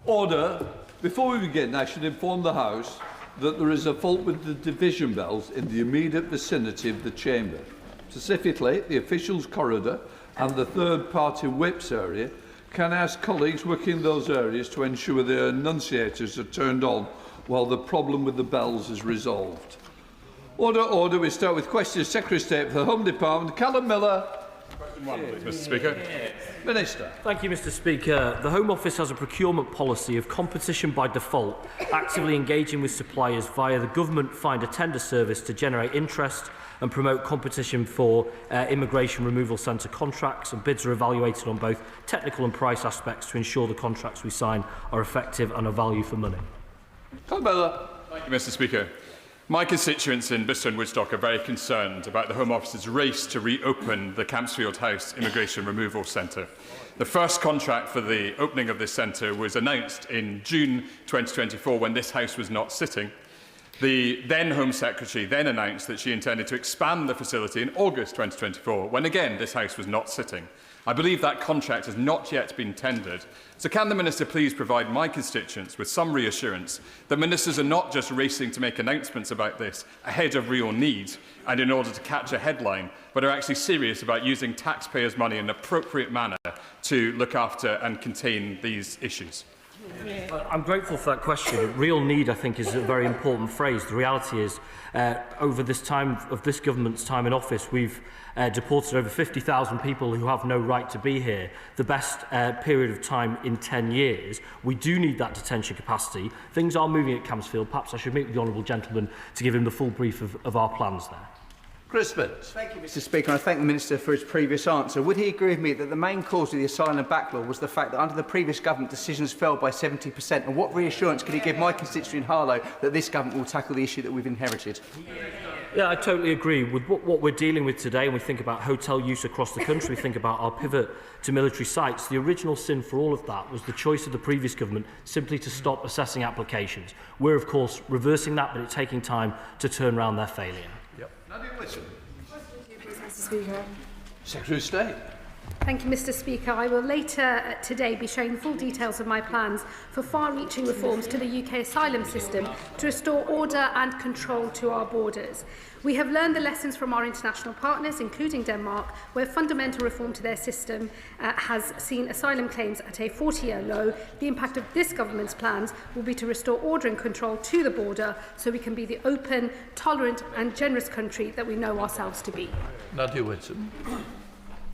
Order. Before we begin, I should inform the House that there is a fault with the division bells in the immediate vicinity of the chamber. Specifically, the officials' corridor and the third-party whips area. Can I ask colleagues working in those areas to ensure their enunciators are turned on while the problem with the bells is resolved? Order, order. We start with questions. Secretary of State for the Home Department, Calum Miller. Question one, please, Mr. Speaker. Minister. Thank you, Mr. Speaker. The Home Office has a procurement policy of competition by default, actively engaging with suppliers via the government find a tender service to generate interest and promote competition for immigration removal centre contracts, and bids are evaluated on both technical and price aspects to ensure the contracts we sign are effective and of value for money. Calum Miller. Thank you, Mr. Speaker. My constituents in Bicester and Woodstock are very concerned about the Home Office's race to reopen the Campsfield House Immigration Removal Centre. The first contract for the opening of this centre was announced in June 2024 when this House was not sitting. The then Home Secretary then announced that she intended to expand the facility in August 2024 when again this House was not sitting. I believe that contract has not yet been tendered. So can the Minister please provide my constituents with some reassurance that ministers are not just racing to make announcements about this ahead of real need and in order to catch a headline, but are actually serious about using taxpayers' money in an appropriate manner to look after and contain these issues? I'm grateful for that question. Real need, I think, is a very important phrase. The reality is, over this time of this government's time in office, we've deported over 50,000 people who have no right to be here, the best period of time in 10 years. We do need that detention capacity. Things are moving at Campsfield. Perhaps I should meet with the honourable gentleman to give him the full brief of our plans there. Thank you, Mr. Speaker, and I thank the Minister for his previous answer. Would he agree with me that the main cause of the asylum backlog was the fact that under the previous government decisions fell by 70%? And what reassurance can he give my constituent in Harlow that this government will tackle the issue that we've inherited? Yeah, I totally agree with what we're dealing with today. And we think about hotel use across the country, we think about our pivot to military sites. The original sin for all of that was the choice of the previous government simply to stop assessing applications. We're, of course, reversing that, but it's taking time to turn around their failure. Mr. Speaker. Secretary of State. Thank you, Mr. Speaker. I will later today be showing the full details of my plans for far-reaching reforms to the UK asylum system to restore order and control to our borders. We have learned the lessons from our international partners, including Denmark, where fundamental reform to their system has seen asylum claims at a 40-year low. The impact of this government's plans will be to restore order and control to the border so we can be the open, tolerant and generous country that we know ourselves to be. Nadia Whitson.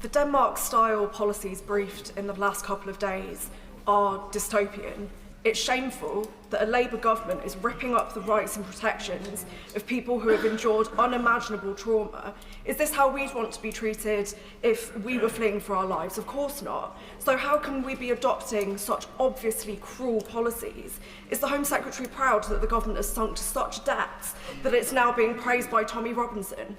The Denmark-style policies briefed in the last couple of days are dystopian. It's shameful that a Labour government is ripping up the rights and protections of people who have endured unimaginable trauma. Is this how we'd want to be treated if we were fleeing for our lives? Of course not. So how can we be adopting such obviously cruel policies? Is the Home Secretary proud that the government has sunk to such depths that it's now being praised by Tommy Robinson?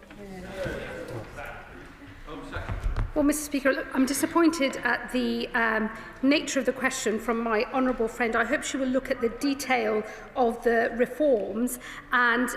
Well, Mr. Speaker, look, I'm disappointed at the nature of the question from my honourable friend. I hope she will look at the detail of the reforms. And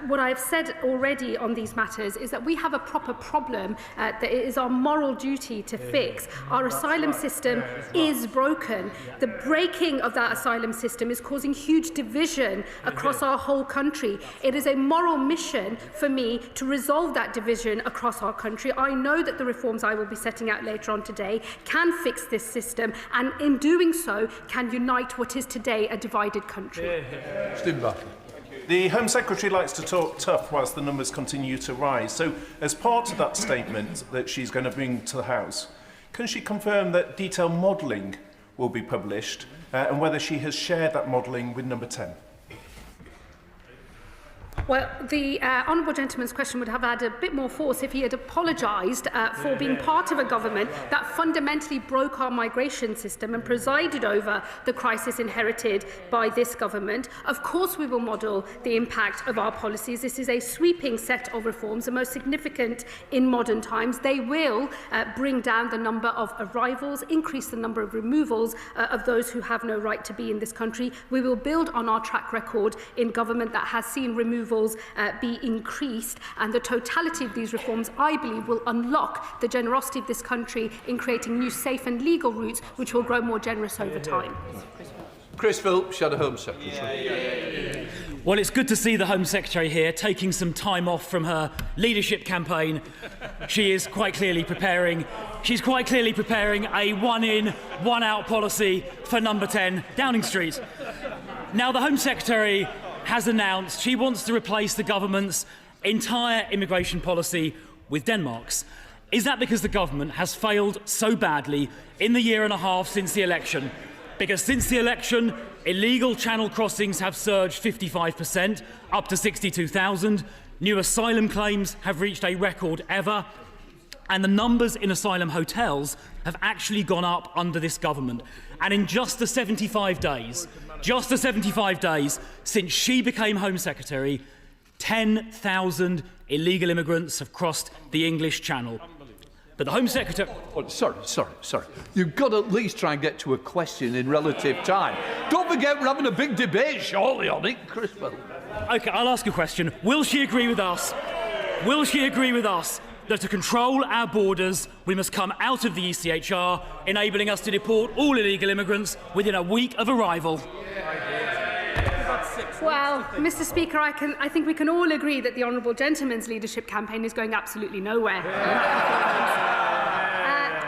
what I've said already on these matters is that we have a proper problem that it is our moral duty to fix. Our asylum system is broken. The breaking of that asylum system is causing huge division across our whole country. It is a moral mission for me to resolve that division across our country. I know that the reforms I will be setting out later on today can fix this system, and in doing so can unite what is today a divided country. The Home Secretary likes to talk tough whilst the numbers continue to rise. So as part of that statement that she's going to bring to the House, can she confirm that detailed modelling will be published and whether she has shared that modelling with Number 10? Well, the honourable gentleman's question would have had a bit more force if he had apologised for being part of a government that fundamentally broke our migration system and presided over the crisis inherited by this government. Of course we will model the impact of our policies. This is a sweeping set of reforms, the most significant in modern times. They will bring down the number of arrivals, increase the number of removals of those who have no right to be in this country. We will build on our track record in government that has seen removals be increased, and the totality of these reforms, I believe, will unlock the generosity of this country in creating new safe and legal routes which will grow more generous over time. Chris Philp, Shadow Home Secretary. Well, it's good to see the Home Secretary here taking some time off from her leadership campaign. She is quite clearly preparing. She's quite clearly preparing a one-in, one-out policy for number 10 Downing Street. Now, the Home Secretary has announced she wants to replace the government's entire immigration policy with Denmark's. Is that because the government has failed so badly in the year and a half since the election? Because since the election, illegal channel crossings have surged 55%, up to 62,000. New asylum claims have reached a record ever. And the numbers in asylum hotels have actually gone up under this government. And in just the 75 days since she became Home Secretary, 10,000 illegal immigrants have crossed the English Channel. But the Home Secretary... Oh, sorry. You've got to at least try and get to a question in relative time. Don't forget we're having a big debate shortly on it, Chris. OK, I'll ask a question. Will she agree with us? Will she agree with us that to control our borders, we must come out of the ECHR, enabling us to deport all illegal immigrants within a week of arrival? Well, Mr. Speaker, I think we can all agree that the Honourable Gentleman's leadership campaign is going absolutely nowhere.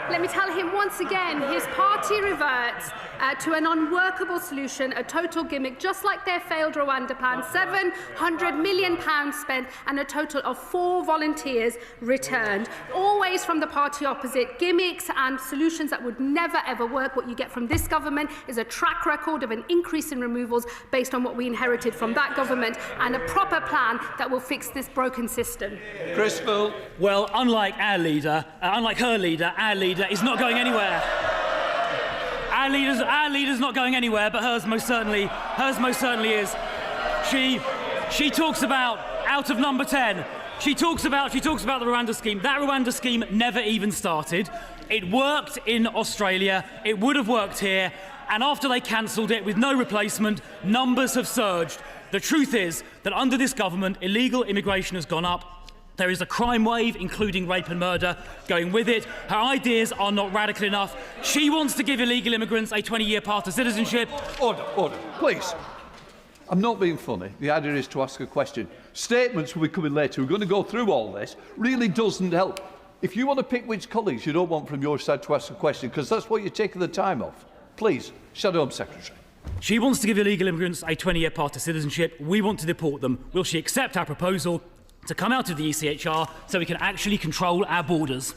Let me tell him once again, his party reverts to an unworkable solution, a total gimmick, just like their failed Rwanda plan, £700 million spent and a total of 4 volunteers returned. Always from the party opposite, gimmicks and solutions that would never ever work. What you get from this government is a track record of an increase in removals based on what we inherited from that government and a proper plan that will fix this broken system. Chris Philp. Well, unlike her leader is not going anywhere. Our leader's not going anywhere, but hers most certainly is. She talks about out of number 10. She talks about the Rwanda scheme. That Rwanda scheme never even started. It worked in Australia. It would have worked here. And after they cancelled it with no replacement, numbers have surged. The truth is that under this government, illegal immigration has gone up. There is a crime wave, including rape and murder, going with it. Her ideas are not radical enough. She wants to give illegal immigrants a 20-year path to citizenship. Order, please. I'm not being funny. The idea is to ask a question. Statements will be coming later. We're going to go through all this. Really doesn't help. If you want to pick which colleagues you don't want from your side to ask a question, because that's what you're taking the time off. Please, Shadow Home Secretary. She wants to give illegal immigrants a 20-year path to citizenship. We want to deport them. Will she accept our proposal to come out of the ECHR so we can actually control our borders?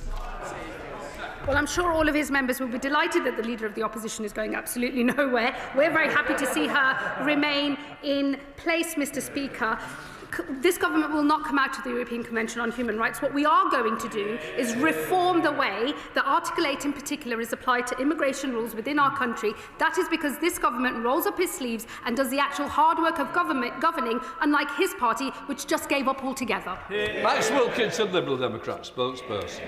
Well, I'm sure all of his members will be delighted that the Leader of the Opposition is going absolutely nowhere. We're very happy to see her remain in place, Mr. Speaker. This government will not come out of the European Convention on Human Rights. What we are going to do is reform the way that Article 8 in particular is applied to immigration rules within our country. That is because this government rolls up his sleeves and does the actual hard work of governing, unlike his party, which just gave up altogether. Max Wilkinson, Liberal Democrat, spokesperson.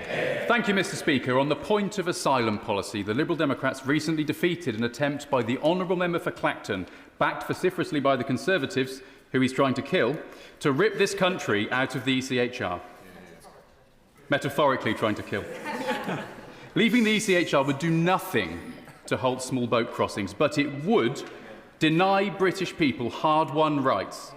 Thank you, Mr. Speaker. On the point of asylum policy, the Liberal Democrats recently defeated an attempt by the Honourable Member for Clacton, backed vociferously by the Conservatives, who he's trying to kill, to rip this country out of the ECHR. Metaphorically trying to kill. Leaving the ECHR would do nothing to halt small boat crossings, but it would deny British people hard-won rights.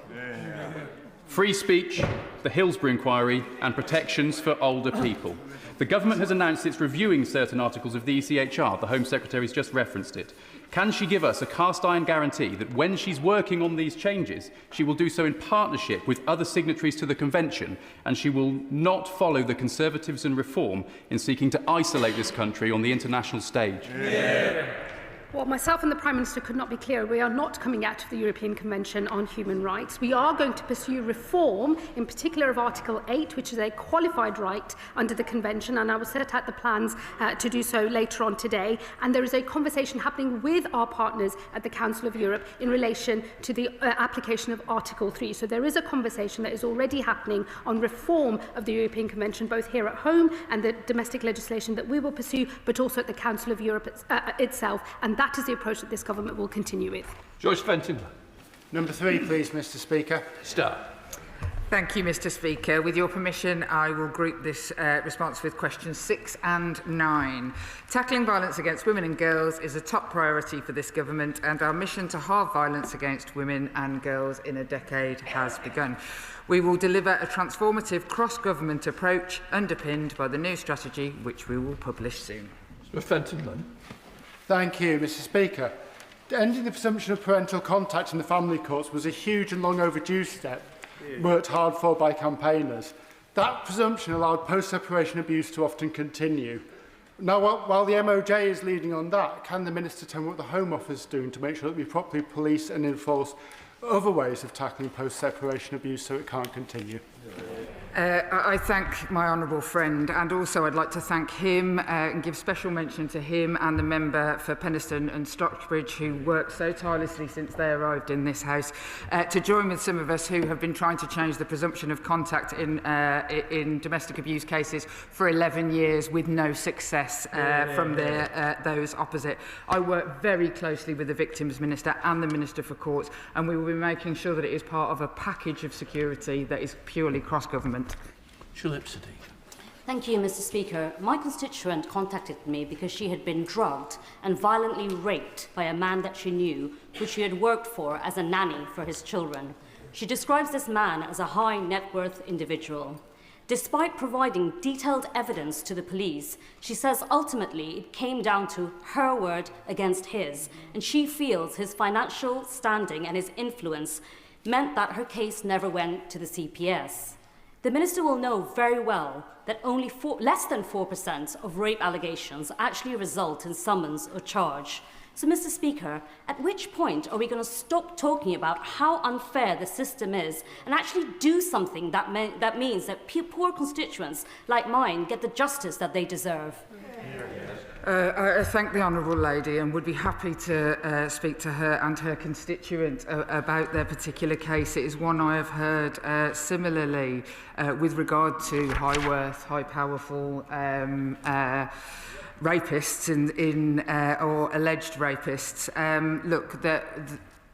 Free speech, the Hillsborough inquiry, and protections for older people. The government has announced it's reviewing certain articles of the ECHR. The Home Secretary's just referenced it. Can she give us a cast-iron guarantee that when she's working on these changes, she will do so in partnership with other signatories to the Convention, and she will not follow the Conservatives and Reform in seeking to isolate this country on the international stage? Well, myself and the Prime Minister could not be clearer. We are not coming out of the European Convention on Human Rights. We are going to pursue reform, in particular of Article 8, which is a qualified right under the Convention, and I will set out the plans to do so later on today. And there is a conversation happening with our partners at the Council of Europe in relation to the application of Article 3. So there is a conversation that is already happening on reform of the European Convention, both here at home and the domestic legislation that we will pursue, but also at the Council of Europe itself. And that is the approach that this government will continue with. Joyce Fenton. Number 3, please, Mr. Speaker. Start. Thank you, Mr Speaker. With your permission, I will group this response with questions 6 and 9. Tackling violence against women and girls is a top priority for this government, and our mission to halve violence against women and girls in a decade has begun. We will deliver a transformative cross-government approach underpinned by the new strategy, which we will publish soon. Mr Fenton. Thank you, Mr Speaker. Ending the presumption of parental contact in the family courts was a huge and long overdue step, worked hard for by campaigners. That presumption allowed post-separation abuse to often continue. Now, while the MOJ is leading on that, can the Minister tell me what the Home Office is doing to make sure that we properly police and enforce other ways of tackling post-separation abuse so it can't continue? I thank my honourable friend, and also I'd like to thank him and give special mention to him and the member for Penistone and Stockbridge, who worked so tirelessly since they arrived in this House, to join with some of us who have been trying to change the presumption of contact in domestic abuse cases for 11 years with no success from those opposite. I work very closely with the Victims Minister and the Minister for Courts, and we will be making sure that it is part of a package of security that is purely cross-government. Thank you, Mr Speaker. My constituent contacted me because she had been drugged and violently raped by a man that she knew, who she had worked for as a nanny for his children. She describes this man as a high net worth individual. Despite providing detailed evidence to the police, she says ultimately it came down to her word against his, and she feels his financial standing and his influence meant that her case never went to the CPS. The Minister will know very well that only less than 4% of rape allegations actually result in summons or charge. So, Mr Speaker, at which point are we going to stop talking about how unfair the system is and actually do something that means that poor constituents like mine get the justice that they deserve? I thank the honourable lady and would be happy to speak to her and her constituent about their particular case. It is one I have heard similarly with regard to high worth, high powerful rapists or alleged rapists. Look,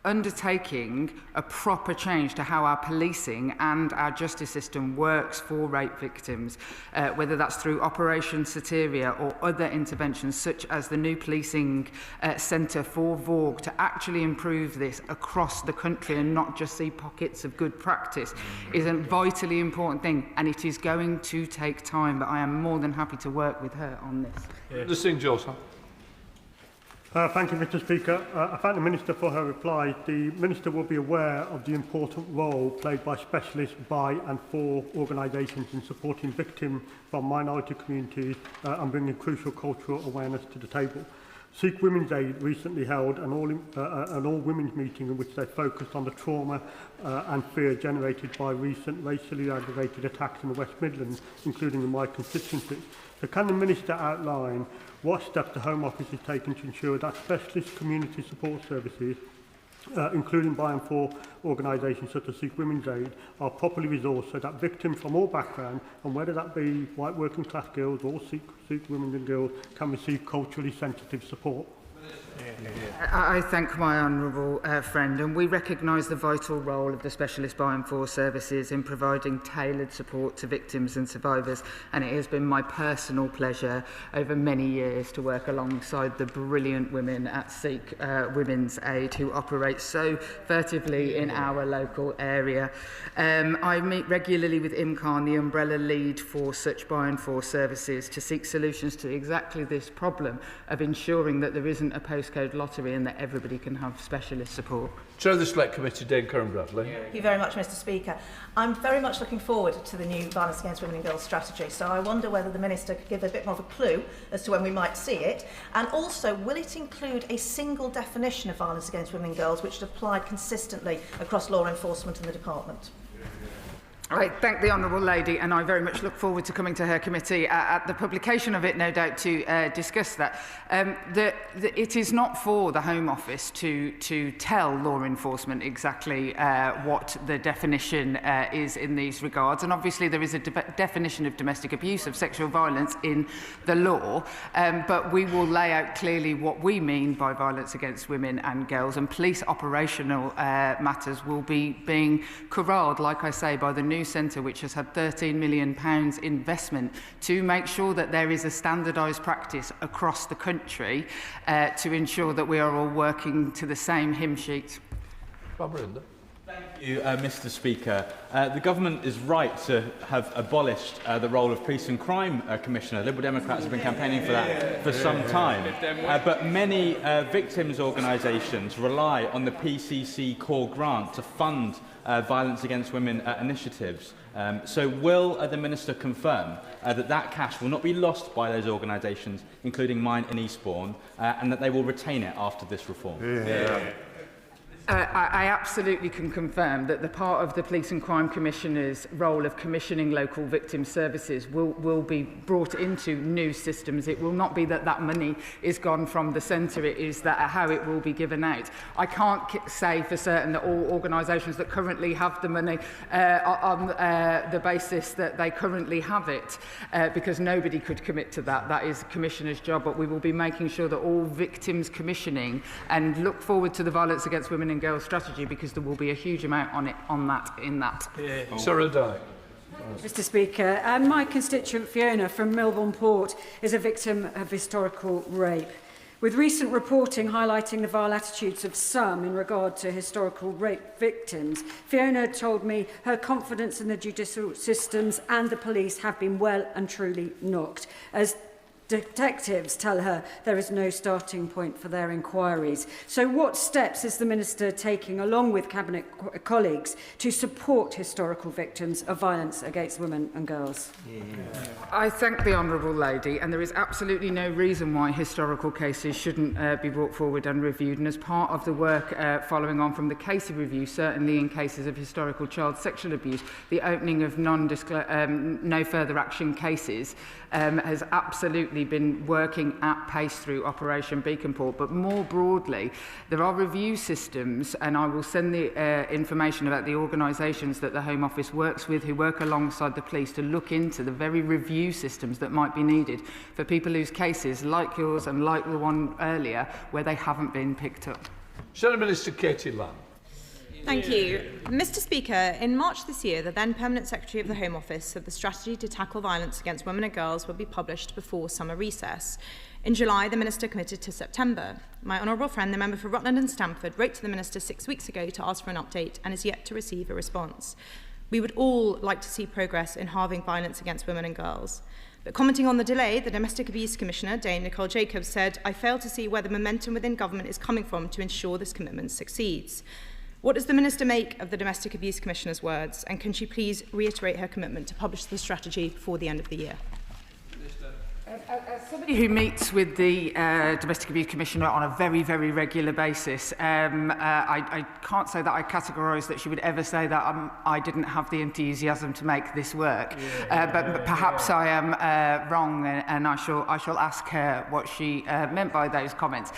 undertaking a proper change to how our policing and our justice system works for rape victims, whether that's through Operation Soteria or other interventions such as the new policing centre for Vogue, to actually improve this across the country and not just see pockets of good practice, is a vitally important thing, and it is going to take time, but I am more than happy to work with her on this. Listening, Joseph. Thank you, Mr Speaker. I thank the Minister for her reply. The Minister will be aware of the important role played by specialists by and for organisations in supporting victims from minority communities and bringing crucial cultural awareness to the table. Sikh Women's Aid recently held an all-women's meeting in which they focused on the trauma and fear generated by recent racially aggravated attacks in the West Midlands, including in my constituency. So can the Minister outline what steps the Home Office is taking to ensure that specialist community support services, including by and for organisations such as Sikh Women's Aid, are properly resourced so that victims from all backgrounds, and whether that be white working class girls or Sikh women and girls, can receive culturally sensitive support? I thank my honourable friend, and we recognise the vital role of the specialist by and for services in providing tailored support to victims and survivors, and it has been my personal pleasure over many years to work alongside the brilliant women at Sikh Women's Aid who operate so furtively in our local area. I meet regularly with IMCAN, the umbrella lead for such by and for services, to seek solutions to exactly this problem of ensuring that there isn't a postcode lottery and that everybody can have specialist support. Chair of the Select Committee, Dame Karen Bradley. Thank you very much, Mr Speaker. I'm very much looking forward to the new Violence Against Women and Girls strategy, so I wonder whether the Minister could give a bit more of a clue as to when we might see it, and also will it include a single definition of violence against women and girls which is applied consistently across law enforcement and the department? I thank the honourable lady, and I very much look forward to coming to her committee at the publication of it, no doubt, to discuss that. It is not for the Home Office to tell law enforcement exactly what the definition is in these regards, and obviously there is a definition of domestic abuse, of sexual violence in the law, but we will lay out clearly what we mean by violence against women and girls, and police operational matters will be being corralled, like I say, by the new new centre which has had £13 million investment to make sure that there is a standardised practice across the country to ensure that we are all working to the same hymn sheet. Thank you, Mr. Speaker. The government is right to have abolished the role of Police and Crime Commissioner. Liberal Democrats have been campaigning for that for some time. But many victims' organisations rely on the PCC core grant to fund violence against women initiatives. So will the Minister confirm that cash will not be lost by those organisations, including mine in Eastbourne, and that they will retain it after this reform? I absolutely can confirm that the part of the Police and Crime Commissioner's role of commissioning local victim services will be brought into new systems. It will not be that that money is gone from the centre, it is that how it will be given out. I can't say for certain that all organisations that currently have the money on the basis that they currently have it, because nobody could commit to that. That is the Commissioner's job, but we will be making sure that all victims commissioning, and look forward to the Violence Against Women and Girls strategy, because there will be a huge amount in that. Sarah Dye. Mr. Speaker, my constituent Fiona from Milbourne Port is a victim of historical rape. With recent reporting highlighting the vile attitudes of some in regard to historical rape victims, Fiona told me her confidence in the judicial systems and the police have been well and truly knocked, as detectives tell her there is no starting point for their inquiries. So what steps is the Minister taking, along with Cabinet colleagues, to support historical victims of violence against women and girls? I thank the Honourable Lady, and there is absolutely no reason why historical cases shouldn't be brought forward and reviewed. And as part of the work following on from the Casey review, certainly in cases of historical child sexual abuse, the opening of no further action cases has absolutely been working at pace through Operation Beacon Port. But more broadly, there are review systems, and I will send the information about the organisations that the Home Office works with, who work alongside the police to look into the very review systems that might be needed for people whose cases, like yours and like the one earlier, where they haven't been picked up. Shadow Minister Katie Lamb. Thank you. Mr. Speaker, in March this year, the then Permanent Secretary of the Home Office said the strategy to tackle violence against women and girls would be published before summer recess. In July, the Minister committed to September. My honourable friend, the member for Rutland and Stamford, wrote to the Minister 6 weeks ago to ask for an update and is yet to receive a response. We would all like to see progress in halving violence against women and girls. But commenting on the delay, the Domestic Abuse Commissioner, Dame Nicole Jacobs, said, "I fail to see where the momentum within government is coming from to ensure this commitment succeeds." What does the Minister make of the Domestic Abuse Commissioner's words, and can she please reiterate her commitment to publish the strategy before the end of the year? As somebody who meets with the Domestic Abuse Commissioner on a very, very regular basis, I can't say that I categorise that she would ever say that I didn't have the enthusiasm to make this work. But perhaps I am wrong, and I shall ask her what she meant by those comments.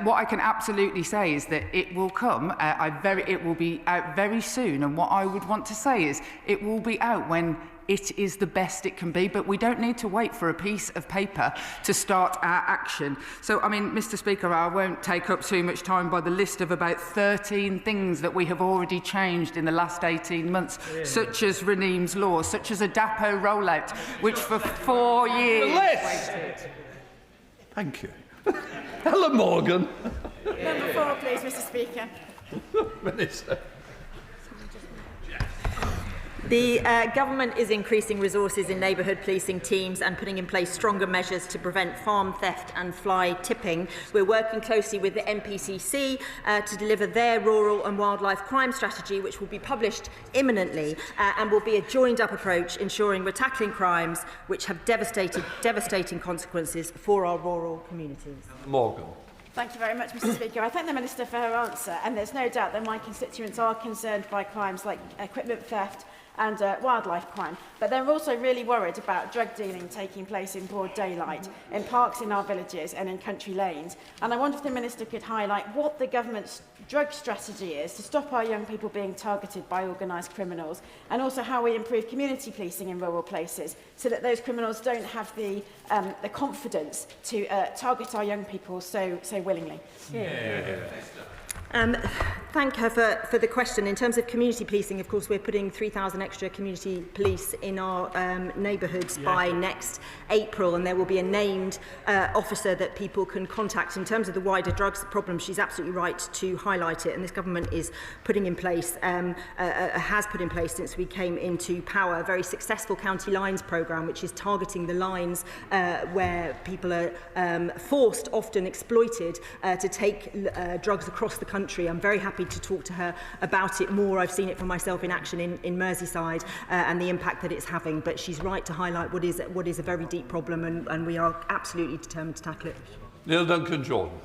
What I can absolutely say is that it will come. It will be out very soon, and what I would want to say is it will be out when it is the best it can be, but we don't need to wait for a piece of paper to start our action. So, I mean, Mr. Speaker, I won't take up too much time by the list of about 13 things that we have already changed in the last 18 months, such as Raneem's Law, such as a DAPO rollout, which for 4 years waited. Thank you. Helen Morgan. Number 4, please, Mr. Speaker. Minister. The government is increasing resources in neighbourhood policing teams and putting in place stronger measures to prevent farm theft and fly tipping. We're working closely with the NPCC to deliver their rural and wildlife crime strategy, which will be published imminently and will be a joined-up approach ensuring we're tackling crimes which have devastating consequences for our rural communities. Morgan. Thank you very much, Mr. Speaker. I thank the Minister for her answer, and there's no doubt that my constituents are concerned by crimes like equipment theft and wildlife crime. But they're also really worried about drug dealing taking place in broad daylight, in parks in our villages and in country lanes. And I wonder if the Minister could highlight what the government's drug strategy is to stop our young people being targeted by organised criminals, and also how we improve community policing in rural places so that those criminals don't have the confidence to target our young people so willingly. thank her for the question. In terms of community policing, of course, we're putting 3,000 extra community police in our neighbourhoods by next April, and there will be a named officer that people can contact. In terms of the wider drugs problem, she's absolutely right to highlight it, and this government is putting in place, has put in place since we came into power, a very successful County Lines programme, which is targeting the lines where people are forced, often exploited, to take drugs across the country. I'm very happy to talk to her about it more. I've seen it for myself in action in Merseyside and the impact that it's having, but she's right to highlight what is a very deep problem, and we are absolutely determined to tackle it. Neil Duncan-Jordan.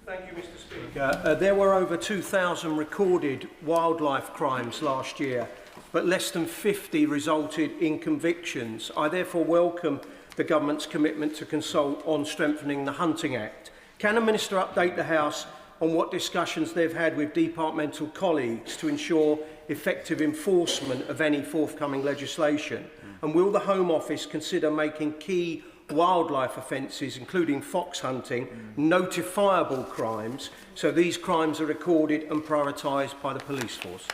Thank you, Mr. Speaker. There were over 2,000 recorded wildlife crimes last year, but less than 50 resulted in convictions. I therefore welcome the government's commitment to consult on strengthening the Hunting Act. Can the Minister update the House on what discussions they've had with departmental colleagues to ensure effective enforcement of any forthcoming legislation? And will the Home Office consider making key wildlife offences, including fox hunting, notifiable crimes, so these crimes are recorded and prioritised by the police force?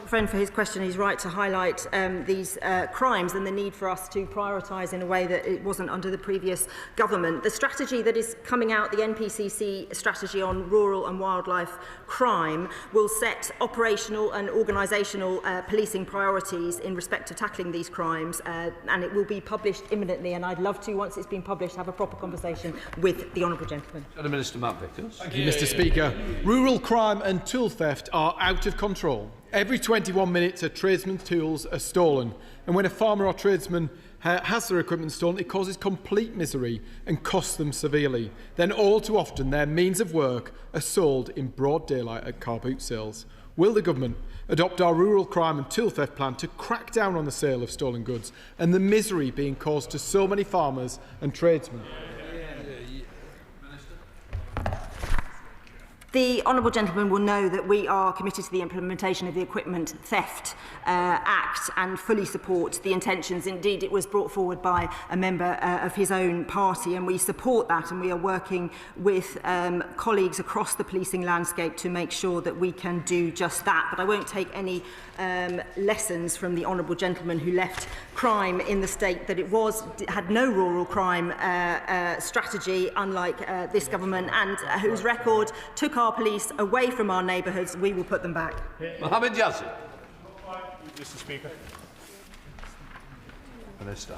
Friend for his question, he's right to highlight these crimes and the need for us to prioritise in a way that it wasn't under the previous government. The strategy that is coming out, the NPCC strategy on rural and wildlife crime, will set operational and organisational policing priorities in respect to tackling these crimes, and it will be published imminently, and I'd love to, once it's been published, have a proper conversation with the Honourable Gentleman. Minister Matt Vickers. Thank you, Mr. Speaker. Rural crime and tool theft are out of control. Every 21 minutes, a tradesman's tools are stolen. And when a farmer or tradesman has their equipment stolen, it causes complete misery and costs them severely. Then all too often, their means of work are sold in broad daylight at car boot sales. Will the government adopt our rural crime and tool theft plan to crack down on the sale of stolen goods and the misery being caused to so many farmers and tradesmen? The Honourable Gentleman will know that we are committed to the implementation of the Equipment Theft Act and fully support the intentions. Indeed, it was brought forward by a member of his own party, and we support that, and we are working with colleagues across the policing landscape to make sure that we can do just that. But I won't take any lessons from the Honourable Gentleman who left crime in the state that it had no rural crime strategy, unlike this government, and whose record took our police away from our neighbourhoods. We will put them back. Mohammed Yazid. Mr. Speaker. Minister.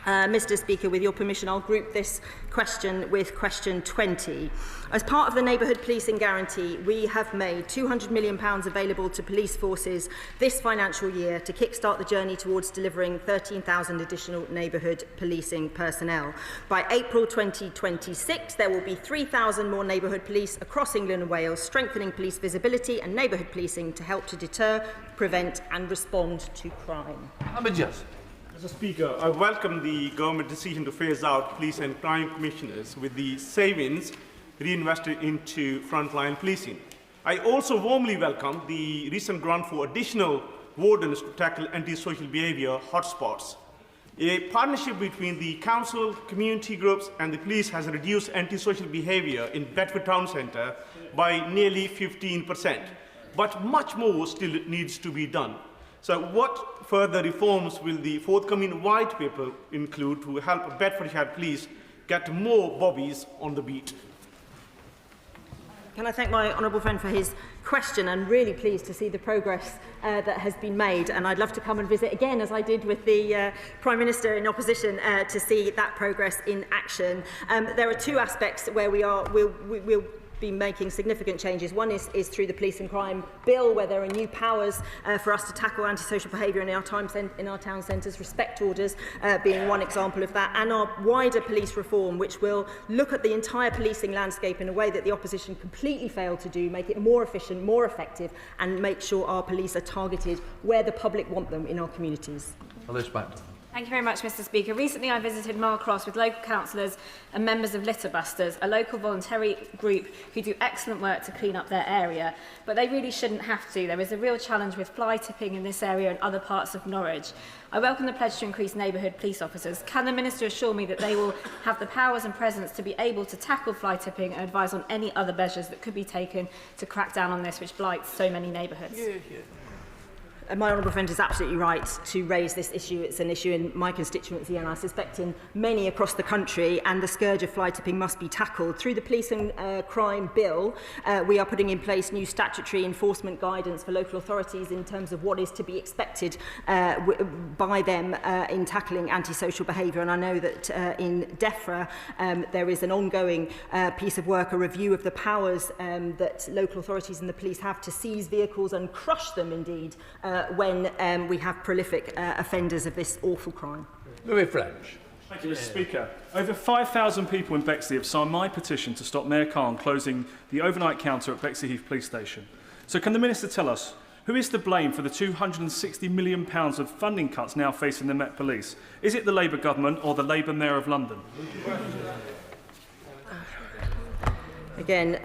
Mr. Speaker, with your permission, I'll group this question with question 20. As part of the Neighbourhood Policing Guarantee, we have made £200 million available to police forces this financial year to kickstart the journey towards delivering 13,000 additional neighbourhood policing personnel. By April 2026, there will be 3,000 more neighbourhood police across England and Wales, strengthening police visibility and neighbourhood policing to help to deter, prevent and respond to crime. Mr. Speaker, I welcome the government decision to phase out police and crime commissioners with the savings reinvested into frontline policing. I also warmly welcome the recent grant for additional wardens to tackle antisocial behaviour hotspots. A partnership between the council, community groups and the police has reduced antisocial behaviour in Bedford Town Centre by nearly 15%. But much more still needs to be done. So what further reforms will the forthcoming white paper include to help Bedfordshire Police get more bobbies on the beat? Can I thank my honourable friend for his question? I'm really pleased to see the progress that has been made, and I'd love to come and visit again, as I did with the Prime Minister in opposition, to see that progress in action. There are two aspects where we'll be making significant changes. One is through the Police and Crime Bill, where there are new powers for us to tackle antisocial behaviour in our town centres, respect orders being one example of that, and our wider police reform, which will look at the entire policing landscape in a way that the opposition completely failed to do, make it more efficient, more effective, and make sure our police are targeted where the public want them in our communities. Alice Back. Thank you very much, Mr. Speaker. Recently, I visited Marlcross with local councillors and members of Litter Busters, a local voluntary group who do excellent work to clean up their area. But they really shouldn't have to. There is a real challenge with fly tipping in this area and other parts of Norwich. I welcome the pledge to increase neighbourhood police officers. Can the Minister assure me that they will have the powers and presence to be able to tackle fly tipping and advise on any other measures that could be taken to crack down on this, which blights so many neighbourhoods? My honourable friend is absolutely right to raise this issue. It's an issue in my constituency and I suspect in many across the country, and the scourge of fly tipping must be tackled. Through the Police and Crime Bill, we are putting in place new statutory enforcement guidance for local authorities in terms of what is to be expected by them in tackling antisocial behaviour. And I know that in DEFRA there is an ongoing piece of work, a review of the powers that local authorities and the police have to seize vehicles and crush them indeed when we have prolific offenders of this awful crime. Louis French. Thank you, Mr. Speaker. Over 5,000 people in Bexley have signed my petition to stop Mayor Khan closing the overnight counter at Bexley Heath Police Station. So can the Minister tell us who is to blame for the £260 million of funding cuts now facing the Met Police? Is it the Labour government or the Labour Mayor of London? Again,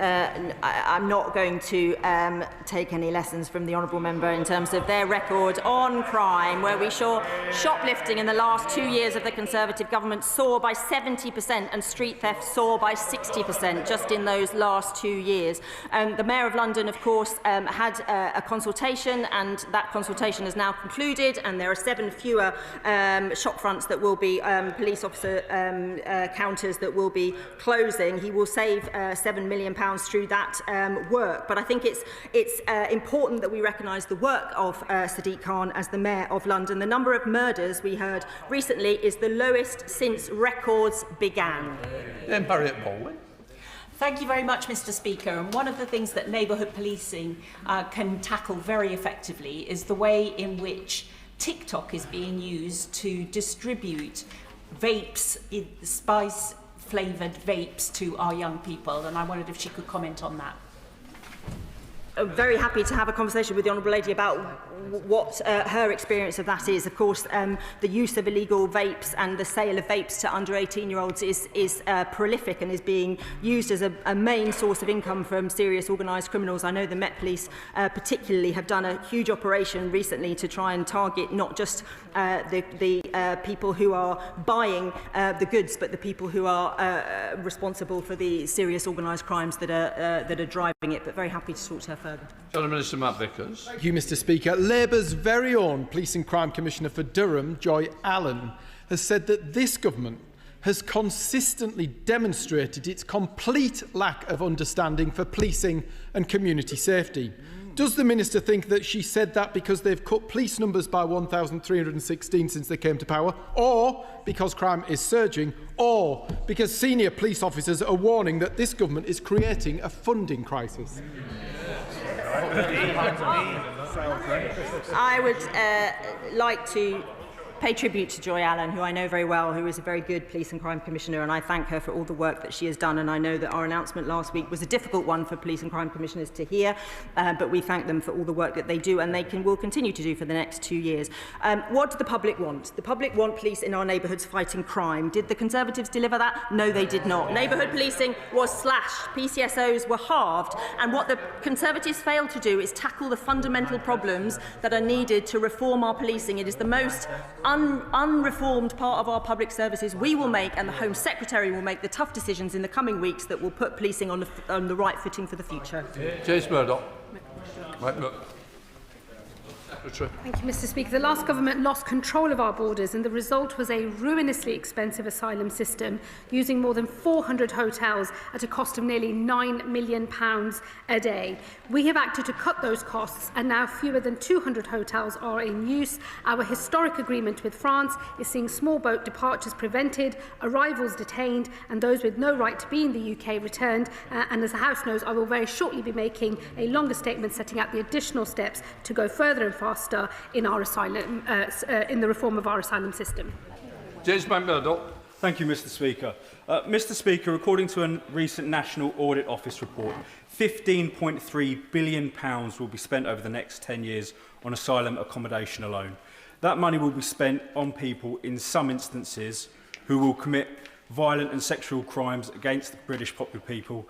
I'm not going to take any lessons from the honourable member in terms of their record on crime, where we saw shoplifting in the last 2 years of the Conservative government soar by 70% and street theft soar by 60% just in those last 2 years. The Mayor of London, of course, had a consultation, and that consultation has now concluded, and there are 7 fewer shop fronts that will be police officer counters that will be closing. He will save £7 million through that work. But I think it's important that we recognise the work of Sadiq Khan as the Mayor of London. The number of murders we heard recently is the lowest since records began. Then Harriet Baldwin. Thank you very much, Mr. Speaker. And one of the things that neighbourhood policing can tackle very effectively is the way in which TikTok is being used to distribute vapes, spice-flavoured vapes to our young people, and I wondered if she could comment on that. I'm very happy to have a conversation with the Honourable Lady about what her experience of that is. Of course, the use of illegal vapes and the sale of vapes to under 18-year-olds is prolific and is being used as a main source of income from serious organised criminals. I know the Met Police particularly have done a huge operation recently to try and target not just the people who are buying the goods, but the people who are responsible for the serious organised crimes that are driving it. But very happy to talk to her further. John Minister Matt Vickers. Thank you, Mr. Speaker. Labour's very own Police and Crime Commissioner for Durham, Joy Allen, has said that this government has consistently demonstrated its complete lack of understanding for policing and community safety. Does the Minister think that she said that because they've cut police numbers by 1,316 since they came to power, or because crime is surging, or because senior police officers are warning that this government is creating a funding crisis? I would like to pay tribute to Joy Allen, who I know very well, who is a very good Police and Crime Commissioner, and I thank her for all the work that she has done. And I know that our announcement last week was a difficult one for Police and Crime Commissioners to hear, but we thank them for all the work that they do, and they will continue to do for the next 2 years. What do the public want? The public want police in our neighbourhoods fighting crime. Did the Conservatives deliver that? No, they did not. Neighbourhood policing was slashed, PCSOs were halved, and what the Conservatives failed to do is tackle the fundamental problems that are needed to reform our policing. It is the most unreformed part of our public services. We will make, and the Home Secretary will make, the tough decisions in the coming weeks that will put policing on the right footing for the future. James Murdoch. Thank you, Mr. Speaker. The last government lost control of our borders, and the result was a ruinously expensive asylum system, using more than 400 hotels at a cost of nearly £9 million a day. We have acted to cut those costs, and now fewer than 200 hotels are in use. Our historic agreement with France is seeing small boat departures prevented, arrivals detained, and those with no right to be in the UK returned. And as the House knows, I will very shortly be making a longer statement setting out the additional steps to go further and faster in our asylum, in the reform of our asylum system. James Murdoch. Thank you, Mr. Speaker. Mr. Speaker, according to a recent National Audit Office report, £15.3 billion will be spent over the next 10 years on asylum accommodation alone. that money will be spent on people in some instances who will commit violent and sexual crimes against the British popular people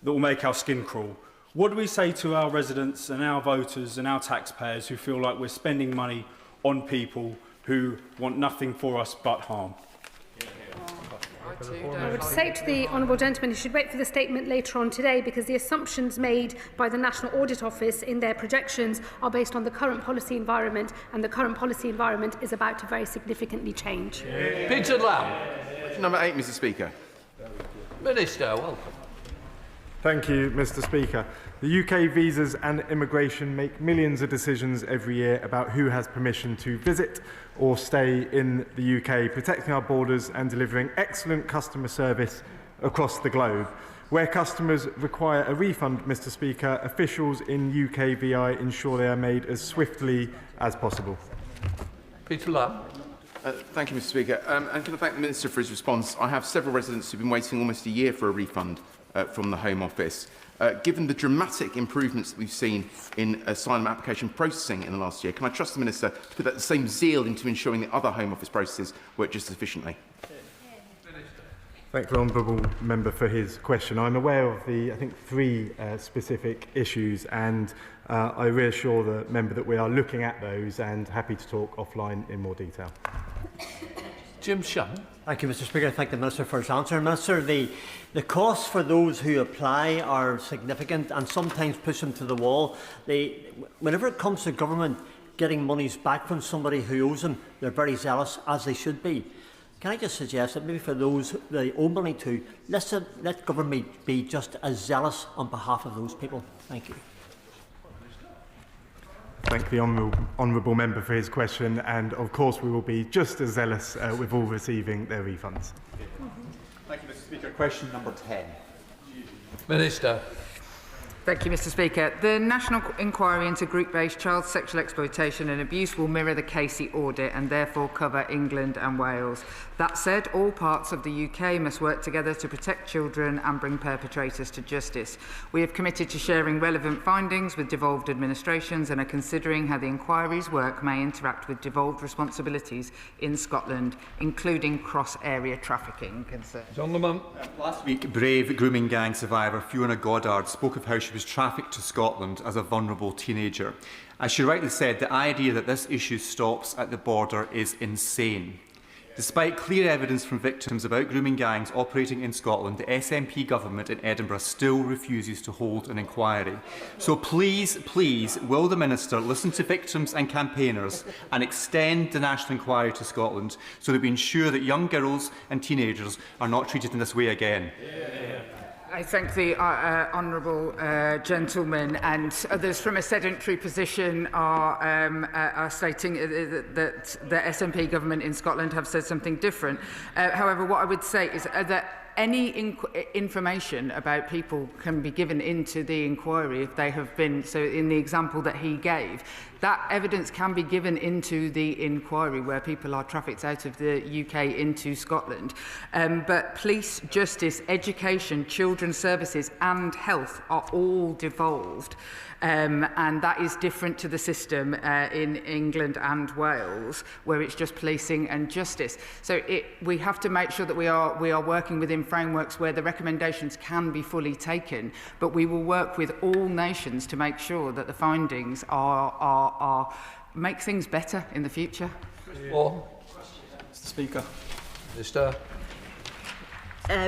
that will make our skin crawl. What do we say to our residents and our voters and our taxpayers who feel like we're spending money on people who want nothing for us but harm? I would say to the honourable gentleman he should wait for the statement later on today, because the assumptions made by the National Audit Office in their projections are based on the current policy environment, and the current policy environment is about to very significantly change. Peter Lamb. Number 8, Mr Speaker. Minister, welcome. Thank you, Mr Speaker. The UK Visas and Immigration make millions of decisions every year about who has permission to visit or stay in the UK, protecting our borders and delivering excellent customer service across the globe. Where customers require a refund, Mr Speaker, officials in UK VI ensure they are made as swiftly as possible. Peter Lamb. Thank you, Mr Speaker. And can I thank the Minister for his response? I have several residents who have been waiting almost a year for a refund from the Home Office. Given the dramatic improvements that we've seen in asylum application processing in the last year, can I trust the Minister to put that same zeal into ensuring that other Home Office processes work just as efficiently? Thank the Honourable Member for his question. I'm aware of the, I think, 3 specific issues, and I reassure the member that we are looking at those and happy to talk offline in more detail. Jim Shannon. Thank you, Mr Speaker. I thank the Minister for his answer. Minister, the costs for those who apply are significant and sometimes push them to the wall. Whenever it comes to government getting monies back from somebody who owes them, they're very zealous, as they should be. Can I just suggest that maybe for those they owe money to, let government be just as zealous on behalf of those people? Thank you. Thank the honourable member for his question, and of course we will be just as zealous with all receiving their refunds. Thank you, Mr Speaker. Question number 10. Minister. Thank you, Mr Speaker. The National Inquiry into Group-Based Child Sexual Exploitation and Abuse will mirror the Casey audit and therefore cover England and Wales. That said, all parts of the UK must work together to protect children and bring perpetrators to justice. We have committed to sharing relevant findings with devolved administrations and are considering how the inquiry's work may interact with devolved responsibilities in Scotland, including cross-area trafficking concerns. Last week, brave grooming gang survivor Fiona Goddard spoke of how she was trafficked to Scotland as a vulnerable teenager. As she rightly said, the idea that this issue stops at the border is insane. Despite clear evidence from victims about grooming gangs operating in Scotland, the SNP government in Edinburgh still refuses to hold an inquiry. So please, please, will the Minister listen to victims and campaigners and extend the national inquiry to Scotland so that we ensure that young girls and teenagers are not treated in this way again? I thank the honourable gentleman, and others from a sedentary position are stating that the SNP government in Scotland have said something different. However, what I would say is that any information about people can be given into the inquiry if they have been, so in the example that he gave, that evidence can be given into the inquiry where people are trafficked out of the UK into Scotland. But police, justice, education, children's services and health are all devolved. And that is different to the system in England and Wales, where it's just policing and justice. So we have to make sure that we are working within frameworks where the recommendations can be fully taken, but we will work with all nations to make sure that the findings make things better in the future. Mr Speaker. Minister.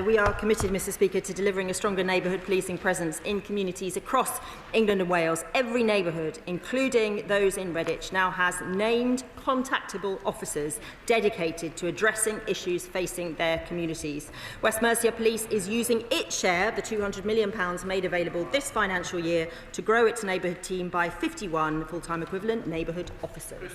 We are committed, Mr Speaker, to delivering a stronger neighbourhood policing presence in communities across England and Wales. Every neighbourhood, including those in Redditch, now has named contactable officers dedicated to addressing issues facing their communities. West Mercia Police is using its share of the £200 million made available this financial year to grow its neighbourhood team by 51 full-time equivalent neighbourhood officers.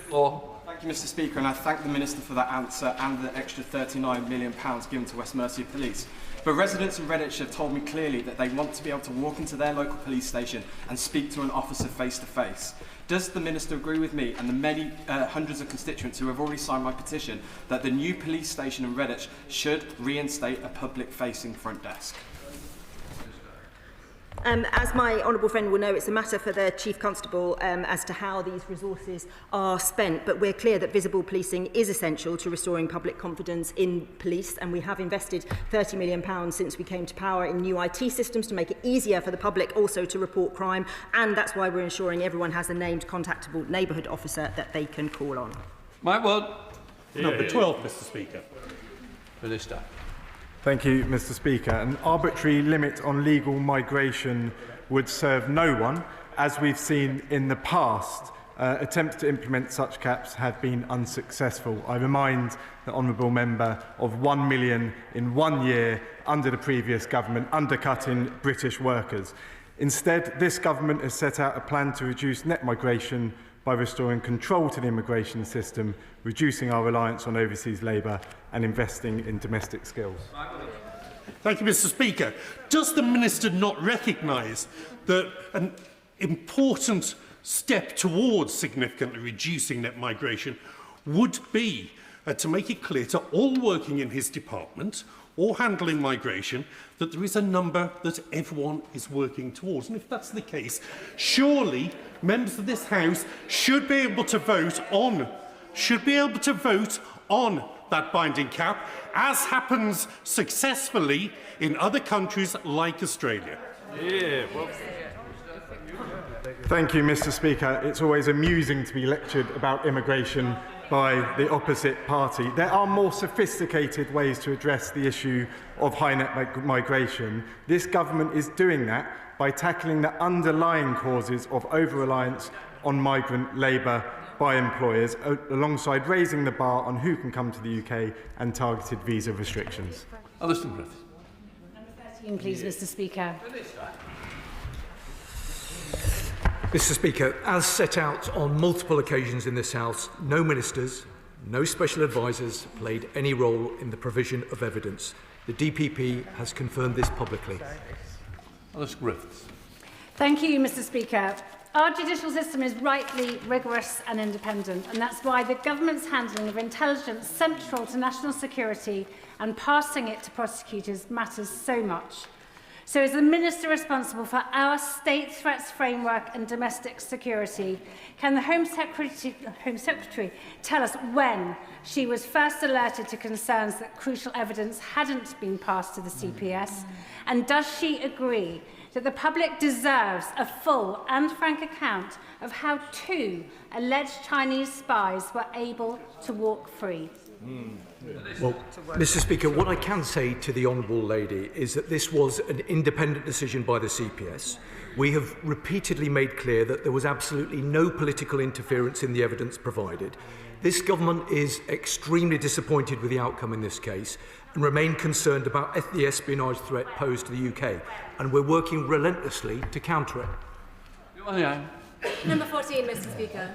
Thank you, Mr Speaker, and I thank the Minister for that answer and the extra £39 million given to West Mercia Police. But residents in Redditch have told me clearly that they want to be able to walk into their local police station and speak to an officer face to face. Does the Minister agree with me and the many hundreds of constituents who have already signed my petition that the new police station in Redditch should reinstate a public-facing front desk? As my honourable friend will know, it's a matter for the Chief Constable as to how these resources are spent, but we're clear that visible policing is essential to restoring public confidence in police, and we have invested £30 million since we came to power in new IT systems to make it easier for the public also to report crime, and that's why we're ensuring everyone has a named contactable neighbourhood officer that they can call on. Mike Ward. Number 12, Mr. Speaker. Minister. Thank you, Mr. Speaker. An arbitrary limit on legal migration would serve no one. As we've seen in the past, attempts to implement such caps have been unsuccessful. I remind the honourable member of 1 million in 1 year under the previous government, undercutting British workers. Instead, this government has set out a plan to reduce net migration by restoring control to the immigration system, reducing our reliance on overseas labour and investing in domestic skills. Thank you, Mr. Speaker. Does the Minister not recognise that an important step towards significantly reducing net migration would be to make it clear to all working in his department or handling migration that there is a number that everyone is working towards? And if that's the case, surely members of this House should be able to vote on that binding cap, as happens successfully in other countries like Australia. Yeah, well. Thank you, Mr. Speaker. It's always amusing to be lectured about immigration by the opposite party. There are more sophisticated ways to address the issue of high net migration. This government is doing that by tackling the underlying causes of over-reliance on migrant labour by employers, alongside raising the bar on who can come to the UK and targeted visa restrictions. Alison Griffiths. Number 13, please, Mr. Speaker. Mr. Speaker, as set out on multiple occasions in this House, no ministers, no special advisers played any role in the provision of evidence. The DPP has confirmed this publicly. Alison Griffiths. Thank you, Mr. Speaker. Our judicial system is rightly rigorous and independent, and that's why the government's handling of intelligence central to national security and passing it to prosecutors matters so much. So as the Minister responsible for our state threats framework and domestic security, can the Home Secretary tell us when she was first alerted to concerns that crucial evidence hadn't been passed to the CPS? And does she agree that the public deserves a full and frank account of how 2 alleged Chinese spies were able to walk free? Well, Mr. Speaker, what I can say to the Honourable Lady is that this was an independent decision by the CPS. We have repeatedly made clear that there was absolutely no political interference in the evidence provided. This government is extremely disappointed with the outcome in this case and remain concerned about the espionage threat posed to the UK, and we're working relentlessly to counter it. Number 14, Mr. Speaker.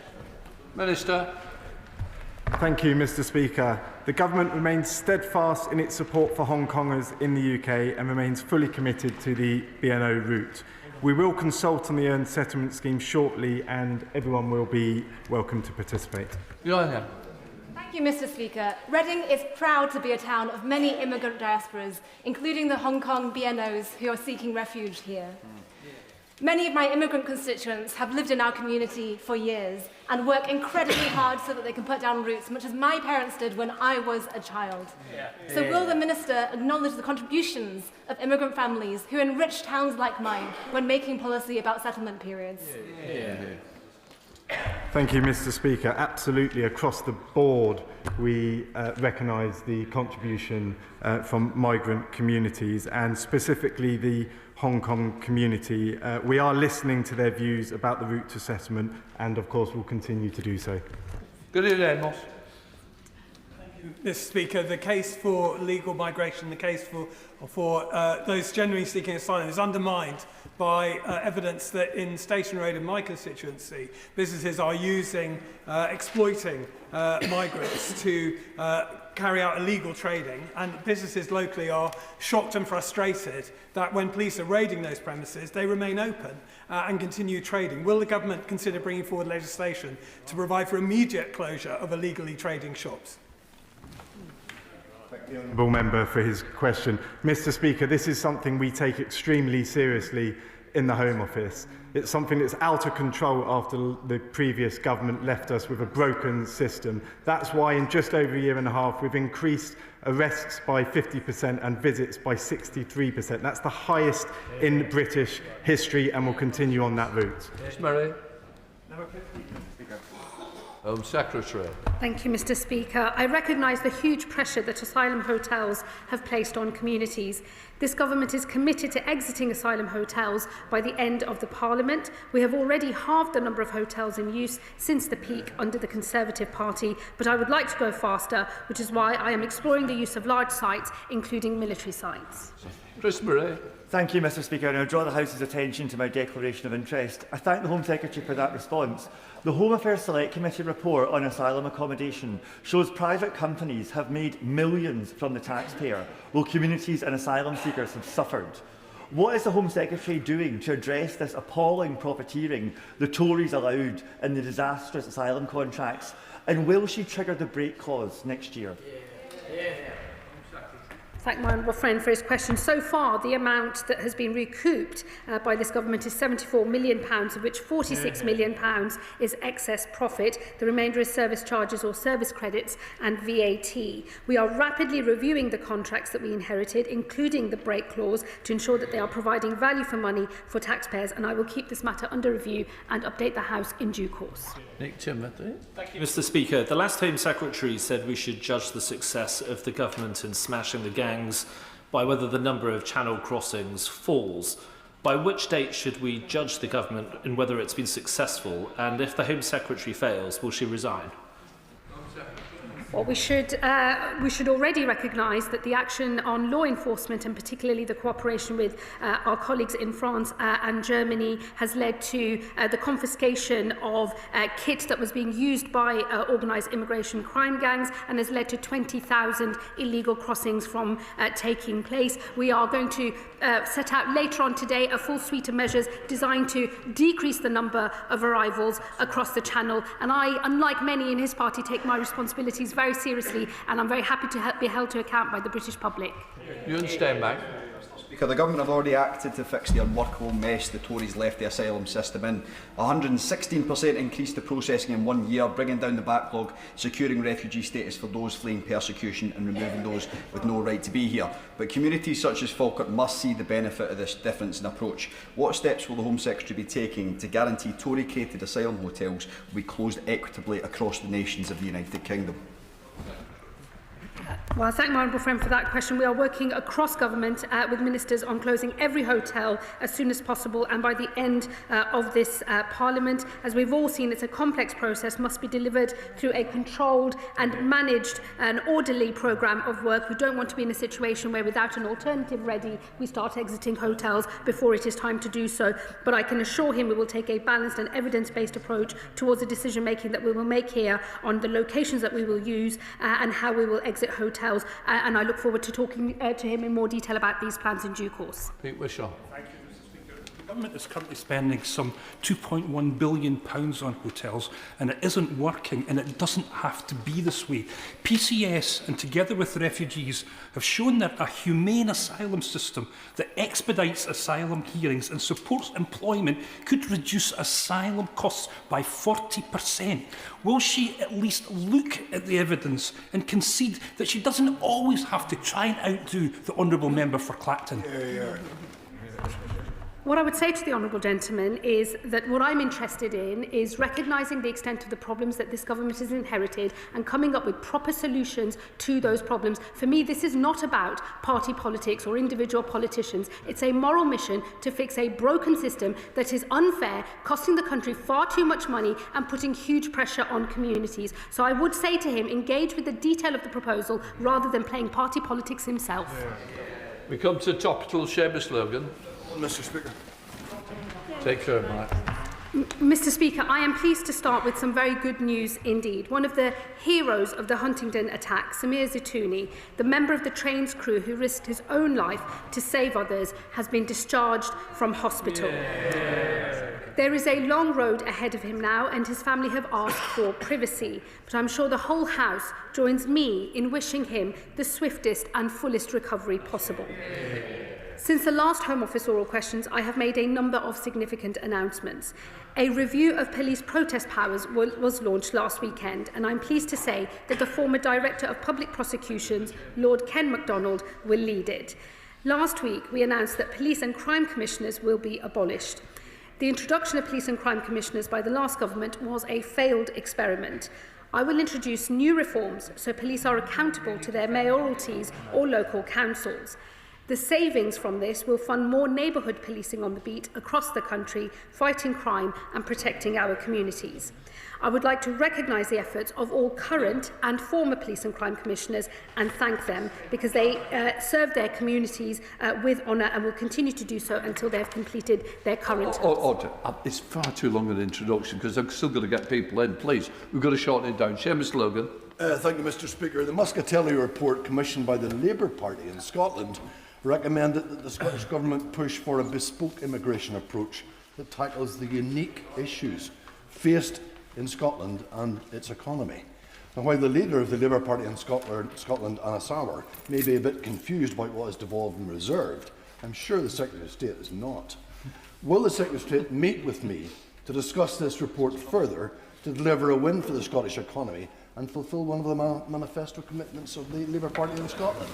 Minister. Thank you, Mr. Speaker. The government remains steadfast in its support for Hong Kongers in the UK and remains fully committed to the BNO route. We will consult on the earned settlement scheme shortly, and everyone will be welcome to participate. Thank you, Mr. Speaker. Reading is proud to be a town of many immigrant diasporas, including the Hong Kong BNOs who are seeking refuge here. Many of my immigrant constituents have lived in our community for years and work incredibly hard so that they can put down roots, much as my parents did when I was a child. So will the Minister acknowledge the contributions of immigrant families who enrich towns like mine when making policy about settlement periods? Thank you, Mr. Speaker. Absolutely, across the board, we recognise the contribution from migrant communities, and specifically the Hong Kong community. We are listening to their views about the route to settlement, and of course will continue to do so. Good evening, Moss. Mr. Speaker, the case for legal migration, the case for those genuinely seeking asylum is undermined by evidence that in Station Road in my constituency, businesses are exploiting migrants to carry out illegal trading, and businesses locally are shocked and frustrated that when police are raiding those premises, they remain open and continue trading. Will the government consider bringing forward legislation to provide for immediate closure of illegally trading shops? The honourable member for his question. Mr. Speaker, this is something we take extremely seriously in the Home Office. It's something that's out of control after the previous government left us with a broken system. That's why in just over a year and a half we've increased arrests by 50% and visits by 63%. That's the highest in British history and will continue on that route. Ms. Murray. Home Secretary. Thank you, Mr. Speaker. I recognise the huge pressure that asylum hotels have placed on communities. This government is committed to exiting asylum hotels by the end of the Parliament. We have already halved the number of hotels in use since the peak under the Conservative Party, but I would like to go faster, which is why I am exploring the use of large sites, including military sites. Chris Murray. Thank you, Mr. Speaker, and I draw the House's attention to my declaration of interest. I thank the Home Secretary for that response. The Home Affairs Select Committee report on asylum accommodation shows private companies have made millions from the taxpayer, while communities and asylum seekers have suffered. What is the Home Secretary doing to address this appalling profiteering the Tories allowed in the disastrous asylum contracts? And will she trigger the break clause next year? Thank my honourable friend for his question. So far, the amount that has been recouped by this government is £74 million, of which £46 million is excess profit. The remainder is service charges or service credits and VAT. We are rapidly reviewing the contracts that we inherited, including the break clause, to ensure that they are providing value for money for taxpayers, and I will keep this matter under review and update the House in due course. Nick Timothy. Thank you, Mr. Speaker. The last Home Secretary said we should judge the success of the government in smashing the gangs by whether the number of channel crossings falls. By which date should we judge the government in whether it's been successful, and if the Home Secretary fails, will she resign? Well, we should already recognise that the action on law enforcement, and particularly the cooperation with our colleagues in France and Germany, has led to the confiscation of kit that was being used by organised immigration crime gangs, and has led to 20,000 illegal crossings from taking place. We are going to set out later on today a full suite of measures designed to decrease the number of arrivals across the Channel. And I, unlike many in his party, take my responsibilities very seriously, and I'm very happy to be held to account by the British public. Ewan Steinback. Speaker, the government have already acted to fix the unworkable mess the Tories left the asylum system in. 116% increase the processing in 1 year, bringing down the backlog, securing refugee status for those fleeing persecution and removing those with no right to be here. But communities such as Falkirk must see the benefit of this difference in approach. What steps will the Home Secretary be taking to guarantee Tory-created asylum hotels will be closed equitably across the nations of the United Kingdom? Well, I thank my honourable friend for that question. We are working across government with ministers on closing every hotel as soon as possible and by the end of this Parliament. As we've all seen, it's a complex process, must be delivered through a controlled and managed and orderly programme of work. We don't want to be in a situation where, without an alternative ready, we start exiting hotels before it is time to do so. But I can assure him we will take a balanced and evidence-based approach towards the decision-making that we will make here on the locations that we will use and how we will exit hotels. And I look forward to talking to him in more detail about these plans in due course. Pete Wishaw. Thank you, Mr. Speaker. The government is currently spending some £2.1 billion on hotels, and it isn't working, and it doesn't have to be this way. PCS, and together with the refugees, have shown that a humane asylum system that expedites asylum hearings and supports employment could reduce asylum costs by 40%. Will she at least look at the evidence and concede that she doesn't always have to try and outdo the Honourable Member for Clacton? What I would say to the honourable gentleman is that what I'm interested in is recognising the extent of the problems that this government has inherited and coming up with proper solutions to those problems. For me, this is not about party politics or individual politicians. It's a moral mission to fix a broken system that is unfair, costing the country far too much money and putting huge pressure on communities. So I would say to him, engage with the detail of the proposal rather than playing party politics himself. We come to topical Seamus Logan. Mr. Speaker. Take care, Mark. Mr. Speaker, I am pleased to start with some very good news indeed. One of the heroes of the Huntingdon attack, Samir Zitouni, the member of the train's crew who risked his own life to save others, has been discharged from hospital. There is a long road ahead of him now, and his family have asked for privacy. But I'm sure the whole House joins me in wishing him the swiftest and fullest recovery possible. Since the last Home Office oral questions, I have made a number of significant announcements. A review of police protest powers was launched last weekend, and I'm pleased to say that the former Director of Public Prosecutions, Lord Ken MacDonald, will lead it. Last week, we announced that police and crime commissioners will be abolished. The introduction of police and crime commissioners by the last government was a failed experiment. I will introduce new reforms so police are accountable to their mayoralties or local councils. The savings from this will fund more neighbourhood policing on the beat across the country, fighting crime and protecting our communities. I would like to recognise the efforts of all current and former police and crime commissioners and thank them because they serve their communities with honour and will continue to do so until they have completed their current Order. It's far too long an introduction because I'm still going to get people in. Please, we've got to shorten it down. Seamus Logan. Thank you, Mr. Speaker. The Muscatelli report commissioned by the Labour Party in Scotland recommended that the Scottish Government push for a bespoke immigration approach that tackles the unique issues faced in Scotland and its economy. And while the leader of the Labour Party in Scotland, Anna Sauer, may be a bit confused about what is devolved and reserved, I'm sure the Secretary of State is not. Will the Secretary of State meet with me to discuss this report further to deliver a win for the Scottish economy and fulfil one of the manifesto commitments of the Labour Party in Scotland?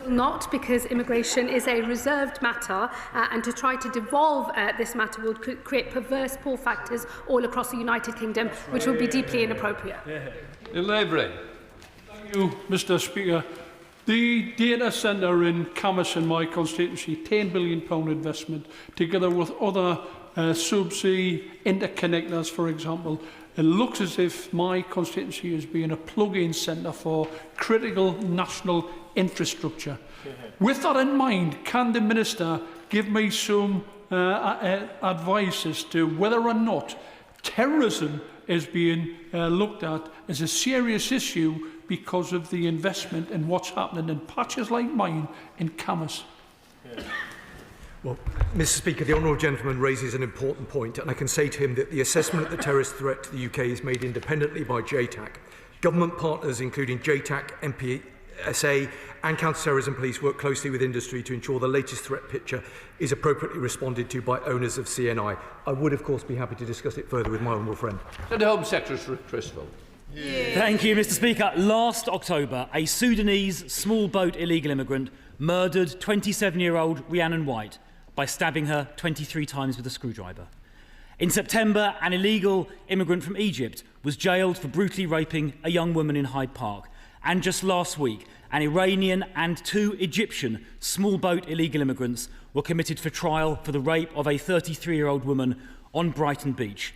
Not, because immigration is a reserved matter, and to try to devolve this matter will create perverse pull factors all across the United Kingdom, which would be deeply inappropriate. Labour. Thank you, Mr. Speaker. The data centre in Camas in my constituency, £10 billion investment, together with other subsea interconnectors, for example. It looks as if my constituency is being a plug-in centre for critical national infrastructure. With that in mind, can the Minister give me some advice as to whether or not terrorism is being looked at as a serious issue because of the investment in what's happening in patches like mine in Camas? Well, Mr. Speaker, the honourable gentleman raises an important point, and I can say to him that the assessment of the terrorist threat to the UK is made independently by JTAC. Government partners, including JTAC, MPSA and counter-terrorism police, work closely with industry to ensure the latest threat picture is appropriately responded to by owners of CNI. I would, of course, be happy to discuss it further with my honourable friend. And the Home Secretary Christopher. Thank you, Mr. Speaker. Last October, a Sudanese small boat illegal immigrant murdered 27-year-old Rhiannon White by stabbing her 23 times with a screwdriver. In September, an illegal immigrant from Egypt was jailed for brutally raping a young woman in Hyde Park. And just last week, an Iranian and 2 Egyptian small boat illegal immigrants were committed for trial for the rape of a 33-year-old woman on Brighton Beach.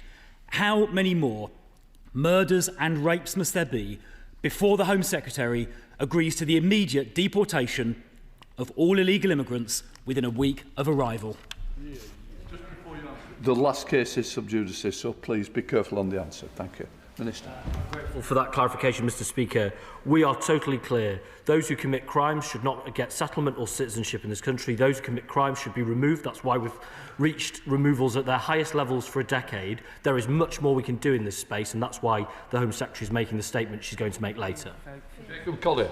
How many more murders and rapes must there be before the Home Secretary agrees to the immediate deportation of all illegal immigrants within a week of arrival? The last case is sub judice, so please be careful on the answer. Thank you. Minister. Grateful for that clarification, Mr. Speaker. We are totally clear. Those who commit crimes should not get settlement or citizenship in this country. Those who commit crimes should be removed. That's why we've reached removals at their highest levels for a decade. There is much more we can do in this space, and that's why the Home Secretary is making the statement she's going to make later. Colin.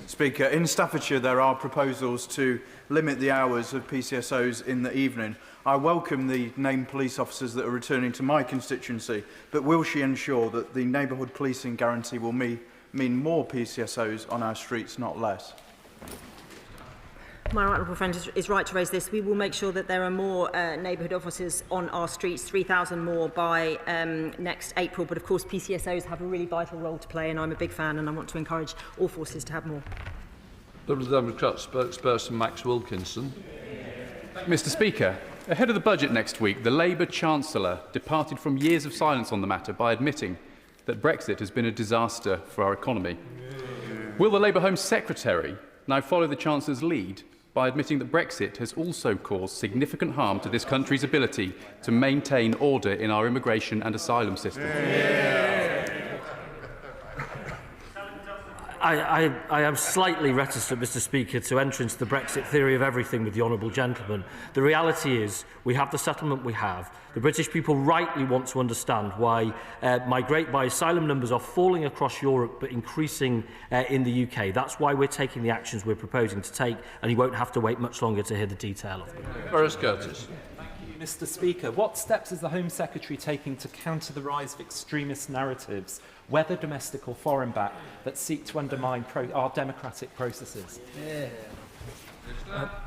Speaker, in Staffordshire there are proposals to limit the hours of PCSOs in the evening. I welcome the named police officers that are returning to my constituency, but will she ensure that the neighbourhood policing guarantee will mean more PCSOs on our streets, not less? My honourable friend is right to raise this. We will make sure that there are more neighbourhood officers on our streets, 3,000 more by next April. But of course, PCSOs have a really vital role to play, and I'm a big fan, and I want to encourage all forces to have more. Liberal Democrat spokesperson Max Wilkinson. Mr. Speaker, ahead of the budget next week, the Labour Chancellor departed from years of silence on the matter by admitting that Brexit has been a disaster for our economy. Will the Labour Home Secretary now follow the Chancellor's lead by admitting that Brexit has also caused significant harm to this country's ability to maintain order in our immigration and asylum system? I am slightly reticent, Mr Speaker, to enter into the Brexit theory of everything with the honourable gentleman. The reality is we have the settlement we have. The British people rightly want to understand why asylum numbers are falling across Europe but increasing in the UK. That's why we're taking the actions we're proposing to take, and you won't have to wait much longer to hear the detail of them. Curtis. Mr Speaker, what steps is the Home Secretary taking to counter the rise of extremist narratives, whether domestic or foreign-backed, that seek to undermine our democratic processes?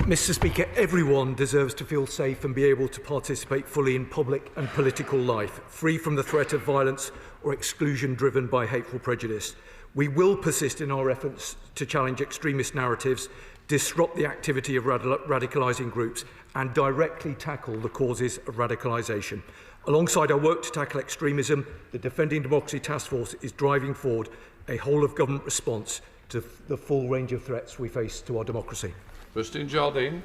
Mr Speaker, everyone deserves to feel safe and be able to participate fully in public and political life, free from the threat of violence or exclusion driven by hateful prejudice. We will persist in our efforts to challenge extremist narratives, disrupt the activity of radicalising groups and directly tackle the causes of radicalisation. Alongside our work to tackle extremism, the Defending Democracy Task Force is driving forward a whole-of-government response to the full range of threats we face to our democracy. Christine Jardine.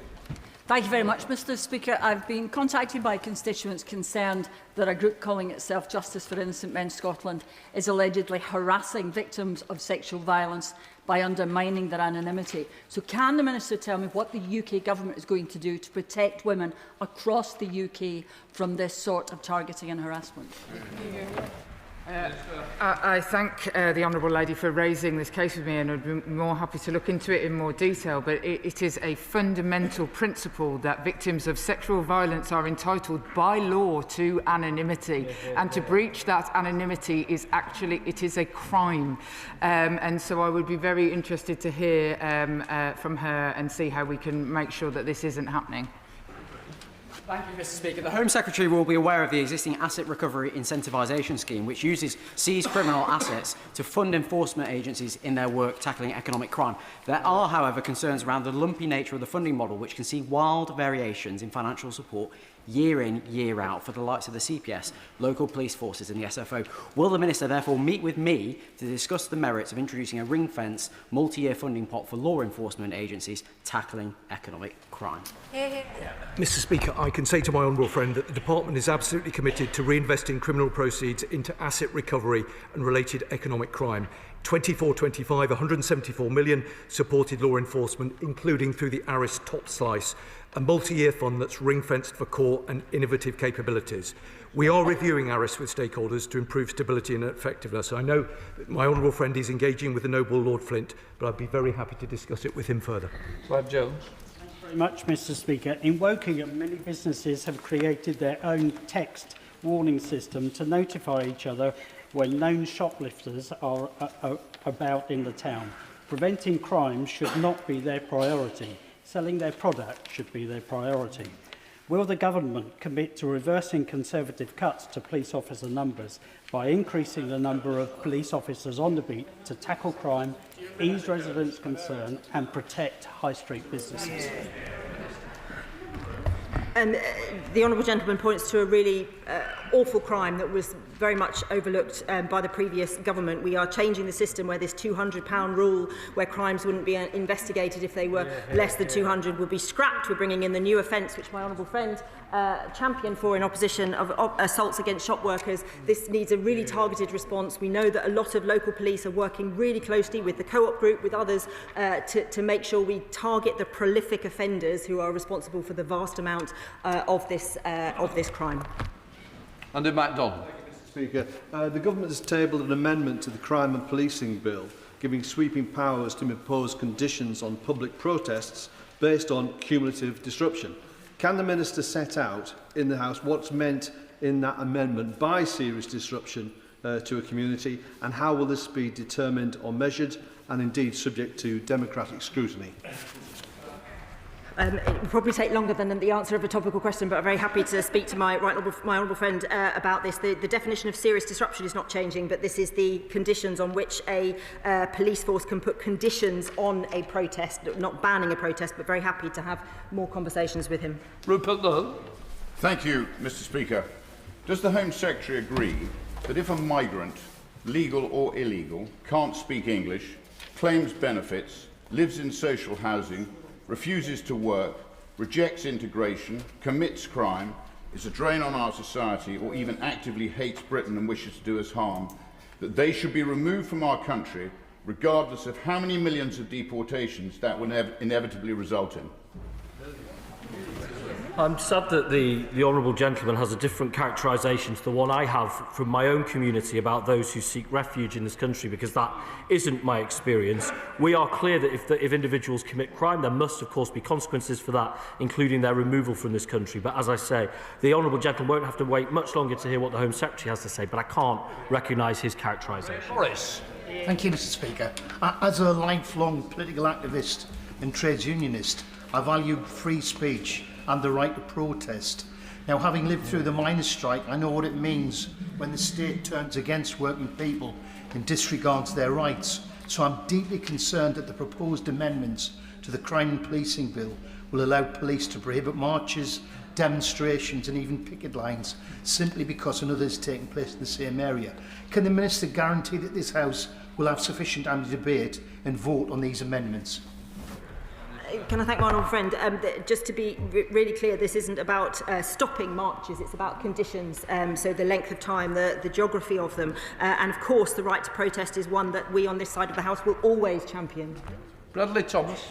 Thank you very much, Mr Speaker. I've been contacted by constituents concerned that a group calling itself Justice for Innocent Men Scotland is allegedly harassing victims of sexual violence by undermining their anonymity. So can the Minister tell me what the UK Government is going to do to protect women across the UK from this sort of targeting and harassment? I thank the Honourable Lady for raising this case with me, and I'd be more happy to look into it in more detail, but it is a fundamental principle that victims of sexual violence are entitled by law to anonymity, and to breach that anonymity is actually, it is a crime. And so I would be very interested to hear from her and see how we can make sure that this isn't happening. Thank you, Mr Speaker. The Home Secretary will be aware of the existing asset recovery incentivisation scheme, which uses seized criminal assets to fund enforcement agencies in their work tackling economic crime. There are, however, concerns around the lumpy nature of the funding model, which can see wild variations in financial support year in, year out for the likes of the CPS, local police forces and the SFO. Will the Minister therefore meet with me to discuss the merits of introducing a ring-fence, multi-year funding pot for law enforcement agencies tackling economic crime? Mr Speaker, I can say to my honourable friend that the Department is absolutely committed to reinvesting criminal proceeds into asset recovery and related economic crime. 24-25, 174 million supported law enforcement, including through the ARIS top slice, a multi-year fund that's ring-fenced for core and innovative capabilities. We are reviewing ARIS with stakeholders to improve stability and effectiveness. I know that my honourable friend is engaging with the noble Lord Flint, but I'd be very happy to discuss it with him further. Clive Jones. Thank you very much, Mr Speaker. In Wokingham, many businesses have created their own text warning system to notify each other when known shoplifters are about in the town. Preventing crime should not be their priority. Selling their product should be their priority. Will the government commit to reversing Conservative cuts to police officer numbers by increasing the number of police officers on the beat to tackle crime, ease residents' concern and protect high street businesses? The honourable gentleman points to a really awful crime that was very much overlooked by the previous government. We are changing the system where this £200 rule, where crimes wouldn't be investigated if they were less than 200, will be scrapped. We're bringing in the new offence, which my honourable friend championed for in opposition, of assaults against shop workers. This needs a really targeted response. We know that a lot of local police are working really closely with the co-op group, with others, to make sure we target the prolific offenders who are responsible for the vast amount of this crime. Andy MacDonald. Speaker, the Government has tabled an amendment to the Crime and Policing Bill, giving sweeping powers to impose conditions on public protests based on cumulative disruption. Can the Minister set out in the House what's meant in that amendment by serious disruption to a community, and how will this be determined or measured, and indeed subject to democratic scrutiny? It will probably take longer than the answer of a topical question, but I'm very happy to speak to my honourable friend about this. The definition of serious disruption is not changing, but this is the conditions on which a police force can put conditions on a protest, not banning a protest, but very happy to have more conversations with him. Rupert Lowe. Thank you, Mr Speaker. Does the Home Secretary agree that if a migrant, legal or illegal, can't speak English, claims benefits, lives in social housing, refuses to work, rejects integration, commits crime, is a drain on our society, or even actively hates Britain and wishes to do us harm, that they should be removed from our country regardless of how many millions of deportations that will inevitably result in? I'm sad that the honourable gentleman has a different characterisation to the one I have from my own community about those who seek refuge in this country, because that isn't my experience. We are clear that if individuals commit crime, there must of course be consequences for that, including their removal from this country. But as I say, the honourable gentleman won't have to wait much longer to hear what the Home Secretary has to say, but I can't recognise his characterisation. Boris. Thank you, Mr. Speaker. As a lifelong political activist and trades unionist, I value free speech and the right to protest. Now, having lived through the miners' strike, I know what it means when the state turns against working people and disregards their rights. So I'm deeply concerned that the proposed amendments to the Crime and Policing Bill will allow police to prohibit marches, demonstrations and even picket lines simply because another is taking place in the same area. Can the Minister guarantee that this House will have sufficient time to debate and vote on these amendments? Can I thank my honourable friend? Just to be really clear, this isn't about stopping marches, it's about conditions, so the length of time, the geography of them, and of course the right to protest is one that we on this side of the House will always champion. Bradley Thomas.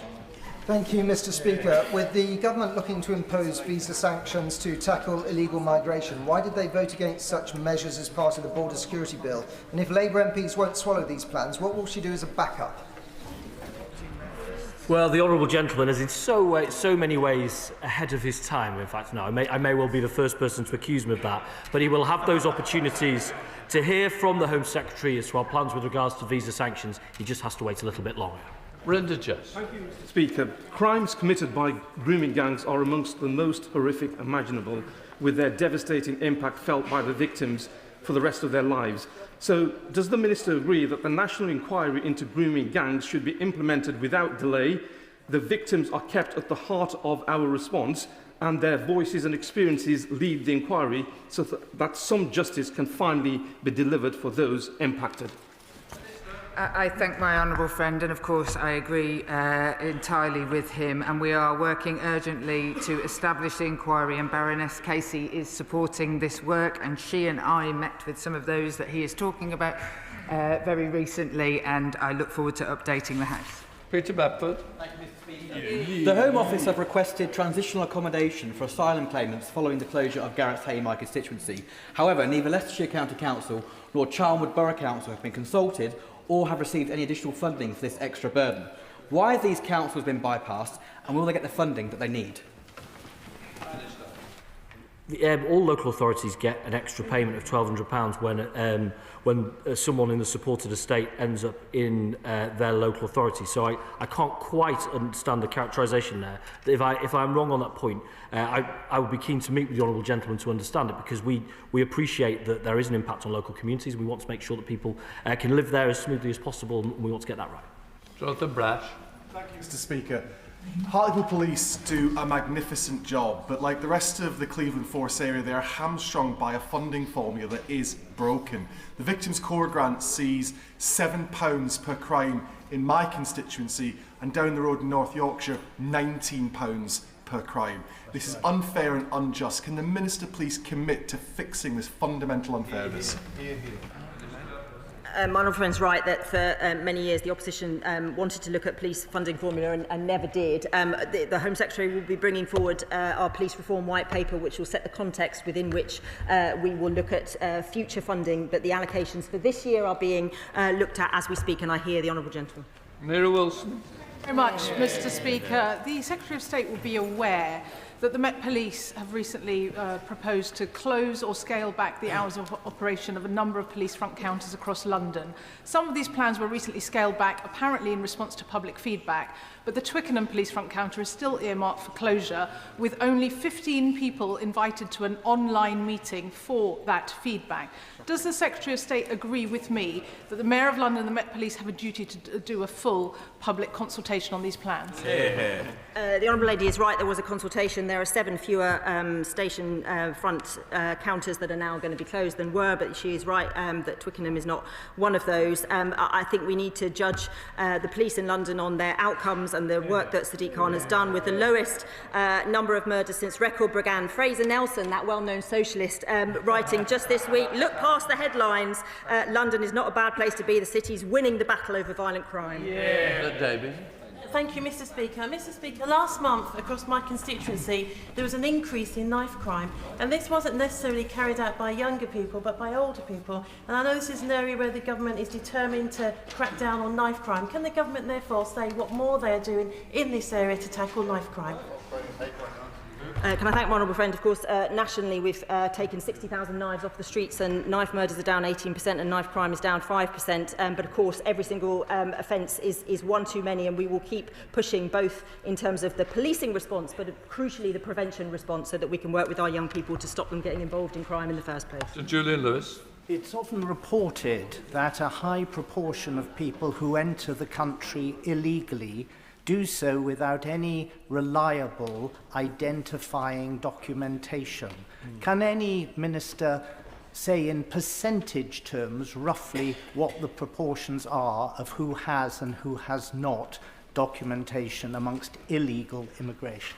Thank you, Mr. Speaker. With the government looking to impose visa sanctions to tackle illegal migration, why did they vote against such measures as part of the Border Security Bill? And if Labour MPs won't swallow these plans, what will she do as a backup? Well, the honourable gentleman is in so many ways ahead of his time. In fact, no, I may well be the first person to accuse him of that. But he will have those opportunities to hear from the Home Secretary as to our plans with regards to visa sanctions. He just has to wait a little bit longer. Brenda Jess. Thank you, Mr. Speaker. Crimes committed by grooming gangs are amongst the most horrific imaginable, with their devastating impact felt by the victims for the rest of their lives. So, does the Minister agree that the national inquiry into grooming gangs should be implemented without delay, the victims are kept at the heart of our response, and their voices and experiences lead the inquiry so that some justice can finally be delivered for those impacted? I thank my honourable friend, and of course I agree entirely with him, and we are working urgently to establish the inquiry, and Baroness Casey is supporting this work, and she and I met with some of those that he is talking about very recently, and I look forward to updating the House. Peter Bedford. The Home Office have requested transitional accommodation for asylum claimants following the closure of Garrett's Hay, my constituency. However, neither Leicestershire County Council nor Charnwood Borough Council have been consulted or have received any additional funding for this extra burden. Why have these councils been bypassed, and will they get the funding that they need? All local authorities get an extra payment of £1,200 when someone in the supported estate ends up in their local authority. So I can't quite understand the characterisation there. If I'm wrong on that point, I would be keen to meet with the honourable gentleman to understand it, because we appreciate that there is an impact on local communities, and we want to make sure that people can live there as smoothly as possible, and we want to get that right. Jonathan Brash. Thank you, Mr. Speaker. Hartlepool Police do a magnificent job, but like the rest of the Cleveland Force area, they are hamstrung by a funding formula that is broken. The Victims' Core Grant sees £7 per crime in my constituency, and down the road in North Yorkshire, £19 per crime. This is unfair and unjust. Can the Minister please commit to fixing this fundamental unfairness? My honourable friend's right that for many years the opposition wanted to look at police funding formula and never did. The Home Secretary will be bringing forward our police reform white paper, which will set the context within which we will look at future funding, but the allocations for this year are being looked at as we speak, and I hear the honourable gentleman. Mira Wilson. Very much, Mr. Speaker. The Secretary of State will be aware that the Met Police have recently proposed to close or scale back the hours of operation of a number of police front counters across London. Some of these plans were recently scaled back, apparently in response to public feedback, but the Twickenham police front counter is still earmarked for closure, with only 15 people invited to an online meeting for that feedback. Does the Secretary of State agree with me that the Mayor of London and the Met Police have a duty to do a full public consultation on these plans? The Honourable Lady is right, there was a consultation station, there are 7 fewer station front counters that are now going to be closed than were, but she is right that Twickenham is not one of those. I think we need to judge the police in London on their outcomes and the work that Sadiq Khan has done, with the lowest number of murders since record began. Fraser Nelson, that well-known socialist, writing just this week, look past the headlines, London is not a bad place to be, the city's winning the battle over violent crime. David. Thank you, Mr. Speaker. Mr. Speaker, last month across my constituency there was an increase in knife crime, and this wasn't necessarily carried out by younger people but by older people. And I know this is an area where the government is determined to crack down on knife crime. Can the government therefore say what more they are doing in this area to tackle knife crime? Can I thank my honourable friend? Of course, nationally we've taken 60,000 knives off the streets, and knife murders are down 18% and knife crime is down 5%. But of course, every single offence is one too many, and we will keep pushing both in terms of the policing response, but crucially the prevention response, so that we can work with our young people to stop them getting involved in crime in the first place. Sir Julian Lewis. It's often reported that a high proportion of people who enter the country illegally do so without any reliable identifying documentation. Can any minister say in percentage terms roughly what the proportions are of who has and who has not documentation amongst illegal immigration?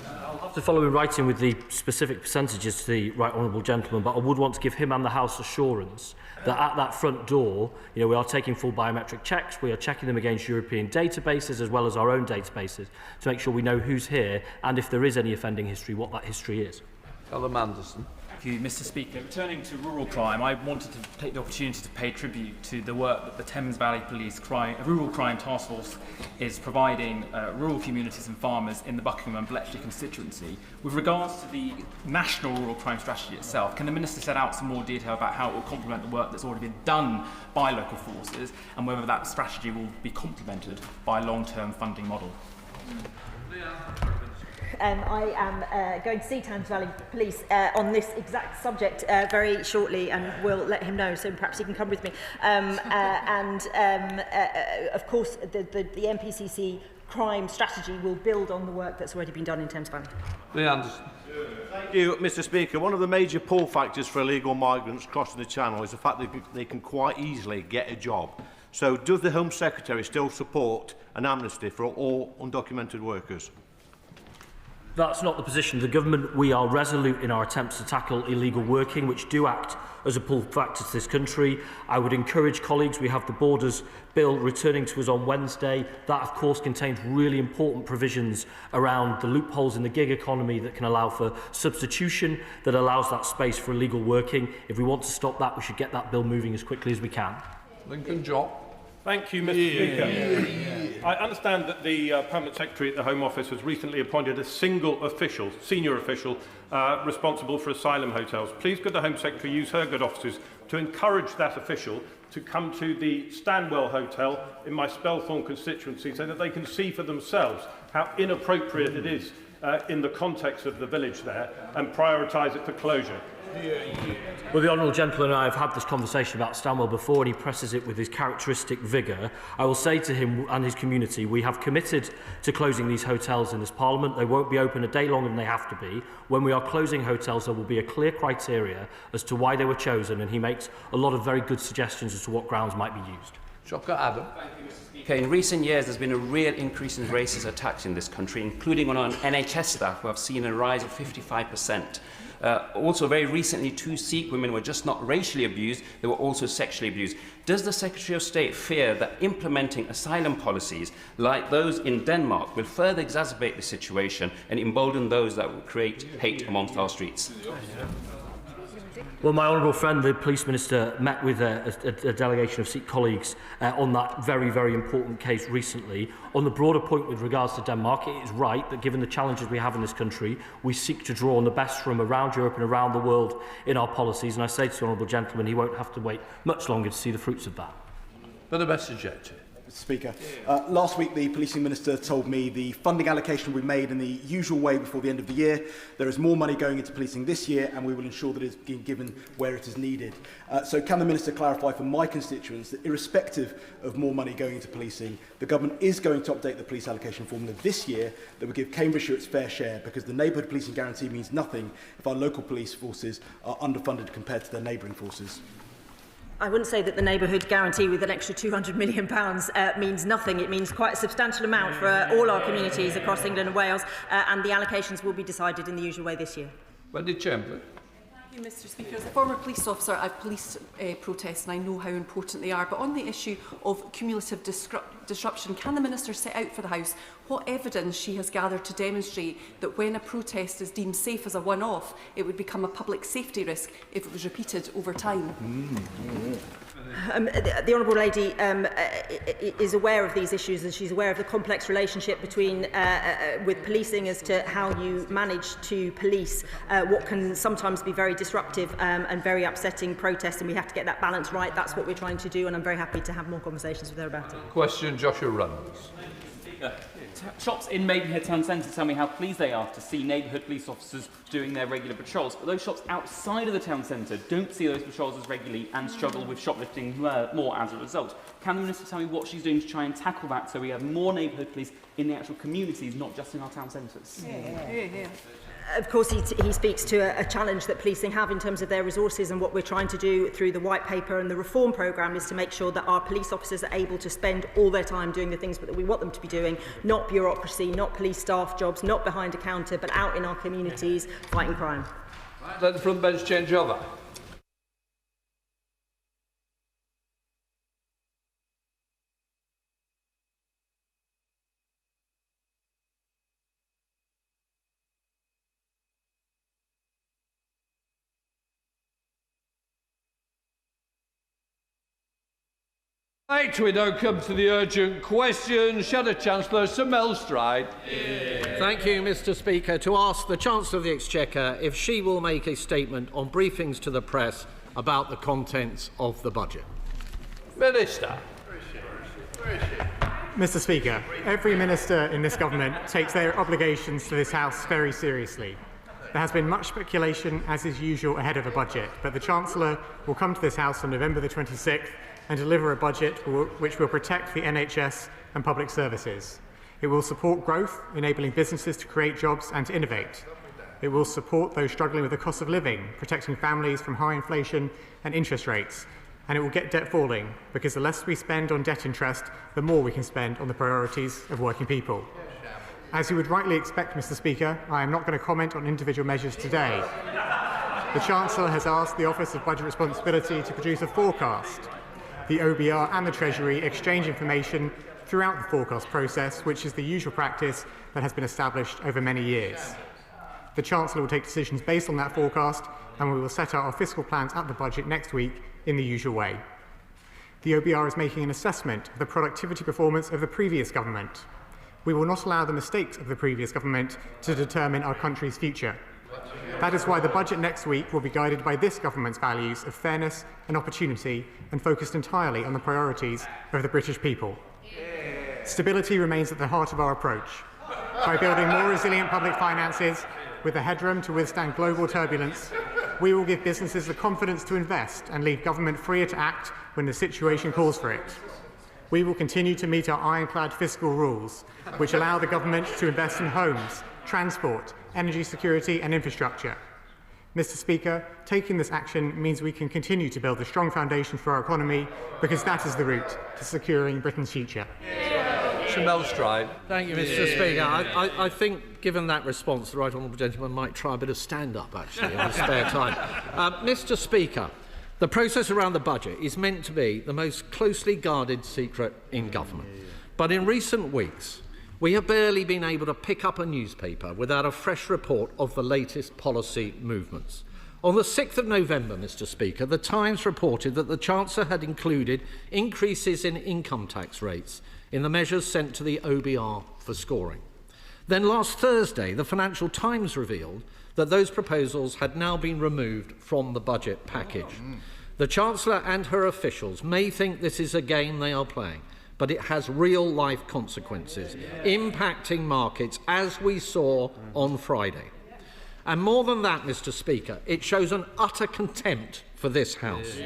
I'll have to follow in writing with the specific percentages to the right honourable gentleman, but I would want to give him and the House assurance that at that front door, we are taking full biometric checks, we are checking them against European databases as well as our own databases to make sure we know who's here, and if there is any offending history, what that history is. Calum Anderson. Thank you, Mr. Speaker. Returning to rural crime, I wanted to take the opportunity to pay tribute to the work that the Thames Valley Police Rural Crime Task Force is providing rural communities and farmers in the Buckingham and Bletchley constituency. With regards to the national rural crime strategy itself, can the Minister set out some more detail about how it will complement the work that's already been done by local forces, and whether that strategy will be complemented by a long-term funding model? I am going to see Thames Valley Police on this exact subject very shortly, and will let him know, so perhaps he can come with me. Of course, the MPCC crime strategy will build on the work that's already been done in Thames Valley. Thank you, Mr. Speaker. One of the major pull factors for illegal migrants crossing the Channel is the fact that they can quite easily get a job. So does the Home Secretary still support an amnesty for all undocumented workers? That's not the position of the government. We are resolute in our attempts to tackle illegal working, which do act as a pull factor to this country. I would encourage colleagues, we have the Borders Bill returning to us on Wednesday. That, of course, contains really important provisions around the loopholes in the gig economy that can allow for substitution, that allows that space for illegal working. If we want to stop that, we should get that bill moving as quickly as we can. Lincoln Job. Thank you, Mr. Speaker. I understand that the Permanent Secretary at the Home Office has recently appointed a single official, senior official, responsible for asylum hotels. Please could the Home Secretary use her good offices to encourage that official to come to the Stanwell Hotel in my Spelthorne constituency so that they can see for themselves how inappropriate it is in the context of the village there, and prioritise it for closure. Well, the honourable gentleman and I have had this conversation about Stanwell before, and he presses it with his characteristic vigour. I will say to him and his community, we have committed to closing these hotels in this Parliament. They won't be open a day longer than they have to be. When we are closing hotels, there will be a clear criteria as to why they were chosen, and he makes a lot of very good suggestions as to what grounds might be used. Shocker Adam. Okay, in recent years, there's been a real increase in racist attacks in this country, including on our NHS staff, who have seen a rise of 55%. Also, very recently, 2 Sikh women were just not racially abused, they were also sexually abused. Does the Secretary of State fear that implementing asylum policies like those in Denmark will further exacerbate the situation and embolden those that will create hate amongst our streets? Well, my honourable friend, the Police Minister, met with a delegation of Sikh colleagues on that very, very important case recently. On the broader point with regards to Denmark, it is right that given the challenges we have in this country, we seek to draw on the best from around Europe and around the world in our policies. And I say to the honourable gentleman, he won't have to wait much longer to see the fruits of that. But a message yet. Mr. Speaker. Last week, the Policing Minister told me the funding allocation will be made in the usual way before the end of the year. There is more money going into policing this year, and we will ensure that it is being given where it is needed. So can the Minister clarify for my constituents that irrespective of more money going into policing, the Government is going to update the police allocation formula this year that will give Cambridgeshire its fair share, because the neighbourhood policing guarantee means nothing if our local police forces are underfunded compared to their neighbouring forces? I wouldn't say that the neighbourhood guarantee with an extra £200 million means nothing. It means quite a substantial amount for all our communities across England and Wales, and the allocations will be decided in the usual way this year. Medi Chamberlain. Thank you, Mr. Speaker. As a former police officer, I've policed protests and I know how important they are. But on the issue of cumulative disruption, can the Minister set out for the House what evidence she has gathered to demonstrate that when a protest is deemed safe as a one-off, it would become a public safety risk if it was repeated over time? The Honourable Lady is aware of these issues, and she's aware of the complex relationship between with policing as to how you manage to police what can sometimes be very disruptive and very upsetting protests, and we have to get that balance right. That's what we're trying to do, and I'm very happy to have more conversations with her about it. Question, Joshua Reynolds. Shops in Maidenhead Town Centre tell me how pleased they are to see neighbourhood police officers doing their regular patrols, but those shops outside of the town centre don't see those patrols as regularly and struggle with shoplifting more as a result. Can the Minister tell me what she's doing to try and tackle that so we have more neighbourhood police in the actual communities, not just in our town centres? Of course, he speaks to a challenge that policing have in terms of their resources, and what we're trying to do through the White Paper and the reform programme is to make sure that our police officers are able to spend all their time doing the things that we want them to be doing, not bureaucracy, not police staff jobs, not behind a counter, but out in our communities fighting crime. Let the front bench change over. Right, we now come to the urgent question. Shadow Chancellor Sir Mel Stride. Thank you, Mr. Speaker. To ask the Chancellor of the Exchequer if she will make a statement on briefings to the press about the contents of the budget. Minister. Mr. Speaker, every minister in this government takes their obligations to this House very seriously. There has been much speculation, as is usual, ahead of a budget, but the Chancellor will come to this House on November the 26th and deliver a budget which will protect the NHS and public services. It will support growth, enabling businesses to create jobs and to innovate. It will support those struggling with the cost of living, protecting families from high inflation and interest rates. And it will get debt falling, because the less we spend on debt interest, the more we can spend on the priorities of working people. As you would rightly expect, Mr. Speaker, I am not going to comment on individual measures today. The Chancellor has asked the Office of Budget Responsibility to produce a forecast. The OBR and the Treasury exchange information throughout the forecast process, which is the usual practice that has been established over many years. The Chancellor will take decisions based on that forecast, and we will set out our fiscal plans at the budget next week in the usual way. The OBR is making an assessment of the productivity performance of the previous government. We will not allow the mistakes of the previous government to determine our country's future. That is why the budget next week will be guided by this government's values of fairness and opportunity, and focused entirely on the priorities of the British people. Stability remains at the heart of our approach. By building more resilient public finances with the headroom to withstand global turbulence, we will give businesses the confidence to invest and leave government freer to act when the situation calls for it. We will continue to meet our ironclad fiscal rules, which allow the government to invest in homes, transport, energy security and infrastructure. Mr. Speaker, taking this action means we can continue to build a strong foundation for our economy, because that is the route to securing Britain's future. Sir Mel Stride. Thank you, Mr. Speaker. I think, given that response, the right honourable gentleman might try a bit of stand-up, actually, in his spare time. Mr. Speaker, the process around the budget is meant to be the most closely guarded secret in government. But in recent weeks, we have barely been able to pick up a newspaper without a fresh report of the latest policy movements. On the 6th of November, Mr. Speaker, the Times reported that the Chancellor had included increases in income tax rates in the measures sent to the OBR for scoring. Then last Thursday, the Financial Times revealed that those proposals had now been removed from the budget package. The Chancellor and her officials may think this is a game they are playing, but it has real-life consequences, impacting markets, as we saw on Friday. And more than that, Mr. Speaker, it shows an utter contempt for this House.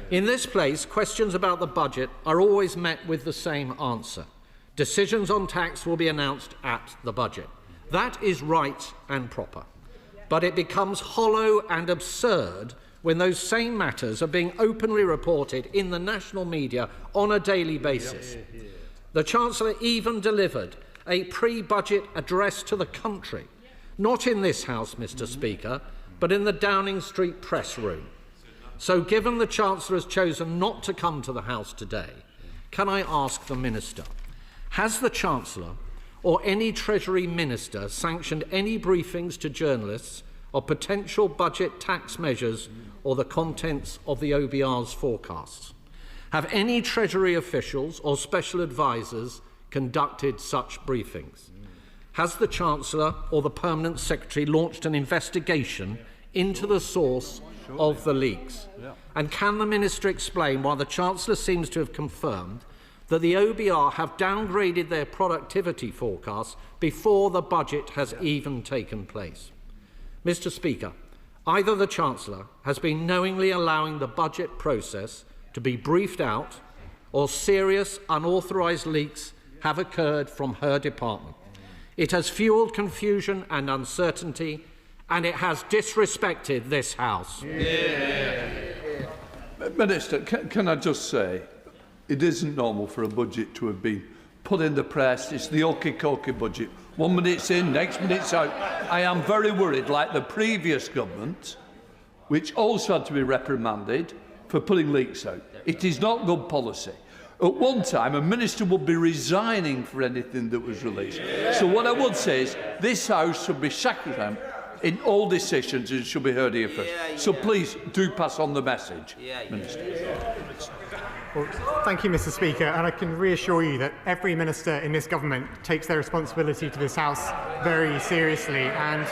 In this place, questions about the budget are always met with the same answer. Decisions on tax will be announced at the budget. That is right and proper. But it becomes hollow and absurd when those same matters are being openly reported in the national media on a daily basis. The Chancellor even delivered a pre-budget address to the country, not in this House, Mr. Speaker, but in the Downing Street press room. So given the Chancellor has chosen not to come to the House today, can I ask the Minister, has the Chancellor or any Treasury Minister sanctioned any briefings to journalists of potential budget tax measures or the contents of the OBR's forecasts? Have any Treasury officials or special advisers conducted such briefings? Has the Chancellor or the Permanent Secretary launched an investigation into the source of the leaks? And can the Minister explain why the Chancellor seems to have confirmed that the OBR have downgraded their productivity forecasts before the budget has even taken place? Mr. Speaker, either the Chancellor has been knowingly allowing the budget process to be briefed out, or serious unauthorised leaks have occurred from her department. It has fuelled confusion and uncertainty, and it has disrespected this House. Minister, can I just say, it isn't normal for a budget to have been put in the press. It's the okey-cokey budget. 1 minute's in, next minute's out. I am very worried, like the previous government, which also had to be reprimanded for putting leaks out. It is not good policy. At one time, a minister would be resigning for anything that was released. So what I would say is this House should be sacrosanct in all decisions and should be heard here first. So please do pass on the message, Minister. Well, thank you, Mr. Speaker, and I can reassure you that every minister in this government takes their responsibility to this House very seriously, and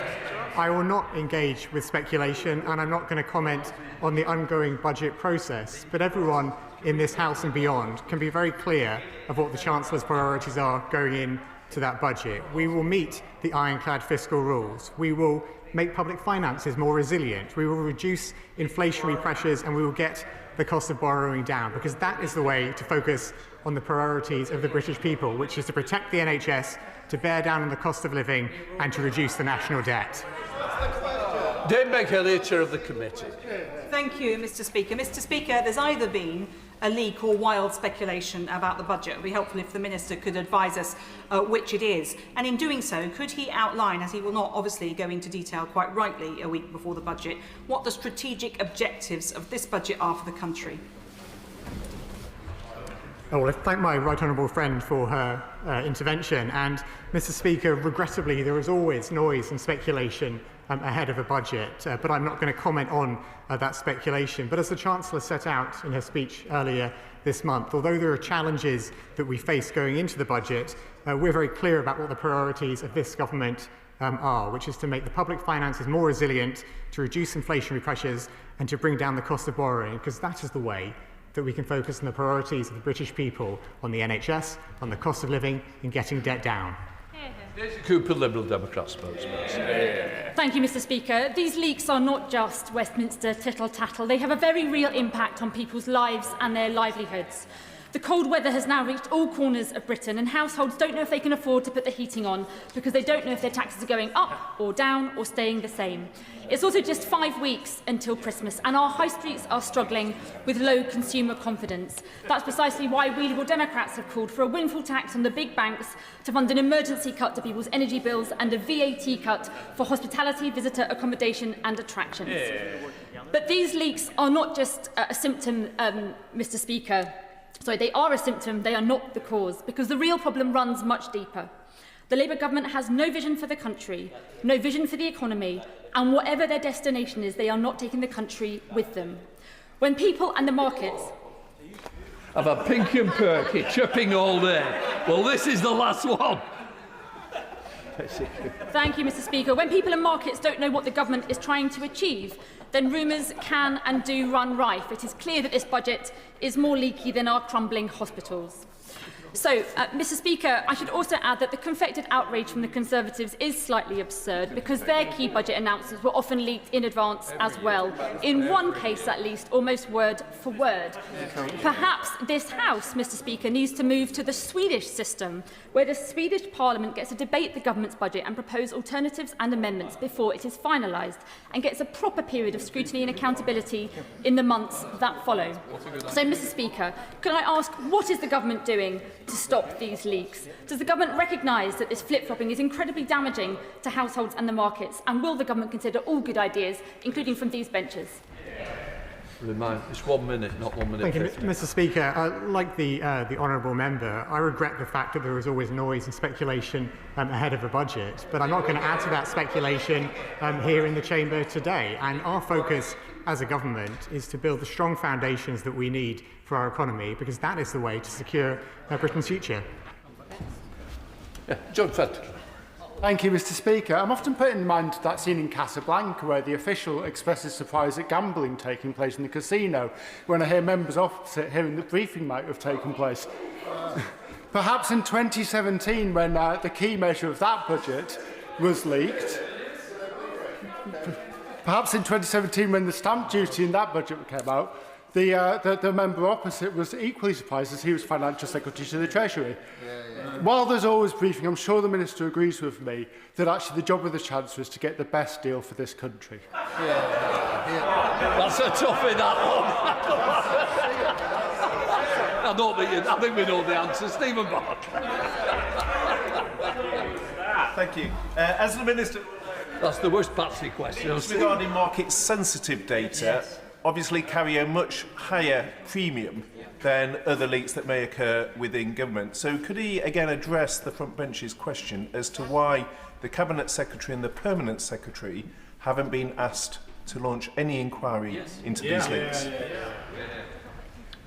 I will not engage with speculation, and I'm not going to comment on the ongoing budget process. But everyone in this House and beyond can be very clear of what the Chancellor's priorities are going into that budget. We will meet the ironclad fiscal rules. We will make public finances more resilient. We will reduce inflationary pressures, and we will get the cost of borrowing down, because that is the way to focus on the priorities of the British people, which is to protect the NHS, to bear down on the cost of living, and to reduce the national debt. Dame Beckelly, Chair of the Committee. Thank you, Mr. Speaker. Mr. Speaker, there's either been a leak or wild speculation about the budget. It would be helpful if the Minister could advise us which it is. And in doing so, could he outline, as he will not obviously go into detail quite rightly a week before the budget, what the strategic objectives of this budget are for the country? Oh, well, I thank my right honourable friend for her intervention. And, Mr. Speaker, regrettably, there is always noise and speculation ahead of a budget, but I'm not going to comment on that speculation. But as the Chancellor set out in her speech earlier this month, although there are challenges that we face going into the budget, we're very clear about what the priorities of this government are, which is to make the public finances more resilient, to reduce inflationary pressures, and to bring down the cost of borrowing, because that is the way that we can focus on the priorities of the British people, on the NHS, on the cost of living, and getting debt down. Cooper, Liberal Democrat spokesman. Thank you, Mr. Speaker. These leaks are not just Westminster tittle-tattle. They have a very real impact on people's lives and their livelihoods. The cold weather has now reached all corners of Britain, and households don't know if they can afford to put the heating on because they don't know if their taxes are going up or down or staying the same. It's also just 5 weeks until Christmas, and our high streets are struggling with low consumer confidence. That's precisely why we Liberal Democrats have called for a windfall tax on the big banks to fund an emergency cut to people's energy bills and a VAT cut for hospitality, visitor accommodation and attractions. But these leaks are not just a symptom, Mr. Speaker. Sorry, they are a symptom, they are not the cause, because the real problem runs much deeper. The Labour government has no vision for the country, no vision for the economy, and whatever their destination is, they are not taking the country with them. When people and the markets... I've had Pinky and Perky chipping all day. Well, this is the last one. Thank you, Mr. Speaker. When people in markets don't know what the government is trying to achieve, then rumours can and do run rife. It is clear that this budget is more leaky than our crumbling hospitals. So, Mr. Speaker, I should also add that the confected outrage from the Conservatives is slightly absurd because their key budget announcements were often leaked in advance as well. In one case, at least, almost word for word. Perhaps this House, Mr. Speaker, needs to move to the Swedish system, where the Swedish Parliament gets to debate the government's budget and propose alternatives and amendments before it is finalised, and gets a proper period of scrutiny and accountability in the months that follow. So, Mr. Speaker, can I ask, what is the government doing to stop these leaks? Does the government recognise that this flip-flopping is incredibly damaging to households and the markets? And will the government consider all good ideas, including from these benches? It's 1 minute, not 1 minute. Thank you, Mr. Speaker. Like the honourable member, I regret the fact that there is always noise and speculation ahead of a budget, but I'm not going to add to that speculation here in the chamber today. And our focus as a government is to build the strong foundations that we need for our economy, because that is the way to secure Britain's future. John Fett. Thank you, Mr. Speaker. I'm often put in mind that scene in Casablanca where the official expresses surprise at gambling taking place in the casino, when I hear members opposite hearing the briefing might have taken place. Perhaps in 2017, when the key measure of that budget was leaked. Perhaps in 2017, when the stamp duty in that budget came out, the member opposite was equally surprised as he was Financial Secretary to the Treasury. While there's always briefing, I'm sure the Minister agrees with me that actually the job of the Chancellor is to get the best deal for this country. That's a toughie, that one. I think we know the answer. Stephen Bark. Thank you. As the Minister... That's the worst Patsy question. Regarding market-sensitive data, obviously carry a much higher premium than other leaks that may occur within government. So could he again address the front bench's question as to why the Cabinet Secretary and the Permanent Secretary haven't been asked to launch any inquiry into these leaks?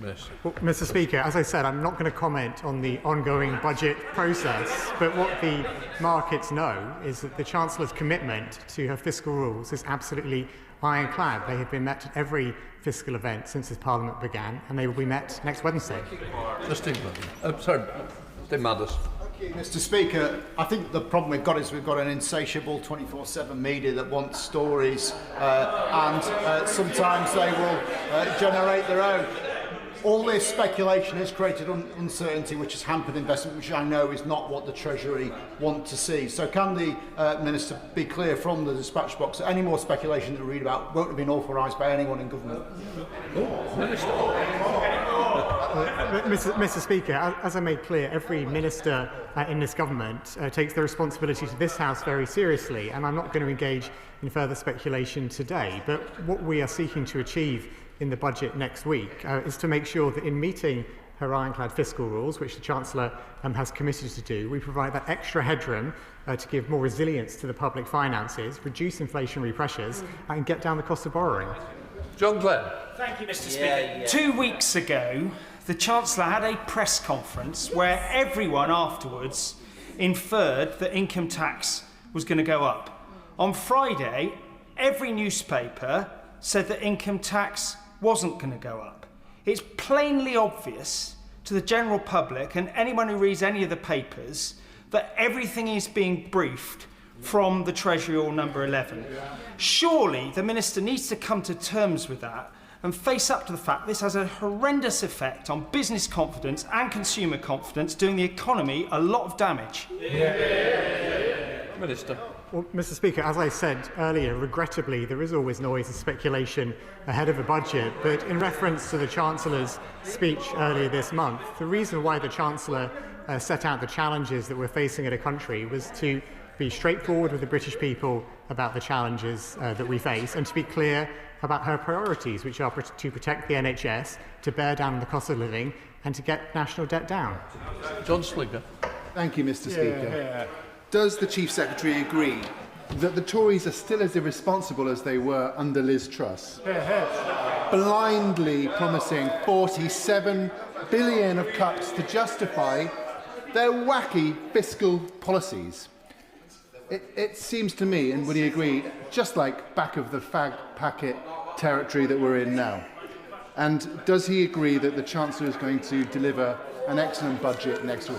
Well, Mr. Speaker, as I said, I'm not going to comment on the ongoing budget process, but what the markets know is that the Chancellor's commitment to her fiscal rules is absolutely ironclad. They have been met at every fiscal event since this Parliament began, and they will be met next Wednesday. Mr. Madders. Thank you, Mr. Speaker. I think the problem we've got is we've got an insatiable 24/7 media that wants stories, and sometimes they will generate their own. All this speculation has created uncertainty, which has hampered investment, which I know is not what the Treasury want to see. So can the Minister be clear from the dispatch box that any more speculation that we read about won't have been authorised by anyone in government? Mr. Speaker, as I made clear, every minister in this government takes their responsibility to this House very seriously, and I'm not going to engage in further speculation today. But what we are seeking to achieve in the budget next week is to make sure that in meeting her ironclad fiscal rules, which the Chancellor has committed to do, we provide that extra headroom to give more resilience to the public finances, reduce inflationary pressures, and get down the cost of borrowing. John Clare. Thank you, Mr. Speaker. 2 weeks ago, the Chancellor had a press conference where everyone afterwards inferred that income tax was going to go up. On Friday, every newspaper said that income tax wasn't going to go up. It's plainly obvious to the general public and anyone who reads any of the papers that everything is being briefed from the Treasury or Number 11. Surely the Minister needs to come to terms with that and face up to the fact this has a horrendous effect on business confidence and consumer confidence, doing the economy a lot of damage. Minister. Well, Mr. Speaker, as I said earlier, regrettably, there is always noise and speculation ahead of a budget. But in reference to the Chancellor's speech earlier this month, the reason why the Chancellor set out the challenges that we're facing in a country was to be straightforward with the British people about the challenges that we face, and to be clear about her priorities, which are to protect the NHS, to bear down on the cost of living, and to get national debt down. John Slinger. Thank you, Mr. Speaker. Does the Chief Secretary agree that the Tories are still as irresponsible as they were under Liz Truss, blindly promising 47 billion of cuts to justify their wacky fiscal policies? It seems to me, and would he agree, just like back of the fag packet territory that we're in now. And does he agree that the Chancellor is going to deliver an excellent budget next week?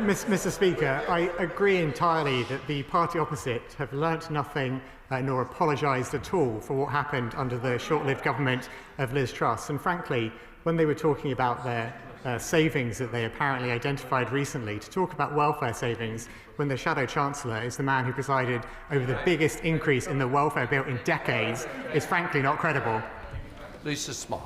Mr. Speaker, I agree entirely that the party opposite have learnt nothing nor apologised at all for what happened under the short-lived government of Liz Truss. And frankly, when they were talking about their savings that they apparently identified recently, to talk about welfare savings when the Shadow Chancellor is the man who presided over the biggest increase in the welfare bill in decades is frankly not credible. Lisa Smart.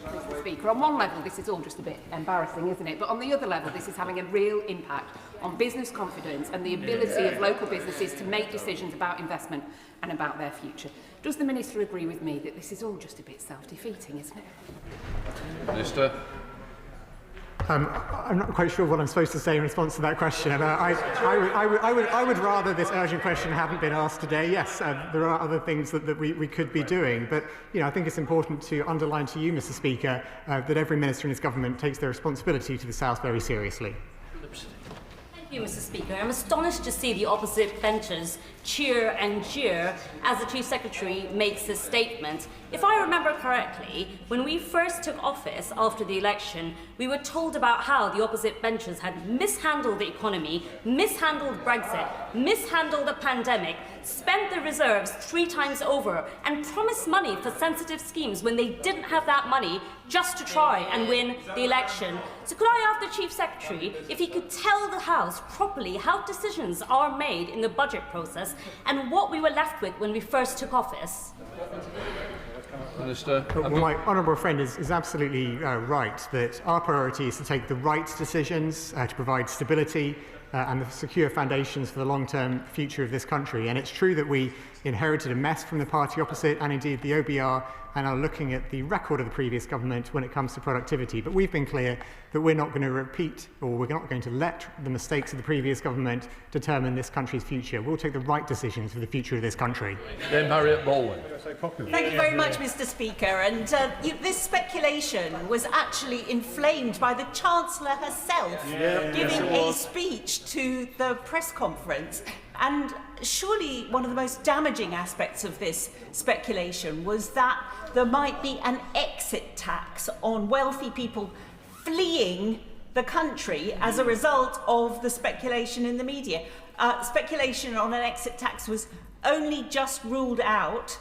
Mr. Speaker, on one level this is all just a bit embarrassing, isn't it? But on the other level this is having a real impact on business confidence and the ability of local businesses to make decisions about investment and about their future. Does the Minister agree with me that this is all just a bit self-defeating, isn't it? Minister. I'm not quite sure what I'm supposed to say in response to that question. I would rather this urgent question hadn't been asked today. Yes, there are other things that we could be doing, but I think it's important to underline to you, Mr. Speaker, that every minister in his government takes their responsibility to this House very seriously. Thank you, Mr. Speaker. I'm astonished to see the opposite benches cheer and jeer as the Chief Secretary makes this statement. If I remember correctly, when we first took office after the election, we were told about how the opposite benches had mishandled the economy, mishandled Brexit, mishandled the pandemic, spent the reserves 3 times over, and promised money for sensitive schemes when they didn't have that money just to try and win the election. So could I ask the Chief Secretary if he could tell the House properly how decisions are made in the budget process and what we were left with when we first took office? Minister. Well, my honourable friend is absolutely right that our priority is to take the right decisions to provide stability and the secure foundations for the long-term future of this country. And it's true that we inherited a mess from the party opposite and indeed the OBR and are looking at the record of the previous government when it comes to productivity. But we've been clear that we're not going to repeat or we're not going to let the mistakes of the previous government determine this country's future. We'll take the right decisions for the future of this country. Then Harriet Baldwin. Thank you very much, Mr. Speaker. And this speculation was actually inflamed by the Chancellor herself giving a speech to the press conference. And surely one of the most damaging aspects of this speculation was that there might be an exit tax on wealthy people fleeing the country as a result of the speculation in the media. Speculation on an exit tax was only just ruled out,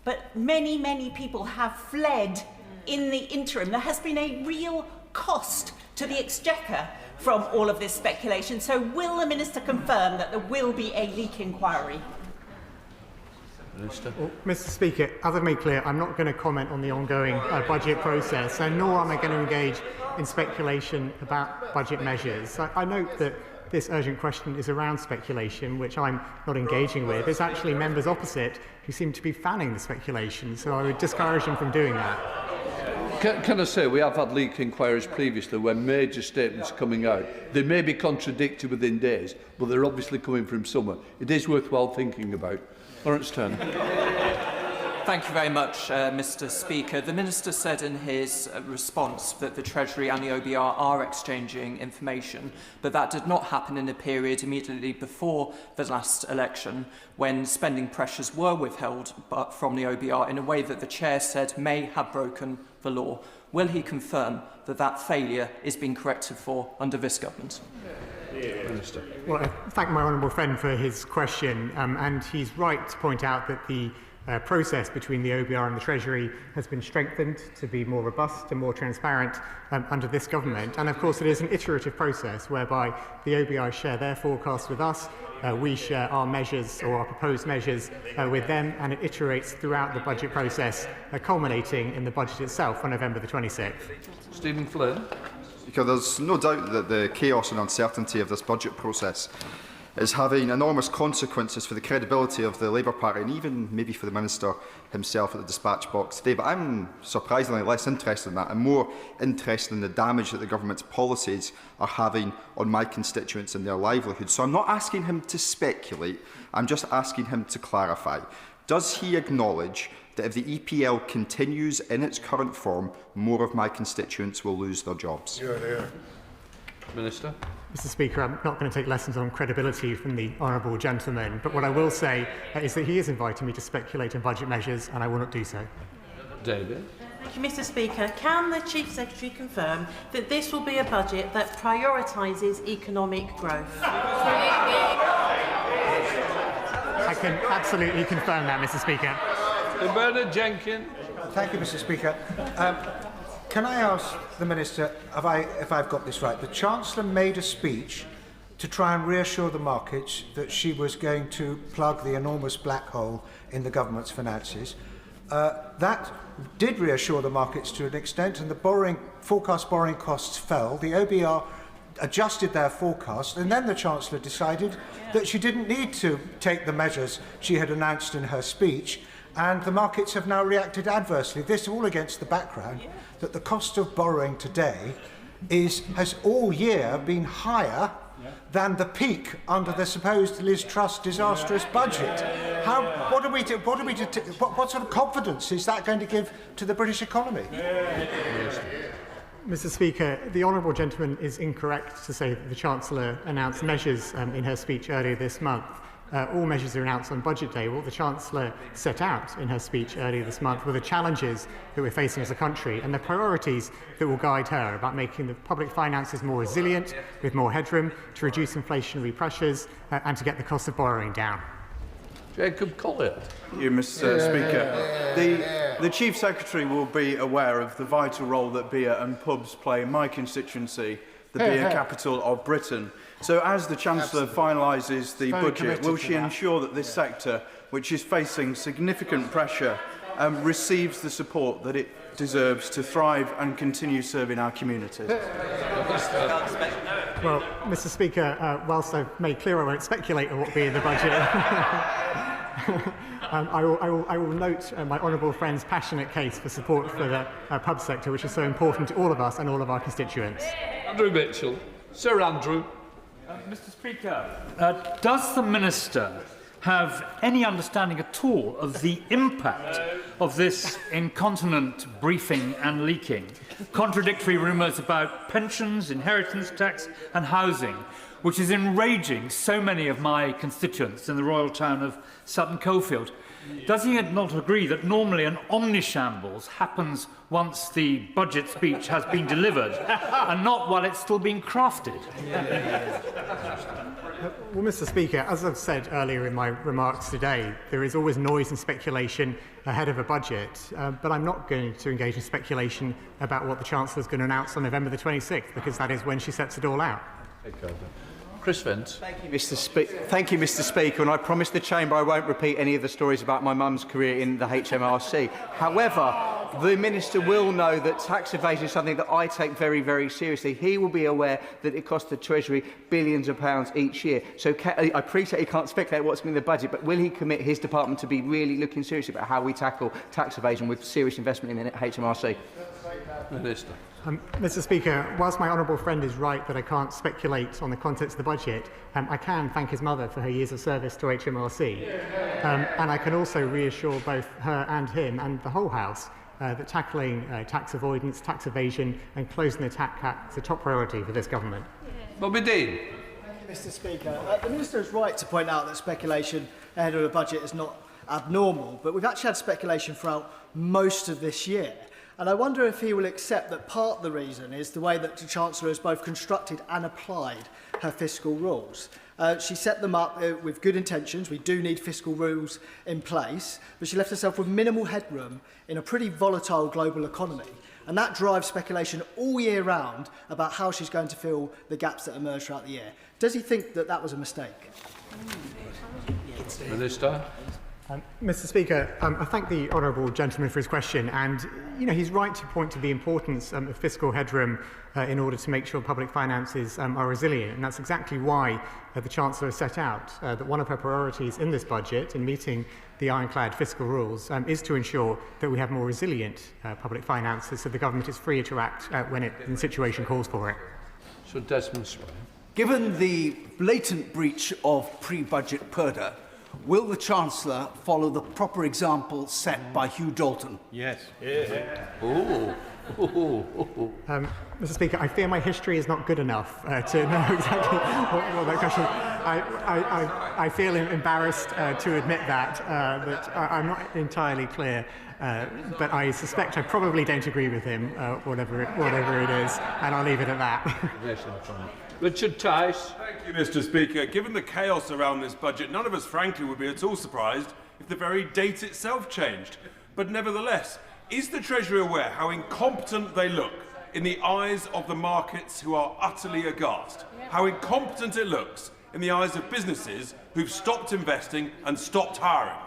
but many, many people have fled in the interim. There has been a real cost to the Exchequer from all of this speculation. So will the Minister confirm that there will be a leak inquiry? Minister. Well, Mr. Speaker, as I've made clear, I'm not going to comment on the ongoing budget process, and nor am I going to engage in speculation about budget measures. I note that this urgent question is around speculation, which I'm not engaging with. It's actually members opposite who seem to be fanning the speculation, so I would discourage them from doing that. Can I say, we have had leak inquiries previously when major statements are coming out. They may be contradicted within days, but they're obviously coming from somewhere. It is worthwhile thinking about. Lawrence Turner. Thank you very much, Mr. Speaker. The Minister said in his response that the Treasury and the OBR are exchanging information, but that did not happen in a period immediately before the last election when spending pressures were withheld from the OBR in a way that the Chair said may have broken the law. Will he confirm that that failure is being corrected for under this government? Minister. Well, I thank my honourable friend for his question, and he's right to point out that the process between the OBR and the Treasury has been strengthened to be more robust and more transparent under this government. And of course it is an iterative process whereby the OBR share their forecasts with us, we share our measures or our proposed measures with them, and it iterates throughout the budget process, culminating in the budget itself on November the 26th. Stephen Flynn. Because there's no doubt that the chaos and uncertainty of this budget process is having enormous consequences for the credibility of the Labour Party and even maybe for the Minister himself at the dispatch box today. But I'm surprisingly less interested in that. I'm more interested in the damage that the government's policies are having on my constituents and their livelihoods. So I'm not asking him to speculate, I'm just asking him to clarify. Does he acknowledge that if the EPL continues in its current form, more of my constituents will lose their jobs? Minister. Mr. Speaker, I'm not going to take lessons on credibility from the honourable gentleman, but what I will say is that he is inviting me to speculate on budget measures, and I will not do so. David. Thank you, Mr. Speaker. Can the Chief Secretary confirm that this will be a budget that prioritises economic growth? I can absolutely confirm that, Mr. Speaker. Bernard Jenkins. Thank you, Mr. Speaker. Can I ask the Minister if I've got this right? The Chancellor made a speech to try and reassure the markets that she was going to plug the enormous black hole in the government's finances. That did reassure the markets to an extent, and the forecast borrowing costs fell. The OBR adjusted their forecast, and then the Chancellor decided that she didn't need to take the measures she had announced in her speech, and the markets have now reacted adversely. This all against the background that the cost of borrowing today has all year been higher than the peak under the supposed Liz Truss disastrous budget. What sort of confidence is that going to give to the British economy? Mr. Speaker, the honourable gentleman is incorrect to say that the Chancellor announced measures in her speech earlier this month. All measures are announced on Budget Day. What the Chancellor set out in her speech earlier this month were the challenges that we're facing as a country and the priorities that will guide her about making the public finances more resilient, with more headroom, to reduce inflationary pressures and to get the cost of borrowing down. Jacob Collier. Thank you, Mr. Speaker. The Chief Secretary will be aware of the vital role that beer and pubs play in my constituency, the beer capital of Britain. So as the Chancellor finalises the budget, will she ensure that this sector, which is facing significant pressure, receives the support that it deserves to thrive and continue serving our communities? Well, Mr. Speaker, whilst I've made clear I won't speculate on what will be in the budget, I will note my honourable friend's passionate case for support for the pub sector, which is so important to all of us and all of our constituents. Andrew Mitchell. Sir Andrew. Mr. Speaker, does the Minister have any understanding at all of the impact of this incontinent briefing and leaking? Contradictory rumours about pensions, inheritance tax and housing, which is enraging so many of my constituents in the royal town of Sutton Coldfield. Does he not agree that normally an omnishambles happens once the budget speech has been delivered and not while it's still being crafted? Well, Mr. Speaker, as I've said earlier in my remarks today, there is always noise and speculation ahead of a budget, but I'm not going to engage in speculation about what the Chancellor is going to announce on November the 26th, because that is when she sets it all out. Chris Vince. Thank you, Mr. Speaker, and I promise the Chamber I won't repeat any of the stories about my mum's career in the HMRC. However, the Minister will know that tax evasion is something that I take very, very seriously. He will be aware that it costs the Treasury billions of pounds each year. So I appreciate he can't speculate what's in the budget, but will he commit his department to be really looking seriously about how we tackle tax evasion with serious investment in the HMRC? Minister. Mr. Speaker, whilst my honourable friend is right that I can't speculate on the contents of the budget, I can thank his mother for her years of service to HMRC. And I can also reassure both her and him and the whole House that tackling tax avoidance, tax evasion and closing the tax cap is a top priority for this government. Bobby Dean. Thank you, Mr. Speaker. The Minister is right to point out that speculation ahead of a budget is not abnormal, but we've actually had speculation throughout most of this year. And I wonder if he will accept that part of the reason is the way that the Chancellor has both constructed and applied her fiscal rules. She set them up with good intentions. We do need fiscal rules in place, but she left herself with minimal headroom in a pretty volatile global economy. And that drives speculation all year round about how she's going to fill the gaps that emerge throughout the year. Does he think that that was a mistake? Minister. Mr. Speaker, I thank the honourable gentleman for his question, and he's right to point to the importance of fiscal headroom in order to make sure public finances are resilient, and that's exactly why the Chancellor has set out that one of her priorities in this budget, in meeting the ironclad fiscal rules, is to ensure that we have more resilient public finances so the government is free to act when the situation calls for it. So Desmond Swire. Given the blatant breach of pre-budget purdah, will the Chancellor follow the proper example set by Hugh Dalton? Yes. Oh, Mr. Speaker, I fear my history is not good enough to know exactly what that question. I feel embarrassed to admit that, but I'm not entirely clear. But I suspect I probably don't agree with him, whatever it is, and I'll leave it at that. Richard Tice. Thank you, Mr. Speaker. Given the chaos around this budget, none of us, frankly, would be at all surprised if the very date itself changed. But nevertheless, is the Treasury aware how incompetent they look in the eyes of the markets who are utterly aghast? How incompetent it looks in the eyes of businesses who've stopped investing and stopped hiring?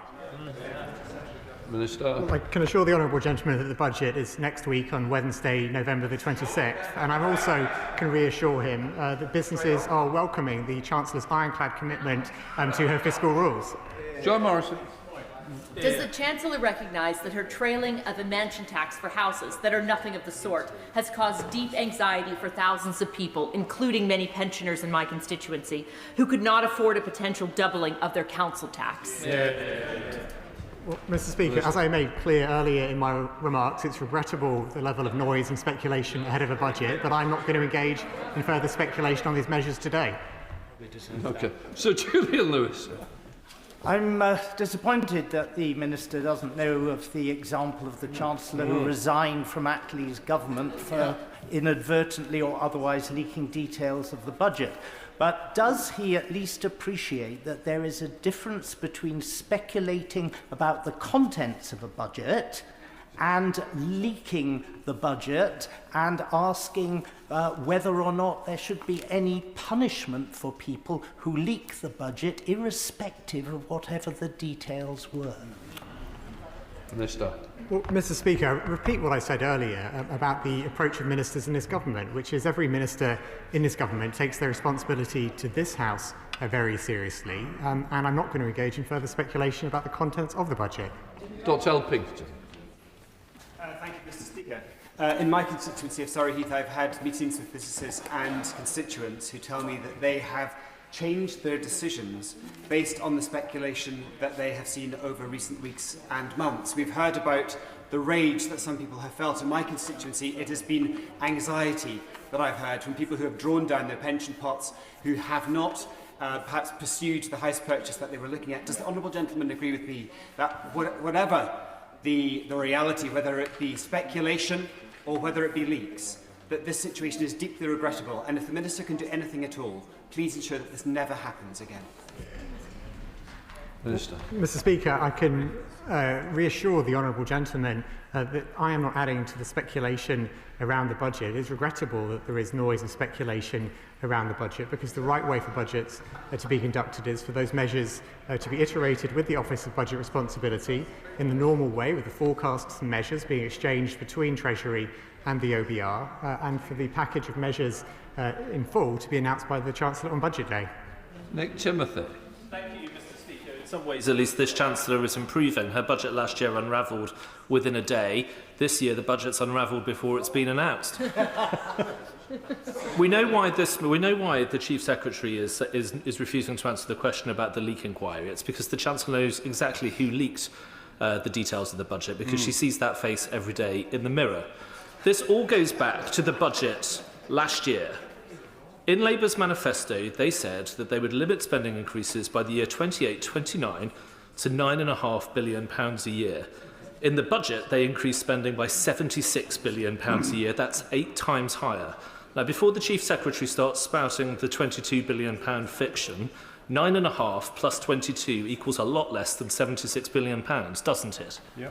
Minister. Well, I can assure the honourable gentleman that the budget is next week on Wednesday, November the 26th, and I also can reassure him that businesses are welcoming the Chancellor's ironclad commitment to her fiscal rules. John Morrison. Does the Chancellor recognise that her trailing of a mansion tax for houses that are nothing of the sort has caused deep anxiety for thousands of people, including many pensioners in my constituency, who could not afford a potential doubling of their council tax? Well, Mr. Speaker, as I made clear earlier in my remarks, it's regrettable the level of noise and speculation ahead of a budget, but I'm not going to engage in further speculation on these measures today. Okay. So, Julian Lewis. I'm disappointed that the Minister doesn't know of the example of the Chancellor who resigned from Attlee's government for inadvertently or otherwise leaking details of the budget. But does he at least appreciate that there is a difference between speculating about the contents of a budget and leaking the budget and asking whether or not there should be any punishment for people who leak the budget, irrespective of whatever the details were? Minister. Well, Mr. Speaker, I repeat what I said earlier about the approach of ministers in this government, which is every minister in this government takes their responsibility to this House very seriously, and I'm not going to engage in further speculation about the contents of the budget. Dr. L. Pinkerton. Thank you, Mr. Speaker. In my constituency of Surrey Heath, I've had meetings with businesses and constituents who tell me that they have changed their decisions based on the speculation that they have seen over recent weeks and months. We've heard about the rage that some people have felt. In my constituency, it has been anxiety that I've heard from people who have drawn down their pension pots, who have not perhaps pursued the house purchase that they were looking at. Does the honourable gentleman agree with me that whatever the reality, whether it be speculation or whether it be leaks, that this situation is deeply regrettable, and if the Minister can do anything at all, please ensure that this never happens again? Minister. Mr. Speaker, I can reassure the honourable gentleman that I am not adding to the speculation around the budget. It is regrettable that there is noise and speculation around the budget, because the right way for budgets to be conducted is for those measures to be iterated with the Office of Budget Responsibility in the normal way, with the forecasts and measures being exchanged between Treasury and the OBR, and for the package of measures in full to be announced by the Chancellor on Budget Day. Nick Timothy. Thank you, Mr. Speaker. In some ways, at least, this Chancellor is improving. Her budget last year unravelled within a day. This year, the budget's unravelled before it's been announced. We know why the Chief Secretary is refusing to answer the question about the leak inquiry. It's because the Chancellor knows exactly who leaked the details of the budget, because she sees that face every day in the mirror. This all goes back to the budget last year. In Labour's manifesto, they said that they would limit spending increases by the year 28-29 to £9.5 billion a year. In the budget, they increased spending by £76 billion a year. That's 8 times higher. Now, before the Chief Secretary starts spouting the £22 billion fiction, 9.5 plus 22 equals a lot less than £76 billion, doesn't it? Yeah.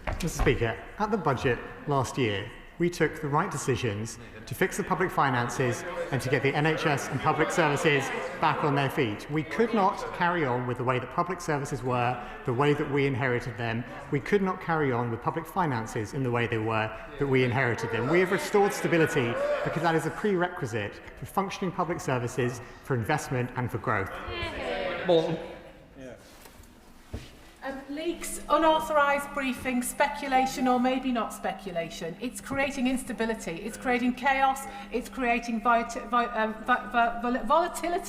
Mr. Speaker, at the budget last year, we took the right decisions to fix the public finances and to get the NHS and public services back on their feet. We could not carry on with the way that public services were, the way that we inherited them. We could not carry on with public finances in the way they were, that we inherited them. We have restored stability because that is a prerequisite for functioning public services, for investment and for growth. Morton. leaks, unauthorised briefings, speculation or maybe not speculation. It's creating instability, it's creating chaos, it's creating volatility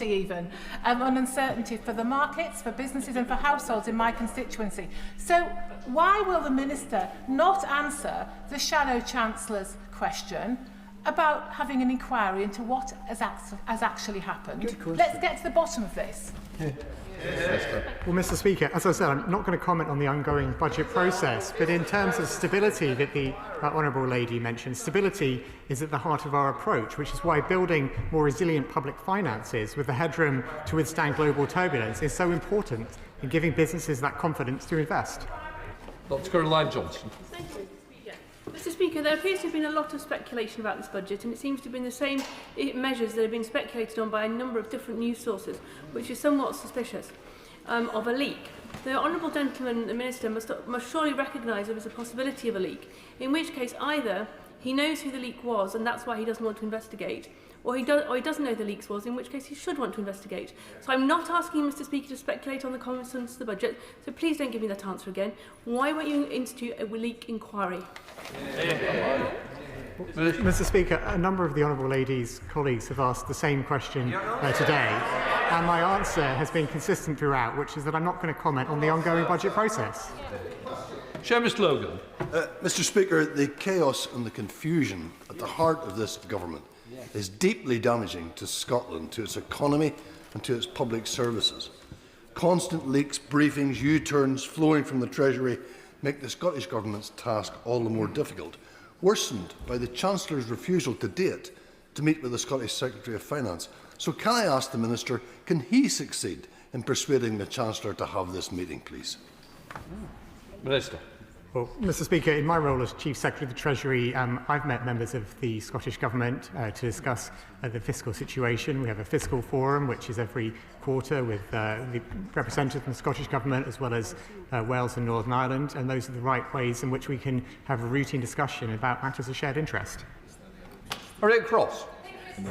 even, and uncertainty for the markets, for businesses and for households in my constituency. So why will the Minister not answer the Shadow Chancellor's question about having an inquiry into what has actually happened? Let's get to the bottom of this. Well, Mr. Speaker, as I said, I'm not going to comment on the ongoing budget process, but in terms of stability that the Honourable Lady mentioned, stability is at the heart of our approach, which is why building more resilient public finances with the headroom to withstand global turbulence is so important in giving businesses that confidence to invest. Dr. Caroline Johnson. Thank you, Mr. Speaker. Mr. Speaker, there appears to have been a lot of speculation about this budget, and it seems to have been the same measures that have been speculated on by a number of different news sources, which is somewhat suspicious of a leak. The Honourable Gentleman, the Minister, must surely recognise there is a possibility of a leak, in which case either he knows who the leak was and that's why he doesn't want to investigate, or he doesn't know the leaks was, in which case he should want to investigate. So I'm not asking Mr. Speaker to speculate on the contents of the budget, so please don't give me that answer again. Why won't you institute a leak inquiry? Mr. Speaker, a number of the Honourable Lady's colleagues have asked the same question today, and my answer has been consistent throughout, which is that I'm not going to comment on the ongoing budget process. Seamus Logan. Mr. Speaker, the chaos and the confusion at the heart of this government is deeply damaging to Scotland, to its economy and to its public services. Constant leaks, briefings, U-turns flowing from the Treasury make the Scottish Government's task all the more difficult, worsened by the Chancellor's refusal to date to meet with the Scottish Secretary of Finance. So can I ask the Minister, can he succeed in persuading the Chancellor to have this meeting, please? Minister. Well, Mr. Speaker, in my role as Chief Secretary of the Treasury, I've met members of the Scottish Government to discuss the fiscal situation. We have a fiscal forum, which is every quarter, with the representatives from the Scottish Government as well as Wales and Northern Ireland, and those are the right ways in which we can have a routine discussion about matters of shared interest. Rick Cross.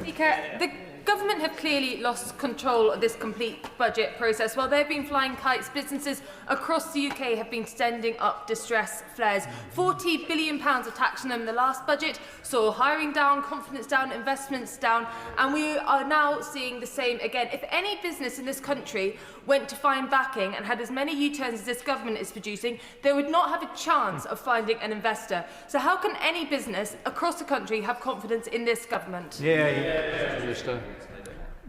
Speaker, the government have clearly lost control of this complete budget process. While they've been flying kites, businesses across the UK have been sending up distress flares. £40 billion of tax on them in the last budget saw hiring down, confidence down, investments down, and we are now seeing the same again. If any business in this country went to find backing and had as many U-turns as this government is producing, they would not have a chance of finding an investor. So how can any business across the country have confidence in this government?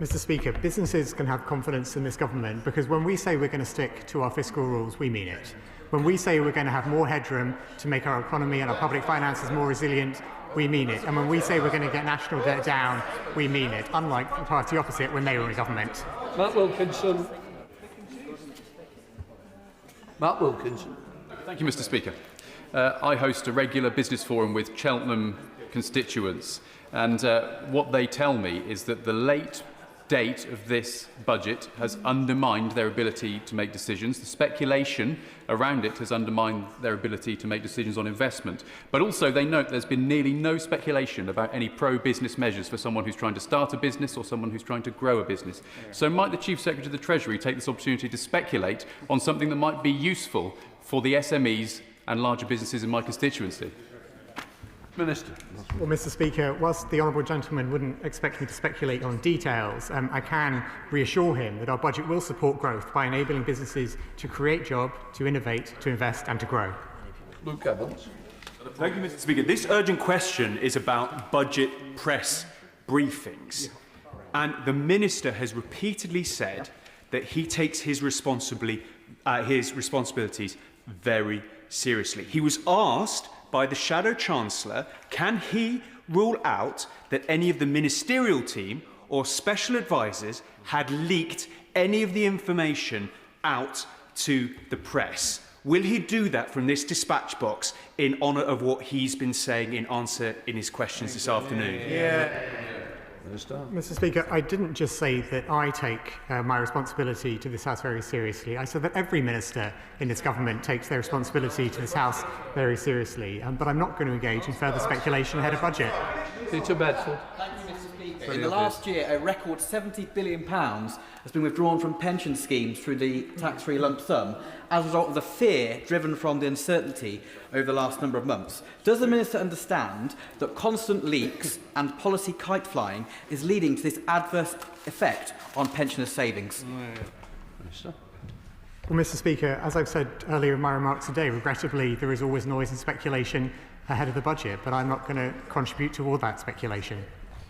Mr. Speaker, businesses can have confidence in this government because when we say we're going to stick to our fiscal rules, we mean it. When we say we're going to have more headroom to make our economy and our public finances more resilient, we mean it. And when we say we're going to get national debt down, we mean it, unlike the party opposite when they were in government. Matt Wilkinson. Matt Wilkinson. Thank you, Mr. Speaker. I host a regular business forum with Cheltenham constituents, and what they tell me is that the late date of this budget has undermined their ability to make decisions. The speculation around it has undermined their ability to make decisions on investment. But also they note there's been nearly no speculation about any pro-business measures for someone who's trying to start a business or someone who's trying to grow a business. So might the Chief Secretary of the Treasury take this opportunity to speculate on something that might be useful for the SMEs and larger businesses in my constituency? Minister. Well, Mr. Speaker, whilst the Honourable Gentleman wouldn't expect me to speculate on details, I can reassure him that our budget will support growth by enabling businesses to create jobs, to innovate, to invest and to grow. Luke Evans. Thank you, Mr. Speaker. This urgent question is about budget press briefings. And the Minister has repeatedly said that he takes his responsibilities very seriously. He was asked by the Shadow Chancellor, can he rule out that any of the ministerial team or special advisers had leaked any of the information out to the press? Will he do that from this dispatch box in honour of what he's been saying in answer in his questions this afternoon? Mr. Speaker, I didn't just say that I take my responsibility to this House very seriously. I said that every minister in this government takes their responsibility to this House very seriously. But I'm not going to engage in further speculation ahead of budget. Peter Bedford. Thank you, Mr. Speaker. In the last year, a record £70 billion has been withdrawn from pension schemes through the tax-free lump sum as a result of the fear driven from the uncertainty over the last number of months. Does the Minister understand that constant leaks and policy kite flying is leading to this adverse effect on pensioners' savings? Minister. Well, Mr. Speaker, as I've said earlier in my remarks today, regrettably there is always noise and speculation ahead of the budget, but I'm not going to contribute to all that speculation.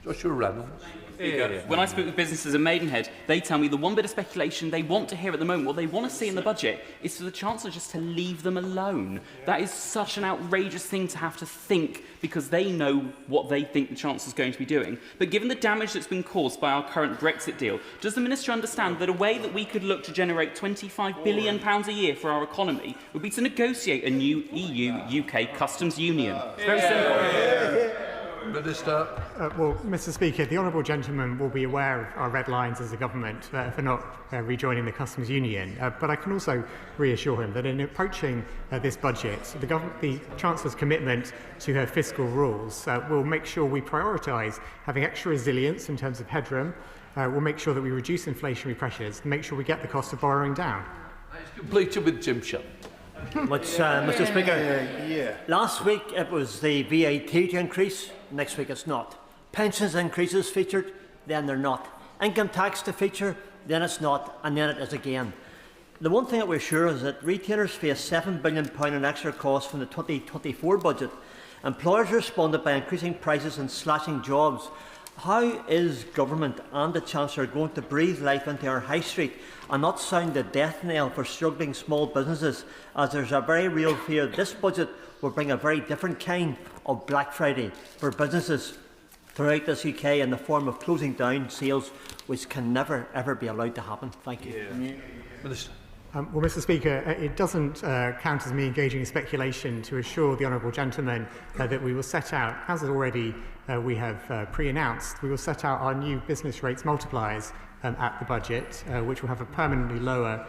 Joshua Reynolds. Speaker, when I speak with businesses in Maidenhead, they tell me the one bit of speculation they want to hear at the moment, what they want to see in the budget, is for the Chancellor just to leave them alone. That is such an outrageous thing to have to think, because they know what they think the Chancellor is going to be doing. But given the damage that's been caused by our current Brexit deal, does the Minister understand that a way that we could look to generate £25 billion a year for our economy would be to negotiate a new EU-UK customs union? It's very simple. Minister. Well, Mr. Speaker, the honourable gentleman will be aware of our red lines as a government for not rejoining the customs union. But I can also reassure him that in approaching this budget, the Chancellor's commitment to her fiscal rules will make sure we prioritise having extra resilience in terms of headroom. We'll make sure that we reduce inflationary pressures and make sure we get the cost of borrowing down. It's completed with Jim Shell. Mr. Speaker, last week it was the VAT to increase, next week it's not. Pensions increases featured, then they're not. Income tax to feature, then it's not, and then it is again. The one thing that we're sure is that retailers face £7 billion in extra costs from the 2024 budget. Employers responded by increasing prices and slashing jobs. How is government and the Chancellor going to breathe life into our high street and not sound the death knell for struggling small businesses, as there's a very real fear this budget will bring a very different kind of Black Friday for businesses throughout this UK in the form of closing down sales, which can never ever be allowed to happen? Thank you. Minister. Well, Mr. Speaker, it doesn't count as me engaging in speculation to assure the honourable gentleman that we will set out, as already we have pre-announced, we will set out our new business rates multipliers at the budget, which will have a permanently lower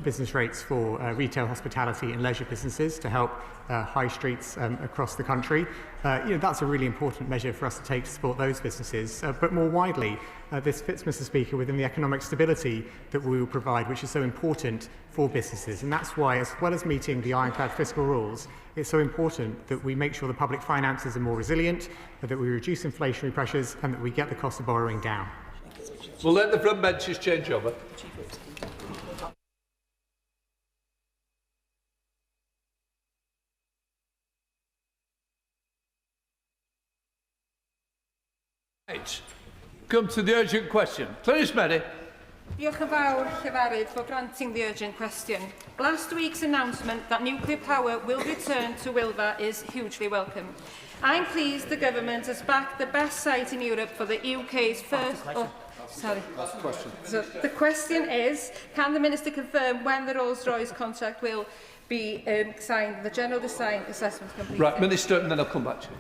business rates for retail, hospitality and leisure businesses to help high streets across the country. That's a really important measure for us to take to support those businesses. But more widely, this fits, Mr. Speaker, within the economic stability that we will provide, which is so important for businesses. And that's why, as well as meeting the ironclad fiscal rules, it's so important that we make sure the public finances are more resilient, that we reduce inflationary pressures and that we get the cost of borrowing down. We'll let the front benches change over. Right. Come to the urgent question. Please, Medi. Diolch yn fawr, Llefarydd, for granting the urgent question. Last week's announcement that nuclear power will return to Wylfa is hugely welcome. I'm pleased the government has backed the best site in Europe for the UK's first... Sorry. Last question. So the question is, can the Minister confirm when the Rolls-Royce contract will be signed, the General Design Assessment completed? Right, Minister, and then I'll come back to you.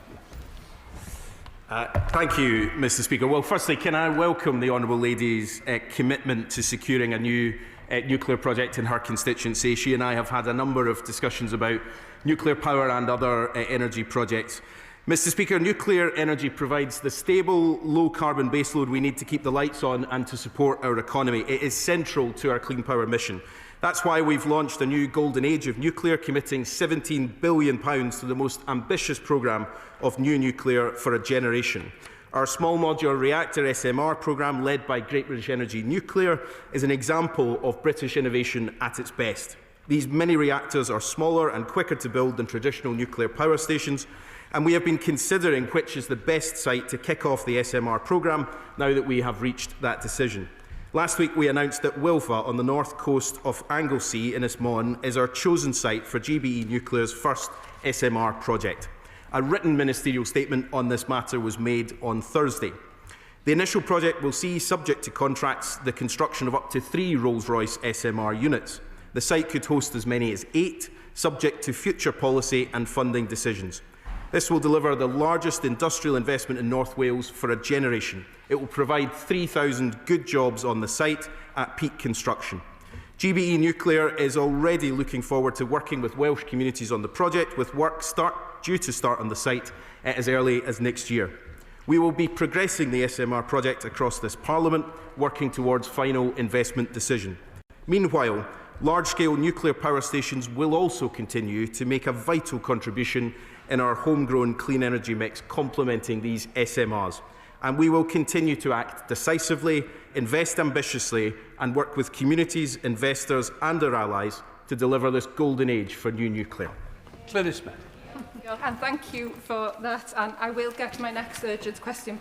Thank you, Mr. Speaker. Well, firstly, can I welcome the Honourable Lady's commitment to securing a new nuclear project in her constituency. She and I have had a number of discussions about nuclear power and other energy projects. Mr. Speaker, nuclear energy provides the stable, low-carbon baseload we need to keep the lights on and to support our economy. It is central to our clean power mission. That's why we've launched a new golden age of nuclear, committing £17 billion to the most ambitious programme of new nuclear for a generation. Our small modular reactor SMR programme, led by Great British Energy Nuclear, is an example of British innovation at its best. These mini reactors are smaller and quicker to build than traditional nuclear power stations, and we have been considering which is the best site to kick off the SMR programme now that we have reached that decision. Last week we announced that Wylfa on the north coast of Anglesey in Ismon is our chosen site for GBE Nuclear's first SMR project. A written ministerial statement on this matter was made on Thursday. The initial project will see, subject to contracts, the construction of up to 3 Rolls-Royce SMR units. The site could host as many as 8, subject to future policy and funding decisions. This will deliver the largest industrial investment in North Wales for a generation. It will provide 3,000 good jobs on the site at peak construction. GBE Nuclear is already looking forward to working with Welsh communities on the project, with work due to start on the site as early as next year. We will be progressing the SMR project across this Parliament, working towards final investment decision. Meanwhile, large-scale nuclear power stations will also continue to make a vital contribution in our homegrown clean energy mix, complementing these SMRs. And we will continue to act decisively, invest ambitiously, and work with communities, investors and our allies to deliver this golden age for new nuclear. Glynis Smith. And thank you for that, and I will get my next urgent question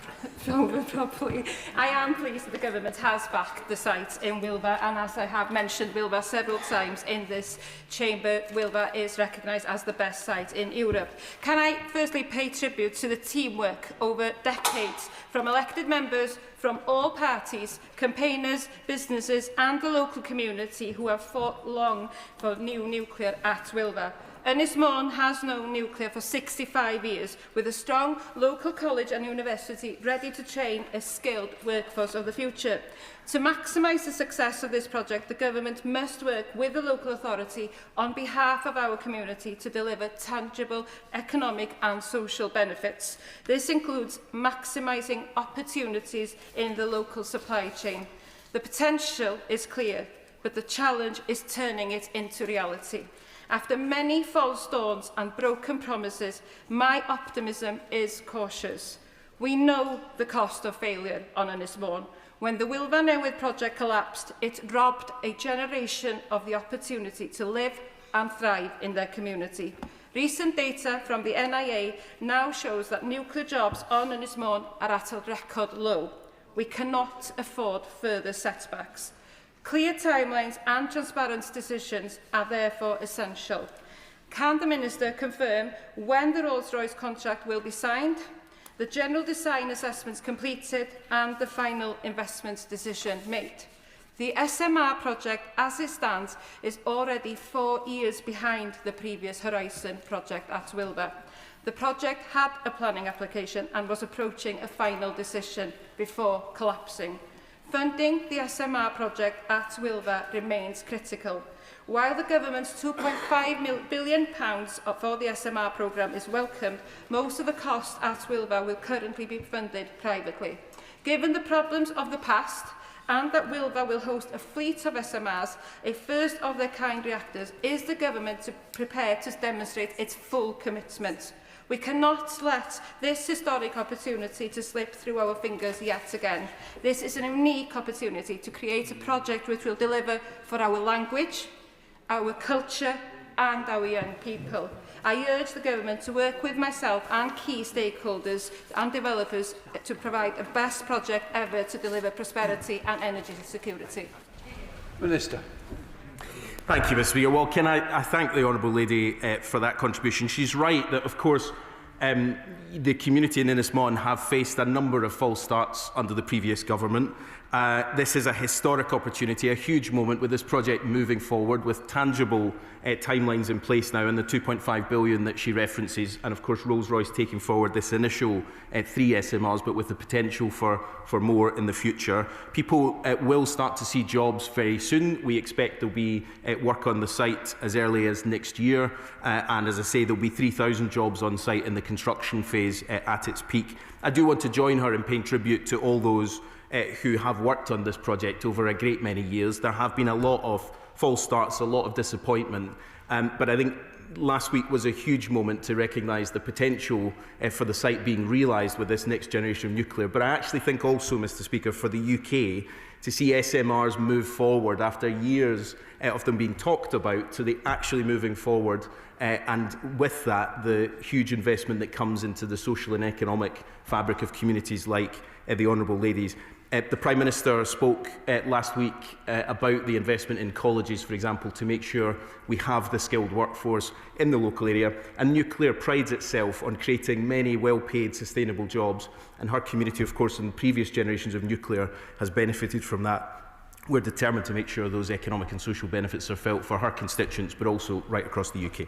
over properly. I am pleased that the government has backed the site in Wylfa, and as I have mentioned Wylfa several times in this chamber, Wylfa is recognised as the best site in Europe. Can I firstly pay tribute to the teamwork over decades from elected members from all parties, campaigners, businesses and the local community who have fought long for new nuclear at Wylfa. Ynys Môn has known nuclear for 65 years, with a strong local college and university ready to train a skilled workforce of the future. To maximise the success of this project, the government must work with the local authority on behalf of our community to deliver tangible economic and social benefits. This includes maximising opportunities in the local supply chain. The potential is clear, but the challenge is turning it into reality. After many false dawns and broken promises, my optimism is cautious. We know the cost of failure on Ynys Môn. When the Wylfa Newydd project collapsed, it robbed a generation of the opportunity to live and thrive in their community. Recent data from the NIA now shows that nuclear jobs on Ynys Môn are at a record low. We cannot afford further setbacks. Clear timelines and transparent decisions are therefore essential. Can the Minister confirm when the Rolls-Royce contract will be signed, the general design assessments completed and the final investment decision made? The SMR project, as it stands, is already 4 years behind the previous Horizon project at Wylfa. The project had a planning application and was approaching a final decision before collapsing. Funding the SMR project at Wylfa remains critical. While the government's £2.5 billion for the SMR programme is welcomed, most of the cost at Wylfa will currently be funded privately. Given the problems of the past, and that Wylfa will host a fleet of SMRs, a first-of-their-kind reactors, is the government prepared to demonstrate its full commitment? We cannot let this historic opportunity to slip through our fingers yet again. This is a unique opportunity to create a project which will deliver for our language, our culture and our young people. I urge the government to work with myself and key stakeholders and developers to provide the best project ever to deliver prosperity and energy security. Minister. Thank you, Mr. Speaker. Well, can I thank the Honourable Lady for that contribution. She's right that, of course, the community in Ynys Môn have faced a number of false starts under the previous government. This is a historic opportunity, a huge moment with this project moving forward with tangible timelines in place now, and the £2.5 billion that she references, and of course Rolls-Royce taking forward this initial 3 SMRs, but with the potential for more in the future. People will start to see jobs very soon. We expect there'll be work on the site as early as next year, and as I say, there'll be 3,000 jobs on site in the construction phase at its peak. I do want to join her in paying tribute to all those who have worked on this project over a great many years. There have been a lot of false starts, a lot of disappointment, but I think last week was a huge moment to recognise the potential for the site being realised with this next generation of nuclear. But I actually think also, Mr. Speaker, for the UK to see SMRs move forward after years of them being talked about to the actually moving forward, and with that the huge investment that comes into the social and economic fabric of communities like the Honourable Ladies. The Prime Minister spoke last week about the investment in colleges, for example, to make sure we have the skilled workforce in the local area. And nuclear prides itself on creating many well-paid, sustainable jobs. And her community, of course, in previous generations of nuclear has benefited from that. We're determined to make sure those economic and social benefits are felt for her constituents, but also right across the UK.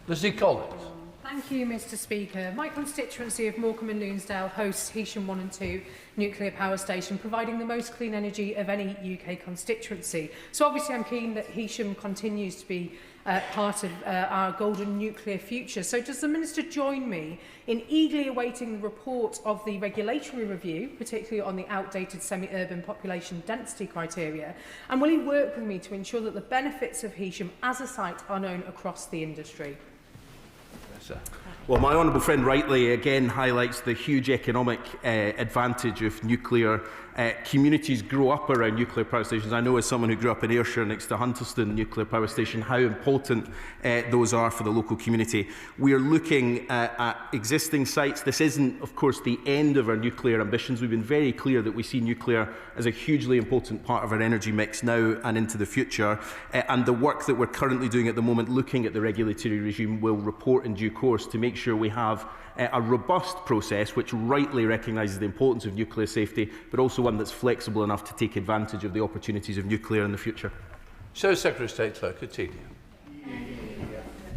Lizzie Collins. Thank you, Mr. Speaker. My constituency of Morecambe and Loonsdale hosts Heysham 1 and 2 nuclear power station, providing the most clean energy of any UK constituency. So obviously I'm keen that Heysham continues to be part of our golden nuclear future. So does the Minister join me in eagerly awaiting the report of the regulatory review, particularly on the outdated semi-urban population density criteria? And will he work with me to ensure that the benefits of Heysham as a site are known across the industry? Yes, sir. Well, my honourable friend rightly again highlights the huge economic advantage of nuclear. Communities grow up around nuclear power stations. I know as someone who grew up in Ayrshire next to Hunterston nuclear power station how important those are for the local community. We are looking at existing sites. This isn't, of course, the end of our nuclear ambitions. We've been very clear that we see nuclear as a hugely important part of our energy mix now and into the future. And the work that we're currently doing at the moment, looking at the regulatory regime, will report in due course to make sure we have a robust process which rightly recognises the importance of nuclear safety, but also one that's flexible enough to take advantage of the opportunities of nuclear in the future. Sir Secretary of State Clerk, continue.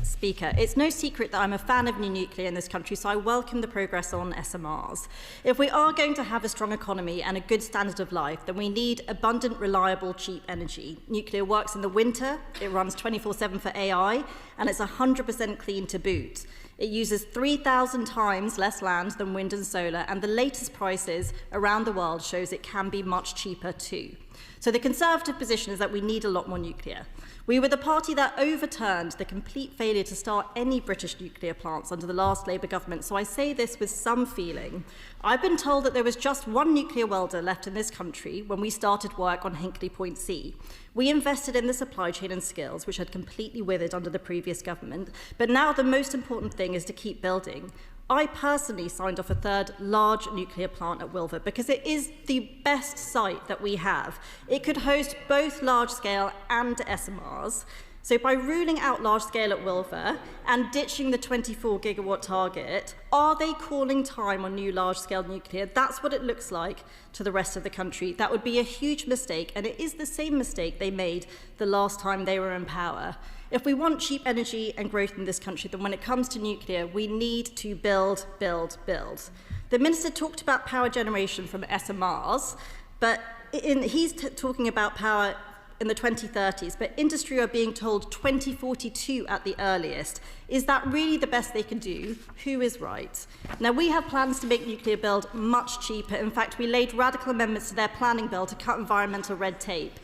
Speaker, it's no secret that I'm a fan of new nuclear in this country, so I welcome the progress on SMRs. If we are going to have a strong economy and a good standard of life, then we need abundant, reliable, cheap energy. Nuclear works in the winter, it runs 24/7 for AI, and it's 100% clean to boot. It uses 3,000 times less land than wind and solar, and the latest prices around the world shows it can be much cheaper too. So the Conservative position is that we need a lot more nuclear. We were the party that overturned the complete failure to start any British nuclear plants under the last Labour government, so I say this with some feeling. I've been told that there was just one nuclear welder left in this country when we started work on Hinkley Point C. We invested in the supply chain and skills, which had completely withered under the previous government, but now the most important thing is to keep building. I personally signed off a third large nuclear plant at Wylfa because it is the best site that we have. It could host both large-scale and SMRs. So by ruling out large-scale at Wylfa and ditching the 24-gigawatt target, are they calling time on new large-scale nuclear? That's what it looks like to the rest of the country. That would be a huge mistake, and it is the same mistake they made the last time they were in power. If we want cheap energy and growth in this country, then when it comes to nuclear, we need to build, build, build. The Minister talked about power generation from SMRs, but he's talking about power in the 2030s, but industry are being told 2042 at the earliest. Is that really the best they can do? Who is right? Now, we have plans to make nuclear build much cheaper. In fact, we laid radical amendments to their planning bill to cut environmental red tape.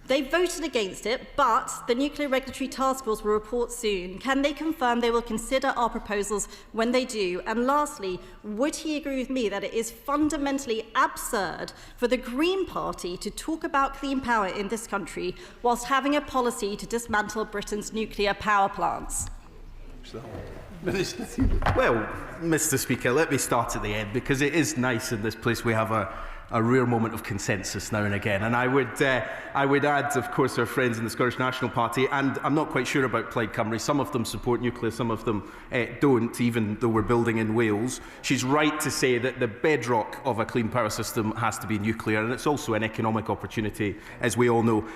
They voted against it, but the Nuclear Regulatory Task Force will report soon. Can they confirm they will consider our proposals when they do? And lastly, would he agree with me that it is fundamentally absurd for the Green Party to talk about clean power in this country whilst having a policy to dismantle Britain's nuclear power plants? Well, Mr. Speaker, let me start at the end, because it is nice in this place we have a rare moment of consensus now and again. And I would add, of course, our friends in the Scottish National Party, and I'm not quite sure about Plaid Cymru. Some of them support nuclear, some of them don't, even though we're building in Wales. She's right to say that the bedrock of a clean power system has to be nuclear, and it's also an economic opportunity, as we all know.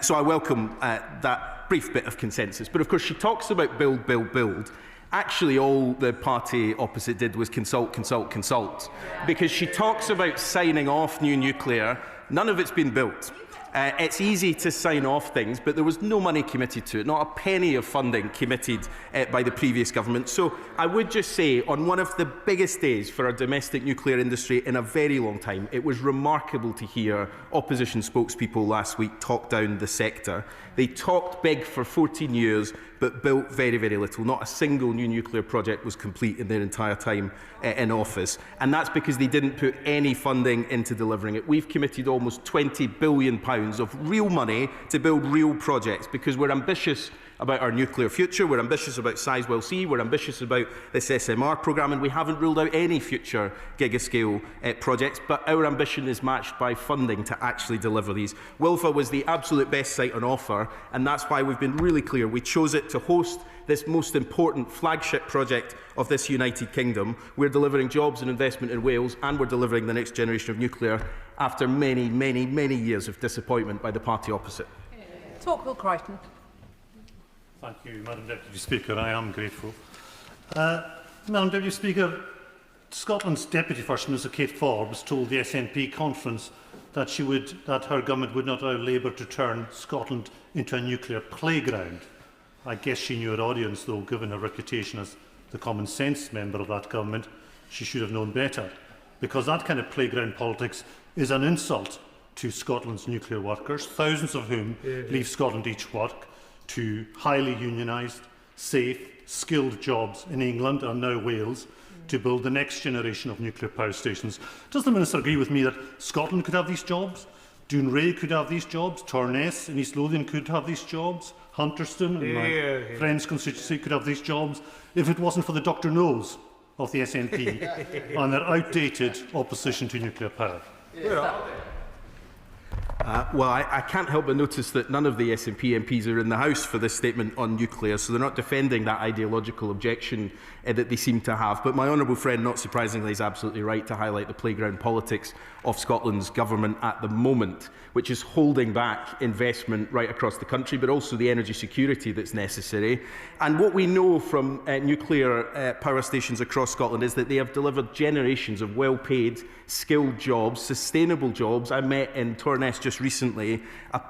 So I welcome that brief bit of consensus. But of course, she talks about build, build, build. Actually, all the party opposite did was consult, consult, consult. Because she talks about signing off new nuclear. None of it's been built. It's easy to sign off things, but there was no money committed to it, not a penny of funding committed by the previous government. So I would just say, on one of the biggest days for our domestic nuclear industry in a very long time, it was remarkable to hear opposition spokespeople last week talk down the sector. They talked big for 14 years, but built very, very little. Not a single new nuclear project was complete in their entire time in office. And that's because they didn't put any funding into delivering it. We've committed almost £20 billion of real money to build real projects, because we're ambitious about our nuclear future, we're ambitious about Sizewell C, we're ambitious about this SMR programme, and we haven't ruled out any future gigascale projects, but our ambition is matched by funding to actually deliver these. Wylfa was the absolute best site on offer, and that's why we've been really clear. We chose it to host this most important flagship project of this United Kingdom. We're delivering jobs and investment in Wales, and we're delivering the next generation of nuclear after many, many, many years of disappointment by the party opposite. Will Crichton. Thank you, Madam Deputy Speaker. I am grateful. Madam Deputy Speaker, Scotland's Deputy First Minister Kate Forbes told the SNP conference that her government would not allow Labour to turn Scotland into a nuclear playground. I guess she knew her audience, though, given her reputation as the common sense member of that government, she should have known better, because that kind of playground politics is an insult to Scotland's nuclear workers, thousands of whom leave Scotland each work to highly unionised, safe, skilled jobs in England and now Wales to build the next generation of nuclear power stations. Does the Minister agree with me that Scotland could have these jobs? Dounreay could have these jobs, Torness in East Lothian could have these jobs, Hunterston and my friend's constituency could have these jobs if it wasn't for the Dr. No's of the SNP and their outdated opposition to nuclear power. Well, I can't help but notice that none of the SNP MPs are in the House for this statement on nuclear, so they're not defending that ideological objection that they seem to have. But my honourable friend, not surprisingly, is absolutely right to highlight the playground politics of Scotland's government at the moment, which is holding back investment right across the country, but also the energy security that's necessary. And what we know from nuclear power stations across Scotland is that they have delivered generations of well-paid, skilled jobs, sustainable jobs. I met in Torness just recently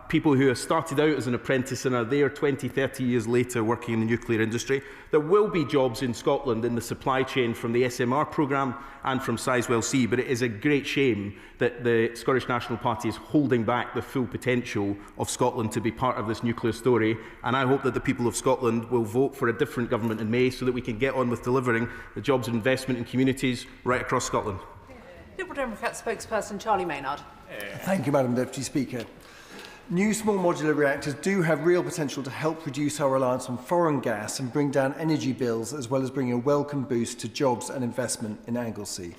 people who have started out as an apprentice and are there 20, 30 years later working in the nuclear industry. There will be jobs in Scotland in the supply chain from the SMR programme and from Sizewell C, but it is a great shame that the Scottish National Party is holding back the full potential of Scotland to be part of this nuclear story. And I hope that the people of Scotland will vote for a different government in May so that we can get on with delivering the jobs and investment in communities right across Scotland. Liberal Democrat spokesperson Charlie Maynard. Thank you, Madam Deputy Speaker. New small modular reactors do have real potential to help reduce our reliance on foreign gas and bring down energy bills, as well as bring a welcome boost to jobs and investment in Anglesey.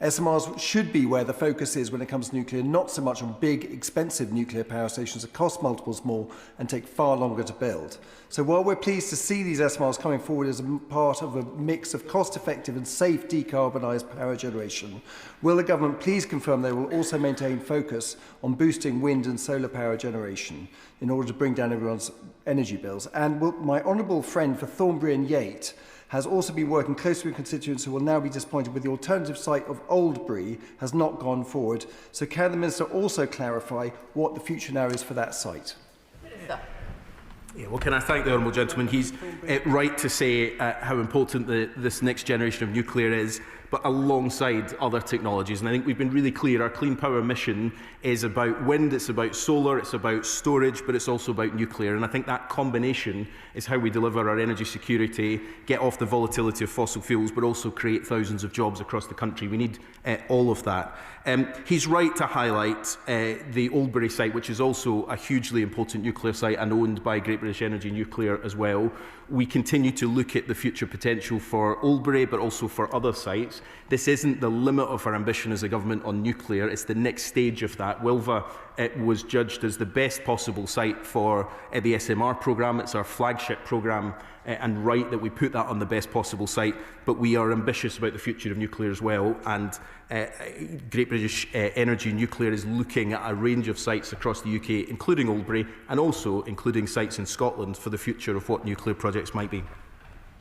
SMRs should be where the focus is when it comes to nuclear, not so much on big, expensive nuclear power stations that cost multiples more and take far longer to build. So while we're pleased to see these SMRs coming forward as a part of a mix of cost-effective and safe decarbonised power generation, will the government please confirm they will also maintain focus on boosting wind and solar power generation in order to bring down everyone's energy bills? And will my honourable friend for Thornbury and Yate has also been working closely with constituents who will now be disappointed with the alternative site of Oldbury has not gone forward. So can the Minister also clarify what the future now is for that site? Yeah, well, can I thank the honourable gentleman? He's right to say how important this next generation of nuclear is, but alongside other technologies. And I think we've been really clear. Our clean power mission is about wind, it's about solar, it's about storage, but it's also about nuclear. And I think that combination is how we deliver our energy security, get off the volatility of fossil fuels, but also create thousands of jobs across the country. We need all of that. He's right to highlight the Oldbury site, which is also a hugely important nuclear site and owned by Great British Energy Nuclear as well. We continue to look at the future potential for Oldbury, but also for other sites. This isn't the limit of our ambition as a government on nuclear, it's the next stage of that. Wylfa was judged as the best possible site for the SMR programme. It's our flagship programme, and right that we put that on the best possible site, but we are ambitious about the future of nuclear as well, and Great British Energy Nuclear is looking at a range of sites across the UK, including Oldbury, and also including sites in Scotland for the future of what nuclear projects might be.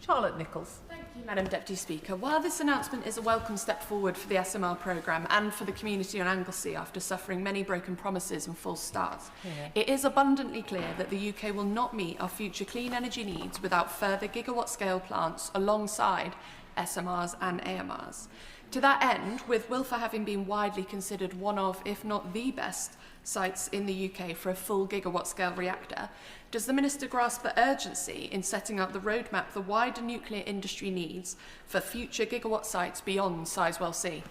Charlotte Nichols. Madam Deputy Speaker, while this announcement is a welcome step forward for the SMR programme and for the community on Anglesey after suffering many broken promises and false starts, it is abundantly clear that the UK will not meet our future clean energy needs without further gigawatt-scale plants alongside SMRs and AMRs. To that end, with Wylfa having been widely considered one of, if not the best, sites in the UK for a full gigawatt-scale reactor, does the Minister grasp the urgency in setting up the roadmap the wider nuclear industry needs for future gigawatt sites beyond Sizewell C?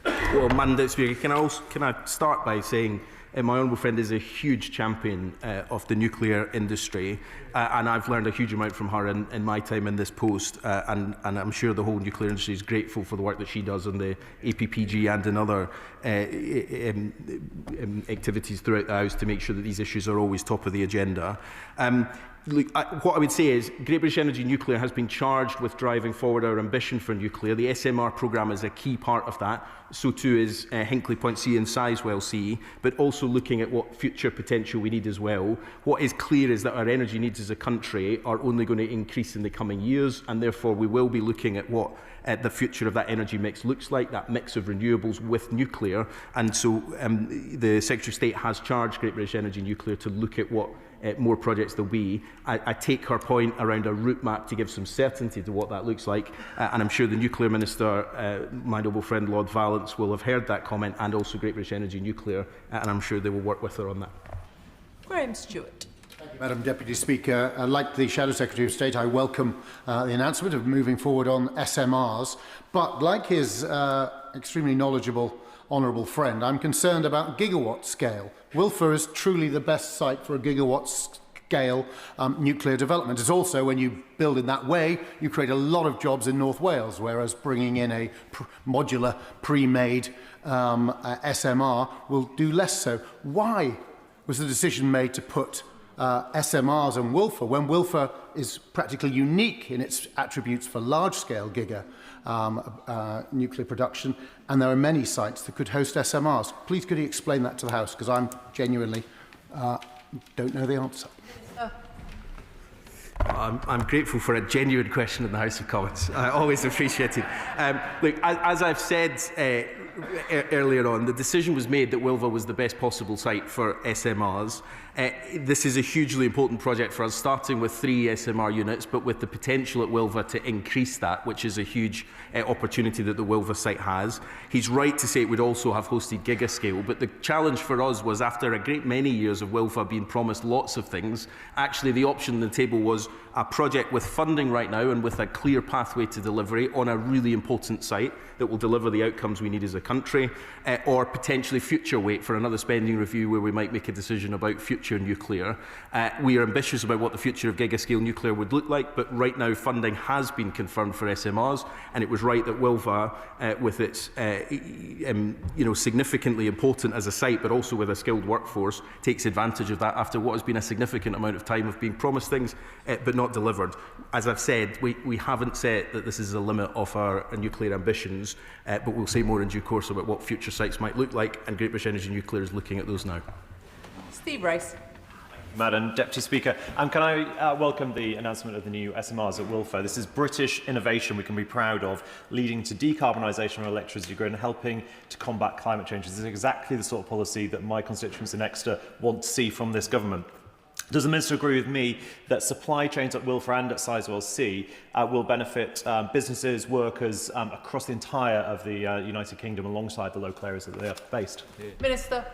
Well, Madam Deputy Speaker, can I start by saying my honourable friend is a huge champion of the nuclear industry, and I've learned a huge amount from her in my time in this post, and I'm sure the whole nuclear industry is grateful for the work that she does on the APPG and in other activities throughout the House to make sure that these issues are always top of the agenda. Look, what I would say is Great British Energy Nuclear has been charged with driving forward our ambition for nuclear. The SMR programme is a key part of that. So too is Hinkley Point C and Sizewell C, but also looking at what future potential we need as well. What is clear is that our energy needs as a country are only going to increase in the coming years, and therefore we will be looking at what the future of that energy mix looks like, that mix of renewables with nuclear. And so the Secretary of State has charged Great British Energy Nuclear to look at what more projects there'll be. I take her point around a route map to give some certainty to what that looks like, and I'm sure the Nuclear Minister, my noble friend Lord Valence, will have heard that comment, and also Great British Energy Nuclear, and I'm sure they will work with her on that. Graham Stewart. Madam Deputy Speaker, like the Shadow Secretary of State, I welcome the announcement of moving forward on SMRs. But like his extremely knowledgeable honourable friend, I'm concerned about gigawatt scale. Wylfa is truly the best site for a gigawatt scale nuclear development. It's also, when you build in that way, you create a lot of jobs in North Wales, whereas bringing in a modular, pre-made SMR will do less so. Why was the decision made to put SMRs and Wylfa, when Wylfa is practically unique in its attributes for large-scale giga nuclear production, and there are many sites that could host SMRs? Please could you explain that to the House, because I'm genuinely don't know the answer. I'm grateful for a genuine question in the House of Commons. I always appreciate it. Look, as I've said earlier on, the decision was made that Wylfa was the best possible site for SMRs. This is a hugely important project for us, starting with 3 SMR units, but with the potential at Wylfa to increase that, which is a huge opportunity that the Wylfa site has. He's right to say it would also have hosted gigascale, but the challenge for us was, after a great many years of Wylfa being promised lots of things, actually the option on the table was a project with funding right now and with a clear pathway to delivery on a really important site that will deliver the outcomes we need as a country, or potentially future wait for another spending review where we might make a decision about future nuclear. We are ambitious about what the future of gigascale nuclear would look like, but right now funding has been confirmed for SMRs, and it was right that Wylfa, with its significantly important as a site, but also with a skilled workforce, takes advantage of that after what has been a significant amount of time of being promised things, but not delivered. As I've said, we haven't said that this is the limit of our nuclear ambitions, but we'll say more in due course about what future sites might look like, and Great British Energy Nuclear is looking at those now. Steve Rice. Madam Deputy Speaker, can I welcome the announcement of the new SMRs at Wylfa? This is British innovation we can be proud of, leading to decarbonisation of our electricity grid and helping to combat climate change. This is exactly the sort of policy that my constituents in Exeter want to see from this government. Does the Minister agree with me that supply chains at Wylfa and at Sizewell C will benefit businesses, workers across the entire of the United Kingdom alongside the local areas that they are based? Minister.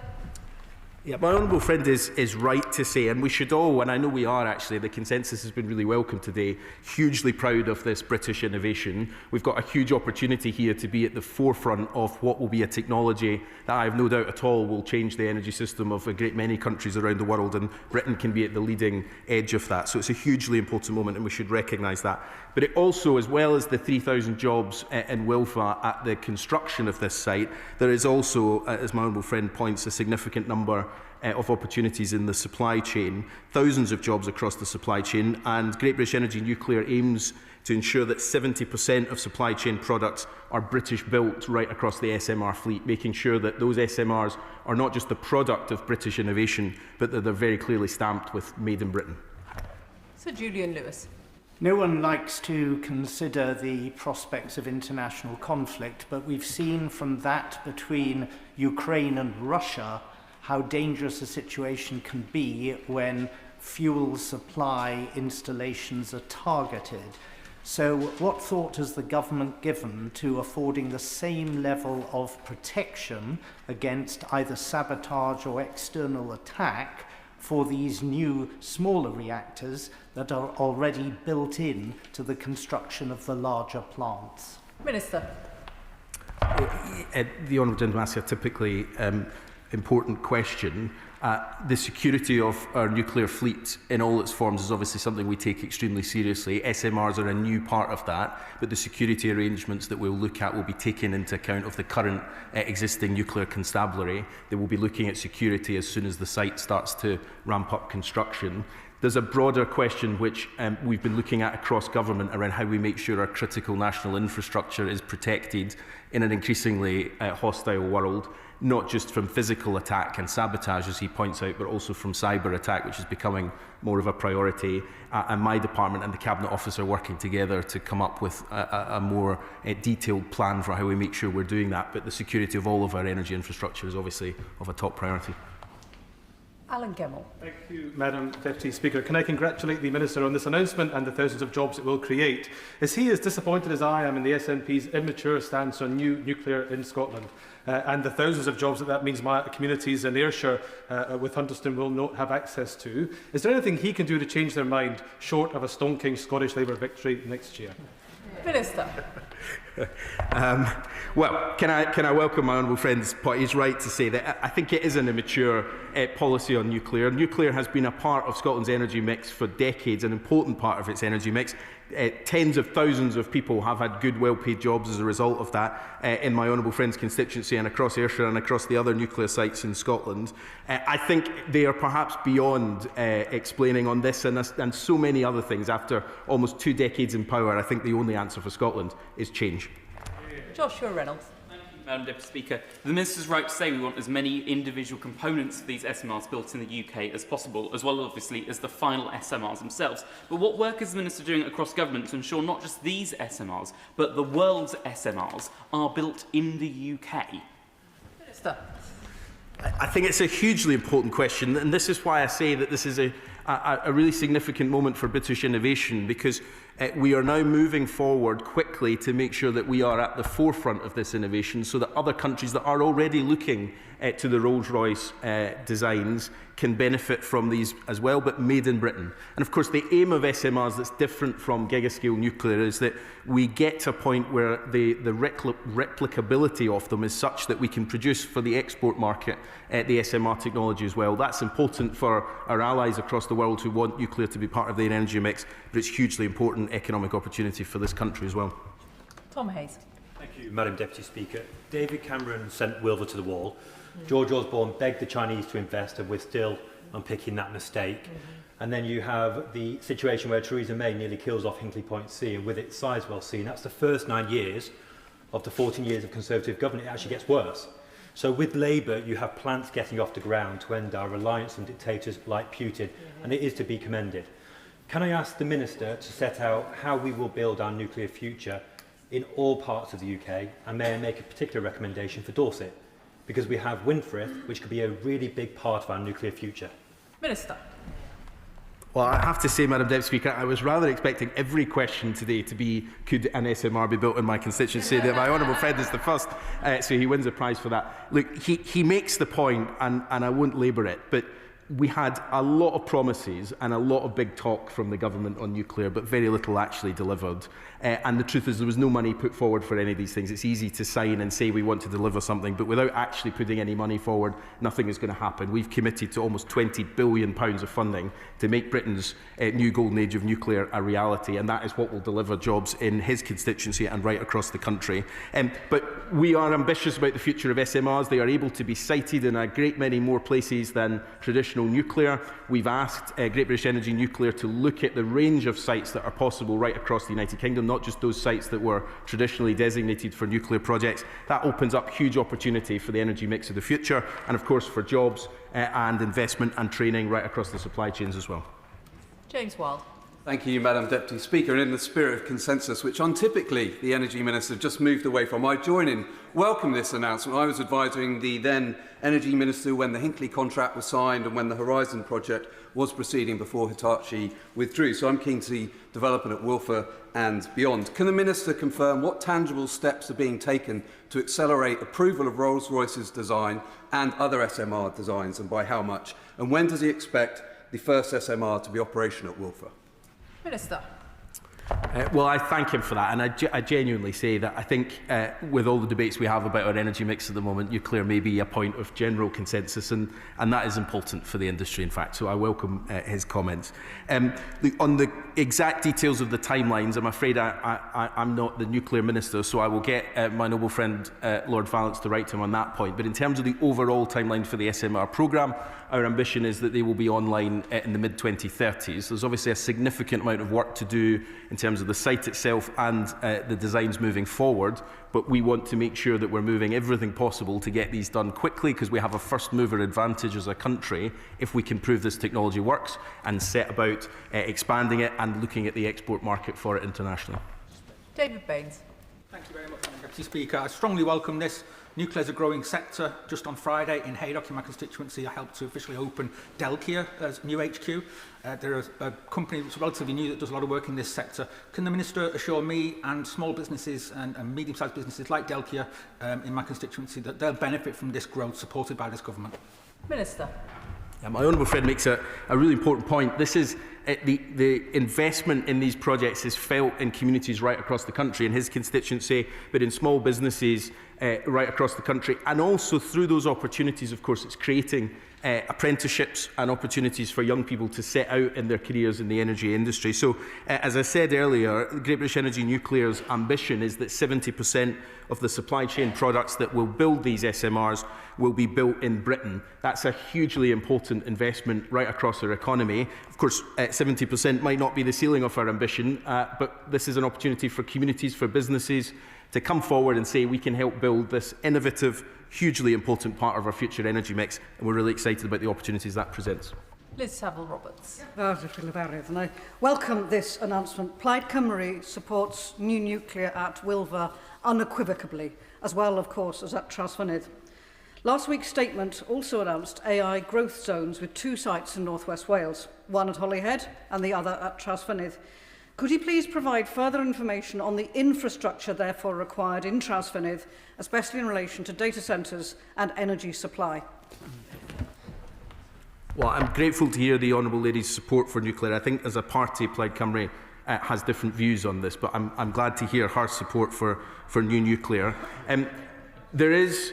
Yeah, my honourable friend is right to say, and we should all, and I know we are actually, the consensus has been really welcome today, hugely proud of this British innovation. We've got a huge opportunity here to be at the forefront of what will be a technology that I have no doubt at all will change the energy system of a great many countries around the world, and Britain can be at the leading edge of that. So it's a hugely important moment, and we should recognise that. But it also, as well as the 3,000 jobs in Wylfa at the construction of this site, there is also, as my honourable friend points, a significant number of opportunities in the supply chain, thousands of jobs across the supply chain, and Great British Energy Nuclear aims to ensure that 70% of supply chain products are British built right across the SMR fleet, making sure that those SMRs are not just the product of British innovation, but that they're very clearly stamped with Made in Britain. Sir Julian Lewis. No one likes to consider the prospects of international conflict, but we've seen from that between Ukraine and Russia how dangerous a situation can be when fuel supply installations are targeted. So what thought has the government given to affording the same level of protection against either sabotage or external attack for these new smaller reactors that are already built in to the construction of the larger plants? Minister. The honourable gentleman asks a typically important question. The security of our nuclear fleet in all its forms is obviously something we take extremely seriously. SMRs are a new part of that, but the security arrangements that we'll look at will be taken into account of the current existing nuclear constabulary. They will be looking at security as soon as the site starts to ramp up construction. There's a broader question which we've been looking at across government around how we make sure our critical national infrastructure is protected in an increasingly hostile world, not just from physical attack and sabotage, as he points out, but also from cyber attack, which is becoming more of a priority. And my department and the Cabinet Office are working together to come up with a more detailed plan for how we make sure we're doing that. But the security of all of our energy infrastructure is obviously of a top priority. Alan Gemmell. Thank you, Madam Deputy Speaker. Can I congratulate the Minister on this announcement and the thousands of jobs it will create? Is he as disappointed as I am in the SNP's immature stance on new nuclear in Scotland? And the thousands of jobs that means my communities in Ayrshire with Hunterston will not have access to. Is there anything he can do to change their mind, short of a stonking Scottish Labour victory next year? Minister. Well, can I welcome my honourable friend's point? He's right to say that I think it is an immature policy on nuclear. Nuclear has been a part of Scotland's energy mix for decades, an important part of its energy mix. Tens of thousands of people have had good, well-paid jobs as a result of that in my honourable friend's constituency and across Ayrshire and across the other nuclear sites in Scotland. I think they are perhaps beyond explaining on this and so many other things. After almost 2 decades in power, I think the only answer for Scotland is change. Joshua Reynolds. Madam Deputy Speaker, the Minister's right to say we want as many individual components of these SMRs built in the UK as possible, as well obviously as the final SMRs themselves. But what work is the Minister doing across government to ensure not just these SMRs, but the world's SMRs are built in the UK? Minister. I think it's a hugely important question, and this is why I say that this is a really significant moment for British innovation, because we are now moving forward quickly to make sure that we are at the forefront of this innovation so that other countries that are already looking to the Rolls-Royce designs can benefit from these as well, but made in Britain. And of course, the aim of SMRs that's different from gigascale nuclear is that we get to a point where the replicability of them is such that we can produce for the export market the SMR technology as well. That's important for our allies across the world who want nuclear to be part of their energy mix, but it's hugely important economic opportunity for this country as well. Tom Hayes. Thank you, Madam Deputy Speaker. David Cameron sent Wylfa to the wall. George Osborne begged the Chinese to invest, and we're still unpicking that mistake. And then you have the situation where Theresa May nearly kills off Hinkley Point C, and with it Sizewell C. And that's the first 9 years of the 14 years of Conservative government. It actually gets worse. So with Labour, you have plans getting off the ground to end our reliance on dictators like Putin, and it is to be commended. Can I ask the Minister to set out how we will build our nuclear future in all parts of the UK, and may I make a particular recommendation for Dorset? Because we have Windfrith, which could be a really big part of our nuclear future. Minister. Well, I have to say, Madam Deputy Speaker, I was rather expecting every question today to be, could an SMR be built in my constituency? That my honourable friend is the first, so he wins a prize for that. Look, he makes the point, and I won't labour it, but we had a lot of promises and a lot of big talk from the government on nuclear, but very little actually delivered. And the truth is there was no money put forward for any of these things. It's easy to sign and say we want to deliver something, but without actually putting any money forward, nothing is going to happen. We've committed to almost £20 billion of funding to make Britain's new golden age of nuclear a reality, and that is what will deliver jobs in his constituency and right across the country. But we are ambitious about the future of SMRs. They are able to be sited in a great many more places than traditional nuclear. We've asked Great British Energy Nuclear to look at the range of sites that are possible right across the United Kingdom, not just those sites that were traditionally designated for nuclear projects. That opens up huge opportunity for the energy mix of the future, and of course for jobs and investment and training right across the supply chains as well. James Wild. Thank you, Madam Deputy Speaker. And in the spirit of consensus, which untypically the Energy Minister just moved away from, I join in welcome this announcement. I was advising the then Energy Minister when the Hinkley contract was signed and when the Horizon project was proceeding before Hitachi withdrew. So I'm keen to see development at Wylfa and beyond. Can the Minister confirm what tangible steps are being taken to accelerate approval of Rolls-Royce's design and other SMR designs, and by how much? And when does he expect the first SMR to be operational at Wylfa? Minister. Well, I thank him for that, and I genuinely say that I think with all the debates we have about our energy mix at the moment, nuclear may be a point of general consensus, and that is important for the industry, in fact, so I welcome his comments. Look, on the exact details of the timelines, I'm afraid I'm not the nuclear minister, so I will get my noble friend Lord Valence to write to him on that point. But in terms of the overall timeline for the SMR programme, our ambition is that they will be online in the mid-2030s. There's obviously a significant amount of work to do in terms of the site itself and the designs moving forward, but we want to make sure that we're moving everything possible to get these done quickly, because we have a first mover advantage as a country if we can prove this technology works and set about expanding it and looking at the export market for it internationally. David Baines. Thank you very much, Madam Deputy Speaker. I strongly welcome this. Nuclear is a growing sector. Just on Friday in Haydock, in my constituency, I helped to officially open Delkia as new HQ. They're a company that's relatively new that does a lot of work in this sector. Can the Minister assure me and small businesses and medium-sized businesses like Delkia in my constituency that they'll benefit from this growth supported by this government? Minister. Yeah, my honourable friend makes a really important point. This is the investment in these projects is felt in communities right across the country, in his constituency, but in small businesses right across the country. And also through those opportunities, of course, it's creating apprenticeships and opportunities for young people to set out in their careers in the energy industry. So, as I said earlier, Great British Energy Nuclear's ambition is that 70% of the supply chain products that will build these SMRs will be built in Britain. That's a hugely important investment right across our economy. Of course, 70% might not be the ceiling of our ambition, but this is an opportunity for communities, for businesses, to come forward and say we can help build this innovative, hugely important part of our future energy mix, and we're really excited about the opportunities that presents. Liz Saville-Roberts. And I welcome this announcement. Plaid Cymru supports new nuclear at Wylfa unequivocally, as well, of course, as at Trasfynydd. Last week's statement also announced AI growth zones with 2 sites in North West Wales, one at Holyhead and the other at Trasfynydd. Could you please provide further information on the infrastructure therefore required in Trasfynydd, especially in relation to data centres and energy supply? Well, I'm grateful to hear the Honourable Lady's support for nuclear. I think as a party, Plaid Cymru has different views on this, but I'm glad to hear her support for new nuclear. There is...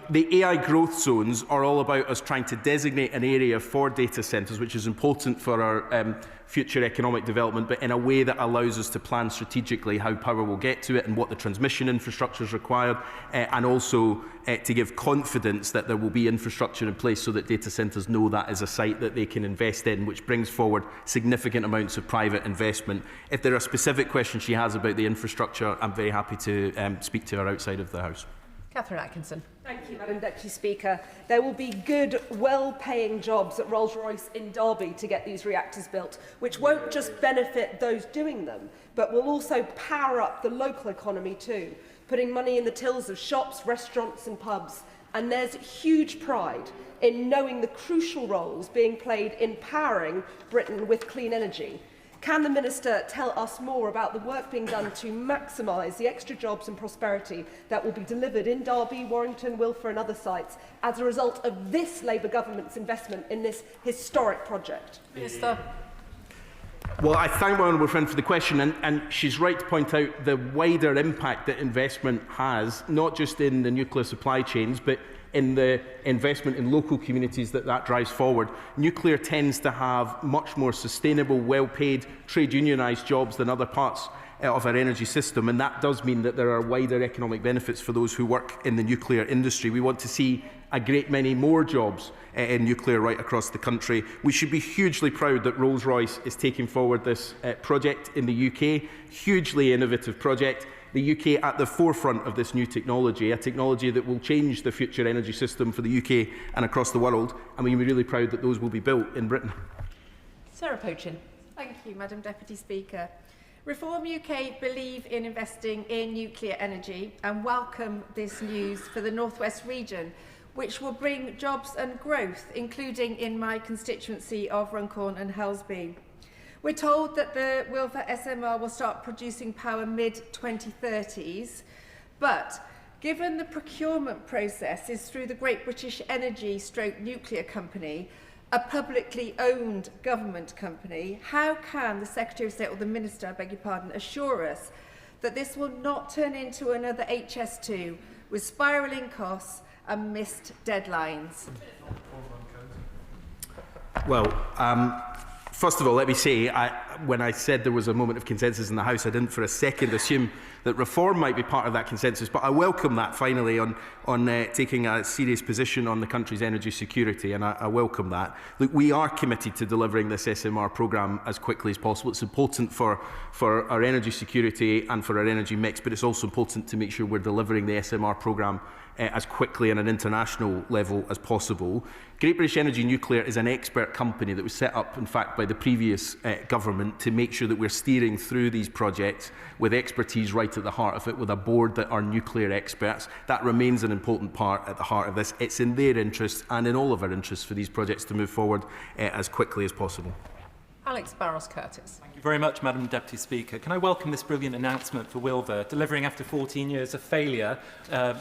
The AI growth zones are all about us trying to designate an area for data centres, which is important for our future economic development, but in a way that allows us to plan strategically how power will get to it and what the transmission infrastructure is required, and also to give confidence that there will be infrastructure in place so that data centres know that is a site that they can invest in, which brings forward significant amounts of private investment. If there are specific questions she has about the infrastructure, I'm very happy to speak to her outside of the House. Catherine Atkinson. Thank you, Madam Deputy Speaker. There will be good, well-paying jobs at Rolls-Royce in Derby to get these reactors built, which won't just benefit those doing them, but will also power up the local economy too, putting money in the tills of shops, restaurants and pubs. And there's huge pride in knowing the crucial roles being played in powering Britain with clean energy. Can the Minister tell us more about the work being done to maximise the extra jobs and prosperity that will be delivered in Derby, Warrington, Wylfa and other sites as a result of this Labour government's investment in this historic project? Minister. Well, I thank my honourable friend for the question, and she's right to point out the wider impact that investment has, not just in the nuclear supply chains, but in the investment in local communities that drives forward. Nuclear tends to have much more sustainable, well-paid, trade unionised jobs than other parts of our energy system, and that does mean that there are wider economic benefits for those who work in the nuclear industry. We want to see a great many more jobs in nuclear right across the country. We should be hugely proud that Rolls-Royce is taking forward this project in the UK, hugely innovative project. The UK at the forefront of this new technology, a technology that will change the future energy system for the UK and across the world, and we're really proud that those will be built in Britain. Sarah Pochin. Thank you, Madam Deputy Speaker. Reform UK believe in investing in nuclear energy and welcome this news for the North West region, which will bring jobs and growth, including in my constituency of Runcorn and Helsby. We're told that the Wylfa SMR will start producing power mid-2030s, but given the procurement process is through the Great British Energy / Nuclear Company, a publicly owned government company, how can the Secretary of State or the Minister, I beg your pardon, assure us that this will not turn into another HS2 with spiralling costs and missed deadlines? Well, first of all, let me say, when I said there was a moment of consensus in the House, I didn't for a second assume that reform might be part of that consensus, but I welcome that finally on taking a serious position on the country's energy security, and I welcome that. Look, we are committed to delivering this SMR programme as quickly as possible. It's important for our energy security and for our energy mix, but it's also important to make sure we're delivering the SMR programme as quickly on an international level as possible. Great British Energy Nuclear is an expert company that was set up, in fact, by the previous government government to make sure that we're steering through these projects with expertise right at the heart of it, with a board that are nuclear experts. That remains an important part at the heart of this. It's in their interests and in all of our interests for these projects to move forward as quickly as possible. Alex Barros-Curtis. Thank you very much, Madam Deputy Speaker. Can I welcome this brilliant announcement for Wylfa, delivering after 14 years of failure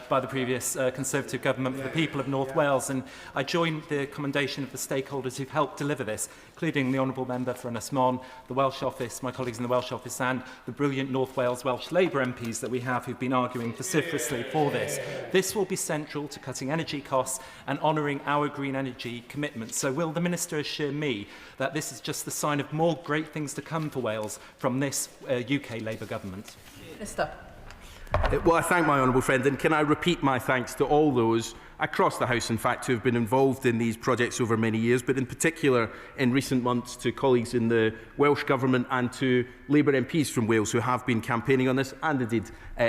by the previous Conservative government for the people of North Wales. And I join the commendation of the stakeholders who've helped deliver this, including the Honourable Member for Ynys Môn, the Welsh Office, my colleagues in the Welsh Office, and the brilliant North Wales Welsh Labour MPs that we have who've been arguing vociferously for this. This will be central to cutting energy costs and honouring our green energy commitments. So will the Minister assure me that this is just the sign of more great things to come for Wales from this UK Labour government? Minister. Well, I thank my honourable friend, and can I repeat my thanks to all those across the House, in fact, who have been involved in these projects over many years, but in particular in recent months to colleagues in the Welsh Government and to Labour MPs from Wales who have been campaigning on this, and indeed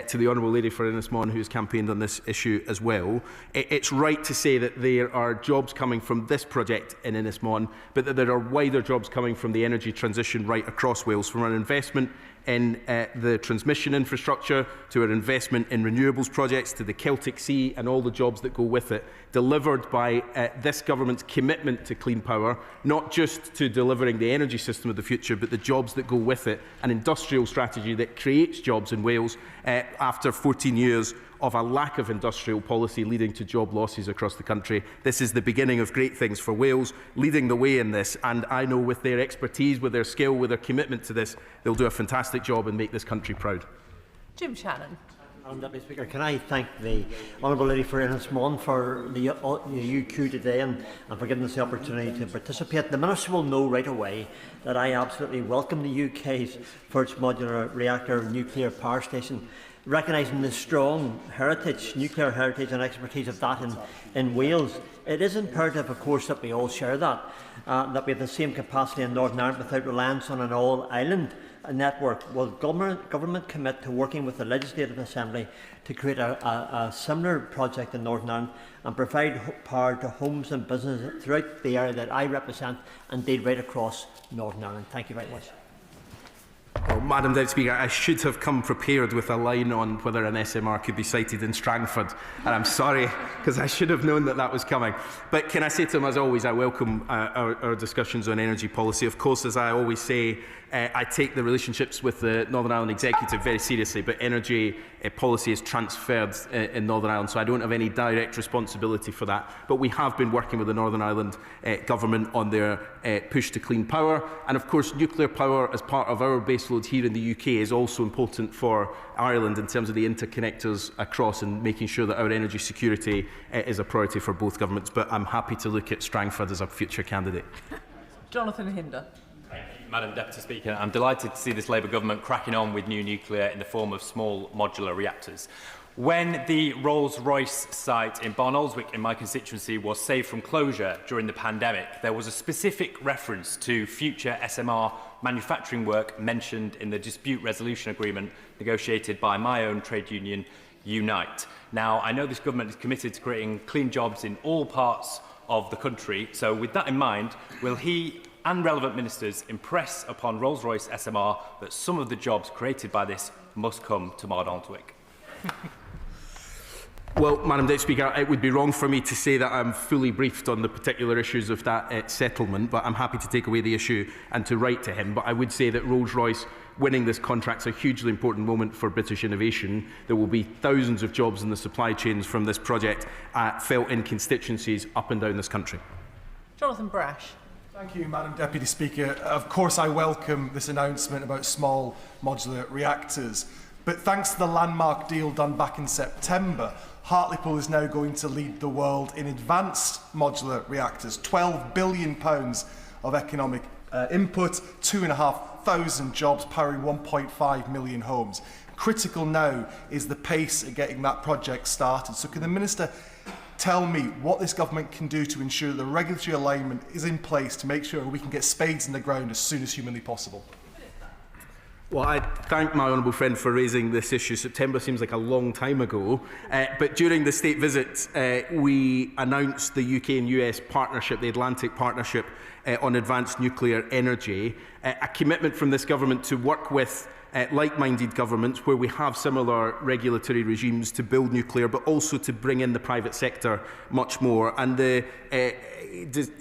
to the Honourable Lady for Ynys Môn who has campaigned on this issue as well. It's right to say that there are jobs coming from this project in Ynys Môn, but that there are wider jobs coming from the energy transition right across Wales, from an investment in the transmission infrastructure, to our investment in renewables projects, to the Celtic Sea and all the jobs that go with it, delivered by this government's commitment to clean power, not just to delivering the energy system of the future, but the jobs that go with it, an industrial strategy that creates jobs in Wales after 14 years of a lack of industrial policy leading to job losses across the country. This is the beginning of great things for Wales, leading the way in this, and I know with their expertise, with their skill, with their commitment to this, they'll do a fantastic job and make this country proud. Jim Shannon. Madam Deputy Speaker, can I thank the Honourable Lady for Ynys Môn for the UQ today and for giving us the opportunity to participate. The Minister will know right away that I absolutely welcome the UK's first modular reactor nuclear power station, recognising the strong heritage, nuclear heritage and expertise of that in Wales. It is imperative, of course, that we all share that, that we have the same capacity in Northern Ireland without reliance on an all-island network. Will government commit to working with the Legislative Assembly to create a similar project in Northern Ireland and provide power to homes and businesses throughout the area that I represent, and indeed right across Northern Ireland? Thank you very much. Well, Madam Deputy Speaker, I should have come prepared with a line on whether an SMR could be sited in Strangford, and I'm sorry, because I should have known that that was coming. But can I say to him, as always, I welcome our discussions on energy policy. Of course, as I always say, I take the relationships with the Northern Ireland Executive very seriously, but energy policy is transferred in Northern Ireland, so I don't have any direct responsibility for that. But we have been working with the Northern Ireland Government on their push to clean power, and of course nuclear power as part of our baseload here in the UK is also important for Ireland in terms of the interconnectors across and making sure that our energy security is a priority for both governments. But I'm happy to look at Strangford as a future candidate. Jonathan Hinder. Madam Deputy Speaker, I'm delighted to see this Labour government cracking on with new nuclear in the form of small modular reactors. When the Rolls-Royce site in Barnoldswick in my constituency was saved from closure during the pandemic, there was a specific reference to future SMR manufacturing work mentioned in the dispute resolution agreement negotiated by my own trade union, Unite. Now, I know this government is committed to creating clean jobs in all parts of the country, so with that in mind, will he and relevant ministers impress upon Rolls-Royce SMR that some of the jobs created by this must come to Barnoldswick? Well, Madam Deputy Speaker, it would be wrong for me to say that I'm fully briefed on the particular issues of that settlement, but I'm happy to take away the issue and to write to him. But I would say that Rolls-Royce winning this contract is a hugely important moment for British innovation. There will be thousands of jobs in the supply chains from this project felt in constituencies up and down this country. Jonathan Brash. Thank you, Madam Deputy Speaker. Of course, I welcome this announcement about small modular reactors. But thanks to the landmark deal done back in September, Hartlepool is now going to lead the world in advanced modular reactors. £12 billion of economic input, 2,500 jobs powering 1.5 million homes. Critical now is the pace at getting that project started. So can the Minister tell me what this government can do to ensure that the regulatory alignment is in place to make sure we can get spades in the ground as soon as humanly possible? Well, I thank my honourable friend for raising this issue. September seems like a long time ago. But during the state visit, we announced the UK and US partnership, the Atlantic Partnership on Advanced Nuclear Energy, a commitment from this government to work with like-minded governments where we have similar regulatory regimes to build nuclear, but also to bring in the private sector much more. And the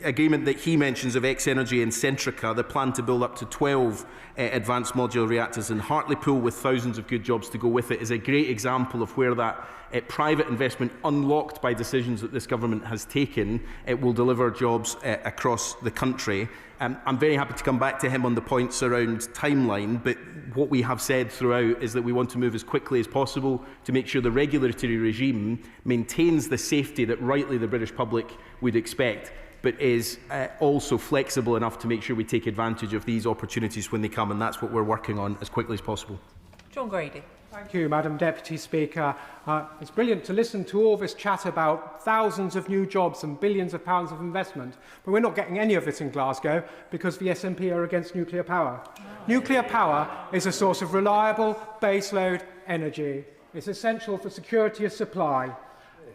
agreement that he mentions of X-Energy and Centrica, the plan to build up to 12 advanced modular reactors in Hartlepool with thousands of good jobs to go with it, is a great example of where that private investment, unlocked by decisions that this government has taken, will deliver jobs across the country. I'm very happy to come back to him on the points around timeline, but what we have said throughout is that we want to move as quickly as possible to make sure the regulatory regime maintains the safety that rightly the British public would expect, but is also flexible enough to make sure we take advantage of these opportunities when they come, and that's what we're working on as quickly as possible. John Grady. Thank you, Madam Deputy Speaker. It's brilliant to listen to all this chat about thousands of new jobs and billions of pounds of investment, but we're not getting any of it in Glasgow because the SNP are against nuclear power. Nuclear power is a source of reliable baseload energy. It's essential for security of supply.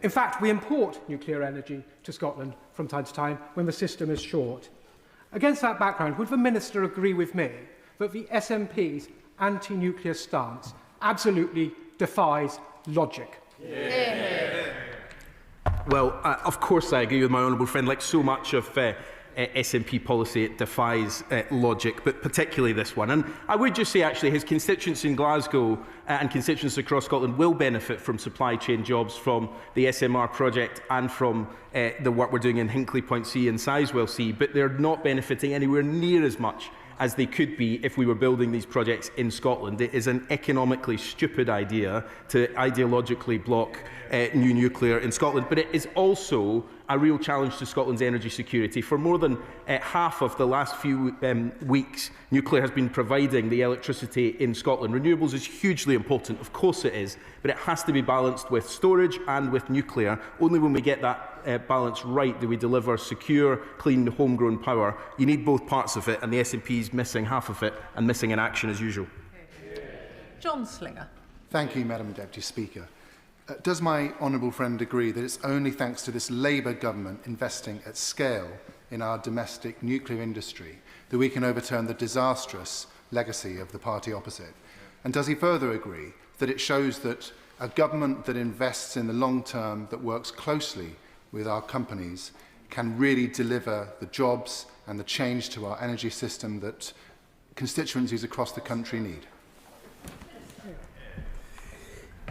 In fact, we import nuclear energy to Scotland from time to time when the system is short. Against that background, would the Minister agree with me that the SNP's anti-nuclear stance absolutely defies logic? Yeah. Well, of course I agree with my honourable friend. Like so much of SNP policy, it defies logic, but particularly this one. And I would just say, actually, his constituents in Glasgow and constituents across Scotland will benefit from supply chain jobs from the SMR project and from the work we're doing in Hinkley Point C and Sizewell C, but they're not benefiting anywhere near as much as they could be if we were building these projects in Scotland. It is an economically stupid idea to ideologically block new nuclear in Scotland, but it is also a real challenge to Scotland's energy security. For more than half of the last few weeks, nuclear has been providing the electricity in Scotland. Renewables is hugely important, of course it is, but it has to be balanced with storage and with nuclear. Only when we get that balance right do we deliver secure, clean, homegrown power. You need both parts of it, and the SNP is missing half of it and missing in action as usual. John Slinger. Thank you, Madam Deputy Speaker. Does my honourable friend agree that it's only thanks to this Labour government investing at scale in our domestic nuclear industry that we can overturn the disastrous legacy of the party opposite? And does he further agree that it shows that a government that invests in the long term, that works closely with our companies, can really deliver the jobs and the change to our energy system that constituencies across the country need?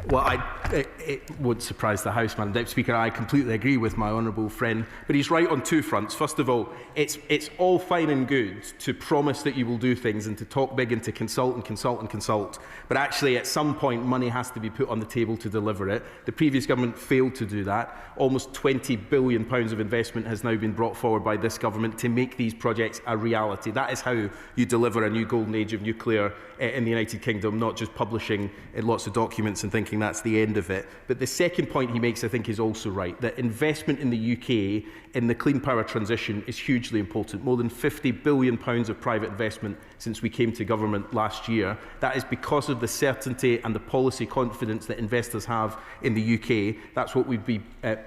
Well, it would surprise the House, Madam Deputy Speaker. I completely agree with my honourable friend, but he's right on two fronts. First of all, it's all fine and good to promise that you will do things and to talk big and to consult and consult and consult, but actually at some point money has to be put on the table to deliver it. The previous government failed to do that. Almost £20 billion of investment has now been brought forward by this government to make these projects a reality. That is how you deliver a new golden age of nuclear in the United Kingdom, not just publishing lots of documents and thinking that's the end of it. But the second point he makes, I think, is also right, that investment in the UK in the clean power transition is hugely important. More than £50 billion of private investment since we came to government last year. That is because of the certainty and the policy confidence that investors have in the UK. That's what would be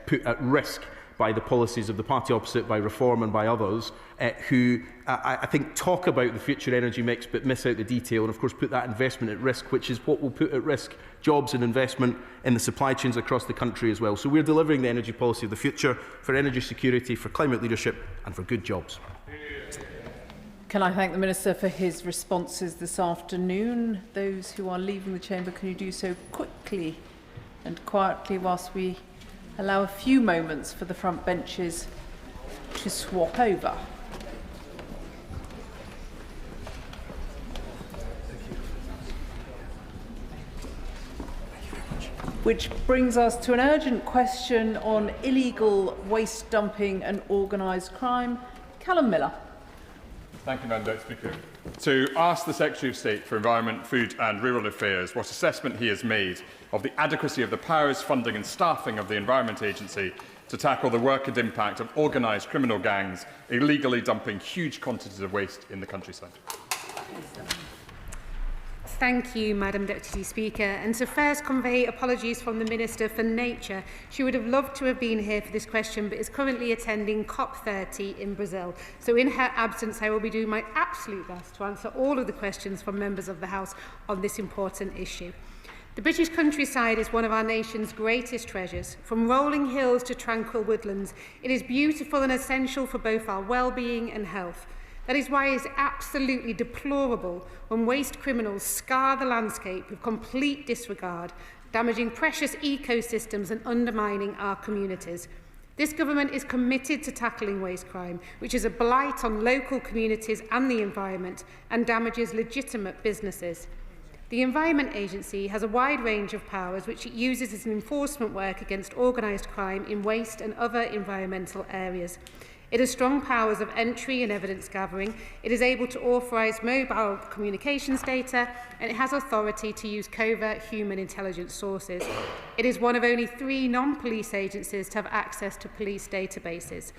put at risk by the policies of the party opposite, by Reform and by others, who I think talk about the future energy mix but miss out the detail and of course put that investment at risk, which is what will put at risk jobs and investment in the supply chains across the country as well. So we're delivering the energy policy of the future for energy security, for climate leadership and for good jobs. Can I thank the Minister for his responses this afternoon? Those who are leaving the chamber, can you do so quickly and quietly whilst we allow a few moments for the front benches to swap over? Which brings us to an urgent question on illegal waste dumping and organised crime. Calum Miller. Thank you, Madam Deputy Speaker. To ask the Secretary of State for Environment, Food and Rural Affairs what assessment he has made of the adequacy of the powers, funding and staffing of the Environment Agency to tackle the work and impact of organised criminal gangs illegally dumping huge quantities of waste in the countryside. Thank you, Madam Deputy Speaker. And to first convey apologies from the Minister for Nature. She would have loved to have been here for this question, but is currently attending COP30 in Brazil. So in her absence, I will be doing my absolute best to answer all of the questions from members of the House on this important issue. The British countryside is one of our nation's greatest treasures. From rolling hills to tranquil woodlands, it is beautiful and essential for both our well-being and health. That is why it is absolutely deplorable when waste criminals scar the landscape with complete disregard, damaging precious ecosystems and undermining our communities. This government is committed to tackling waste crime, which is a blight on local communities and the environment and damages legitimate businesses. The Environment Agency has a wide range of powers which it uses as an enforcement work against organised crime in waste and other environmental areas. It has strong powers of entry and evidence gathering. It is able to authorise mobile communications data, and it has authority to use covert human intelligence sources. It is one of only 3 non-police agencies to have access to police databases.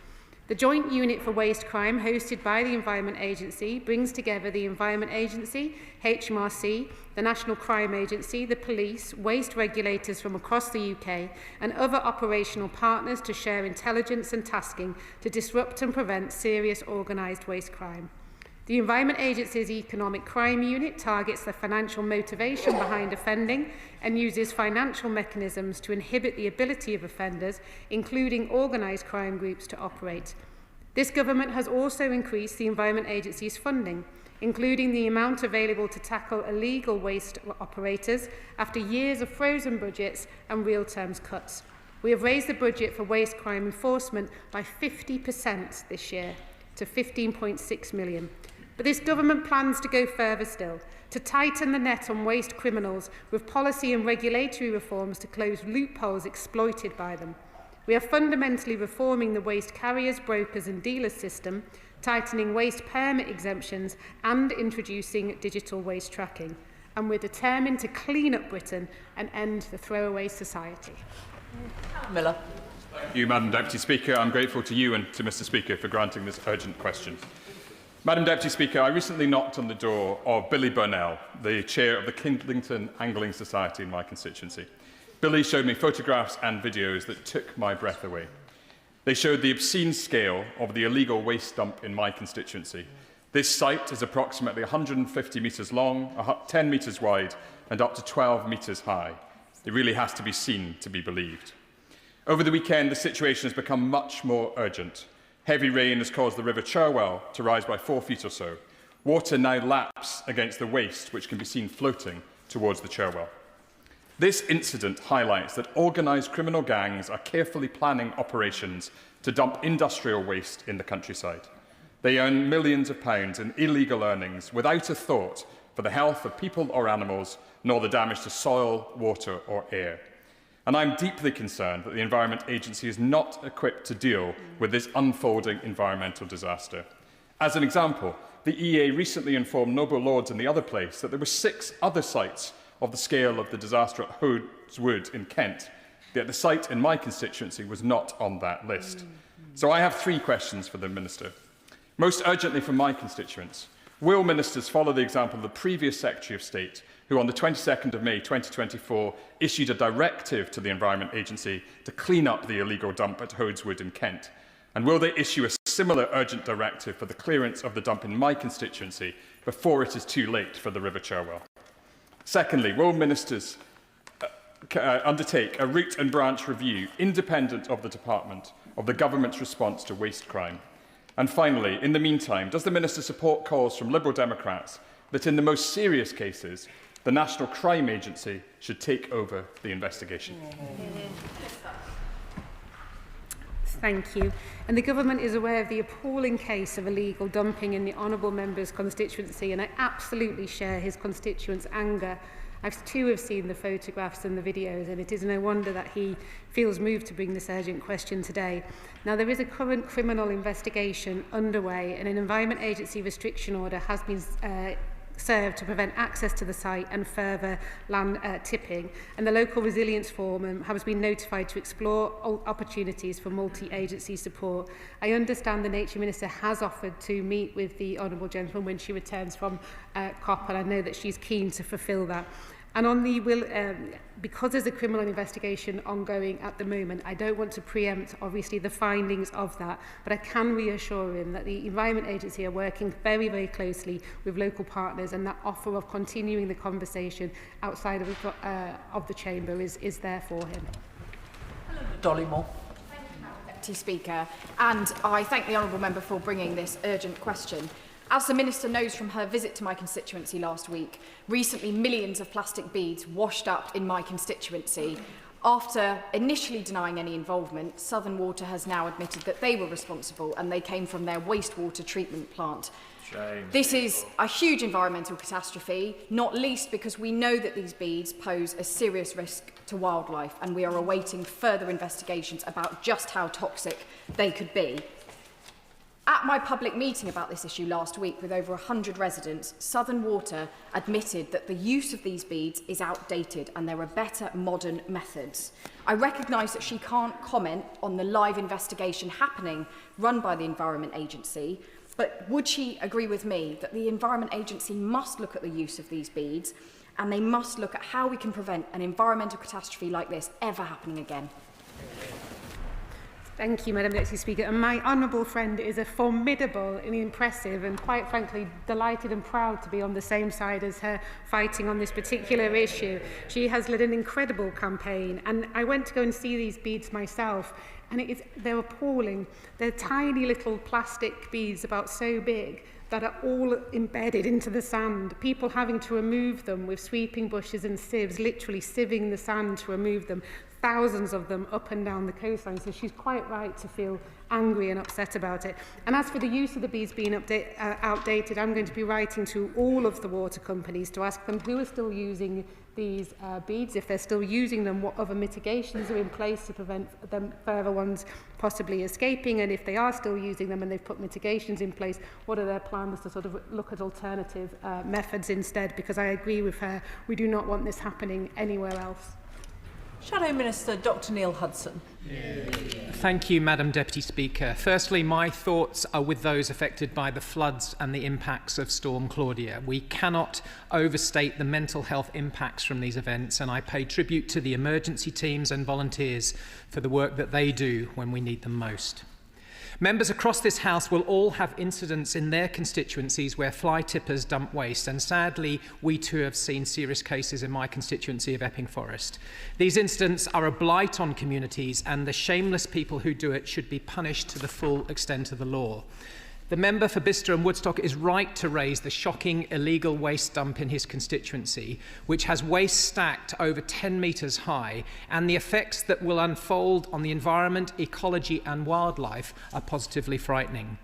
The Joint Unit for Waste Crime, hosted by the Environment Agency, brings together the Environment Agency, HMRC, the National Crime Agency, the police, waste regulators from across the UK, and other operational partners to share intelligence and tasking to disrupt and prevent serious organised waste crime. The Environment Agency's Economic Crime Unit targets the financial motivation behind offending and uses financial mechanisms to inhibit the ability of offenders, including organised crime groups, to operate. This government has also increased the Environment Agency's funding, including the amount available to tackle illegal waste operators after years of frozen budgets and real terms cuts. We have raised the budget for waste crime enforcement by 50% this year to £15.6 million. But this government plans to go further still, to tighten the net on waste criminals with policy and regulatory reforms to close loopholes exploited by them. We are fundamentally reforming the waste carriers, brokers and dealers system, tightening waste permit exemptions and introducing digital waste tracking. And we're determined to clean up Britain and end the throwaway society. Miller. Thank you, Madam Deputy Speaker. I'm grateful to you and to Mr Speaker for granting this urgent question. Madam Deputy Speaker, I recently knocked on the door of Billy Burnell, the chair of the Kidlington Angling Society in my constituency. Billy showed me photographs and videos that took my breath away. They showed the obscene scale of the illegal waste dump in my constituency. This site is approximately 150 metres long, 10 metres wide and up to 12 metres high. It really has to be seen to be believed. Over the weekend, the situation has become much more urgent. Heavy rain has caused the River Cherwell to rise by 4 feet or so. Water now laps against the waste, which can be seen floating towards the Cherwell. This incident highlights that organised criminal gangs are carefully planning operations to dump industrial waste in the countryside. They earn millions of pounds in illegal earnings without a thought for the health of people or animals, nor the damage to soil, water or air. And I'm deeply concerned that the Environment Agency is not equipped to deal with this unfolding environmental disaster. As an example, the EA recently informed Noble Lords and the other place that there were 6 other sites of the scale of the disaster at Hodes Wood in Kent, yet the site in my constituency was not on that list. So I have 3 questions for the Minister. Most urgently from my constituents, will ministers follow the example of the previous Secretary of State, who on the 22nd of May 2024 issued a directive to the Environment Agency to clean up the illegal dump at Hodes Wood in Kent? And will they issue a similar urgent directive for the clearance of the dump in my constituency before it is too late for the River Cherwell? Secondly, will ministers undertake a root and branch review, independent of the department, of the government's response to waste crime? And finally, in the meantime, does the Minister support calls from Liberal Democrats that in the most serious cases, the National Crime Agency should take over the investigation? Thank you. And the government is aware of the appalling case of illegal dumping in the honourable member's constituency, and I absolutely share his constituents' anger. I too have seen the photographs and the videos, and it is no wonder that he feels moved to bring this urgent question today. Now, there is a current criminal investigation underway, and an Environment Agency restriction order has been serve to prevent access to the site and further land tipping. And the Local Resilience Forum has been notified to explore opportunities for multi-agency support. I understand the Nature Minister has offered to meet with the Honourable Gentleman when she returns from COP, and I know that she's keen to fulfil that. And on the because there's a criminal investigation ongoing at the moment, I don't want to preempt, obviously, the findings of that, but I can reassure him that the Environment Agency are working very, very closely with local partners, and that offer of continuing the conversation outside of the chamber is there for him. Dolly Moore. Deputy Speaker, and I thank the honourable member for bringing this urgent question. As the Minister knows from her visit to my constituency last week, recently millions of plastic beads washed up in my constituency. After initially denying any involvement, Southern Water has now admitted that they were responsible and they came from their wastewater treatment plant. Shame. This is a huge environmental catastrophe, not least because we know that these beads pose a serious risk to wildlife, and we are awaiting further investigations about just how toxic they could be. At my public meeting about this issue last week with over 100 residents, Southern Water admitted that the use of these beads is outdated and there are better modern methods. I recognise that she can't comment on the live investigation happening run by the Environment Agency, but would she agree with me that the Environment Agency must look at the use of these beads and they must look at how we can prevent an environmental catastrophe like this ever happening again? Thank you, Madam Deputy Speaker. And my honourable friend is a formidable and impressive and, quite frankly, delighted and proud to be on the same side as her fighting on this particular issue. She has led an incredible campaign, and I went to go and see these beads myself, and they're appalling. They're tiny little plastic beads about so big that are all embedded into the sand. People having to remove them with sweeping brushes and sieves, literally sieving the sand to remove them. Thousands of them up and down the coastline. So she's quite right to feel angry and upset about it. And as for the use of the beads being outdated, I'm going to be writing to all of the water companies to ask them who are still using these beads. If they're still using them, what other mitigations are in place to prevent them further ones possibly escaping? And if they are still using them and they've put mitigations in place, what are their plans to sort of look at alternative methods instead? Because I agree with her, we do not want this happening anywhere else. Shadow Minister Dr Neil Hudson. Thank you, Madam Deputy Speaker. Firstly, my thoughts are with those affected by the floods and the impacts of Storm Claudia. We cannot overstate the mental health impacts from these events, and I pay tribute to the emergency teams and volunteers for the work that they do when we need them most. Members across this House will all have incidents in their constituencies where fly tippers dump waste, and sadly we too have seen serious cases in my constituency of Epping Forest. These incidents are a blight on communities, and the shameless people who do it should be punished to the full extent of the law. The member for Bicester and Woodstock is right to raise the shocking illegal waste dump in his constituency, which has waste stacked over 10 metres high, and the effects that will unfold on the environment, ecology and wildlife are positively frightening.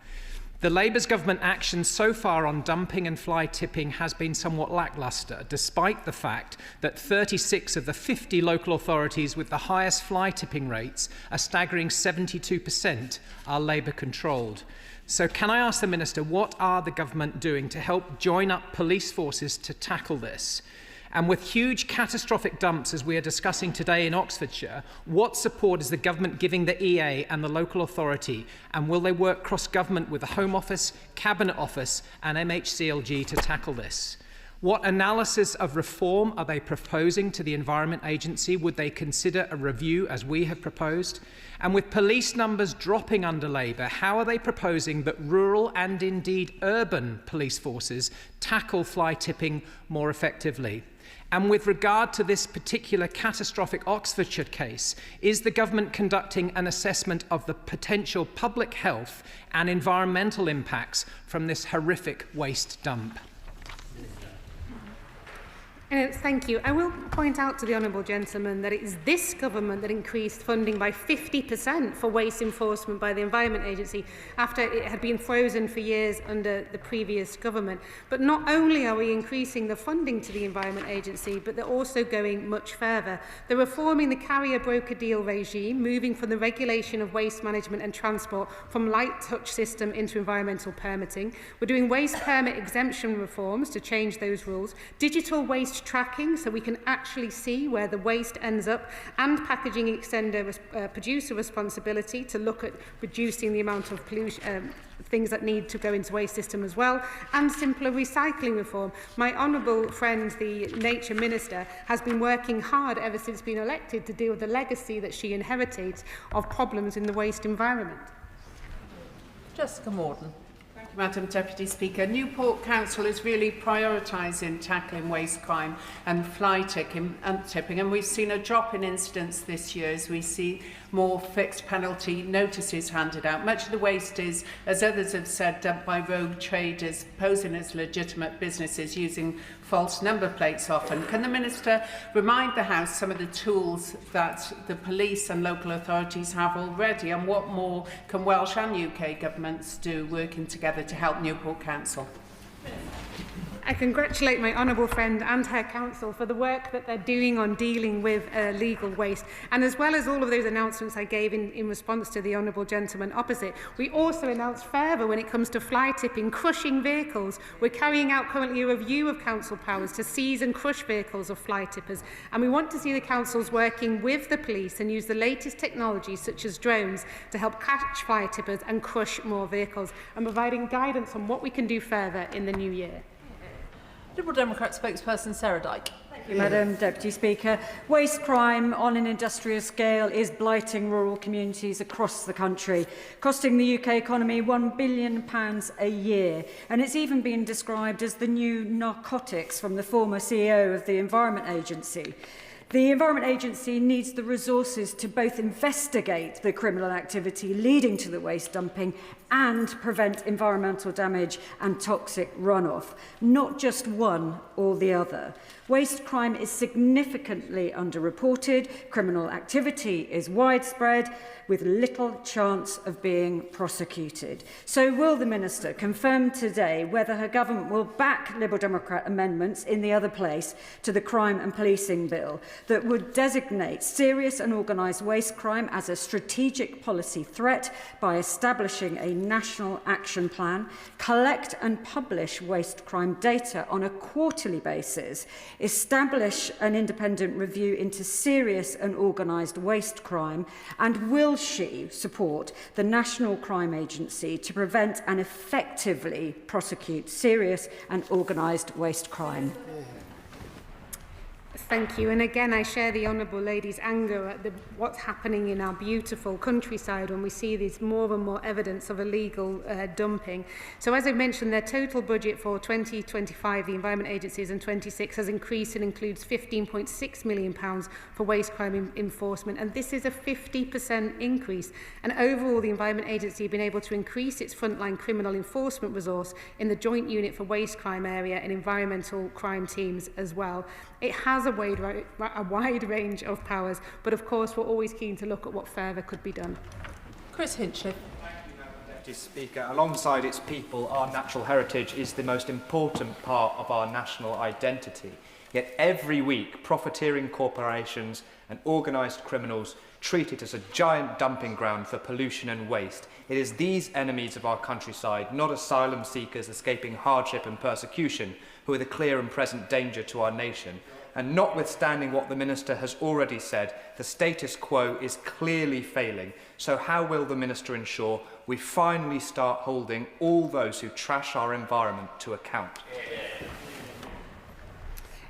The Labour's government action so far on dumping and fly tipping has been somewhat lacklustre, despite the fact that 36 of the 50 local authorities with the highest fly tipping rates, a staggering 72%, are Labour controlled. So can I ask the Minister, what are the government doing to help join up police forces to tackle this? And with huge catastrophic dumps, as we are discussing today in Oxfordshire, what support is the government giving the EA and the local authority? And will they work cross-government with the Home Office, Cabinet Office and MHCLG to tackle this? What analysis of reform are they proposing to the Environment Agency? Would they consider a review as we have proposed? And with police numbers dropping under Labour, how are they proposing that rural and indeed urban police forces tackle fly tipping more effectively? And with regard to this particular catastrophic Oxfordshire case, is the government conducting an assessment of the potential public health and environmental impacts from this horrific waste dump? Thank you. I will point out to the honourable gentleman that it is this government that increased funding by 50% for waste enforcement by the Environment Agency after it had been frozen for years under the previous government. But not only are we increasing the funding to the Environment Agency, but they're also going much further. They're reforming the carrier broker deal regime, moving from the regulation of waste management and transport from light touch system into environmental permitting. We're doing waste permit exemption reforms to change those rules, digital waste tracking so we can actually see where the waste ends up, and packaging extender producer responsibility to look at reducing the amount of pollution, things that need to go into waste system as well, and simpler recycling reform. My honourable friend, the Nature Minister, has been working hard ever since being elected to deal with the legacy that she inherited of problems in the waste environment. Jessica Morden. Madam Deputy Speaker, Newport Council is really prioritising tackling waste crime and fly tipping, and we've seen a drop in incidents this year as we see more fixed penalty notices handed out. Much of the waste is, as others have said, dumped by rogue traders posing as legitimate businesses using false number plates often. Can the Minister remind the House some of the tools that the police and local authorities have already, and what more can Welsh and UK governments do working together to help Newport Council? I congratulate my honourable friend and her council for the work that they're doing on dealing with legal waste. And as well as all of those announcements I gave in response to the honourable gentleman opposite, we also announced further when it comes to fly tipping, crushing vehicles. We're carrying out currently a review of council powers to seize and crush vehicles of fly tippers. And we want to see the councils working with the police and use the latest technologies such as drones to help catch fly tippers and crush more vehicles, and providing guidance on what we can do further in the new year. Liberal Democrat spokesperson Sarah Dyke. Thank you, Madam Deputy Speaker. Waste crime on an industrial scale is blighting rural communities across the country, costing the UK economy £1 billion a year. And it's even been described as the new narcotics from the former CEO of the Environment Agency. The Environment Agency needs the resources to both investigate the criminal activity leading to the waste dumping and prevent environmental damage and toxic runoff, not just one or the other. Waste crime is significantly underreported, criminal activity is widespread, with little chance of being prosecuted. So will the Minister confirm today whether her government will back Liberal Democrat amendments in the other place to the Crime and Policing Bill that would designate serious and organised waste crime as a strategic policy threat by establishing a national action plan, collect and publish waste crime data on a quarterly basis, establish an independent review into serious and organised waste crime, and will she support the National Crime Agency to prevent and effectively prosecute serious and organised waste crime? Thank you. And again, I share the Honourable Lady's anger at what's happening in our beautiful countryside when we see these more and more evidence of illegal dumping. So as I mentioned, their total budget for 2025, the Environment Agencies, and 26 has increased and includes £15.6 million for waste crime enforcement. And this is a 50% increase. And overall, the Environment Agency have been able to increase its frontline criminal enforcement resource in the Joint Unit for Waste Crime Area and environmental crime teams as well. It has a wide range of powers, but of course we're always keen to look at what further could be done. Chris Hinchliffe. Deputy Speaker, alongside its people, our natural heritage is the most important part of our national identity. Yet every week, profiteering corporations and organised criminals treat it as a giant dumping ground for pollution and waste. It is these enemies of our countryside, not asylum seekers escaping hardship and persecution, who are the clear and present danger to our nation. And notwithstanding what the Minister has already said, the status quo is clearly failing. So how will the Minister ensure we finally start holding all those who trash our environment to account?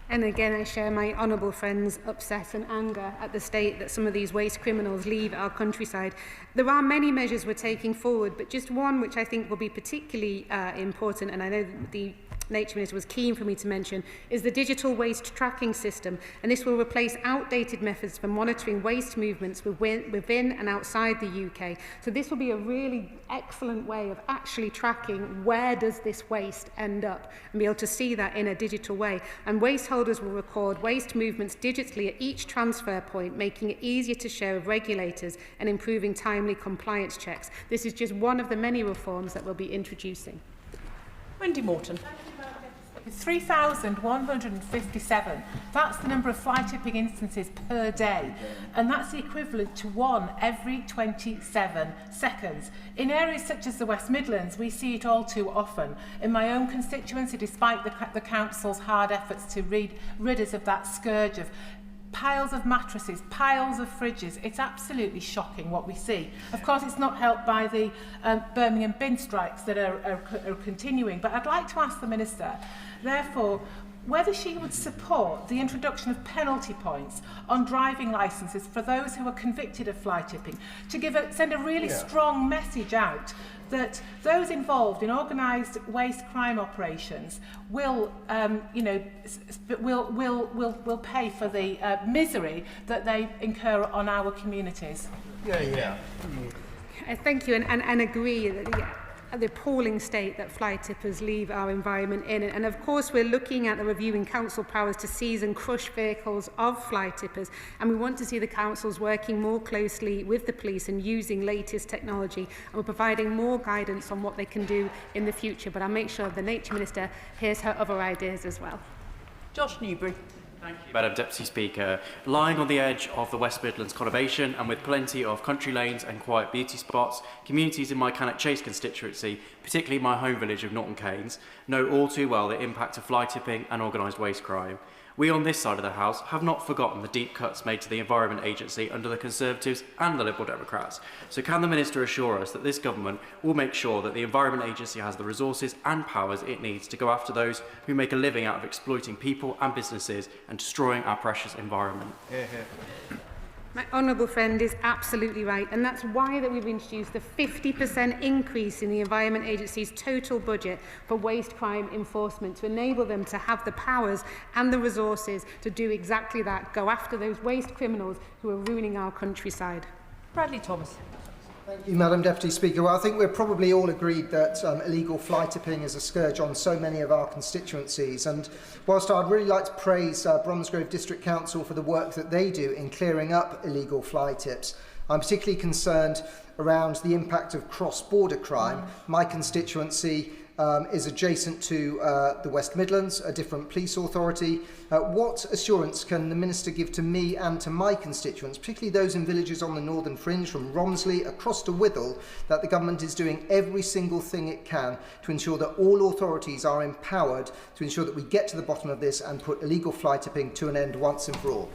And again, I share my honourable friend's upset and anger at the state that some of these waste criminals leave our countryside. There are many measures we're taking forward, but just one which I think will be particularly important, and I know the Nature Minister was keen for me to mention is the digital waste tracking system, and this will replace outdated methods for monitoring waste movements within and outside the UK. So this will be a really excellent way of actually tracking where does this waste end up and be able to see that in a digital way. And waste holders will record waste movements digitally at each transfer point, making it easier to share with regulators and improving timely compliance checks. This is just one of the many reforms that we'll be introducing. Wendy Morton. 3,157. That's the number of fly tipping instances per day, and that's the equivalent to 1 every 27 seconds. In areas such as the West Midlands, we see it all too often. In my own constituency, despite the council's hard efforts to rid us of that scourge of piles of mattresses, piles of fridges. It's absolutely shocking what we see. Of course, it's not helped by the Birmingham bin strikes that are continuing, but I'd like to ask the Minister, therefore, whether she would support the introduction of penalty points on driving licences for those who are convicted of fly tipping, to send a really strong message out that those involved in organised waste crime operations will pay for the misery that they incur on our communities. Thank you, and agree that the appalling state that fly tippers leave our environment in. And of course, we're looking at the reviewing council powers to seize and crush vehicles of fly tippers. And we want to see the councils working more closely with the police and using latest technology. And we're providing more guidance on what they can do in the future. But I'll make sure the Nature Minister hears her other ideas as well. Josh Newbury. Thank you, Madam Deputy Speaker. Lying on the edge of the West Midlands conurbation and with plenty of country lanes and quiet beauty spots, communities in my Cannock Chase constituency, particularly my home village of Norton Keynes, know all too well the impact of fly tipping and organised waste crime. We on this side of the House have not forgotten the deep cuts made to the Environment Agency under the Conservatives and the Liberal Democrats. So can the Minister assure us that this government will make sure that the Environment Agency has the resources and powers it needs to go after those who make a living out of exploiting people and businesses and destroying our precious environment? My honourable friend is absolutely right, and that's why that we've introduced the 50% increase in the Environment Agency's total budget for waste crime enforcement to enable them to have the powers and the resources to do exactly that, go after those waste criminals who are ruining our countryside. Bradley Thomas. Thank you, Madam Deputy Speaker. Well, I think we're probably all agreed that illegal fly tipping is a scourge on so many of our constituencies. And whilst I'd really like to praise Bromsgrove District Council for the work that they do in clearing up illegal fly tips, I'm particularly concerned around the impact of cross-border crime. My constituency is adjacent to the West Midlands, a different police authority. What assurance can the Minister give to me and to my constituents, particularly those in villages on the northern fringe from Romsley across to Withell, that the government is doing every single thing it can to ensure that all authorities are empowered to ensure that we get to the bottom of this and put illegal fly tipping to an end once and for all?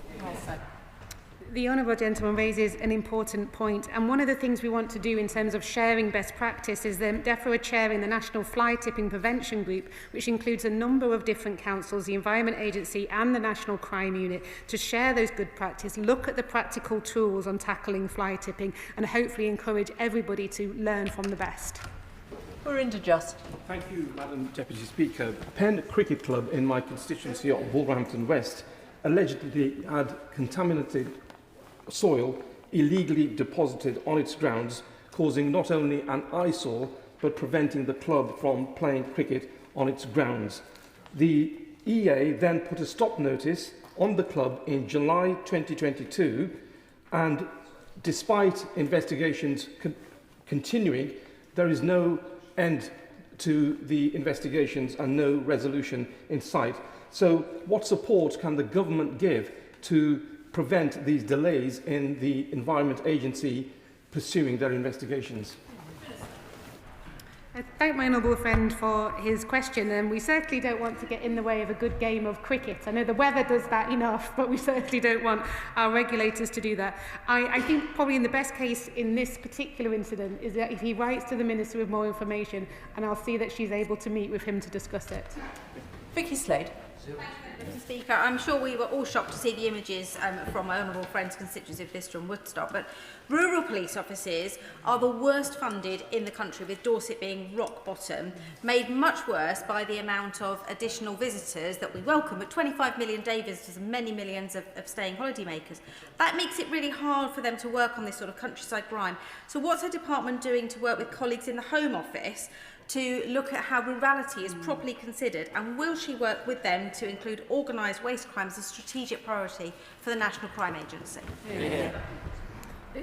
The honourable gentleman raises an important point, and one of the things we want to do in terms of sharing best practice is therefore a chair in the National Fly Tipping Prevention Group, which includes a number of different councils, the Environment Agency and the National Crime Unit, to share those good practice, look at the practical tools on tackling fly tipping, and hopefully encourage everybody to learn from the best. We're into just. Thank you, Madam Deputy Speaker. Penn Cricket Club in my constituency of Wolverhampton West allegedly had contaminated soil illegally deposited on its grounds, causing not only an eyesore but preventing the club from playing cricket on its grounds. The EA then put a stop notice on the club in July 2022, and despite investigations continuing, there is no end to the investigations and no resolution in sight. So what support can the government give to prevent these delays in the Environment Agency pursuing their investigations? I thank my honourable friend for his question, and we certainly don't want to get in the way of a good game of cricket. I know the weather does that enough, but we certainly don't want our regulators to do that. I think probably in the best case in this particular incident is that if he writes to the Minister with more information, and I'll see that she's able to meet with him to discuss it. Vicky Slade. Deputy Speaker. I'm sure we were all shocked to see the images from my honourable friend's constituency of Bicester and Woodstock, but rural police offices are the worst funded in the country, with Dorset being rock bottom, made much worse by the amount of additional visitors that we welcome, with 25 million day visitors and many millions of staying holidaymakers. That makes it really hard for them to work on this sort of countryside crime. So what's her department doing to work with colleagues in the Home Office to look at how rurality is properly considered, and will she work with them to include organised waste crime as a strategic priority for the National Crime Agency? Yeah.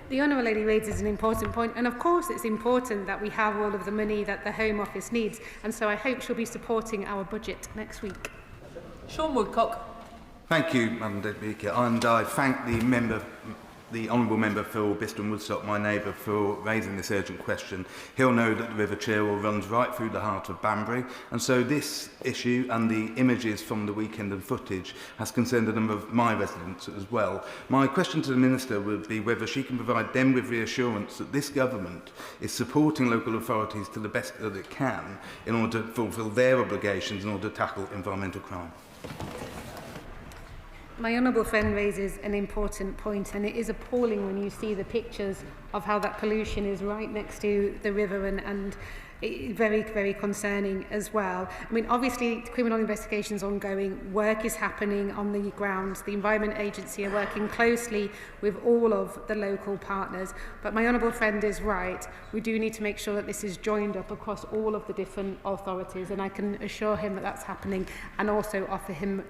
The Honourable Lady raises an important point, and of course it's important that we have all of the money that the Home Office needs, and so I hope she'll be supporting our budget next week. Sean Woodcock. Thank you, Madam Deputy Speaker, and I thank the honourable member for Bicester and Woodstock, my neighbour, for raising this urgent question. He'll know that the River Chirwell runs right through the heart of Banbury, and so this issue and the images from the weekend and footage has concerned a number of my residents as well. My question to the Minister would be whether she can provide them with reassurance that this government is supporting local authorities to the best that it can in order to fulfil their obligations in order to tackle environmental crime. My honourable friend raises an important point, and it is appalling when you see the pictures of how that pollution is right next to the river, and very, very concerning as well. I mean, obviously, criminal investigations ongoing, work is happening on the ground. The Environment Agency are working closely with all of the local partners. But my honourable friend is right. We do need to make sure that this is joined up across all of the different authorities, and I can assure him that that's happening, and also offer him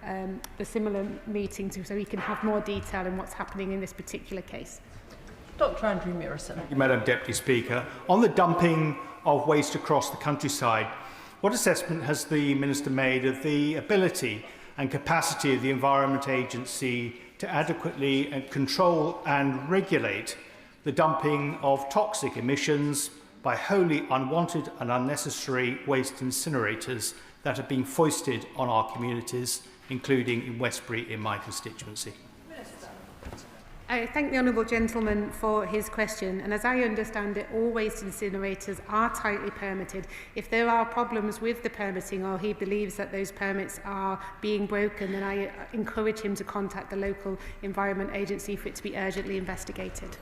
the similar meeting so he can have more detail in what's happening in this particular case. Dr. Andrew Murison. Thank you, Madam Deputy Speaker. On the dumping of waste across the countryside, what assessment has the Minister made of the ability and capacity of the Environment Agency to adequately control and regulate the dumping of toxic emissions by wholly unwanted and unnecessary waste incinerators that have been foisted on our communities, including in Westbury in my constituency? I thank the honourable gentleman for his question, and as I understand it, all waste incinerators are tightly permitted. If there are problems with the permitting, or he believes that those permits are being broken, then I encourage him to contact the local Environment Agency for it to be urgently investigated.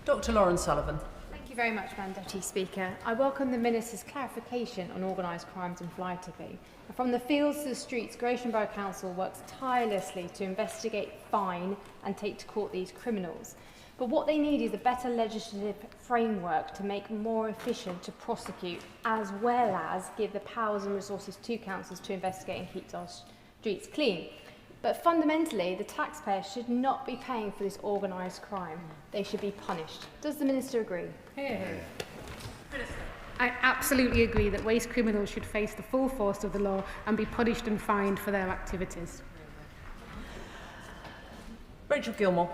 Dr. Lauren Sullivan. Thank you very much, Madam Deputy Speaker. I welcome the Minister's clarification on organised crimes and fly tipping. From the fields to the streets, Gratian Borough Council works tirelessly to investigate, fine and take to court these criminals. But what they need is a better legislative framework to make more efficient to prosecute, as well as give the powers and resources to councils to investigate and keep our streets clean. But fundamentally, the taxpayer should not be paying for this organised crime. They should be punished. Does the Minister agree? I absolutely agree that waste criminals should face the full force of the law and be punished and fined for their activities. Rachel Gilmore.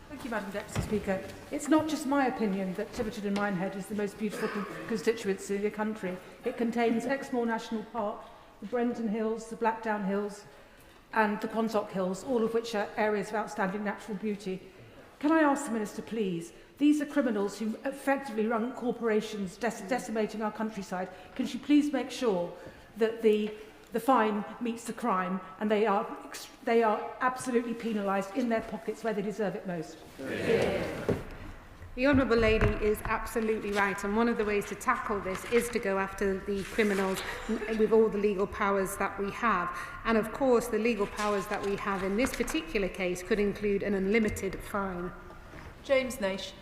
Thank you, Madam Deputy Speaker. It's not just my opinion that Tiverton and Minehead is the most beautiful constituency in the country. It contains Exmoor National Park, the Brenton Hills, the Blackdown Hills and the Quantock Hills, all of which are areas of outstanding natural beauty. Can I ask the Minister, please, these are criminals who effectively run corporations decimating our countryside. Can she please make sure that the fine meets the crime and they are absolutely penalised in their pockets where they deserve it most? Yeah. The Honourable Lady is absolutely right, and one of the ways to tackle this is to go after the criminals with all the legal powers that we have. And of course, the legal powers that we have in this particular case could include an unlimited fine. James Naish.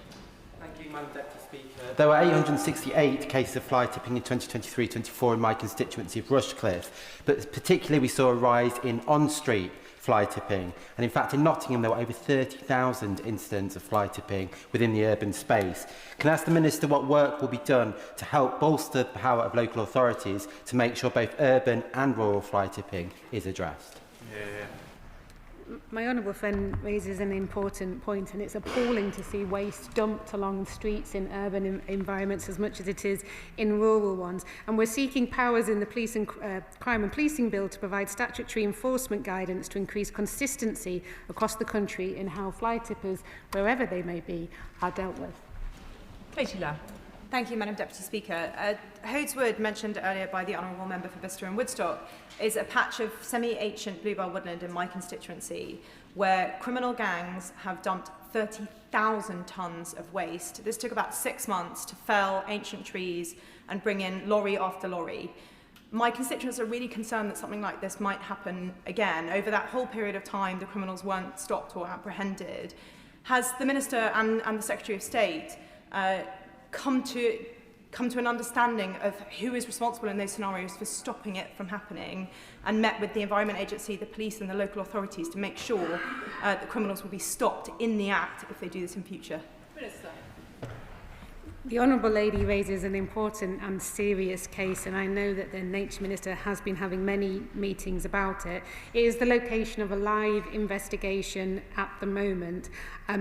Thank you, Madam Deputy Speaker. There were 868 cases of fly tipping in 2023-24 in my constituency of Rushcliffe, but particularly we saw a rise in on-street fly tipping, and in fact in Nottingham there were over 30,000 incidents of fly tipping within the urban space. Can I ask the Minister what work will be done to help bolster the power of local authorities to make sure both urban and rural fly tipping is addressed? My honourable friend raises an important point, and it's appalling to see waste dumped along streets in urban environments as much as it is in rural ones. And we're seeking powers in the Police and Crime and Policing Bill to provide statutory enforcement guidance to increase consistency across the country in how fly tippers, wherever they may be, are dealt with. Katie Lamb. Thank you, Madam Deputy Speaker. Hodeswood, mentioned earlier by the Honourable Member for Bicester and Woodstock, is a patch of semi-ancient bluebell woodland in my constituency where criminal gangs have dumped 30,000 tonnes of waste. This took about 6 months to fell ancient trees and bring in lorry after lorry. My constituents are really concerned that something like this might happen again. Over that whole period of time, the criminals weren't stopped or apprehended. Has the Minister and the Secretary of State come to an understanding of who is responsible in those scenarios for stopping it from happening, and met with the Environment Agency, the police and the local authorities to make sure that criminals will be stopped in the act if they do this in future? Minister. The Honourable Lady raises an important and serious case, and I know that the Nature Minister has been having many meetings about it. It is the location of a live investigation at the moment,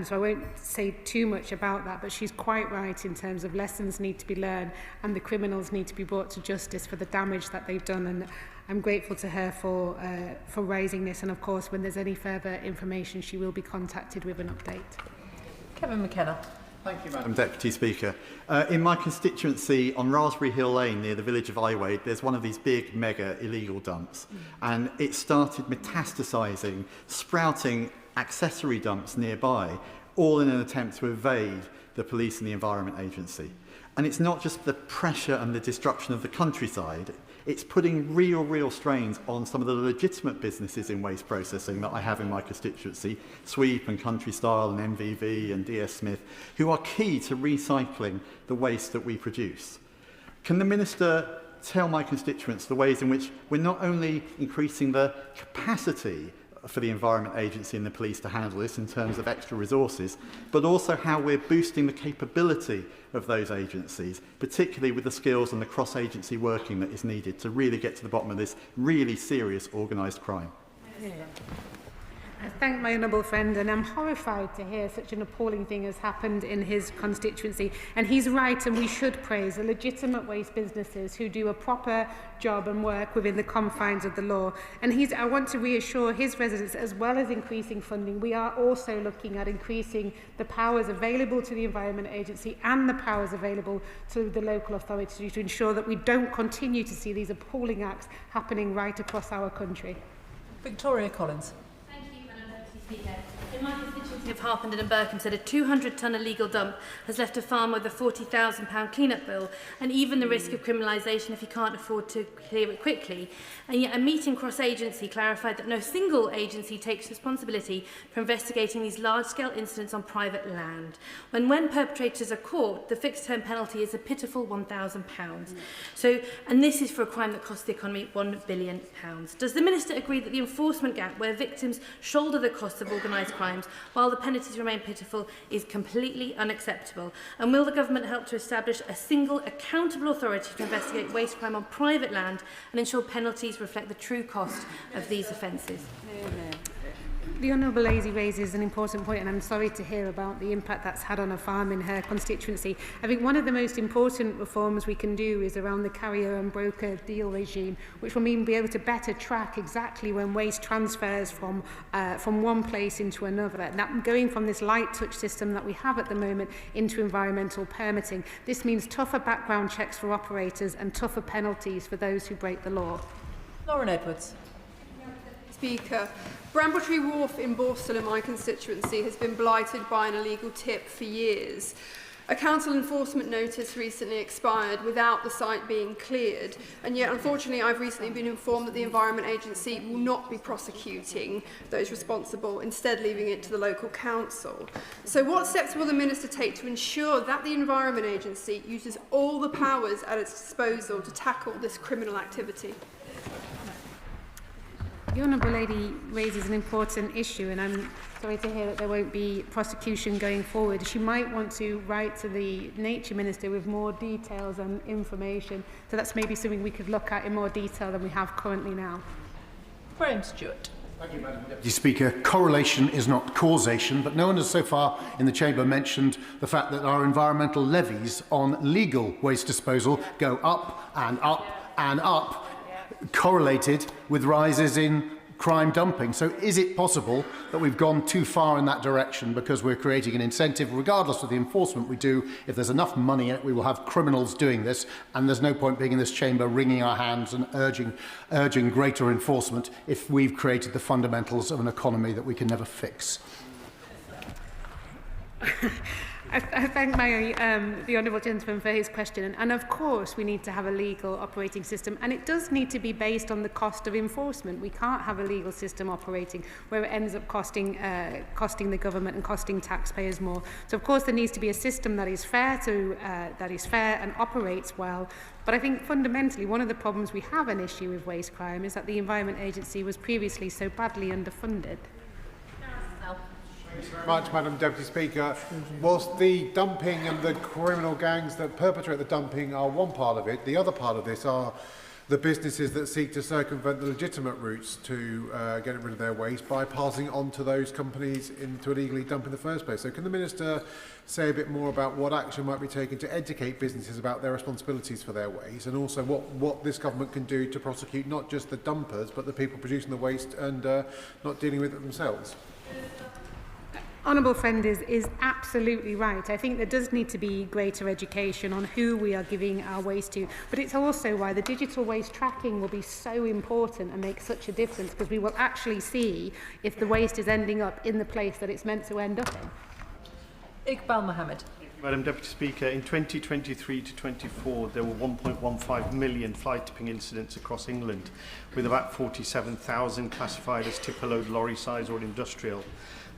so I won't say too much about that, but she's quite right in terms of lessons need to be learned and the criminals need to be brought to justice for the damage that they've done, and I'm grateful to her for raising this, and of course when there's any further information she will be contacted with an update. Kevin McKenna. Thank you, Madam Deputy Speaker. In my constituency on Raspberry Hill Lane near the village of Iwade, there's one of these big mega illegal dumps, and it started metastasising, sprouting accessory dumps nearby, all in an attempt to evade the police and the Environment Agency. And it's not just the pressure and the destruction of the countryside, it's putting real strains on some of the legitimate businesses in waste processing that I have in my constituency, Sweep and Country Style and MVV and DS Smith, who are key to recycling the waste that we produce. Can the Minister tell my constituents the ways in which we're not only increasing the capacity for the Environment Agency and the police to handle this in terms of extra resources, but also how we're boosting the capability of those agencies, particularly with the skills and the cross-agency working that is needed to really get to the bottom of this really serious organised crime? Yeah. I thank my honourable friend, and I'm horrified to hear such an appalling thing has happened in his constituency. And he's right, and we should praise the legitimate waste businesses who do a proper job and work within the confines of the law. And I want to reassure his residents, as well as increasing funding, we are also looking at increasing the powers available to the Environment Agency and the powers available to the local authority to ensure that we don't continue to see these appalling acts happening right across our country. Victoria Collins. Speaker. In my constituency of Harpenden and Berkhamsted, a 200-tonne illegal dump has left a farmer with a £40,000 clean-up bill, and even the risk of criminalisation if he can't afford to clear it quickly. And yet a meeting cross-agency clarified that no single agency takes responsibility for investigating these large-scale incidents on private land. When perpetrators are caught, the fixed-term penalty is a pitiful £1,000. And this is for a crime that costs the economy £1 billion. Does the Minister agree that the enforcement gap, where victims shoulder the costs of organised crimes while the penalties remain pitiful, is completely unacceptable? And will the government help to establish a single accountable authority to investigate waste crime on private land and ensure penalties reflect the true cost of these offences? The Honourable Lady raises an important point, and I'm sorry to hear about the impact that's had on a farm in her constituency. I think one of the most important reforms we can do is around the carrier and broker deal regime, which will mean be able to better track exactly when waste transfers from one place into another. And that going from this light touch system that we have at the moment into environmental permitting. This means tougher background checks for operators and tougher penalties for those who break the law. Lauren Edwards. Speaker, Brambletree Wharf in Borstal in my constituency has been blighted by an illegal tip for years. A council enforcement notice recently expired without the site being cleared, and yet unfortunately I've recently been informed that the Environment Agency will not be prosecuting those responsible, instead leaving it to the local council. So what steps will the Minister take to ensure that the Environment Agency uses all the powers at its disposal to tackle this criminal activity? The Honourable Lady raises an important issue, and I'm sorry to hear that there won't be prosecution going forward. She might want to write to the Nature Minister with more details and information, so that's maybe something we could look at in more detail than we have currently now. Graham Stewart. Thank you, Madam Deputy Speaker. Correlation is not causation, but no one has so far in the Chamber mentioned the fact that our environmental levies on legal waste disposal go up and up and up, correlated with rises in crime dumping. So is it possible that we've gone too far in that direction because we're creating an incentive, regardless of the enforcement we do? If there's enough money in it, we will have criminals doing this, and there's no point being in this chamber wringing our hands and urging greater enforcement if we've created the fundamentals of an economy that we can never fix. I thank the Honourable Gentleman for his question. And of course, we need to have a legal operating system. And it does need to be based on the cost of enforcement. We can't have a legal system operating where it ends up costing the government and costing taxpayers more. So, of course, there needs to be a system that is fair and operates well. But I think fundamentally, one of the problems we have an issue with waste crime is that the Environment Agency was previously so badly underfunded. Thank you very much, Madam Deputy Speaker. Whilst the dumping and the criminal gangs that perpetrate the dumping are one part of it, the other part of this are the businesses that seek to circumvent the legitimate routes to get rid of their waste by passing on to those companies to illegally dump in the first place. So can the Minister say a bit more about what action might be taken to educate businesses about their responsibilities for their waste, and also what this government can do to prosecute not just the dumpers but the people producing the waste and not dealing with it themselves? Honourable friend is absolutely right. I think there does need to be greater education on who we are giving our waste to, but it's also why the digital waste tracking will be so important and make such a difference, because we will actually see if the waste is ending up in the place that it's meant to end up in. Iqbal Mohammed. Madam Deputy Speaker, in 2023 to 24, there were 1.15 million fly tipping incidents across England, with about 47,000 classified as tipper-load lorry size or industrial.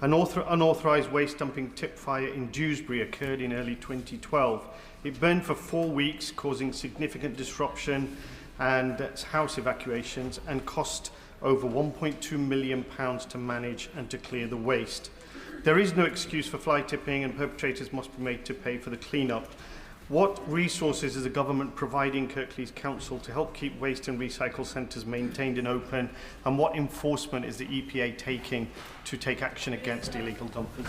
An unauthorised waste dumping tip fire in Dewsbury occurred in early 2012. It burned for 4 weeks, causing significant disruption and house evacuations, and cost over £1.2 million to manage and to clear the waste. There is no excuse for fly tipping, and perpetrators must be made to pay for the clean-up. What resources is the government providing Kirklees Council to help keep waste and recycle centres maintained and open, and what enforcement is the EPA taking to take action against illegal dumpers?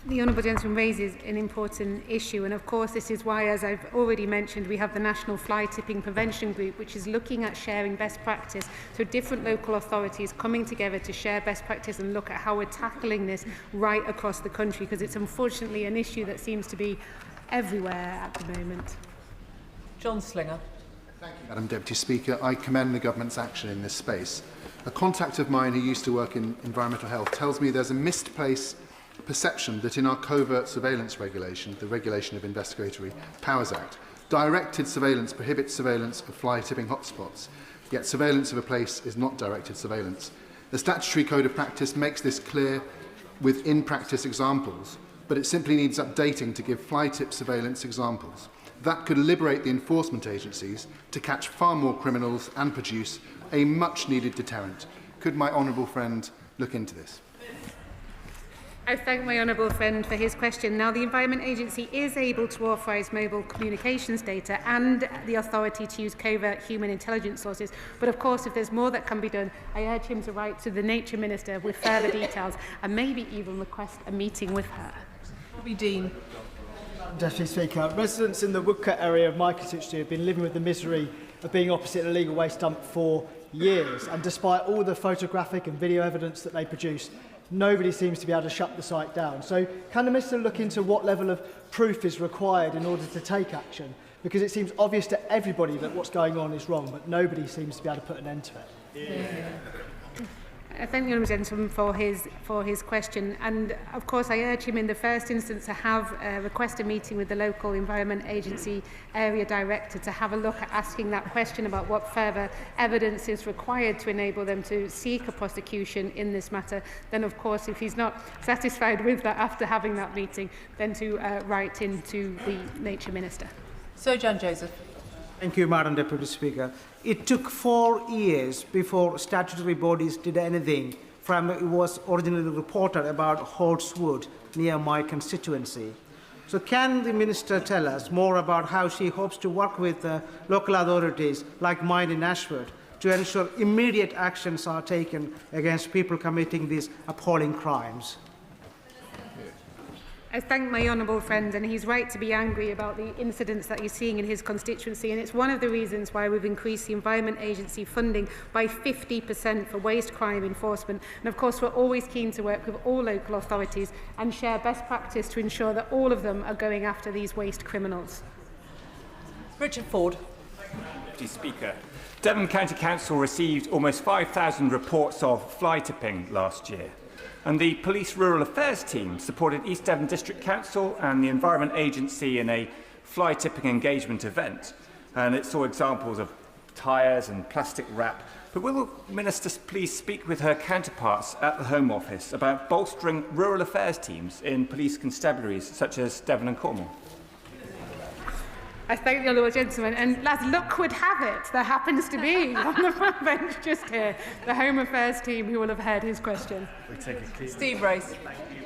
The Honourable Gentleman raises an important issue, and of course this is why, as I've already mentioned, we have the National Fly Tipping Prevention Group, which is looking at sharing best practice, so different local authorities coming together to share best practice and look at how we're tackling this right across the country, because it's unfortunately an issue that seems to be everywhere at the moment. John Slinger. Thank you, Madam Deputy Speaker. I commend the government's action in this space. A contact of mine who used to work in environmental health tells me there's a misplaced perception that in our covert surveillance regulation, the Regulation of Investigatory Powers Act, directed surveillance prohibits surveillance of fly tipping hotspots, yet surveillance of a place is not directed surveillance. The statutory code of practice makes this clear with in-practice examples, but it simply needs updating to give fly tip surveillance examples. That could liberate the enforcement agencies to catch far more criminals and produce a much-needed deterrent. Could my honourable friend look into this? I thank my honourable friend for his question. Now, the Environment Agency is able to authorise mobile communications data and the authority to use covert human intelligence sources. But of course, if there's more that can be done, I urge him to write to the Nature Minister with further details and maybe even request a meeting with her. Bobby Dean. Deputy Speaker, residents in the Woodcote area of my constituency have been living with the misery of being opposite an illegal waste dump for years, and despite all the photographic and video evidence that they produce, nobody seems to be able to shut the site down. So can the Minister look into what level of proof is required in order to take action? Because it seems obvious to everybody that what's going on is wrong, but nobody seems to be able to put an end to it. Yeah. I thank the Honourable Gentleman for his question, and of course I urge him in the first instance to request a meeting with the local Environment Agency area director to have a look at asking that question about what further evidence is required to enable them to seek a prosecution in this matter. Then of course, if he's not satisfied with that after having that meeting, then to write in to the Nature Minister. Sir John Joseph. Thank you, Madam Deputy Speaker. It took 4 years before statutory bodies did anything from it was originally reported about Horswood near my constituency. So can the Minister tell us more about how she hopes to work with local authorities like mine in Ashford to ensure immediate actions are taken against people committing these appalling crimes? I thank my honourable friend, and he's right to be angry about the incidents that he's seeing in his constituency, and it's one of the reasons why we've increased the Environment Agency funding by 50% for waste crime enforcement. And of course, we're always keen to work with all local authorities and share best practice to ensure that all of them are going after these waste criminals. Richard Ford. Deputy Speaker, Devon County Council received almost 5,000 reports of fly tipping last year. And the Police Rural Affairs team supported East Devon District Council and the Environment Agency in a fly tipping engagement event. And it saw examples of tyres and plastic wrap. But will the Minister please speak with her counterparts at the Home Office about bolstering rural affairs teams in police constabularies such as Devon and Cornwall? I thank the honourable gentleman, and as luck would have it, there happens to be on the front bench just here the Home Affairs team who will have heard his question. Steve Race.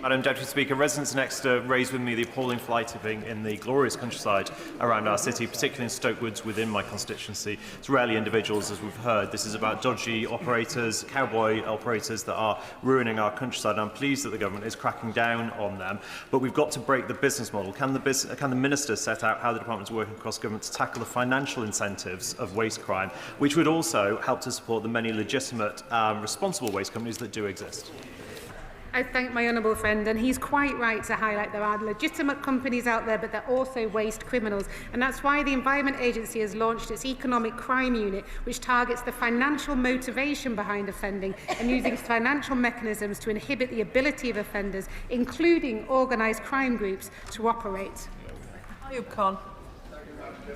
Madam Deputy Speaker, residents next raised with me the appalling fly tipping in the glorious countryside around our city, particularly in Stoke Woods within my constituency. It's rarely individuals, as we've heard. This is about dodgy operators, cowboy operators that are ruining our countryside. I'm pleased that the government is cracking down on them, but we've got to break the business model. Can the Minister set out how the Department is working across government to tackle the financial incentives of waste crime, which would also help to support the many legitimate, responsible waste companies that do exist? I thank my honourable friend, and he's quite right to highlight there are legitimate companies out there, but they're also waste criminals. And that's why the Environment Agency has launched its Economic Crime Unit, which targets the financial motivation behind offending and using financial mechanisms to inhibit the ability of offenders, including organised crime groups, to operate. Ayub Khan.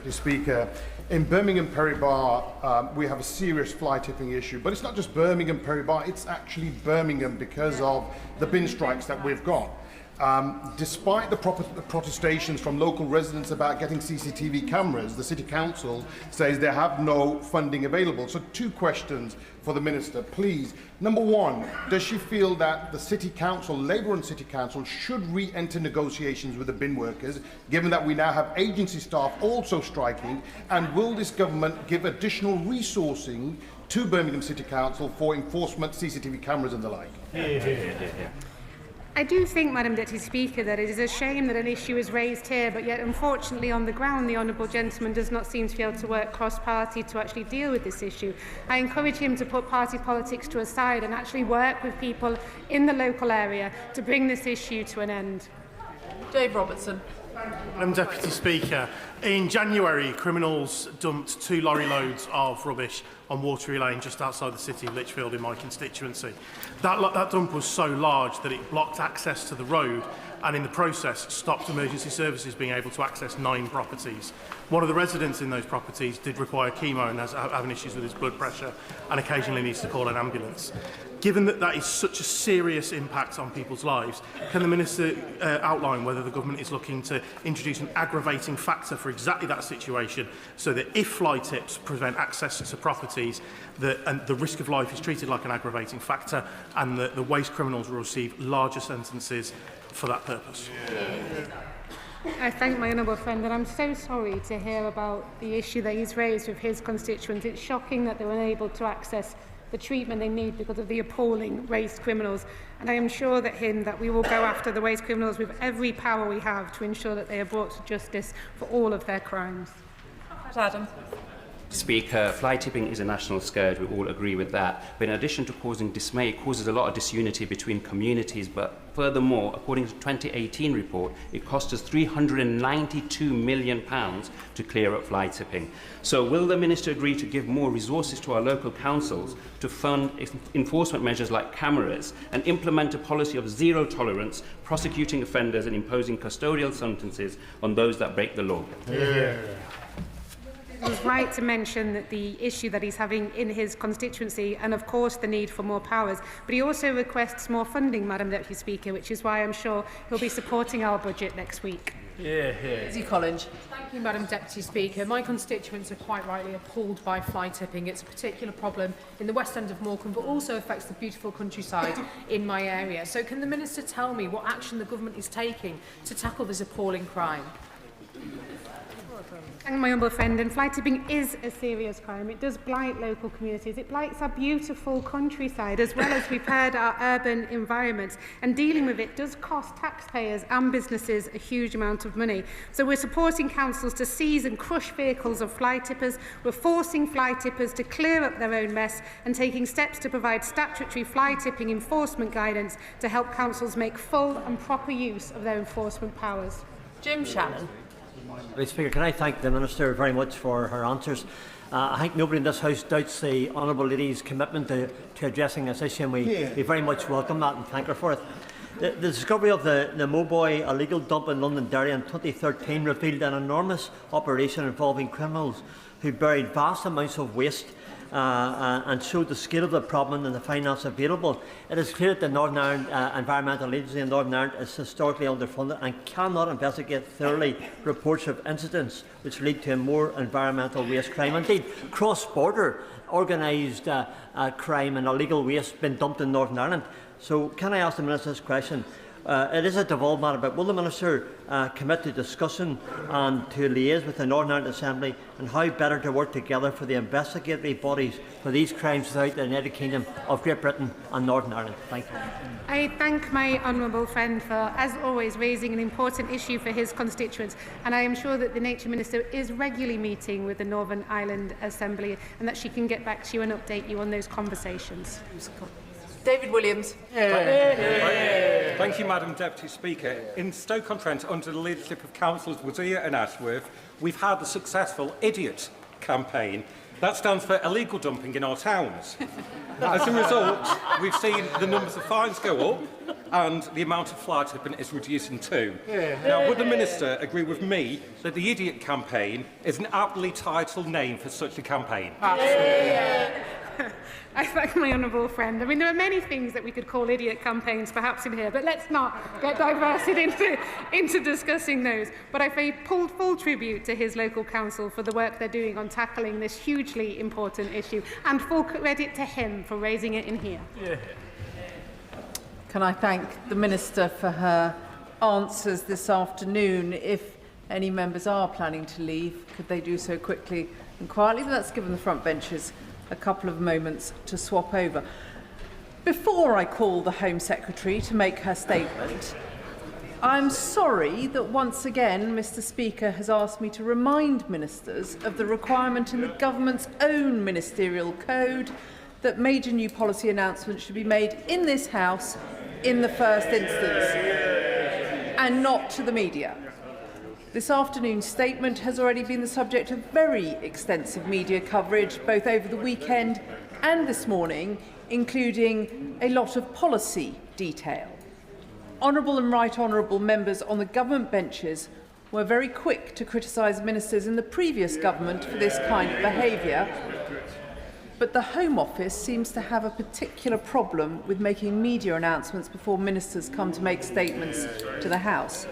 Mr. Speaker, in Birmingham Perry-Barr, we have a serious fly tipping issue, but it's not just Birmingham Perry-Barr, it's actually Birmingham because of the bin strikes that we've got. Despite the protestations from local residents about getting CCTV cameras, the City Council says they have no funding available. So 2 questions for the Minister, please. Number 1, does she feel that the City Council, Labour and City Council, should re-enter negotiations with the bin workers, given that we now have agency staff also striking? And will this government give additional resourcing to Birmingham City Council for enforcement, CCTV cameras and the like? I do think, Madam Deputy Speaker, that it is a shame that an issue is raised here, but yet unfortunately on the ground the honourable gentleman does not seem to be able to work cross-party to actually deal with this issue. I encourage him to put party politics to a side and actually work with people in the local area to bring this issue to an end. Dave Robertson. Madam Deputy Speaker, in January, criminals dumped 2 lorry loads of rubbish on Watery Lane just outside the city of Lichfield in my constituency. That dump was so large that it blocked access to the road and in the process stopped emergency services being able to access 9 properties. One of the residents in those properties did require chemo and has having issues with his blood pressure and occasionally needs to call an ambulance. Given that that is such a serious impact on people's lives, can the Minister outline whether the government is looking to introduce an aggravating factor for exactly that situation so that if fly tips prevent access to properties, the risk of life is treated like an aggravating factor and the waste criminals will receive larger sentences for that purpose? I thank my honourable friend, and I'm so sorry to hear about the issue that he's raised with his constituents. It's shocking that they were unable to access the treatment they need because of the appalling waste criminals. And I am sure that we will go after the waste criminals with every power we have to ensure that they are brought to justice for all of their crimes. Adam. Speaker, fly tipping is a national scourge, we all agree with that. But in addition to causing dismay, it causes a lot of disunity between communities. But furthermore, according to the 2018 report, it cost us £392 million to clear up fly tipping. So will the Minister agree to give more resources to our local councils to fund enforcement measures like cameras and implement a policy of zero tolerance, prosecuting offenders and imposing custodial sentences on those that break the law? He was right to mention that the issue that he's having in his constituency and, of course, the need for more powers. But he also requests more funding, Madam Deputy Speaker, which is why I'm sure he'll be supporting our budget next week. Izzy Collins. Thank you, Madam Deputy Speaker. My constituents are quite rightly appalled by fly tipping. It's a particular problem in the west end of Morecambe, but also affects the beautiful countryside in my area. So can the Minister tell me what action the government is taking to tackle this appalling crime? Thank my humble friend. And fly tipping is a serious crime. It does blight local communities. It blights our beautiful countryside, as well as we've heard our urban environments. And dealing with it does cost taxpayers and businesses a huge amount of money. So we're supporting councils to seize and crush vehicles of fly tippers. We're forcing fly tippers to clear up their own mess and taking steps to provide statutory fly tipping enforcement guidance to help councils make full and proper use of their enforcement powers. Jim Shannon. Mr. Speaker, can I thank the Minister very much for her answers. I think nobody in this House doubts the Honourable Lady's commitment to addressing this issue, and we very much welcome that and thank her for it. The discovery of the Mowboy illegal dump in Londonderry in 2013 revealed an enormous operation involving criminals who buried vast amounts of waste and showed the scale of the problem and the finance available. It is clear that the Northern Ireland Environmental Agency in Northern Ireland is historically underfunded and cannot investigate thoroughly reports of incidents which lead to more environmental waste crime. Indeed, cross-border organised crime and illegal waste been dumped in Northern Ireland. So can I ask the Minister this question? It is a devolved matter, but will the Minister commit to discussion and to liaise with the Northern Ireland Assembly on how better to work together for the investigatory bodies for these crimes throughout the United Kingdom of Great Britain and Northern Ireland? Thank you. I thank my honourable friend for, as always, raising an important issue for his constituents, and I am sure that the Nature Minister is regularly meeting with the Northern Ireland Assembly and that she can get back to you and update you on those conversations. David Williams. Thank you, Madam Deputy Speaker. In Stoke-on-Trent, under the leadership of Councillors Wazir and Ashworth, we've had the successful IDIOT campaign. That stands for illegal dumping in our towns. As a result, we've seen the numbers of fines go up and the amount of fly tipping is reducing too. Now, would the Minister agree with me that the IDIOT campaign is an aptly titled name for such a campaign? I thank my honourable friend. I mean, there are many things that we could call idiot campaigns perhaps in here, but let's not get diverted into discussing those. But I pay full tribute to his local council for the work they're doing on tackling this hugely important issue, and full credit to him for raising it in here. Can I thank the Minister for her answers this afternoon? If any members are planning to leave, could they do so quickly and quietly? Let's give them the front benches a couple of moments to swap over. Before I call the Home Secretary to make her statement, I'm sorry that once again Mr. Speaker has asked me to remind ministers of the requirement in the government's own ministerial code that major new policy announcements should be made in this House in the first instance and not to the media. This afternoon's statement has already been the subject of very extensive media coverage, both over the weekend and this morning, including a lot of policy detail. Honourable and right honourable members on the government benches were very quick to criticise ministers in the previous government for this kind of behaviour, but the Home Office seems to have a particular problem with making media announcements before ministers come to make statements to the House.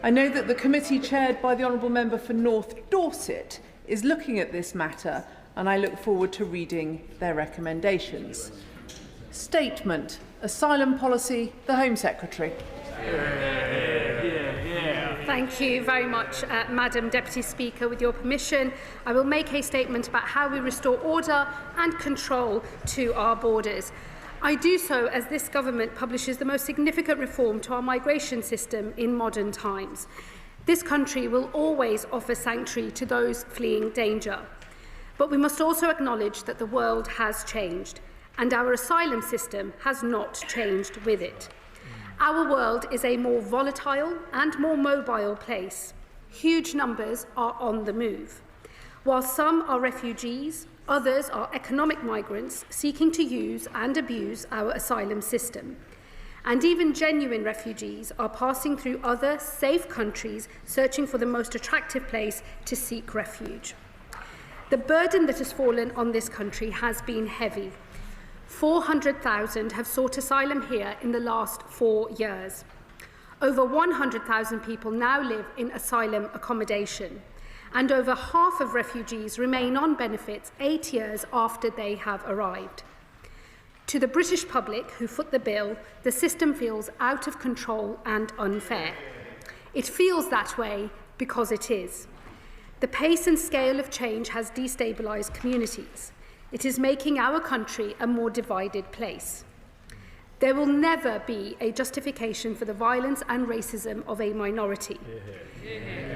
I know that the committee chaired by the Honourable Member for North Dorset is looking at this matter, and I look forward to reading their recommendations. Statement: Asylum policy, the Home Secretary. Thank you very much, Madam Deputy Speaker. With your permission, I will make a statement about how we restore order and control to our borders. I do so as this government publishes the most significant reform to our migration system in modern times. This country will always offer sanctuary to those fleeing danger. But we must also acknowledge that the world has changed, and our asylum system has not changed with it. Our world is a more volatile and more mobile place. Huge numbers are on the move. While some are refugees, others are economic migrants seeking to use and abuse our asylum system. And even genuine refugees are passing through other safe countries searching for the most attractive place to seek refuge. The burden that has fallen on this country has been heavy. 400,000 have sought asylum here in the last 4 years. Over 100,000 people now live in asylum accommodation, and over half of refugees remain on benefits 8 years after they have arrived. To the British public who foot the bill, the system feels out of control and unfair. It feels that way because it is. The pace and scale of change has destabilised communities. It is making our country a more divided place. There will never be a justification for the violence and racism of a minority.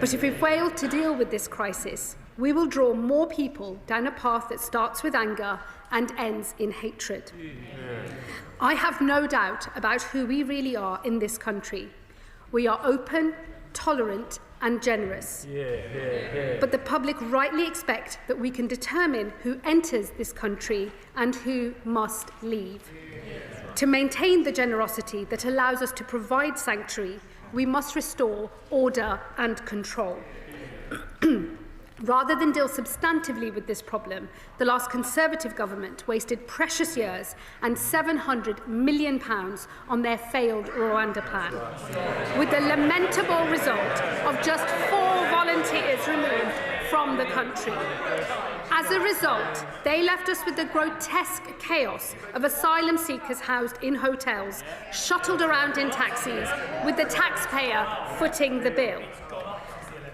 But if we fail to deal with this crisis, we will draw more people down a path that starts with anger and ends in hatred. I have no doubt about who we really are in this country. We are open, tolerant, and generous. But the public rightly expect that we can determine who enters this country and who must leave. To maintain the generosity that allows us to provide sanctuary, we must restore order and control. Rather than deal substantively with this problem, the last Conservative government wasted precious years and £700 million on their failed Rwanda plan, with the lamentable result of just 4 volunteers removed from the country. As a result, they left us with the grotesque chaos of asylum seekers housed in hotels, shuttled around in taxis, with the taxpayer footing the bill.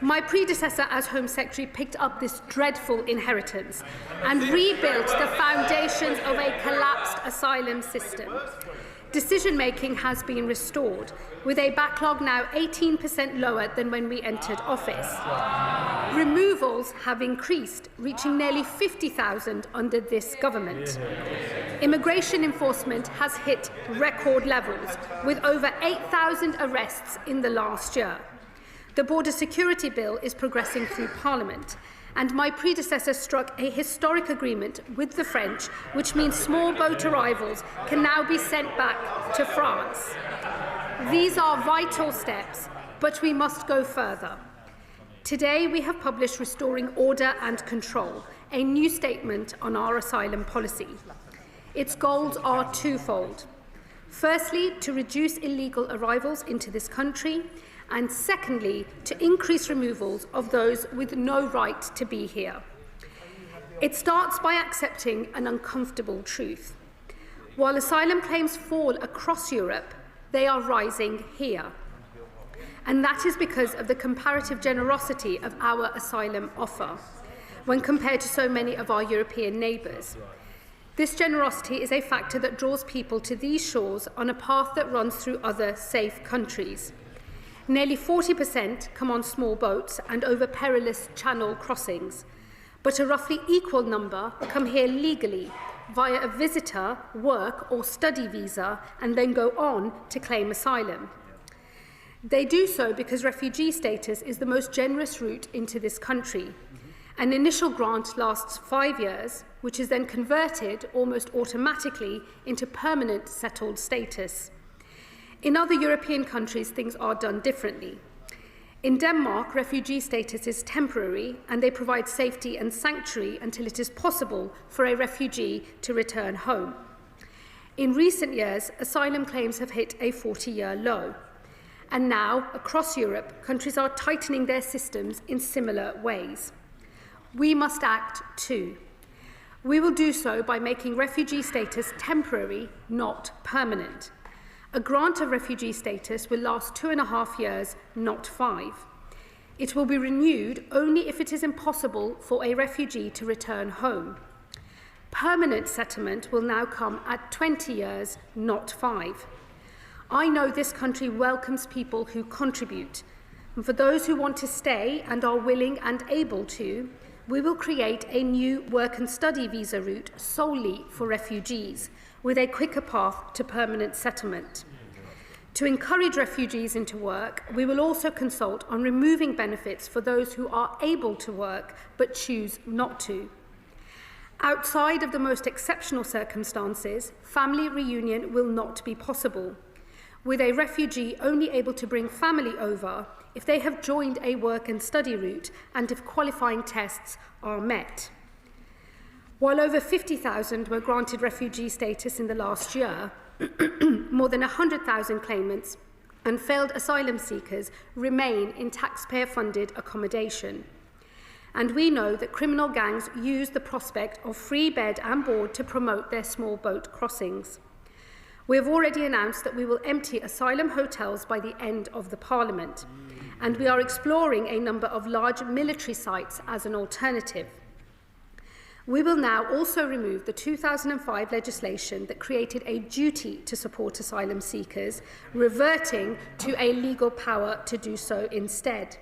My predecessor as Home Secretary picked up this dreadful inheritance and rebuilt the foundations of a collapsed asylum system. Decision-making has been restored, with a backlog now 18% lower than when we entered office. Removals have increased, reaching nearly 50,000 under this government. Immigration enforcement has hit record levels, with over 8,000 arrests in the last year. The Border Security Bill is progressing through Parliament, and my predecessor struck a historic agreement with the French, which means small boat arrivals can now be sent back to France. These are vital steps, but we must go further. Today, we have published Restoring Order and Control, a new statement on our asylum policy. Its goals are twofold. Firstly, to reduce illegal arrivals into this country, and secondly, to increase removals of those with no right to be here. It starts by accepting an uncomfortable truth. While asylum claims fall across Europe, they are rising here. And that is because of the comparative generosity of our asylum offer, when compared to so many of our European neighbours. This generosity is a factor that draws people to these shores on a path that runs through other safe countries. Nearly 40% come on small boats and over perilous channel crossings, but a roughly equal number come here legally via a visitor, work or study visa and then go on to claim asylum. They do so because refugee status is the most generous route into this country. An initial grant lasts 5 years, which is then converted almost automatically into permanent settled status. In other European countries, things are done differently. In Denmark, refugee status is temporary and they provide safety and sanctuary until it is possible for a refugee to return home. In recent years, asylum claims have hit a 40-year low. And now, across Europe, countries are tightening their systems in similar ways. We must act too. We will do so by making refugee status temporary, not permanent. A grant of refugee status will last 2.5 years, not 5. It will be renewed only if it is impossible for a refugee to return home. Permanent settlement will now come at 20 years, not 5. I know this country welcomes people who contribute, and for those who want to stay and are willing and able to, we will create a new work and study visa route solely for refugees, with a quicker path to permanent settlement. To encourage refugees into work, we will also consult on removing benefits for those who are able to work but choose not to. Outside of the most exceptional circumstances, family reunion will not be possible, with a refugee only able to bring family over if they have joined a work and study route and if qualifying tests are met. While over 50,000 were granted refugee status in the last year, more than 100,000 claimants and failed asylum seekers remain in taxpayer-funded accommodation. And we know that criminal gangs use the prospect of free bed and board to promote their small boat crossings. We have already announced that we will empty asylum hotels by the end of the Parliament. and we are exploring a number of large military sites as an alternative. We will now also remove the 2005 legislation that created a duty to support asylum seekers, reverting to a legal power to do so instead.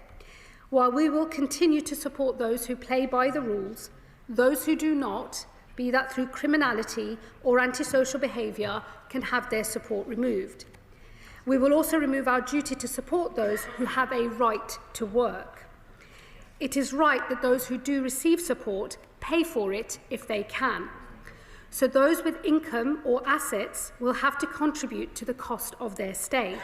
While we will continue to support those who play by the rules, those who do not, be that through criminality or antisocial behaviour, can have their support removed. We will also remove our duty to support those who have a right to work. It is right that those who do receive support pay for it if they can. So those with income or assets will have to contribute to the cost of their stay.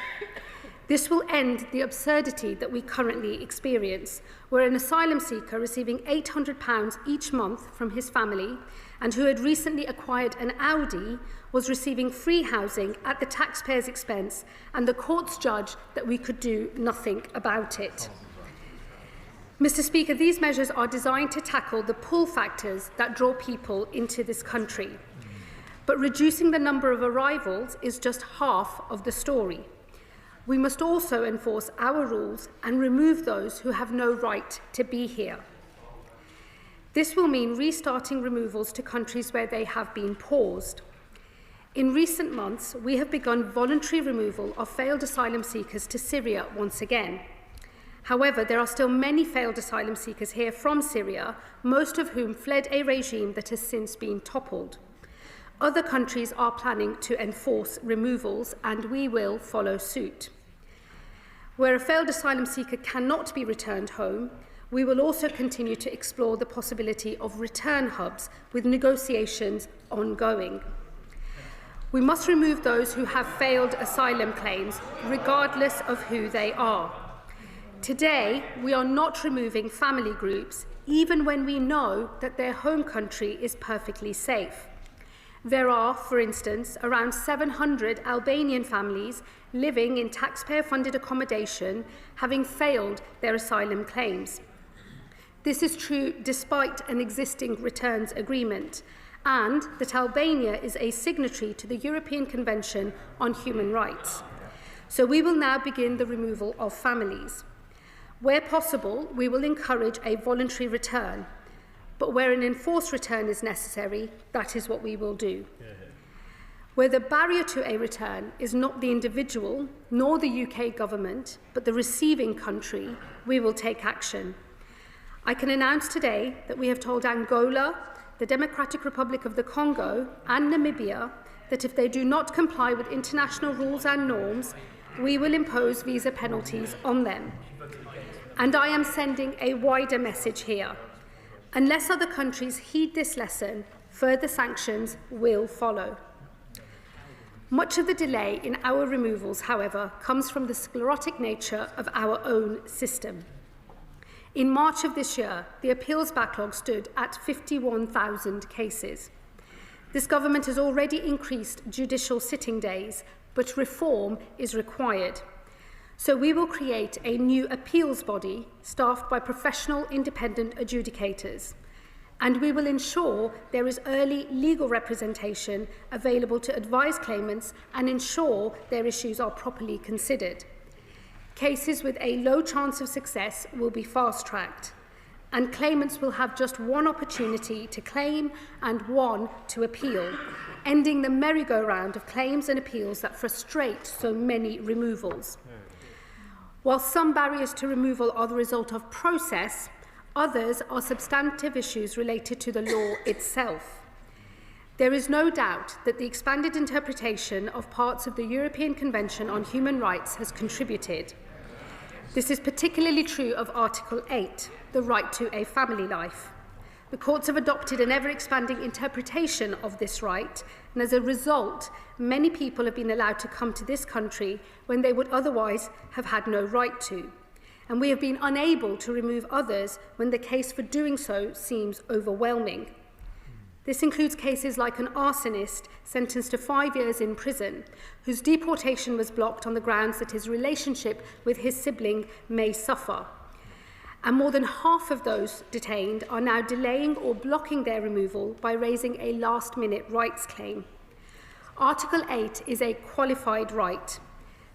This will end the absurdity that we currently experience, where an asylum seeker receiving £800 each month from his family and who had recently acquired an Audi was receiving free housing at the taxpayer's expense, and the courts judged that we could do nothing about it. Mr. Speaker, these measures are designed to tackle the pull factors that draw people into this country. But reducing the number of arrivals is just half of the story. We must also enforce our rules and remove those who have no right to be here. This will mean restarting removals to countries where they have been paused. In recent months, we have begun voluntary removal of failed asylum seekers to Syria once again. However, there are still many failed asylum seekers here from Syria, most of whom fled a regime that has since been toppled. Other countries are planning to enforce removals, and we will follow suit. Where a failed asylum seeker cannot be returned home, we will also continue to explore the possibility of return hubs, with negotiations ongoing. We must remove those who have failed asylum claims, regardless of who they are. Today, we are not removing family groups, even when we know that their home country is perfectly safe. There are, for instance, around 700 Albanian families living in taxpayer-funded accommodation, having failed their asylum claims. This is true despite an existing returns agreement, and that Albania is a signatory to the European Convention on Human Rights. So we will now begin the removal of families. Where possible, we will encourage a voluntary return, but where an enforced return is necessary, that is what we will do. Where the barrier to a return is not the individual nor the UK government, but the receiving country, we will take action. I can announce today that we have told Angola, the Democratic Republic of the Congo, and Namibia that if they do not comply with international rules and norms, we will impose visa penalties on them. And I am sending a wider message here. Unless other countries heed this lesson, further sanctions will follow. Much of the delay in our removals, however, comes from the sclerotic nature of our own system. In March of this year, the appeals backlog stood at 51,000 cases. This government has already increased judicial sitting days, but reform is required. So we will create a new appeals body staffed by professional independent adjudicators, and we will ensure there is early legal representation available to advise claimants and ensure their issues are properly considered. Cases with a low chance of success will be fast-tracked, and claimants will have just one opportunity to claim and one to appeal, ending the merry-go-round of claims and appeals that frustrate so many removals. While some barriers to removal are the result of process, others are substantive issues related to the law itself. There is no doubt that the expanded interpretation of parts of the European Convention on Human Rights has contributed. This is particularly true of Article 8, the right to a family life. The courts have adopted an ever-expanding interpretation of this right, and as a result, many people have been allowed to come to this country when they would otherwise have had no right to. And we have been unable to remove others when the case for doing so seems overwhelming. This includes cases like an arsonist sentenced to 5 years in prison, whose deportation was blocked on the grounds that his relationship with his sibling may suffer. And more than half of those detained are now delaying or blocking their removal by raising a last-minute rights claim. Article 8 is a qualified right.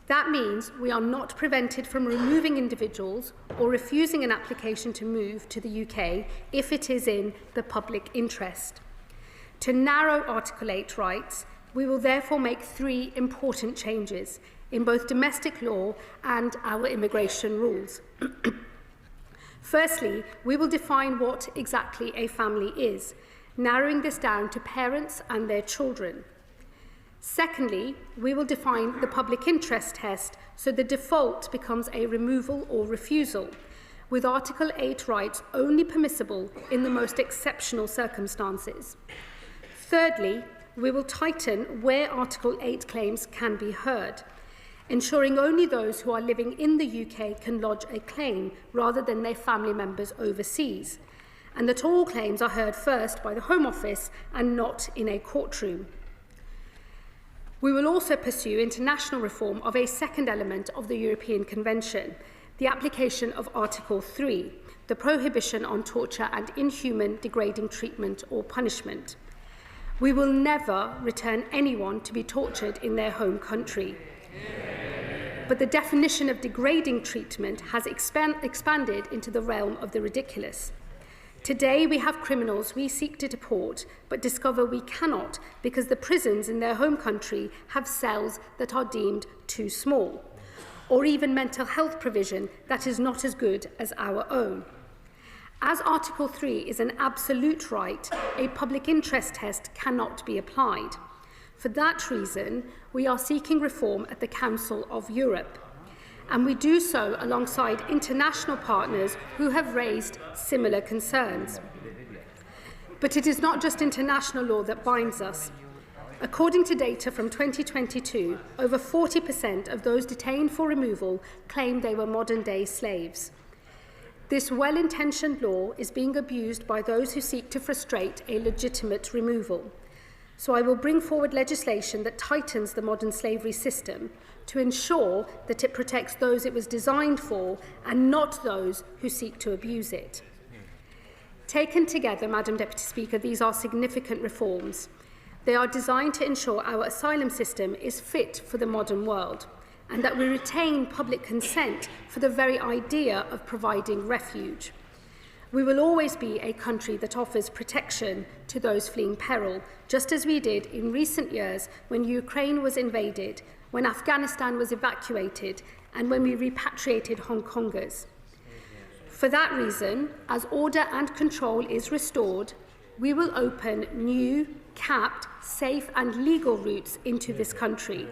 That means we are not prevented from removing individuals or refusing an application to move to the UK if it is in the public interest. To narrow Article 8 rights, we will therefore make 3 important changes in both domestic law and our immigration rules. Firstly, we will define what exactly a family is, narrowing this down to parents and their children. Secondly, we will define the public interest test so the default becomes a removal or refusal, with Article 8 rights only permissible in the most exceptional circumstances. Thirdly, we will tighten where Article 8 claims can be heard, ensuring only those who are living in the UK can lodge a claim rather than their family members overseas, and that all claims are heard first by the Home Office and not in a courtroom. We will also pursue international reform of a second element of the European Convention, the application of Article 3, the prohibition on torture and inhuman, degrading treatment or punishment. We will never return anyone to be tortured in their home country. But the definition of degrading treatment has expanded into the realm of the ridiculous. Today we have criminals we seek to deport, but discover we cannot because the prisons in their home country have cells that are deemed too small, or even mental health provision that is not as good as our own. As Article 3 is an absolute right, a public interest test cannot be applied. For that reason, we are seeking reform at the Council of Europe, and we do so alongside international partners who have raised similar concerns. But it is not just international law that binds us. According to data from 2022, over 40% of those detained for removal claimed they were modern-day slaves. This well-intentioned law is being abused by those who seek to frustrate a legitimate removal. So I will bring forward legislation that tightens the modern slavery system to ensure that it protects those it was designed for and not those who seek to abuse it. Taken together, Madam Deputy Speaker, these are significant reforms. They are designed to ensure our asylum system is fit for the modern world and that we retain public consent for the very idea of providing refuge. We will always be a country that offers protection to those fleeing peril, just as we did in recent years when Ukraine was invaded, when Afghanistan was evacuated, and when we repatriated Hong Kongers. For that reason, as order and control is restored, we will open new, capped, safe and legal routes into this country.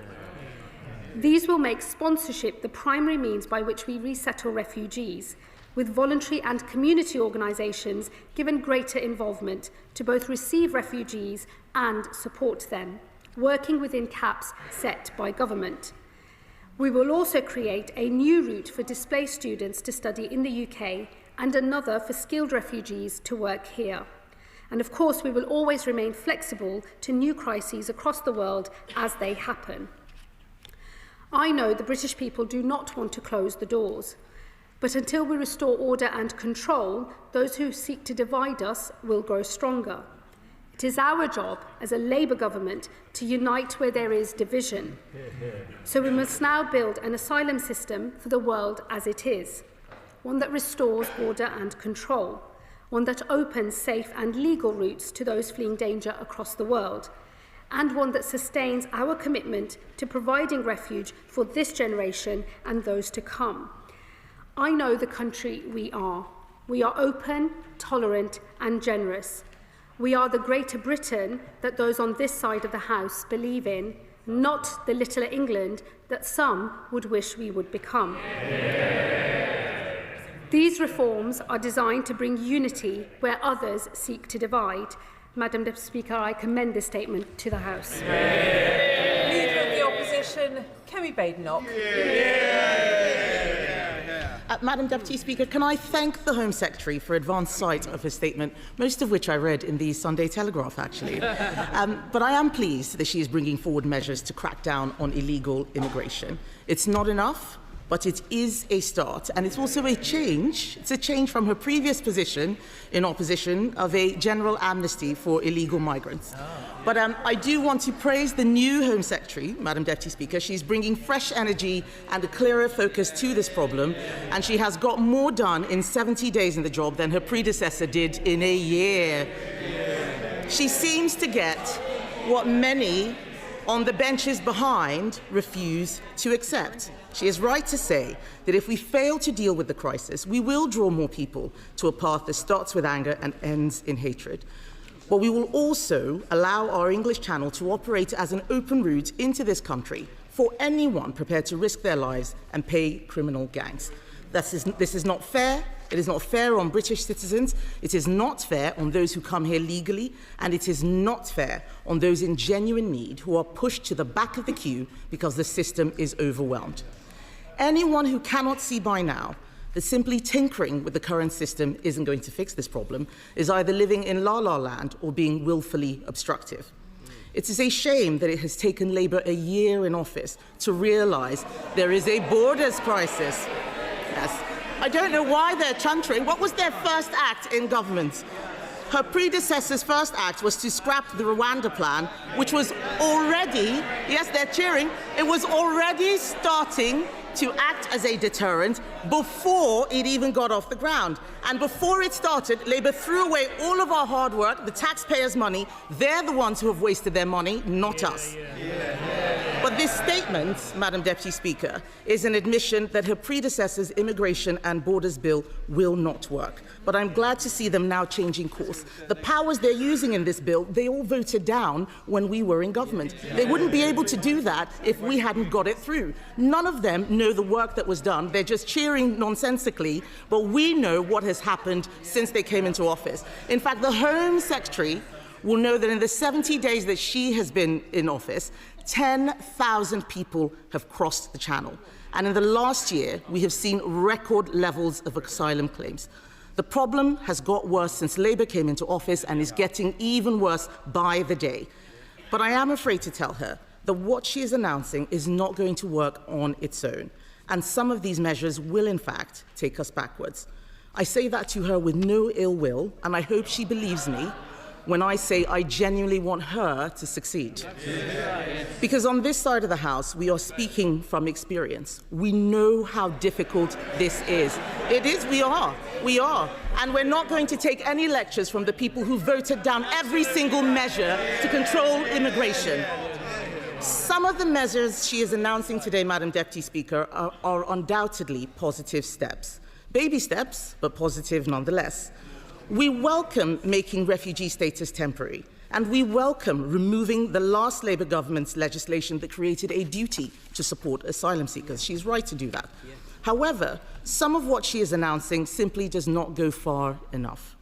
These will make sponsorship the primary means by which we resettle refugees, with voluntary and community organisations given greater involvement to both receive refugees and support them, working within caps set by government. We will also create a new route for displaced students to study in the UK and another for skilled refugees to work here. And of course, we will always remain flexible to new crises across the world as they happen. I know the British people do not want to close the doors, but until we restore order and control, those who seek to divide us will grow stronger. It is our job as a Labour government to unite where there is division. So we must now build an asylum system for the world as it is, one that restores order and control, one that opens safe and legal routes to those fleeing danger across the world, and one that sustains our commitment to providing refuge for this generation and those to come. I know the country we are. We are open, tolerant and generous. We are the Greater Britain that those on this side of the House believe in, not the littler England that some would wish we would become. These reforms are designed to bring unity where others seek to divide. Madam Deputy Speaker, I commend this statement to the House. Leader of the Opposition, Kemi Badenoch. Madam Deputy Speaker, can I thank the Home Secretary for advance sight of her statement, most of which I read in the Sunday Telegraph, actually. But I am pleased that she is bringing forward measures to crack down on illegal immigration. It's not enough, but it is a start, and it's also a change. It's a change from her previous position in opposition of a general amnesty for illegal migrants. But I do want to praise the new Home Secretary, Madam Deputy Speaker. She's bringing fresh energy and a clearer focus to this problem, and she has got more done in 70 days in the job than her predecessor did in a year. She seems to get what many on the benches behind refuse to accept. She is right to say that if we fail to deal with the crisis, we will draw more people to a path that starts with anger and ends in hatred. But we will also allow our English Channel to operate as an open route into this country for anyone prepared to risk their lives and pay criminal gangs. This is not fair. It is not fair on British citizens, it is not fair on those who come here legally, and it is not fair on those in genuine need who are pushed to the back of the queue because the system is overwhelmed. Anyone who cannot see by now that simply tinkering with the current system isn't going to fix this problem is either living in la-la land or being willfully obstructive. It is a shame that it has taken Labour a year in office to realise there is a borders crisis. Yes. I don't know why they're chuntering. What was their first act in government? Her predecessor's first act was to scrap the Rwanda plan, which was already, yes, they're cheering, it was already starting to act as a deterrent before it even got off the ground. And before it started, Labour threw away all of our hard work, the taxpayers' money. They're the ones who have wasted their money, not us. But this statement, Madam Deputy Speaker, is an admission that her predecessor's immigration and borders bill will not work. But I'm glad to see them now changing course. The powers they're using in this bill, they all voted down when we were in government. They wouldn't be able to do that if we hadn't got it through. None of them know the work that was done. They're just cheering nonsensically, but we know what has happened since they came into office. In fact, the Home Secretary will know that in the 70 days that she has been in office, 10,000 people have crossed the Channel. And in the last year, we have seen record levels of asylum claims. The problem has got worse since Labour came into office and is getting even worse by the day. But I am afraid to tell her that what she is announcing is not going to work on its own. And some of these measures will, in fact, take us backwards. I say that to her with no ill will, and I hope she believes me when I say I genuinely want her to succeed. Because on this side of the House, we are speaking from experience. We know how difficult this is. It is, we are. And we're not going to take any lectures from the people who voted down every single measure to control immigration. Some of the measures she is announcing today, Madam Deputy Speaker, are undoubtedly positive steps. Baby steps, but positive nonetheless. We welcome making refugee status temporary, and we welcome removing the last Labour government's legislation that created a duty to support asylum seekers. She's right to do that. However, some of what she is announcing simply does not go far enough.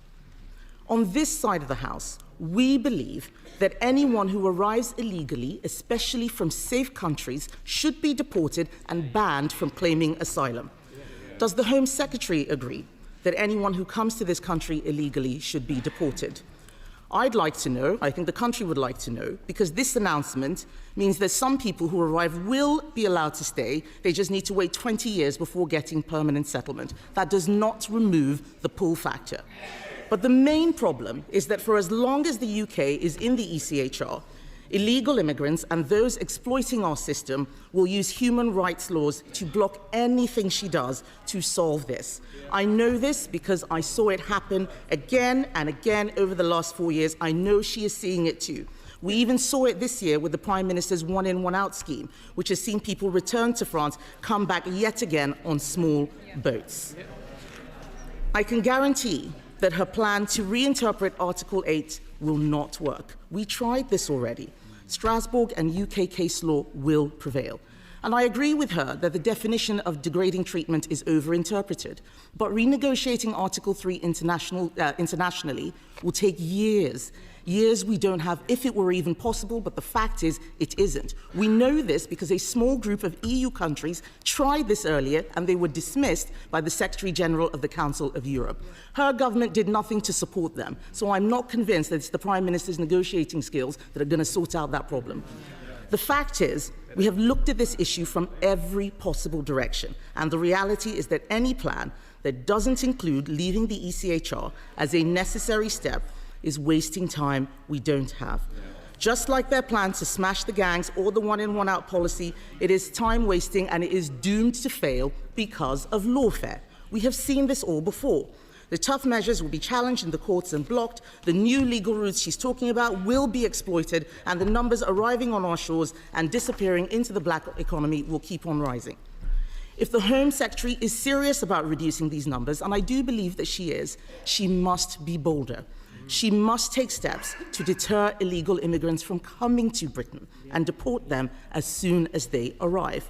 On this side of the House, we believe that anyone who arrives illegally, especially from safe countries, should be deported and banned from claiming asylum. Does the Home Secretary agree that anyone who comes to this country illegally should be deported? I'd like to know, I think the country would like to know, because this announcement means that some people who arrive will be allowed to stay. They just need to wait 20 years before getting permanent settlement. That does not remove the pull factor. But the main problem is that for as long as the UK is in the ECHR, illegal immigrants and those exploiting our system will use human rights laws to block anything she does to solve this. I know this because I saw it happen again and again over the last 4 years. I know she is seeing it too. We even saw it this year with the Prime Minister's one-in, one-out scheme, which has seen people return to France come back yet again on small boats. I can guarantee that her plan to reinterpret Article 8 will not work. We tried this already. Strasbourg and UK case law will prevail. And I agree with her that the definition of degrading treatment is overinterpreted. But renegotiating Article 3 internationally will take years. Years we don't have, if it were even possible, but the fact is, it isn't. We know this because a small group of EU countries tried this earlier and they were dismissed by the Secretary General of the Council of Europe. Her government did nothing to support them, so I'm not convinced that it's the Prime Minister's negotiating skills that are going to sort out that problem. The fact is We have looked at this issue from every possible direction, and the reality is that any plan that doesn't include leaving the ECHR as a necessary step is wasting time we don't have. Just like their plan to smash the gangs or the one-in, one-out policy, it is time-wasting and it is doomed to fail because of lawfare. We have seen this all before. The tough measures will be challenged in the courts and blocked, the new legal routes she's talking about will be exploited, and the numbers arriving on our shores and disappearing into the black economy will keep on rising. If the Home Secretary is serious about reducing these numbers, and I do believe that she is, she must be bolder. She must take steps to deter illegal immigrants from coming to Britain and deport them as soon as they arrive.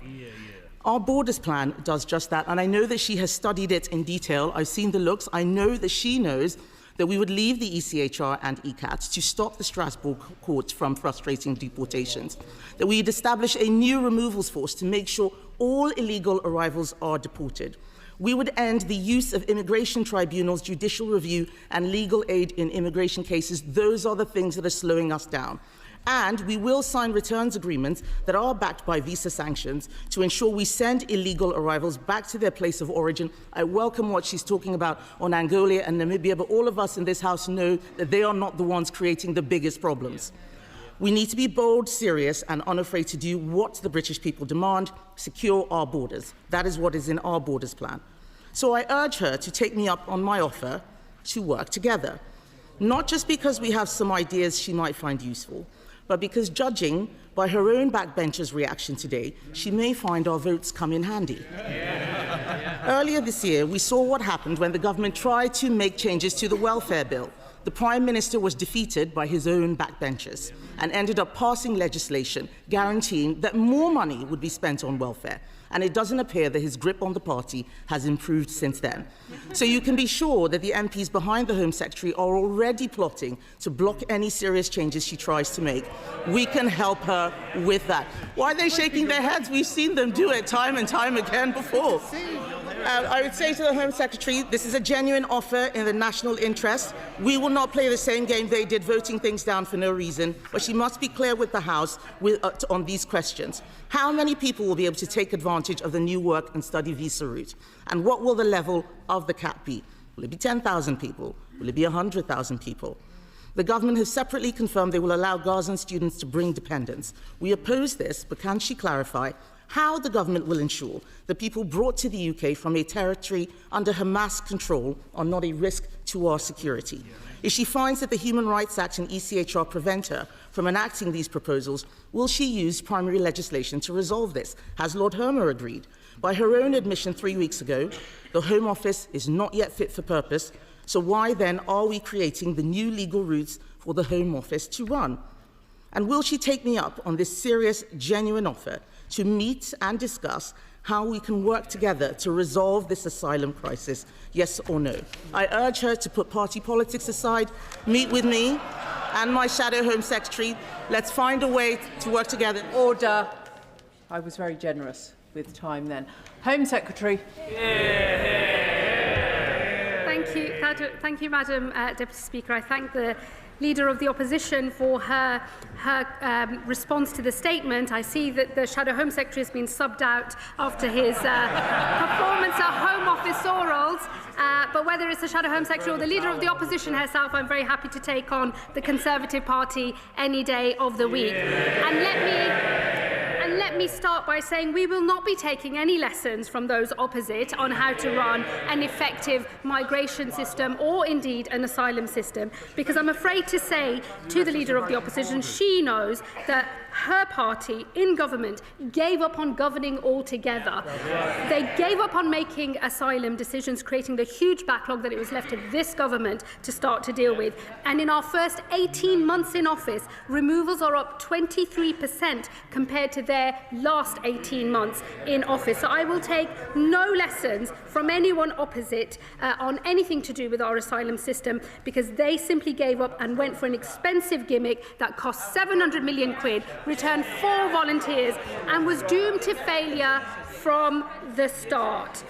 Our borders plan does just that, and I know that she has studied it in detail. I've seen the looks. I know that she knows that we would leave the ECHR and ECAT to stop the Strasbourg courts from frustrating deportations, that we'd establish a new removals force to make sure all illegal arrivals are deported. We would end the use of immigration tribunals, judicial review, and legal aid in immigration cases. Those are the things that are slowing us down. And we will sign returns agreements that are backed by visa sanctions to ensure we send illegal arrivals back to their place of origin. I welcome what she's talking about on Angola and Namibia, but all of us in this House know that they are not the ones creating the biggest problems. We need to be bold, serious, and unafraid to do what the British people demand: secure our borders. That is what is in our borders plan. So I urge her to take me up on my offer to work together, not just because we have some ideas she might find useful, but because, judging by her own backbenchers' reaction today, she may find our votes come in handy. Earlier this year, we saw what happened when the government tried to make changes to the welfare bill. The Prime Minister was defeated by his own backbenchers and ended up passing legislation guaranteeing that more money would be spent on welfare. And it doesn't appear that his grip on the party has improved since then. So you can be sure that the MPs behind the Home Secretary are already plotting to block any serious changes she tries to make. We can help her with that. Why are they shaking their heads? We've seen them do it time and time again before. I would say to the Home Secretary, this is a genuine offer in the national interest. We will not play the same game they did, voting things down for no reason, but she must be clear with the House on these questions. How many people will be able to take advantage of the new work and study visa route? And what will the level of the cap be? Will it be 10,000 people? Will it be 100,000 people? The government has separately confirmed they will allow Gazan students to bring dependents. We oppose this, but can she clarify how the government will ensure that people brought to the UK from a territory under Hamas control are not a risk to our security? If she finds that the Human Rights Act and ECHR prevent her from enacting these proposals, will she use primary legislation to resolve this? Has Lord Hermer agreed? By her own admission 3 weeks ago, the Home Office is not yet fit for purpose, so why then are we creating the new legal routes for the Home Office to run? And will she take me up on this serious, genuine offer to meet and discuss how we can work together to resolve this asylum crisis, yes or no? I urge her to put party politics aside, meet with me and my shadow Home Secretary. Let's find a way to work together. Order. I was very generous with time then. Home Secretary. Thank you, Madam Deputy Speaker. I thank the Leader of the Opposition for her response to the statement. I see that the Shadow Home Secretary has been subbed out after his performance at Home Office orals. But whether it's the Shadow Home Secretary or the Leader of the Opposition herself, I'm very happy to take on the Conservative Party any day of the week. And let me start by saying we will not be taking any lessons from those opposite on how to run an effective migration system or indeed an asylum system, because I'm afraid to say to the Leader of the Opposition, she knows that her party in government gave up on governing altogether. They gave up on making asylum decisions, creating the huge backlog that it was left to this government to start to deal with. And in our first 18 months in office, removals are up 23% compared to their last 18 months in office. So I will take no lessons from anyone opposite on anything to do with our asylum system, because they simply gave up and went for an expensive gimmick that cost 700 million quid, returned 4 volunteers and was doomed to failure from the start.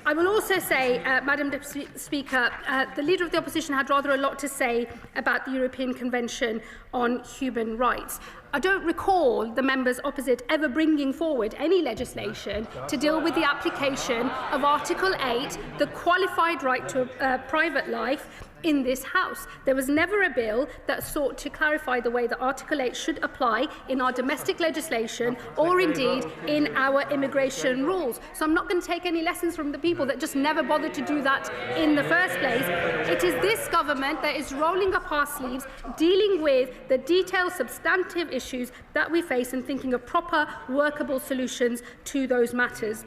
I will also say, Madam Deputy Speaker, the Leader of the Opposition had rather a lot to say about the European Convention on Human Rights. I don't recall the members opposite ever bringing forward any legislation to deal with the application of Article 8, the qualified right to private life, in this House. There was never a bill that sought to clarify the way that Article 8 should apply in our domestic legislation or indeed in our immigration rules. So I'm not going to take any lessons from the people that just never bothered to do that in the first place. It is this government that is rolling up our sleeves, dealing with the detailed substantive issues that we face and thinking of proper workable solutions to those matters.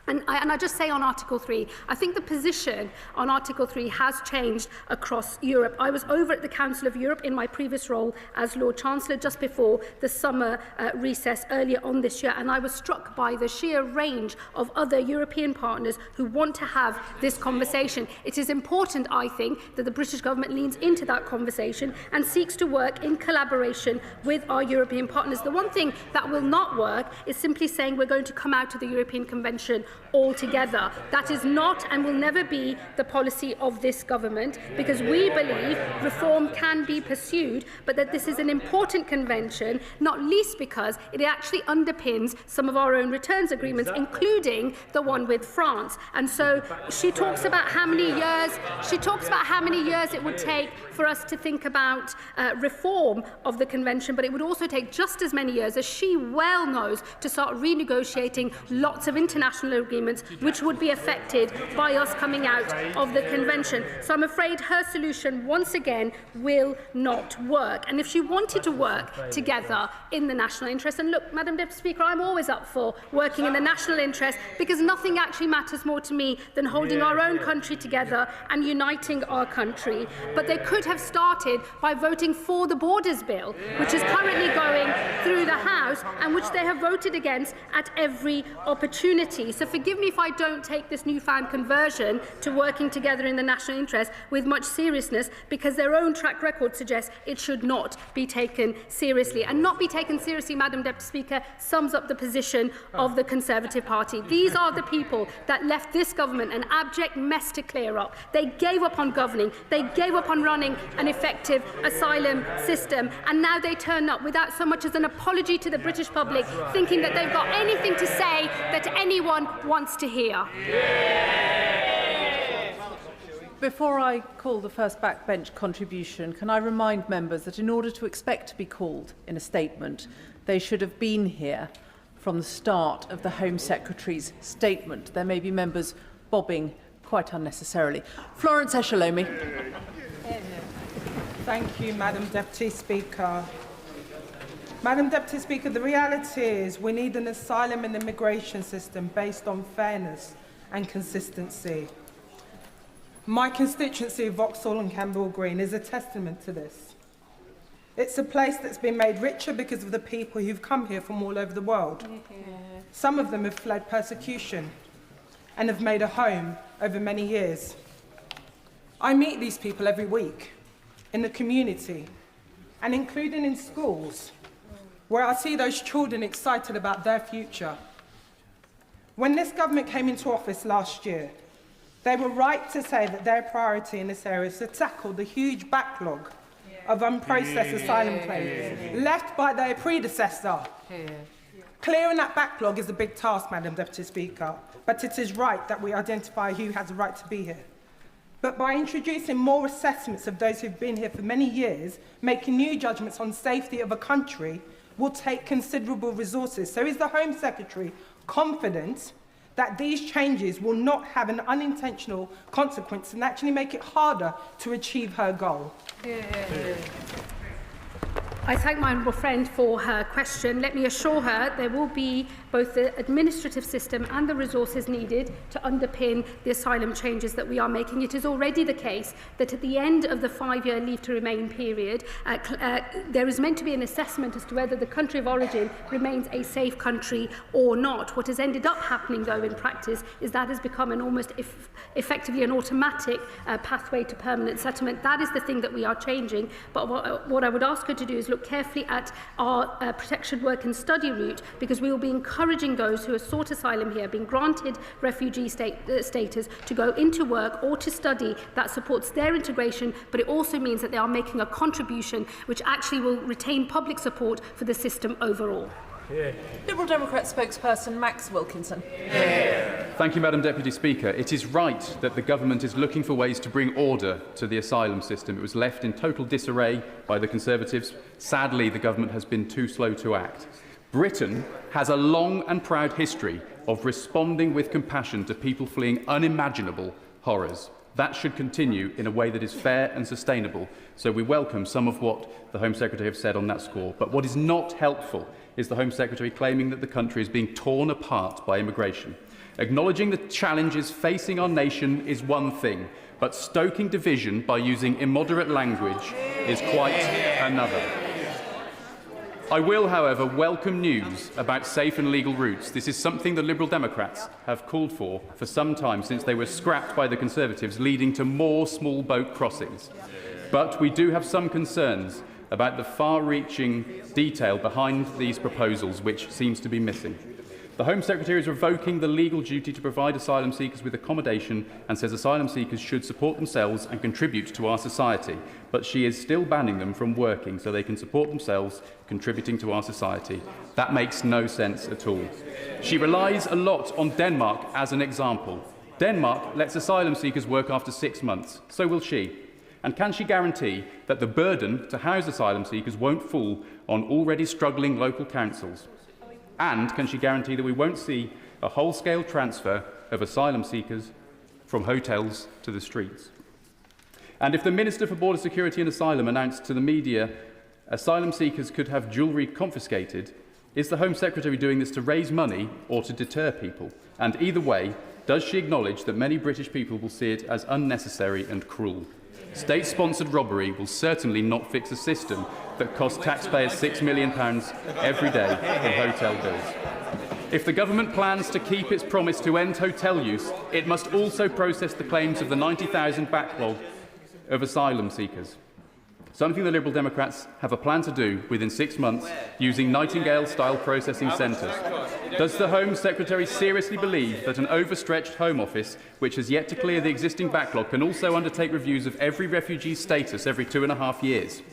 And I just say on Article 3, I think the position on Article 3 has changed across Europe. I was over at the Council of Europe in my previous role as Lord Chancellor just before the summer recess earlier on this year, and I was struck by the sheer range of other European partners who want to have this conversation. It is important, I think, that the British government leans into that conversation and seeks to work in collaboration with our European partners. The one thing that will not work is simply saying we're going to come out of the European Convention altogether. That is not and will never be the policy of this government, because we believe reform can be pursued, but that this is an important convention, not least because it actually underpins some of our own returns agreements, including the one with France. And so she talks about how many years it would take for us to think about reform of the convention, but it would also take just as many years, as she well knows, to start renegotiating lots of international agreements which would be affected by us coming out of the convention. So I'm afraid her solution once again will not work. And if she wanted to work together in the national interest, and look, Madam Deputy Speaker, I'm always up for working in the national interest, because nothing actually matters more to me than holding our own country together and uniting our country. But they could have started by voting for the Borders Bill, which is currently going through the House and which they have voted against at every opportunity. So forgive me if I don't take this newfound conversion to working together in the national interest with much seriousness, because their own track record suggests it should not be taken seriously. And not be taken seriously, Madam Deputy Speaker, sums up the position of the Conservative Party. These are the people that left this government an abject mess to clear up. They gave up on governing, they gave up on running an effective asylum system, and now they turn up without so much as an apology to the British public, thinking that they've got anything to say that anyone wants to hear. Before I call the first backbench contribution, can I remind members that in order to expect to be called in a statement, they should have been here from the start of the Home Secretary's statement. There may be members bobbing quite unnecessarily. Florence Eshalomi. Thank you, Madam Deputy Speaker. Madam Deputy Speaker, the reality is we need an asylum and immigration system based on fairness and consistency. My constituency of Vauxhall and Campbell Green is a testament to this. It's a place that's been made richer because of the people who've come here from all over the world. Some of them have fled persecution and have made a home over many years. I meet these people every week in the community and including in schools, where I see those children excited about their future. When this government came into office last year, they were right to say that their priority in this area is to tackle the huge backlog of unprocessed asylum claims left by their predecessor. Clearing that backlog is a big task, Madam Deputy Speaker, but it is right that we identify who has a right to be here. But by introducing more assessments of those who've been here for many years, making new judgments on safety of a country will take considerable resources. So is the Home Secretary confident that these changes will not have an unintentional consequence and actually make it harder to achieve her goal? I thank my honourable friend for her question. Let me assure her there will be both the administrative system and the resources needed to underpin the asylum changes that we are making. It is already the case that at the end of the 5-year leave to remain period, there is meant to be an assessment as to whether the country of origin remains a safe country or not. What has ended up happening, though, in practice is that has become an almost effectively an automatic pathway to permanent settlement. That is the thing that we are changing. But what I would ask her to do is look look carefully at our protection work and study route, because we will be encouraging those who have sought asylum here, being granted refugee status, to go into work or to study that supports their integration, but it also means that they are making a contribution which actually will retain public support for the system overall. Yeah. Liberal Democrat spokesperson Max Wilkinson. Thank you, Madam Deputy Speaker. It is right that the government is looking for ways to bring order to the asylum system. It was left in total disarray by the Conservatives. Sadly, the government has been too slow to act. Britain has a long and proud history of responding with compassion to people fleeing unimaginable horrors. That should continue in a way that is fair and sustainable. So we welcome some of what the Home Secretary has said on that score. But what is not helpful is the Home Secretary claiming that the country is being torn apart by immigration. Acknowledging the challenges facing our nation is one thing, but stoking division by using immoderate language is quite another. I will, however, welcome news about safe and legal routes. This is something the Liberal Democrats have called for some time, since they were scrapped by the Conservatives, leading to more small boat crossings. But we do have some concerns about the far-reaching detail behind these proposals, which seems to be missing. The Home Secretary is revoking the legal duty to provide asylum seekers with accommodation and says asylum seekers should support themselves and contribute to our society. But she is still banning them from working so they can support themselves, contributing to our society. That makes no sense at all. She relies a lot on Denmark as an example. Denmark lets asylum seekers work after 6 months. So will she. And can she guarantee that the burden to house asylum seekers won't fall on already struggling local councils? And can she guarantee that we won't see a whole-scale transfer of asylum seekers from hotels to the streets? And if the Minister for Border Security and Asylum announced to the media asylum seekers could have jewellery confiscated, is the Home Secretary doing this to raise money or to deter people? And either way, does she acknowledge that many British people will see it as unnecessary and cruel? State-sponsored robbery will certainly not fix a system that costs taxpayers £6 million every day in hotel bills. If the government plans to keep its promise to end hotel use, it must also process the claims of the 90,000 backlog of asylum seekers. Something the Liberal Democrats have a plan to do within 6 months using Nightingale-style processing centres. Does the Home Secretary seriously believe that an overstretched Home Office, which has yet to clear the existing backlog, can also undertake reviews of every refugee's status every 2.5 years?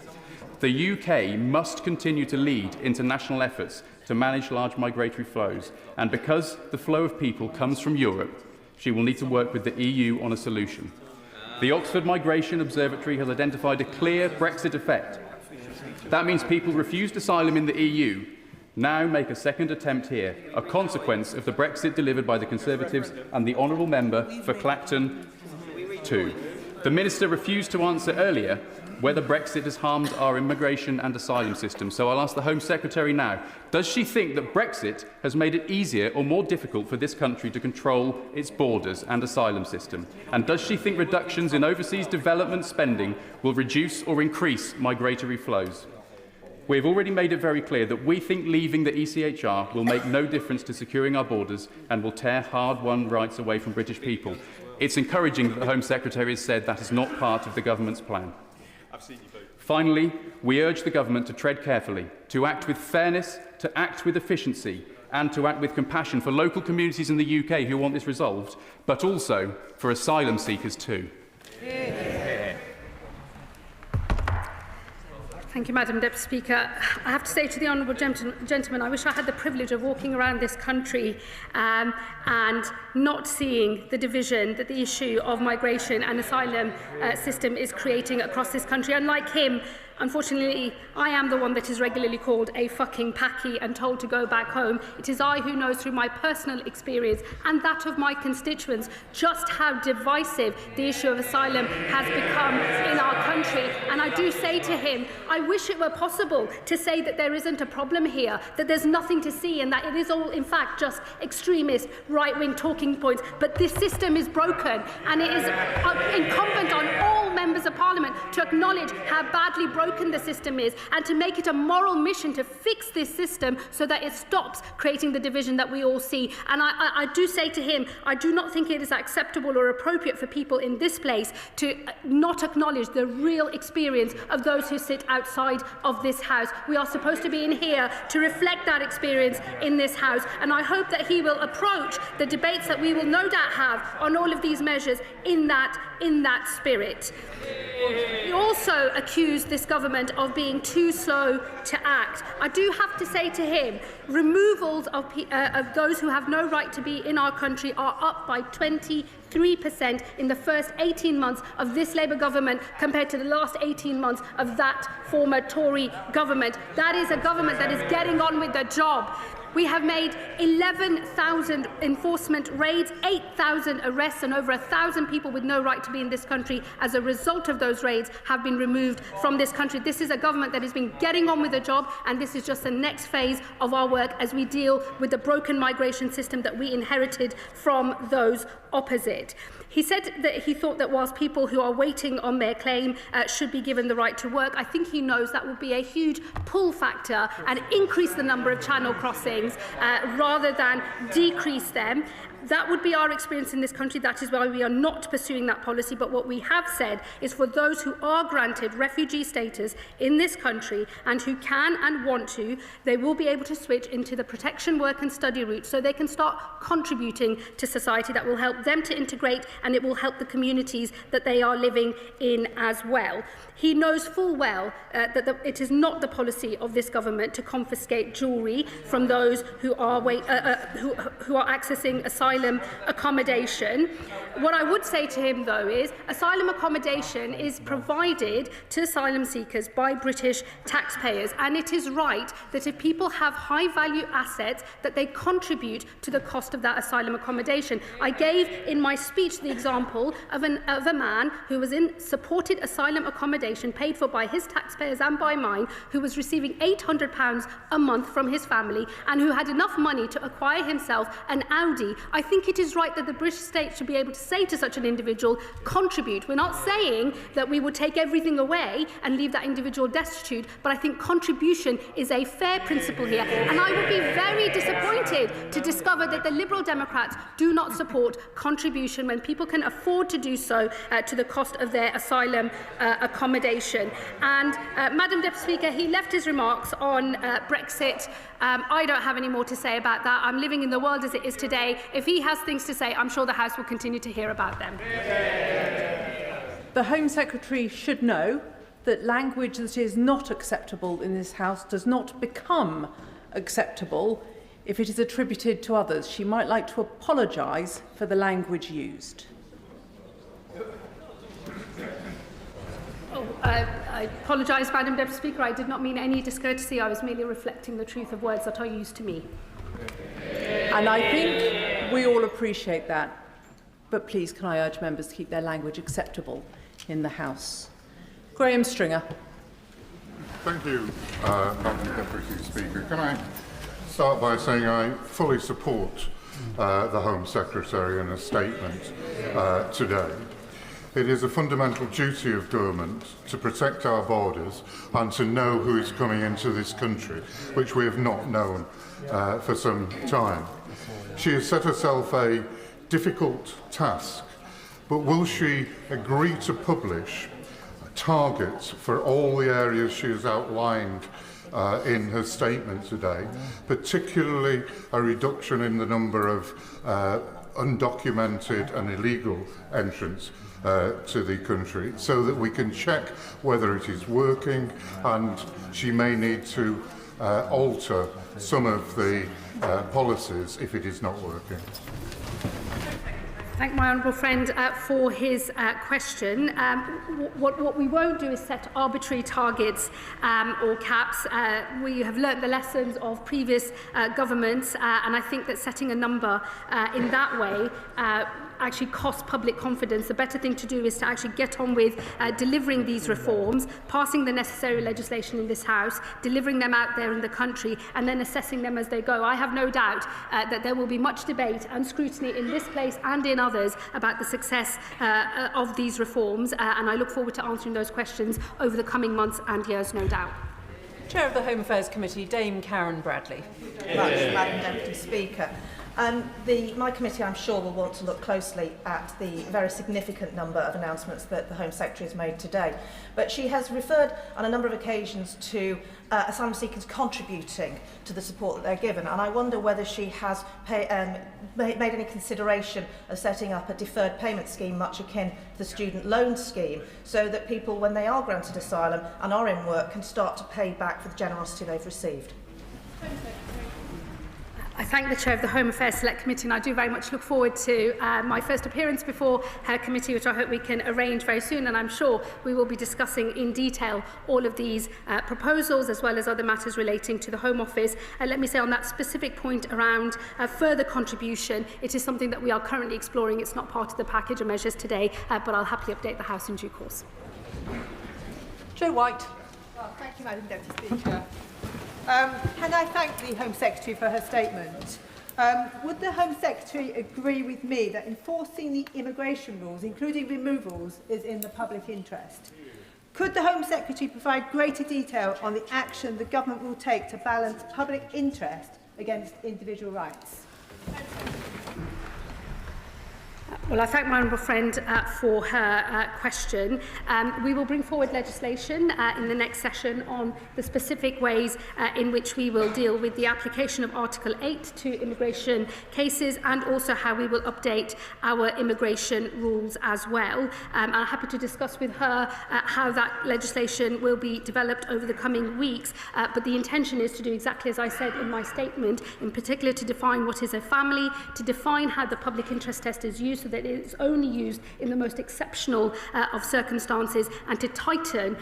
The UK must continue to lead international efforts to manage large migratory flows, and because the flow of people comes from Europe, she will need to work with the EU on a solution. The Oxford Migration Observatory has identified a clear Brexit effect. That means people refused asylum in the EU now make a second attempt here, a consequence of the Brexit delivered by the Conservatives and the honourable member for Clacton 2. The Minister refused to answer earlier whether Brexit has harmed our immigration and asylum system. So I'll ask the Home Secretary now, does she think that Brexit has made it easier or more difficult for this country to control its borders and asylum system? And does she think reductions in overseas development spending will reduce or increase migratory flows? We've already made it very clear that we think leaving the ECHR will make no difference to securing our borders and will tear hard-won rights away from British people. It's encouraging that the Home Secretary has said that is not part of the government's plan. Finally, we urge the government to tread carefully, to act with fairness, to act with efficiency, and to act with compassion for local communities in the UK who want this resolved, but also for asylum seekers too. Thank you, Madam Deputy Speaker. I have to say to the honourable gentleman, I wish I had the privilege of walking around this country and not seeing the division that the issue of migration and asylum system is creating across this country. Unlike him, unfortunately, I am the one that is regularly called a fucking packy and told to go back home. It is I who knows through my personal experience and that of my constituents just how divisive the issue of asylum has become in our country. And I do say to him, I wish it were possible to say that there isn't a problem here, that there's nothing to see and that it is all, in fact, just extremist, right-wing talking points. But this system is broken and it is incumbent on all members of Parliament to acknowledge how badly broken the system is and to make it a moral mission to fix this system so that it stops creating the division that we all see. And I do say to him, I do not think it is acceptable or appropriate for people in this place to not acknowledge the real experience of those who sit outside of this House. We are supposed to be in here to reflect that experience in this House, and I hope that he will approach the debates that we will no doubt have on all of these measures in that spirit. He also accused this government of being too slow to act. I do have to say to him, removals of those who have no right to be in our country are up by 23% in the first 18 months of this Labour government compared to the last 18 months of that former Tory government. That is a government that is getting on with the job. We have made 11,000 enforcement raids, 8,000 arrests, and over 1,000 people with no right to be in this country as a result of those raids have been removed from this country. This is a government that has been getting on with the job, and this is just the next phase of our work as we deal with the broken migration system that we inherited from those opposite. He said that he thought that whilst people who are waiting on their claim should be given the right to work, I think he knows that would be a huge pull factor and increase the number of channel crossings rather than decrease them. That would be our experience in this country. That is why we are not pursuing that policy. But what we have said is for those who are granted refugee status in this country and who can and want to, they will be able to switch into the protection, work and study route so they can start contributing to society. That will help them to integrate, and it will help the communities that they are living in as well. He knows full well that it is not the policy of this government to confiscate jewellery from those who are accessing asylum accommodation. What I would say to him, though, is asylum accommodation is provided to asylum seekers by British taxpayers, and it is right that if people have high-value assets, that they contribute to the cost of that asylum accommodation. I gave in my speech the example of a man who was in supported asylum accommodation paid for by his taxpayers and by mine, who was receiving £800 a month from his family and who had enough money to acquire himself an Audi. I think it is right that the British state should be able to say to such an individual, contribute. We're not saying that we would take everything away and leave that individual destitute, but I think contribution is a fair principle here. And I would be very disappointed to discover that the Liberal Democrats do not support contribution when people can afford to do so to the cost of their asylum accommodation. And Madam Deputy Speaker, he left his remarks on Brexit. I don't have any more to say about that. I'm living in the world as it is today. If he has things to say, I'm sure the House will continue to hear about them. The Home Secretary should know that language that is not acceptable in this House does not become acceptable if it is attributed to others. She might like to apologise for the language used. I apologise, Madam Deputy Speaker. I did not mean any discourtesy. I was merely reflecting the truth of words that are used to me. And I think we all appreciate that. But please, can I urge members to keep their language acceptable in the House? Graham Stringer. Thank you, Madam Deputy Speaker. Can I start by saying I fully support the Home Secretary in a statement today. It is a fundamental duty of government to protect our borders and to know who is coming into this country, which we have not known for some time. She has set herself a difficult task, but will she agree to publish targets for all the areas she has outlined in her statement today, particularly a reduction in the number of undocumented and illegal entrants to the country, so that we can check whether it is working, and she may need to alter some of the policies if it is not working. Thank my honourable friend for his question. What we won't do is set arbitrary targets or caps. We have learnt the lessons of previous governments, and I think that setting a number in that way actually cost public confidence. The better thing to do is to actually get on with delivering these reforms, passing the necessary legislation in this House, delivering them out there in the country, and then assessing them as they go. I have no doubt that there will be much debate and scrutiny in this place and in others about the success of these reforms, and I look forward to answering those questions over the coming months and years, no doubt. Chair of the Home Affairs Committee, Dame Karen Bradley. Madam Deputy Speaker. My committee, I'm sure, will want to look closely at the very significant number of announcements that the Home Secretary has made today. But she has referred on a number of occasions to asylum seekers contributing to the support that they're given. And I wonder whether she has made any consideration of setting up a deferred payment scheme much akin to the student loan scheme, so that people, when they are granted asylum and are in work, can start to pay back for the generosity they've received. I thank the Chair of the Home Affairs Select Committee, and I do very much look forward to my first appearance before her committee, which I hope we can arrange very soon, and I'm sure we will be discussing in detail all of these proposals as well as other matters relating to the Home Office. Let me say on that specific point around further contribution, it is something that we are currently exploring. It's not part of the package of measures today, but I'll happily update the House in due course. Joe White. Well, thank you, Madam Deputy Speaker. Can I thank the Home Secretary for her statement? Would the Home Secretary agree with me that enforcing the immigration rules, including removals, is in the public interest? Could the Home Secretary provide greater detail on the action the government will take to balance public interest against individual rights? Well, I thank my honourable friend for her question. We will bring forward legislation in the next session on the specific ways in which we will deal with the application of Article 8 to immigration cases, and also how we will update our immigration rules as well. I'm happy to discuss with her how that legislation will be developed over the coming weeks, but the intention is to do exactly as I said in my statement, in particular to define what is a family, to define how the public interest test is used so that it is only used in the most exceptional of circumstances, and to tighten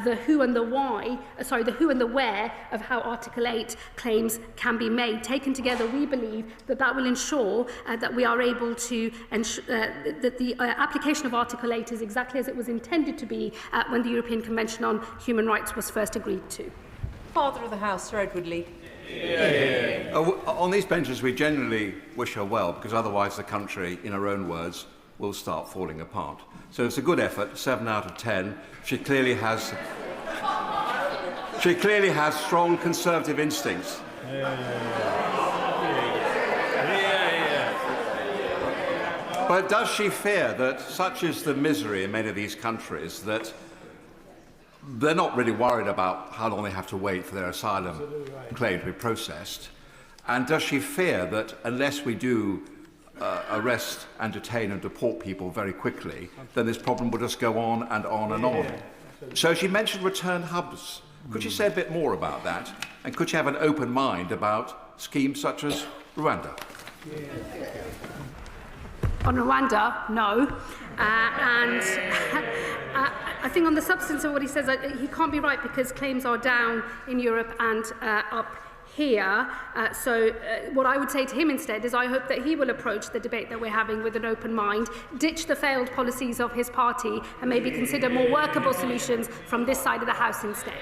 the who and the why, the who and the where of how Article 8 claims can be made. Taken together, we believe that that will ensure that we are able to ensure that the application of Article 8 is exactly as it was intended to be when the European Convention on Human Rights was first agreed to. Father of the House, Sir Edward Lee. On these benches, we generally wish her well, because otherwise the country, in her own words, will start falling apart. So it's a good effort, 7 out of 10. She clearly has strong conservative instincts. But does she fear that such is the misery in many of these countries that they're not really worried about how long they have to wait for their asylum claim to be processed? And does she fear that unless we do arrest and detain and deport people very quickly, then this problem will just go on and on and on? So she mentioned return hubs. Could you say a bit more about that? And could you have an open mind about schemes such as Rwanda? On Rwanda, no. I think on the substance of what he says, he can't be right, because claims are down in Europe and up here. What I would say to him instead is I hope that he will approach the debate that we're having with an open mind, ditch the failed policies of his party, and maybe consider more workable solutions from this side of the House instead.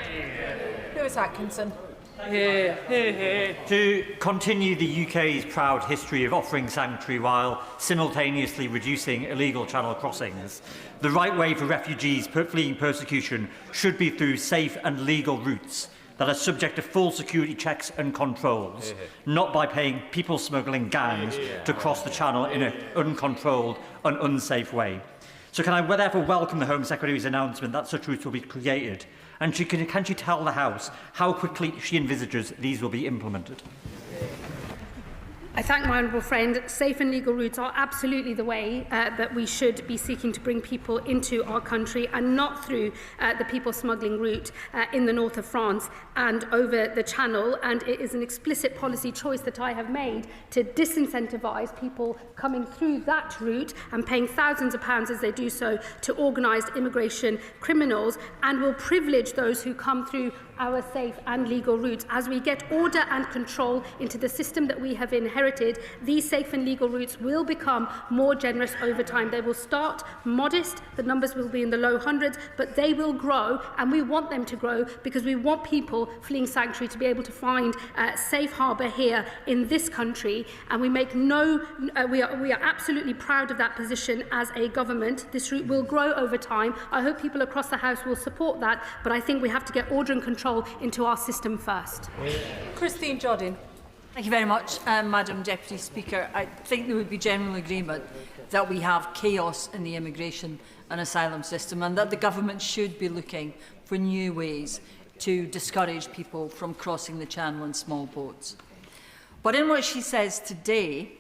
Lewis Atkinson. To continue the UK's proud history of offering sanctuary while simultaneously reducing illegal channel crossings, the right way for refugees fleeing persecution should be through safe and legal routes that are subject to full security checks and controls, not by paying people smuggling gangs to cross the channel in an uncontrolled and unsafe way. So can I therefore welcome the Home Secretary's announcement that such routes will be created? And can she tell the House how quickly she envisages these will be implemented? I thank my honourable friend. Safe and legal routes are absolutely the way that we should be seeking to bring people into our country, and not through the people smuggling route in the north of France and over the Channel. And it is an explicit policy choice that I have made to disincentivise people coming through that route and paying thousands of pounds as they do so to organised immigration criminals, and will privilege those who come through our safe and legal routes. As we get order and control into the system that we have inherited, these safe and legal routes will become more generous over time. They will start modest, the numbers will be in the low hundreds, but they will grow, and we want them to grow because we want people fleeing sanctuary to be able to find safe harbour here in this country, and we make we are absolutely proud of that position as a government. This route will grow over time. I hope people across the House will support that, but I think we have to get order and control into our system first. Christine Jodin. Thank you very much, Madam Deputy Speaker. I think there would be general agreement that we have chaos in the immigration and asylum system, and that the government should be looking for new ways to discourage people from crossing the channel in small boats. But in what she says today,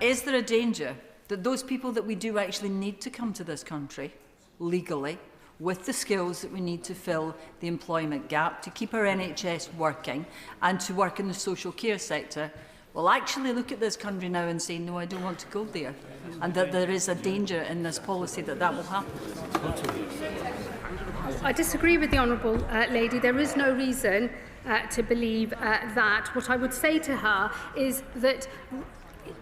is there a danger that those people that we do actually need to come to this country legally, with the skills that we need to fill the employment gap, to keep our NHS working and to work in the social care sector, will actually look at this country now and say, no, I don't want to go there, and that there is a danger in this policy that that will happen? I disagree with the Honourable Lady. There is no reason to believe that. What I would say to her is that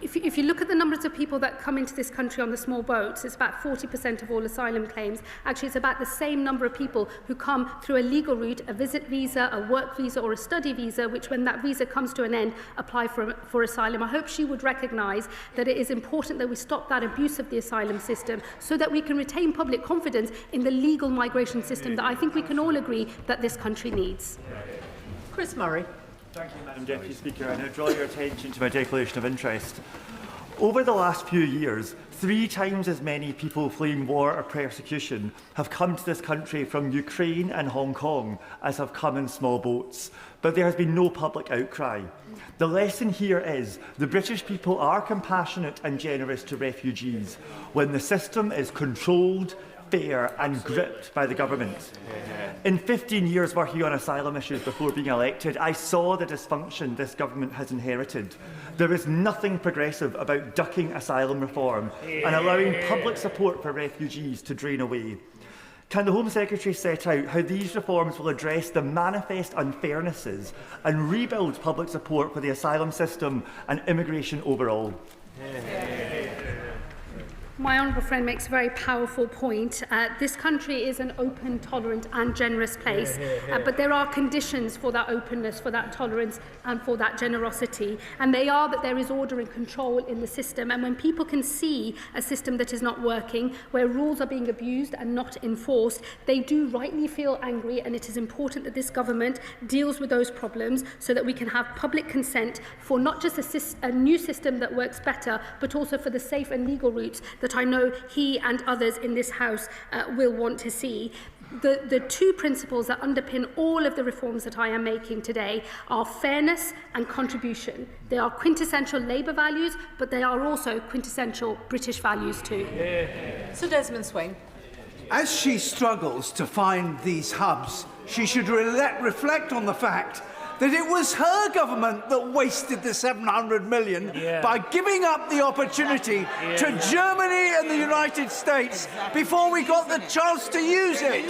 if you look at the numbers of people that come into this country on the small boats, it's about 40% of all asylum claims. Actually, it's about the same number of people who come through a legal route, a visit visa, a work visa or a study visa, which when that visa comes to an end, apply for asylum. I hope she would recognise that it is important that we stop that abuse of the asylum system so that we can retain public confidence in the legal migration system that I think we can all agree that this country needs. Chris Murray. Thank you, Madam Deputy Speaker. And I draw your attention to my declaration of interest. Over the last few years, 3 times as many people fleeing war or persecution have come to this country from Ukraine and Hong Kong as have come in small boats. But there has been no public outcry. The lesson here is the British people are compassionate and generous to refugees when the system is controlled, fair and gripped by the government. In 15 years working on asylum issues before being elected, I saw the dysfunction this government has inherited. There is nothing progressive about ducking asylum reform and allowing public support for refugees to drain away. Can the Home Secretary set out how these reforms will address the manifest unfairnesses and rebuild public support for the asylum system and immigration overall? My honourable friend makes a very powerful point. This country is an open, tolerant and generous place, but there are conditions for that openness, for that tolerance and for that generosity, and they are that there is order and control in the system, and when people can see a system that is not working, where rules are being abused and not enforced, they do rightly feel angry, and it is important that this government deals with those problems so that we can have public consent for not just a new system that works better, but also for the safe and legal routes that I know he and others in this House will want to see. The 2 principles that underpin all of the reforms that I am making today are fairness and contribution. They are quintessential Labour values, but they are also quintessential British values too. Sir Desmond Swing. As she struggles to find these hubs, she should reflect on the fact that it was her government that wasted the 700 million by giving up the opportunity to Germany and the United States before we got the chance to use it.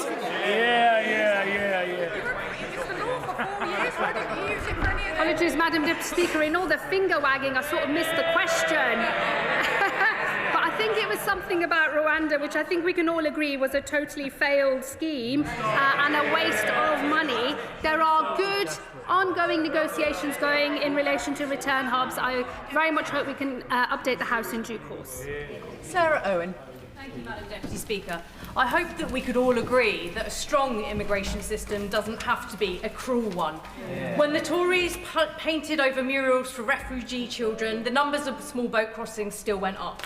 Apologies, Madam Deputy Speaker. In all the finger wagging, I sort of missed the question. But I think it was something about Rwanda, which I think we can all agree was a totally failed scheme and a waste of money. There are good ongoing negotiations going in relation to return hubs. I very much hope we can update the House in due course. Sarah Owen. Thank you, Madam Deputy Speaker. I hope that we could all agree that a strong immigration system doesn't have to be a cruel one. When the Tories painted over murals for refugee children, the numbers of small boat crossings still went up.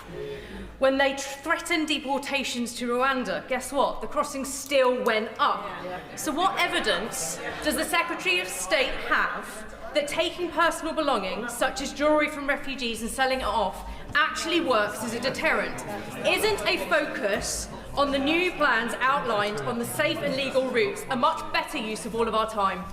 When they threatened deportations to Rwanda, guess what? The crossings still went up. So what evidence does the Secretary of State have that taking personal belongings, such as jewellery from refugees, and selling it off actually works as a deterrent? Isn't a focus on the new plans outlined on the safe and legal routes a much better use of all of our time?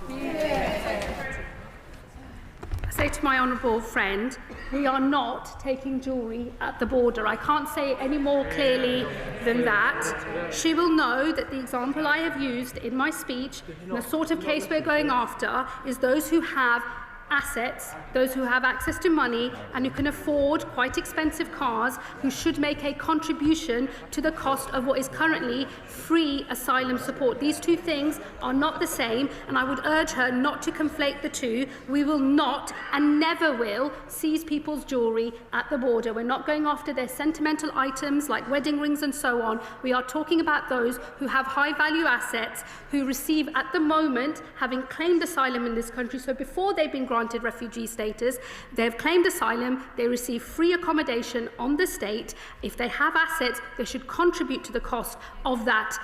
say to my honourable friend, we are not taking jewellery at the border. I can't say it any more clearly than that. She will know that the example I have used in my speech, and the sort of case we're going after, is those who have assets, those who have access to money and who can afford quite expensive cars, who should make a contribution to the cost of what is currently free asylum support. These two things are not the same, and I would urge her not to conflate the two. We will not and never will seize people's jewellery at the border. We're not going after their sentimental items like wedding rings and so on. We are talking about those who have high value assets, who receive at the moment, having claimed asylum in this country, so before they've been granted refugee status, they have claimed asylum, they receive free accommodation on the state. If they have assets, they should contribute to the cost of that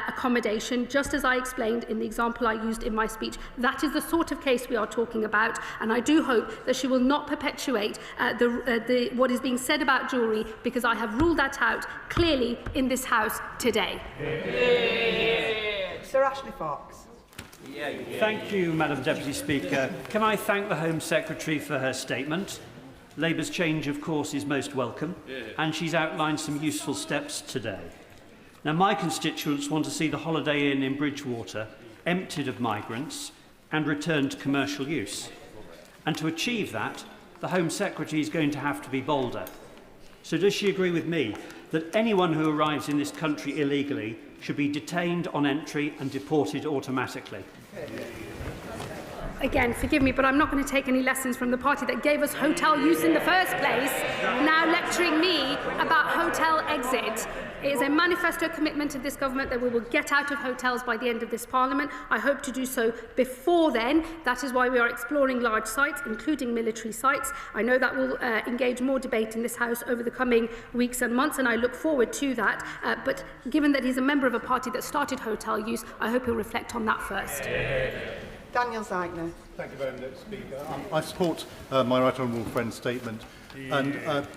accommodation, just as I explained in the example I used in my speech. That is the sort of case we are talking about, and I do hope that she will not perpetuate what is being said about jewellery, because I have ruled that out clearly in this House today. Sir Ashley Fox. Thank you, Madam Deputy Speaker. Can I thank the Home Secretary for her statement? Labour's change, of course, is most welcome, and she's outlined some useful steps today. Now, my constituents want to see the Holiday Inn in Bridgewater emptied of migrants and returned to commercial use. And to achieve that, the Home Secretary is going to have to be bolder. So does she agree with me that anyone who arrives in this country illegally should be detained on entry and deported automatically? Again, forgive me, but I'm not going to take any lessons from the party that gave us hotel use in the first place, now lecturing me about hotel exit. It is a manifesto commitment of this government that we will get out of hotels by the end of this Parliament. I hope to do so before then. That is why we are exploring large sites, including military sites. I know that will engage more debate in this House over the coming weeks and months, and I look forward to that. But given that he's a member of a party that started hotel use, I hope he'll reflect on that first. Daniel Zeigner. Thank you very much, Speaker. I support my right honourable friend's statement, and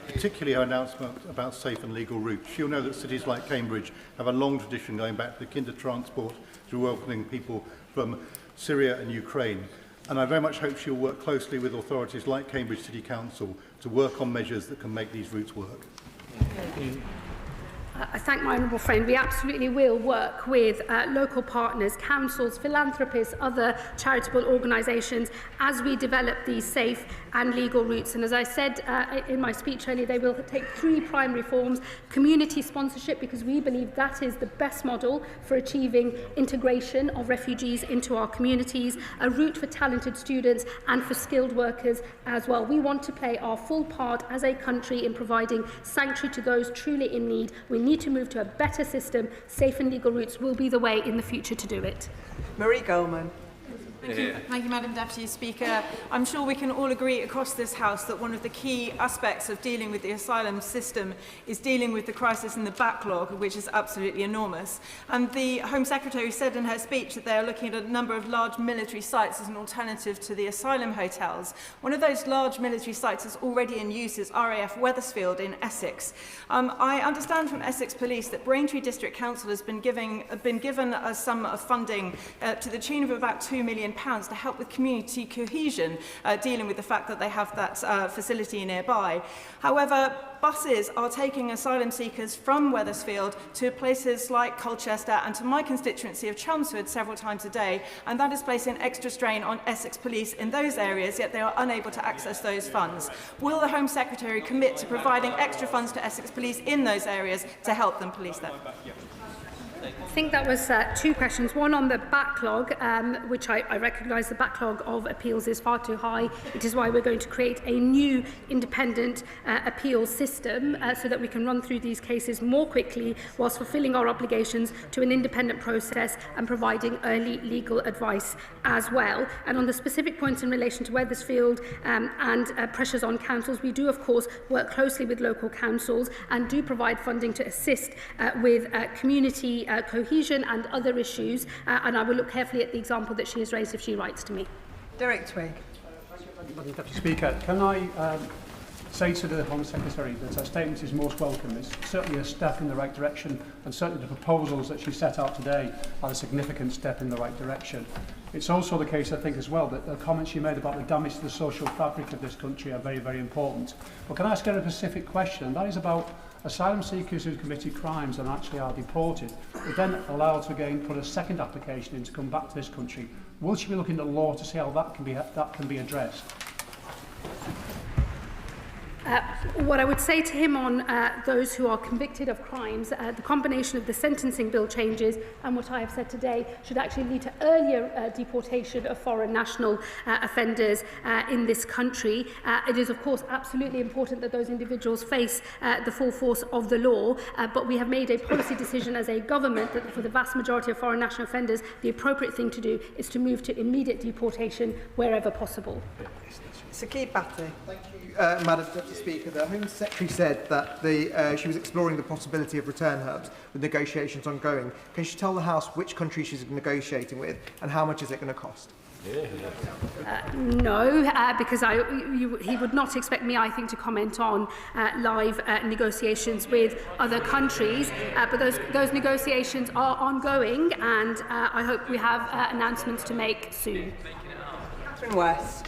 particularly her announcement about safe and legal routes. She'll know that cities like Cambridge have a long tradition going back to the kinder transport to welcoming people from Syria and Ukraine. And I very much hope she'll work closely with authorities like Cambridge City Council to work on measures that can make these routes work. I thank my honourable friend. We absolutely will work with local partners, councils, philanthropists, other charitable organisations as we develop these safe and legal routes. And as I said in my speech earlier, they will take three primary forms: community sponsorship, because we believe that is the best model for achieving integration of refugees into our communities, a route for talented students and for skilled workers as well. We want to play our full part as a country in providing sanctuary to those truly in need. We need to move to a better system. Safe and legal routes will be the way in the future to do it. Marie Goldman. Thank you, Madam Deputy Speaker. I'm sure we can all agree across this House that one of the key aspects of dealing with the asylum system is dealing with the crisis and the backlog, which is absolutely enormous. And the Home Secretary said in her speech that they are looking at a number of large military sites as an alternative to the asylum hotels. One of those large military sites is already in use is RAF Wethersfield in Essex. I understand from Essex Police that Braintree District Council has been given a sum of funding to the tune of about £2 million to help with community cohesion, dealing with the fact that they have that facility nearby. However, buses are taking asylum seekers from Wethersfield to places like Colchester and to my constituency of Chelmsford several times a day, and that is placing extra strain on Essex Police in those areas, yet they are unable to access those funds. Will the Home Secretary commit to providing extra funds to Essex Police in those areas to help them police them? I think that was two questions. One on the backlog, which I recognise the backlog of appeals is far too high. It is why we're going to create a new independent appeals system so that we can run through these cases more quickly whilst fulfilling our obligations to an independent process and providing early legal advice as well. And on the specific points in relation to Wethersfield and pressures on councils, we do of course work closely with local councils and do provide funding to assist with community cohesion and other issues, and I will look carefully at the example that she has raised if she writes to me. Derek Twigg. Madam Deputy Speaker, can I say to the Home Secretary that her statement is most welcome. It's certainly a step in the right direction, and certainly the proposals that she set out today are a significant step in the right direction. It's also the case, I think, as well, that the comments you made about the damage to the social fabric of this country are very, very important. But can I ask her a specific question? And that is about asylum seekers who committed crimes and actually are deported, but then allowed to again put a second application in to come back to this country. Will she be looking at law to see how that can be addressed? What I would say to him on those who are convicted of crimes, the combination of the sentencing bill changes and what I have said today should actually lead to earlier deportation of foreign national offenders in this country. It is, of course, absolutely important that those individuals face the full force of the law, but we have made a policy decision as a government that for the vast majority of foreign national offenders, the appropriate thing to do is to move to immediate deportation wherever possible. Sir Batty. Thank you, Madam Deputy Speaker. The Home Secretary said that she was exploring the possibility of return hubs with negotiations ongoing. Can she tell the House which country she's negotiating with and how much is it going to cost? No, because he would not expect me, I think, to comment on live negotiations with other countries. But those negotiations are ongoing, and I hope we have announcements to make soon. West.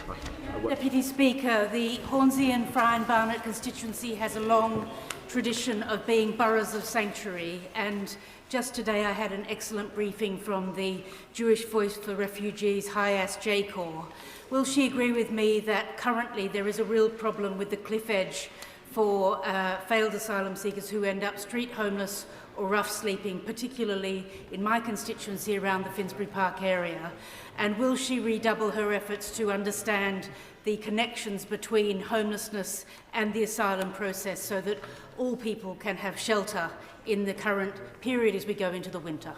Deputy Speaker, the Hornsey and Friar Barnet constituency has a long tradition of being boroughs of sanctuary, and just today I had an excellent briefing from the Jewish Voice for Refugees High-Ass J-Corps. Will she agree with me that currently there is a real problem with the cliff edge for failed asylum seekers who end up street homeless or rough sleeping, particularly in my constituency around the Finsbury Park area? And will she redouble her efforts to understand the connections between homelessness and the asylum process so that all people can have shelter in the current period as we go into the winter?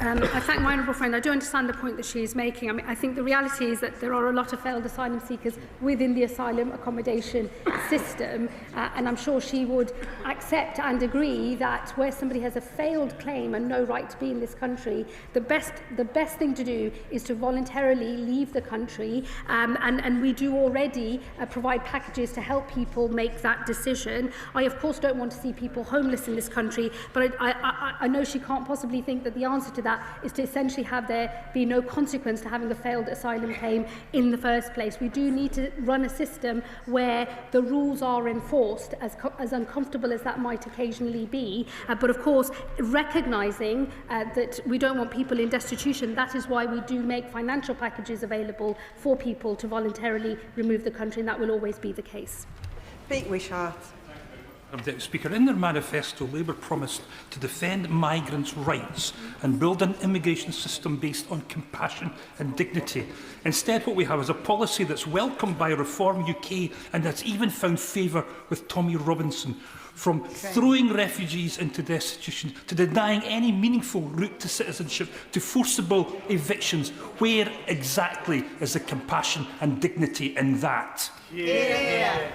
I thank my honourable friend. I do understand the point that she is making. I mean, I think the reality is that there are a lot of failed asylum seekers within the asylum accommodation system, and I'm sure she would accept and agree that where somebody has a failed claim and no right to be in this country, the best thing to do is to voluntarily leave the country, and we do already provide packages to help people make that decision. I, of course, don't want to see people homeless in this country, but I know she can't possibly think that the answer to that is to essentially have there be no consequence to having a failed asylum claim in the first place. We do need to run a system where the rules are enforced, as uncomfortable as that might occasionally be, but of course recognising that we don't want people in destitution. That is why we do make financial packages available for people to voluntarily remove the country, and that will always be the case. Pete Wishart. Madam Deputy Speaker, in their manifesto, Labour promised to defend migrants' rights and build an immigration system based on compassion and dignity. Instead, what we have is a policy that's welcomed by Reform UK and that's even found favour with Tommy Robinson, from throwing refugees into destitution to denying any meaningful route to citizenship to forcible evictions. Where exactly is the compassion and dignity in that? Yeah.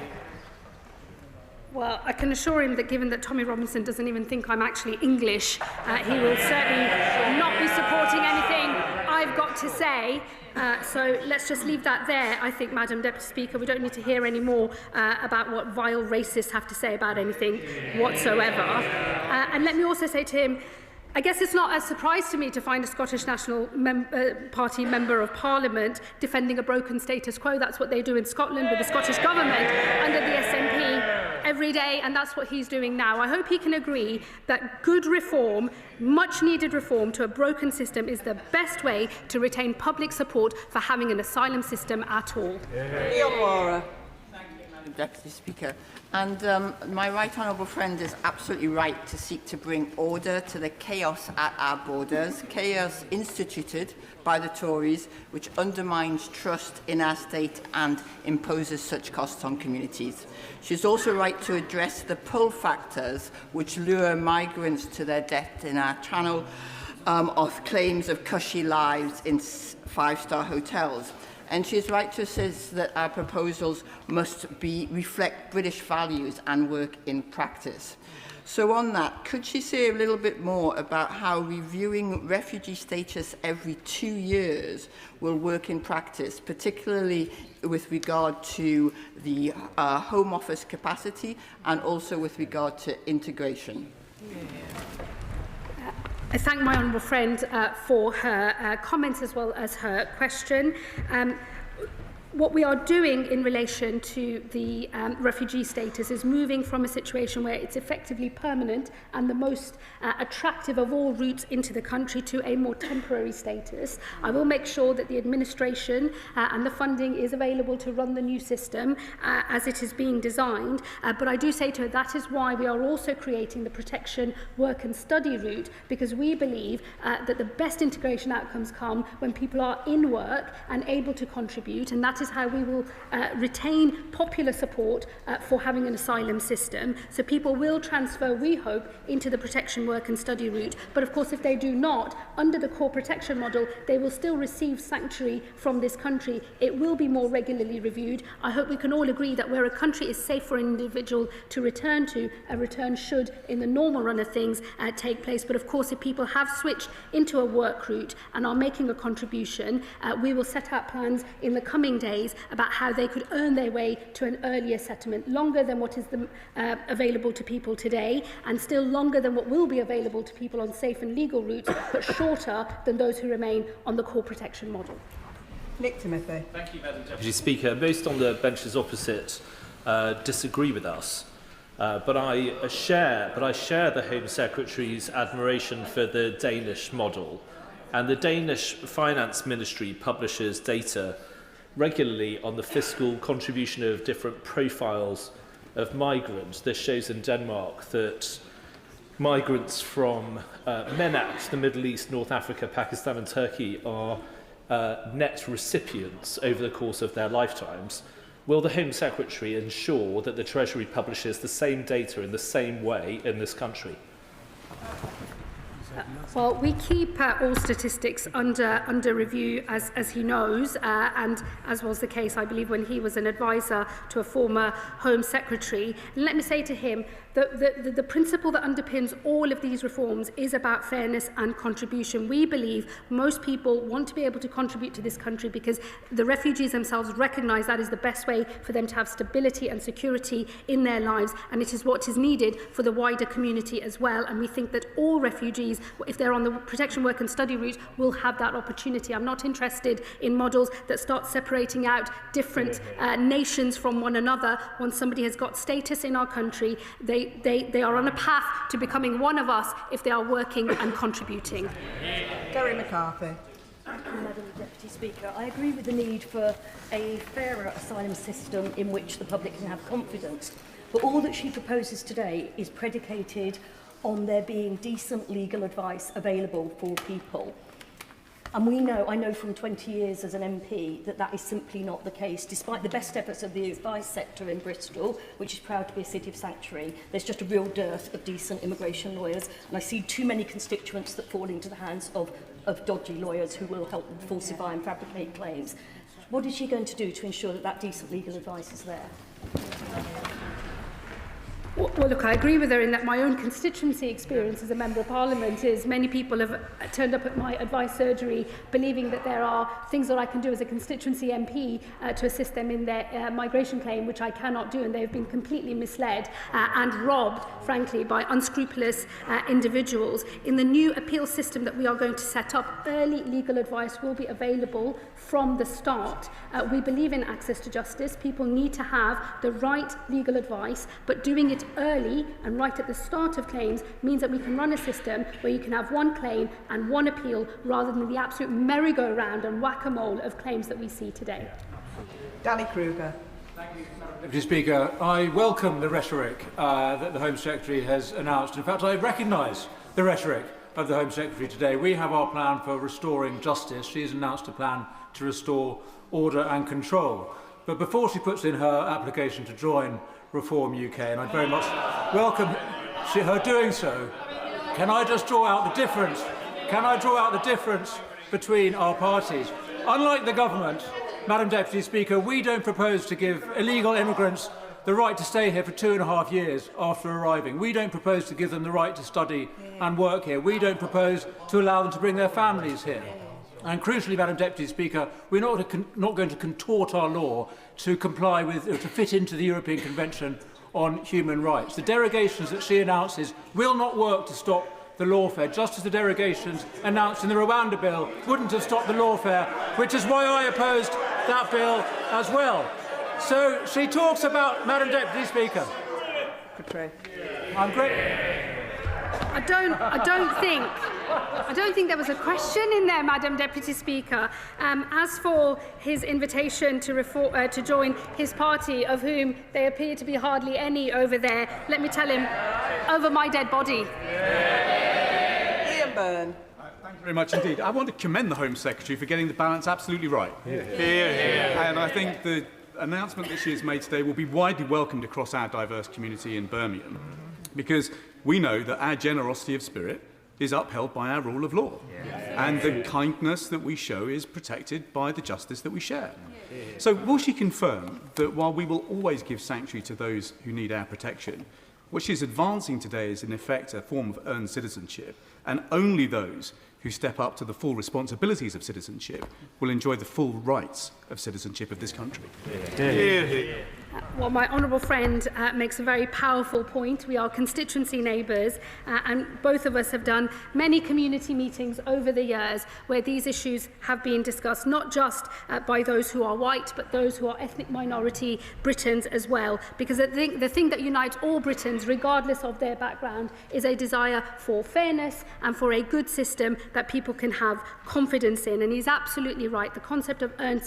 Well, I can assure him that given that Tommy Robinson doesn't even think I'm actually English, he will certainly not be supporting anything I've got to say. So let's just leave that there, I think, Madam Deputy Speaker. We don't need to hear any more about what vile racists have to say about anything whatsoever. And let me also say to him, I guess it's not a surprise to me to find a Scottish National Party Member of Parliament defending a broken status quo. That's what they do in Scotland with the Scottish Government under the SNP every day, and that's what he's doing now. I hope he can agree that good reform, much needed reform to a broken system is the best way to retain public support for having an asylum system at all. Deputy Speaker. And my right honourable friend is absolutely right to seek to bring order to the chaos at our borders, chaos instituted by the Tories, which undermines trust in our state and imposes such costs on communities. She's also right to address the pull factors which lure migrants to their death in our channel of claims of cushy lives in five-star hotels. And she is right to insist that our proposals must reflect British values and work in practice. So on that, could she say a little bit more about how reviewing refugee status every 2 years will work in practice, particularly with regard to the Home Office capacity and also with regard to integration? I thank my honourable friend for her comments as well as her question. What we are doing in relation to the refugee status is moving from a situation where it's effectively permanent and the most attractive of all routes into the country to a more temporary status. I will make sure that the administration and the funding is available to run the new system as it is being designed. But I do say to her that is why we are also creating the protection, work and study route, because we believe that the best integration outcomes come when people are in work and able to contribute, and that is how we will retain popular support for having an asylum system. So people will transfer, we hope, into the protection, work and study route. But of course, if they do not, under the core protection model, they will still receive sanctuary from this country. It will be more regularly reviewed. I hope we can all agree that where a country is safe for an individual to return to, a return should, in the normal run of things, take place. But of course, if people have switched into a work route and are making a contribution, we will set out plans in the coming days about how they could earn their way to an earlier settlement, longer than what is available to people today, and still longer than what will be available to people on safe and legal routes, but shorter than those who remain on the core protection model. Nick Timothy. Thank you, Madam Deputy Speaker. Most on the benches opposite disagree with us. But I share the Home Secretary's admiration for the Danish model. And the Danish Finance Ministry publishes data regularly on the fiscal contribution of different profiles of migrants. This shows in Denmark that migrants from MENAT, the Middle East, North Africa, Pakistan and Turkey are net recipients over the course of their lifetimes. Will the Home Secretary ensure that the Treasury publishes the same data in the same way in this country? Well, we keep all statistics under review, as he knows, and as was the case, I believe, when he was an advisor to a former Home Secretary. And let me say to him that the principle that underpins all of these reforms is about fairness and contribution. We believe most people want to be able to contribute to this country because the refugees themselves recognise that is the best way for them to have stability and security in their lives, and it is what is needed for the wider community as well. And we think that all refugees, if they're on the protection, work and study route, will have that opportunity. I'm not interested in models that start separating out different nations from one another. Once somebody has got status in our country, they are on a path to becoming one of us if they are working and contributing. Gary McCarthy. Thank you, Madam Deputy Speaker. I agree with the need for a fairer asylum system in which the public can have confidence. But all that she proposes today is predicated on there being decent legal advice available for people. And I know from 20 years as an MP that is simply not the case. Despite the best efforts of the advice sector in Bristol, which is proud to be a city of sanctuary, there's just a real dearth of decent immigration lawyers. And I see too many constituents that fall into the hands of dodgy lawyers who will help them falsify and fabricate claims. What is she going to do to ensure that decent legal advice is there? Well, look, I agree with her in that my own constituency experience as a Member of Parliament is many people have turned up at my advice surgery believing that there are things that I can do as a constituency MP to assist them in their migration claim, which I cannot do, and they have been completely misled and robbed, frankly, by unscrupulous individuals. In the new appeal system that we are going to set up, early legal advice will be available from the start. We believe in access to justice. People need to have the right legal advice, but doing it early and right at the start of claims means that we can run a system where you can have one claim and one appeal rather than the absolute merry-go-round and whack-a-mole of claims that we see today. Danny Kruger. Deputy Speaker, I welcome the rhetoric that the Home Secretary has announced. In fact, I recognise the rhetoric of the Home Secretary today. We have our plan for restoring justice. She has announced a plan to restore order and control. But before she puts in her application to join Reform UK, and I very much welcome her doing so, can I just draw out the difference? Can I draw out the difference between our parties? Unlike the government, Madam Deputy Speaker, we don't propose to give illegal immigrants the right to stay here for 2.5 years after arriving. We don't propose to give them the right to study and work here. We don't propose to allow them to bring their families here. And crucially, Madam Deputy Speaker, we're not going to contort our law to comply with, or to fit into the European Convention on Human Rights. The derogations that she announces will not work to stop the lawfare, just as the derogations announced in the Rwanda bill wouldn't have stopped the lawfare, which is why I opposed that bill as well. So she talks about, Madam Deputy Speaker. I'm great. I don't think there was a question in there, Madam Deputy Speaker. As for his invitation to join his party, of whom there appear to be hardly any over there, let me tell him, over my dead body. Ian Byrne. Thank you very much indeed. I want to commend the Home Secretary for getting the balance absolutely right. And I think the announcement that she has made today will be widely welcomed across our diverse community in Birmingham, because we know that our generosity of spirit is upheld by our rule of law. And the kindness that we show is protected by the justice that we share. So will she confirm that while we will always give sanctuary to those who need our protection, what she's advancing today is in effect a form of earned citizenship, and only those who step up to the full responsibilities of citizenship will enjoy the full rights of citizenship of this country? Well, my honourable friend makes a very powerful point. We are constituency neighbours, and both of us have done many community meetings over the years where these issues have been discussed, not just by those who are white, but those who are ethnic minority Britons as well. Because the thing that unites all Britons, regardless of their background, is a desire for fairness and for a good system that people can have confidence in. And he's absolutely right. The concept of earned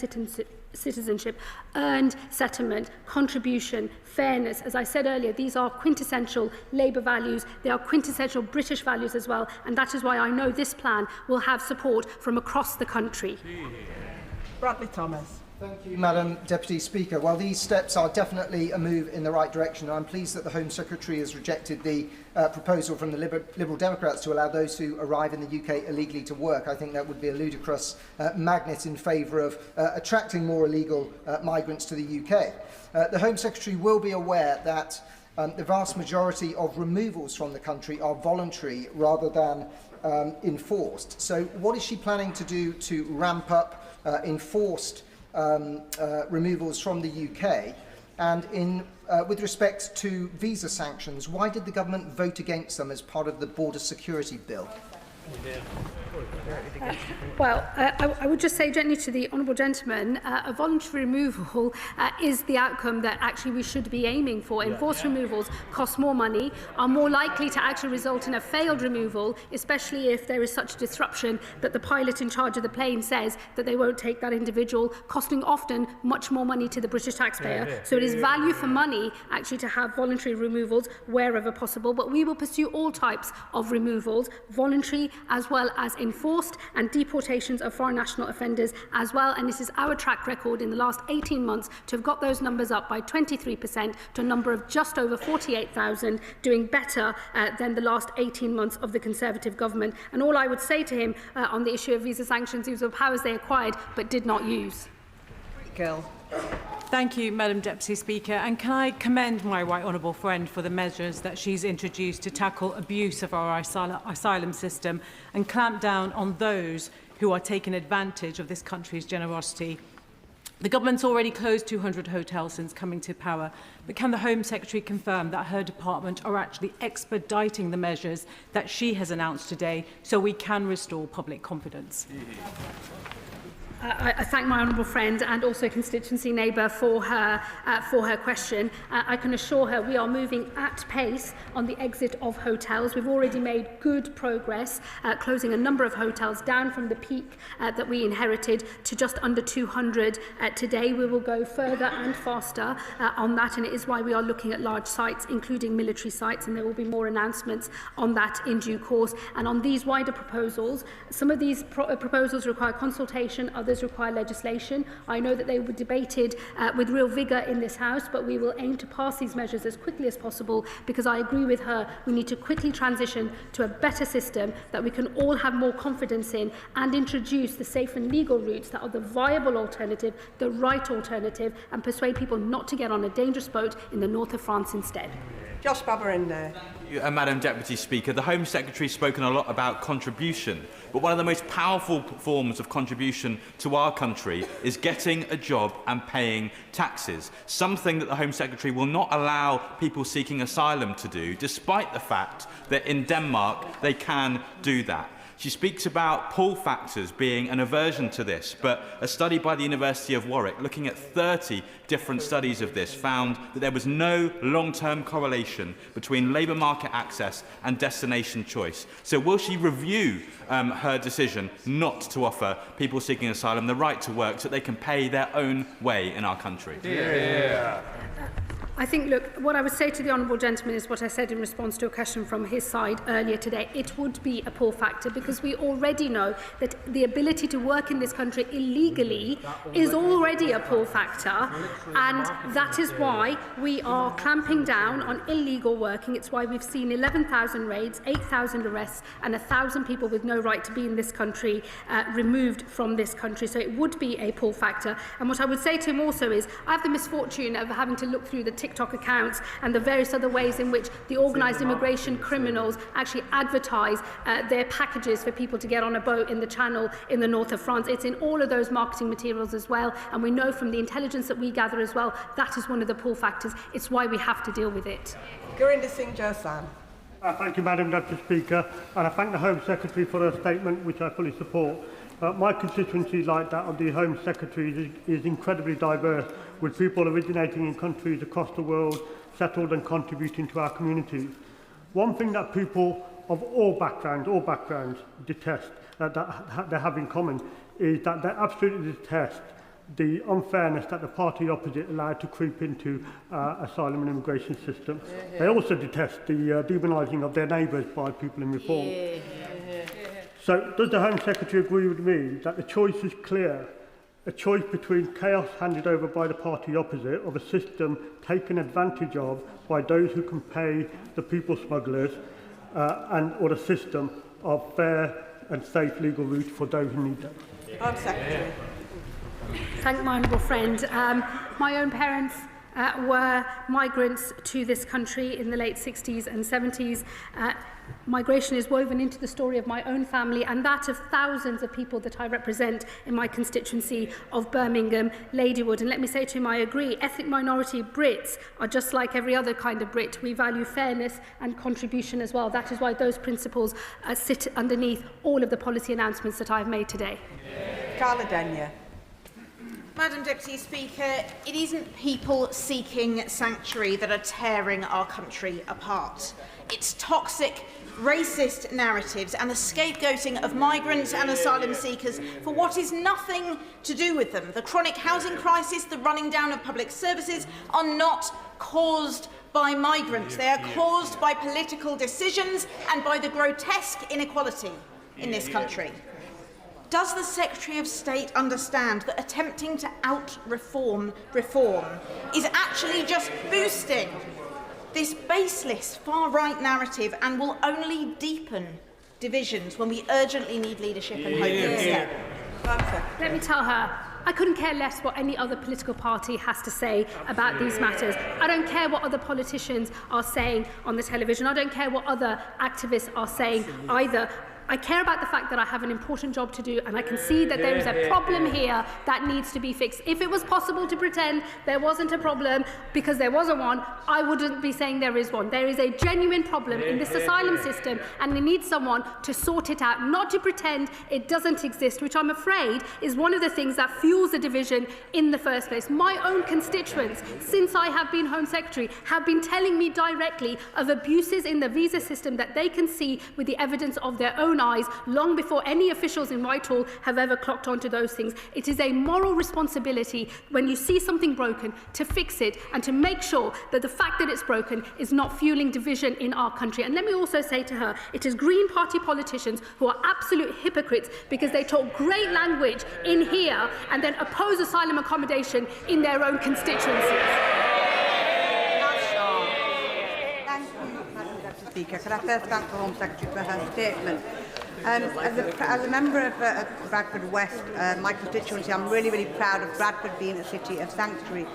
citizenship, earned settlement, contribution, fairness. As I said earlier, these are quintessential Labour values. They are quintessential British values as well. And that is why I know this plan will have support from across the country. Bradley Thomas. Thank you, Madam Deputy Speaker. Well, these steps are definitely a move in the right direction. I'm pleased that the Home Secretary has rejected the proposal from the Liberal Democrats to allow those who arrive in the UK illegally to work. I think that would be a ludicrous magnet in favour of attracting more illegal migrants to the UK. The Home Secretary will be aware that the vast majority of removals from the country are voluntary rather than enforced. So what is she planning to do to ramp up enforced removals from the UK? And with respect to visa sanctions, why did the government vote against them as part of the border security bill? I would just say gently to the honourable gentleman, a voluntary removal is the outcome that actually we should be aiming for. Enforced removals cost more money, are more likely to actually result in a failed removal, especially if there is such disruption that the pilot in charge of the plane says that they won't take that individual, costing often much more money to the British taxpayer. So it is value for money actually to have voluntary removals wherever possible, but we will pursue all types of removals, voluntary as well as enforced, and deportations of foreign national offenders as well. And this is our track record in the last 18 months to have got those numbers up by 23% to a number of just over 48,000, doing better than the last 18 months of the Conservative government. And all I would say to him on the issue of visa sanctions, these were powers they acquired but did not use. Gill. Thank you, Madam Deputy Speaker. And can I commend my right honourable friend for the measures that she's introduced to tackle abuse of our asylum system and clamp down on those who are taking advantage of this country's generosity. The government's already closed 200 hotels since coming to power, but can the Home Secretary confirm that her department are actually expediting the measures that she has announced today so we can restore public confidence? I thank my honourable friend and also constituency neighbour for her question. I can assure her we are moving at pace on the exit of hotels. We've already made good progress, closing a number of hotels down from the peak that we inherited to just under 200 today. We will go further and faster on that, and it is why we are looking at large sites, including military sites, and there will be more announcements on that in due course. And on these wider proposals, some of these proposals require consultation, others require legislation. I know that they were debated with real vigour in this House, but we will aim to pass these measures as quickly as possible, because I agree with her, we need to quickly transition to a better system that we can all have more confidence in and introduce the safe and legal routes that are the viable alternative, the right alternative, and persuade people not to get on a dangerous boat in the north of France instead. Josh Babber Madam Deputy Speaker, the Home Secretary has spoken a lot about contribution, but one of the most powerful forms of contribution to our country is getting a job and paying taxes, something that the Home Secretary will not allow people seeking asylum to do, despite the fact that in Denmark they can do that. She speaks about pull factors being an aversion to this, but a study by the University of Warwick, looking at 30 different studies of this, found that there was no long-term correlation between labour market access and destination choice. So will she review her decision not to offer people seeking asylum the right to work so that they can pay their own way in our country? Yeah. I think, look, what I would say to the honourable gentleman is what I said in response to a question from his side earlier today. It would be a pull factor because we already know that the ability to work in this country illegally is already a pull factor, and that is why we are clamping down on illegal working. It's why we've seen 11,000 raids, 8,000 arrests and 1,000 people with no right to be in this country removed from this country. So it would be a pull factor. And what I would say to him also is I have the misfortune of having to look through the TikTok accounts and the various other ways in which the organised immigration criminals actually advertise their packages for people to get on a boat in the Channel in the north of France. It's in all of those marketing materials as well, and we know from the intelligence that we gather as well, that is one of the pull factors. It's why we have to deal with it. Gurinder Singh Josan. Thank you, Madam Deputy Speaker, and I thank the Home Secretary for her statement, which I fully support. My constituency, like that of the Home Secretary, is incredibly diverse, with people originating in countries across the world, settled and contributing to our communities. One thing that people of all backgrounds detest, that they have in common, is that they absolutely detest the unfairness that the party opposite allowed to creep into asylum and immigration system. They also detest the demonising of their neighbours by people in reform. So does the Home Secretary agree with me that the choice is clear? A choice between chaos handed over by the party opposite of a system taken advantage of by those who can pay the people smugglers or a system of fair and safe legal routes for those who need them? Home Secretary. Thank my honourable friend. My own parents were migrants to this country in the late 60s and 70s. Migration is woven into the story of my own family and that of thousands of people that I represent in my constituency of Birmingham, Ladywood. And let me say to him, I agree, ethnic minority Brits are just like every other kind of Brit. We value fairness and contribution as well. That is why those principles sit underneath all of the policy announcements that I've made today. Carla Denyer. Madam Deputy Speaker, it isn't people seeking sanctuary that are tearing our country apart. It's toxic, racist narratives and the scapegoating of migrants and asylum seekers for what is nothing to do with them. The chronic housing crisis, the running down of public services are not caused by migrants. They are caused by political decisions and by the grotesque inequality in this country. Does the Secretary of State understand that attempting to out-reform reform is actually just boosting this baseless far-right narrative and will only deepen divisions when we urgently need leadership and hope instead? Let me tell her, I couldn't care less what any other political party has to say about these matters. I don't care what other politicians are saying on the television. I don't care what other activists are saying either. I care about the fact that I have an important job to do and I can see that there is a problem here that needs to be fixed. If it was possible to pretend there wasn't a problem because there wasn't one, I wouldn't be saying there is one. There is a genuine problem in this asylum system and we need someone to sort it out, not to pretend it doesn't exist, which I'm afraid is one of the things that fuels the division in the first place. My own constituents, since I have been Home Secretary, have been telling me directly of abuses in the visa system that they can see with the evidence of their own eyes long before any officials in Whitehall have ever clocked onto those things. It is a moral responsibility when you see something broken to fix it and to make sure that the fact that it's broken is not fueling division in our country. And let me also say to her, it is Green Party politicians who are absolute hypocrites because they talk great language in here and then oppose asylum accommodation in their own constituencies. Speaker. Could I first thank the Home Secretary for her statement? As a member of Bradford West, my constituency, I'm really proud of Bradford being a city of sanctuary.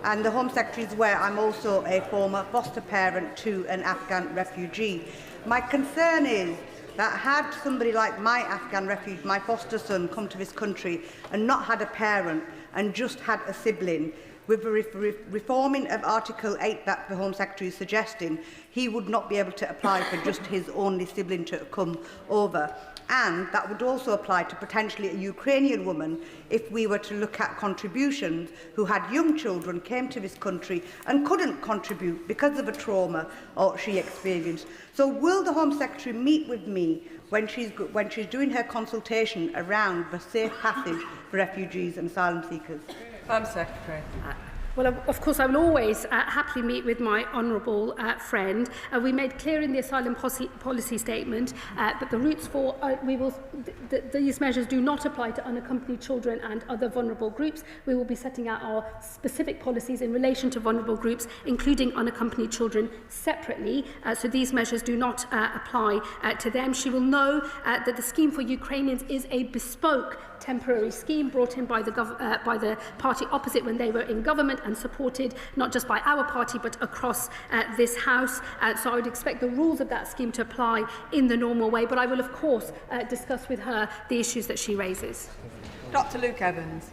And the Home Secretary is aware I'm also a former foster parent to an Afghan refugee. My concern is that had somebody like my Afghan refugee, my foster son, come to this country and not had a parent and just had a sibling, with the reforming of Article 8 that the Home Secretary is suggesting, he would not be able to apply for just his only sibling to come over. And that would also apply to potentially a Ukrainian woman if we were to look at contributions who had young children, came to this country and couldn't contribute because of a trauma or she experienced. So will the Home Secretary meet with me when she's doing her consultation around the safe passage for refugees and asylum seekers? Home Secretary. Well, of course, I will always happily meet with my honourable friend. We made clear in the asylum policy statement that the routes for these measures do not apply to unaccompanied children and other vulnerable groups. We will be setting out our specific policies in relation to vulnerable groups, including unaccompanied children, separately. So these measures do not apply to them. She will know that the scheme for Ukrainians is a bespoke temporary scheme brought in by the party opposite when they were in government and supported not just by our party but across this House. So I would expect the rules of that scheme to apply in the normal way, but I will of course discuss with her the issues that she raises. Dr. Luke Evans.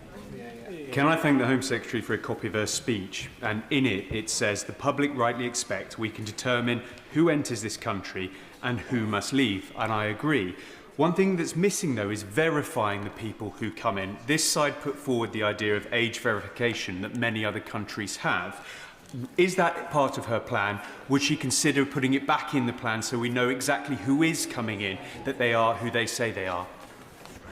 Can I thank the Home Secretary for a copy of her speech? And in it, it says, the public rightly expect we can determine who enters this country and who must leave. And I agree. One thing that's missing, though, is verifying the people who come in. This side put forward the idea of age verification that many other countries have. Is that part of her plan? Would she consider putting it back in the plan so we know exactly who is coming in, that they are who they say they are?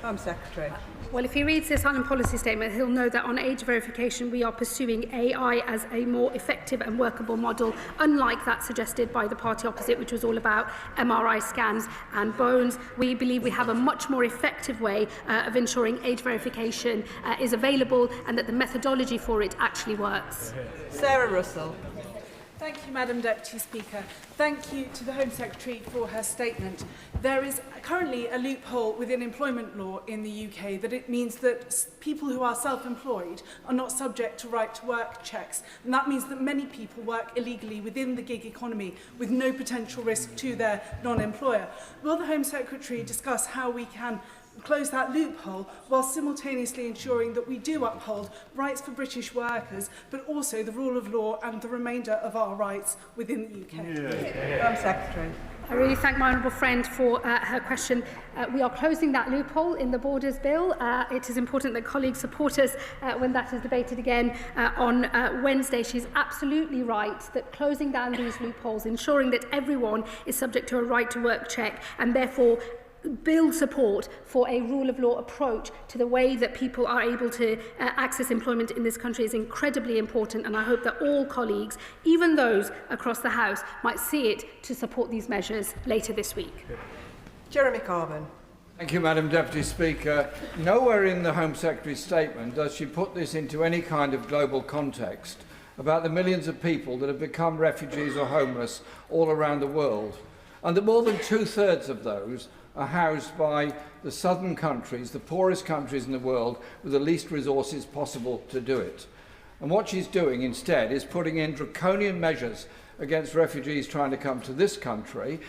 Home Secretary. Well, if he reads the asylum policy statement, he'll know that on age verification, we are pursuing AI as a more effective and workable model, unlike that suggested by the party opposite, which was all about MRI scans and bones. We believe we have a much more effective way of ensuring age verification is available and that the methodology for it actually works. Sarah Russell. Thank you, Madam Deputy Speaker. Thank you to the Home Secretary for her statement. There is currently a loophole within employment law in the UK that it means that people who are self-employed are not subject to right-to-work checks. And that means that many people work illegally within the gig economy with no potential risk to their non-employer. Will the Home Secretary discuss how we can close that loophole while simultaneously ensuring that we do uphold rights for British workers, but also the rule of law and the remainder of our rights within the UK? Home Secretary. I really thank my honourable friend for her question. We are closing that loophole in the Borders Bill. It is important that colleagues support us when that is debated again on Wednesday. She's absolutely right that closing down these loopholes, ensuring that everyone is subject to a right-to-work check and therefore build support for a rule of law approach to the way that people are able to access employment in this country is incredibly important, and I hope that all colleagues, even those across the House, might see it to support these measures later this week. Jeremy Corbyn. Thank you, Madam Deputy Speaker. Nowhere in the Home Secretary's statement does she put this into any kind of global context about the millions of people that have become refugees or homeless all around the world, and that more than two-thirds of those are housed by the southern countries, the poorest countries in the world, with the least resources possible to do it. And what she's doing instead is putting in draconian measures against refugees trying to come to this country,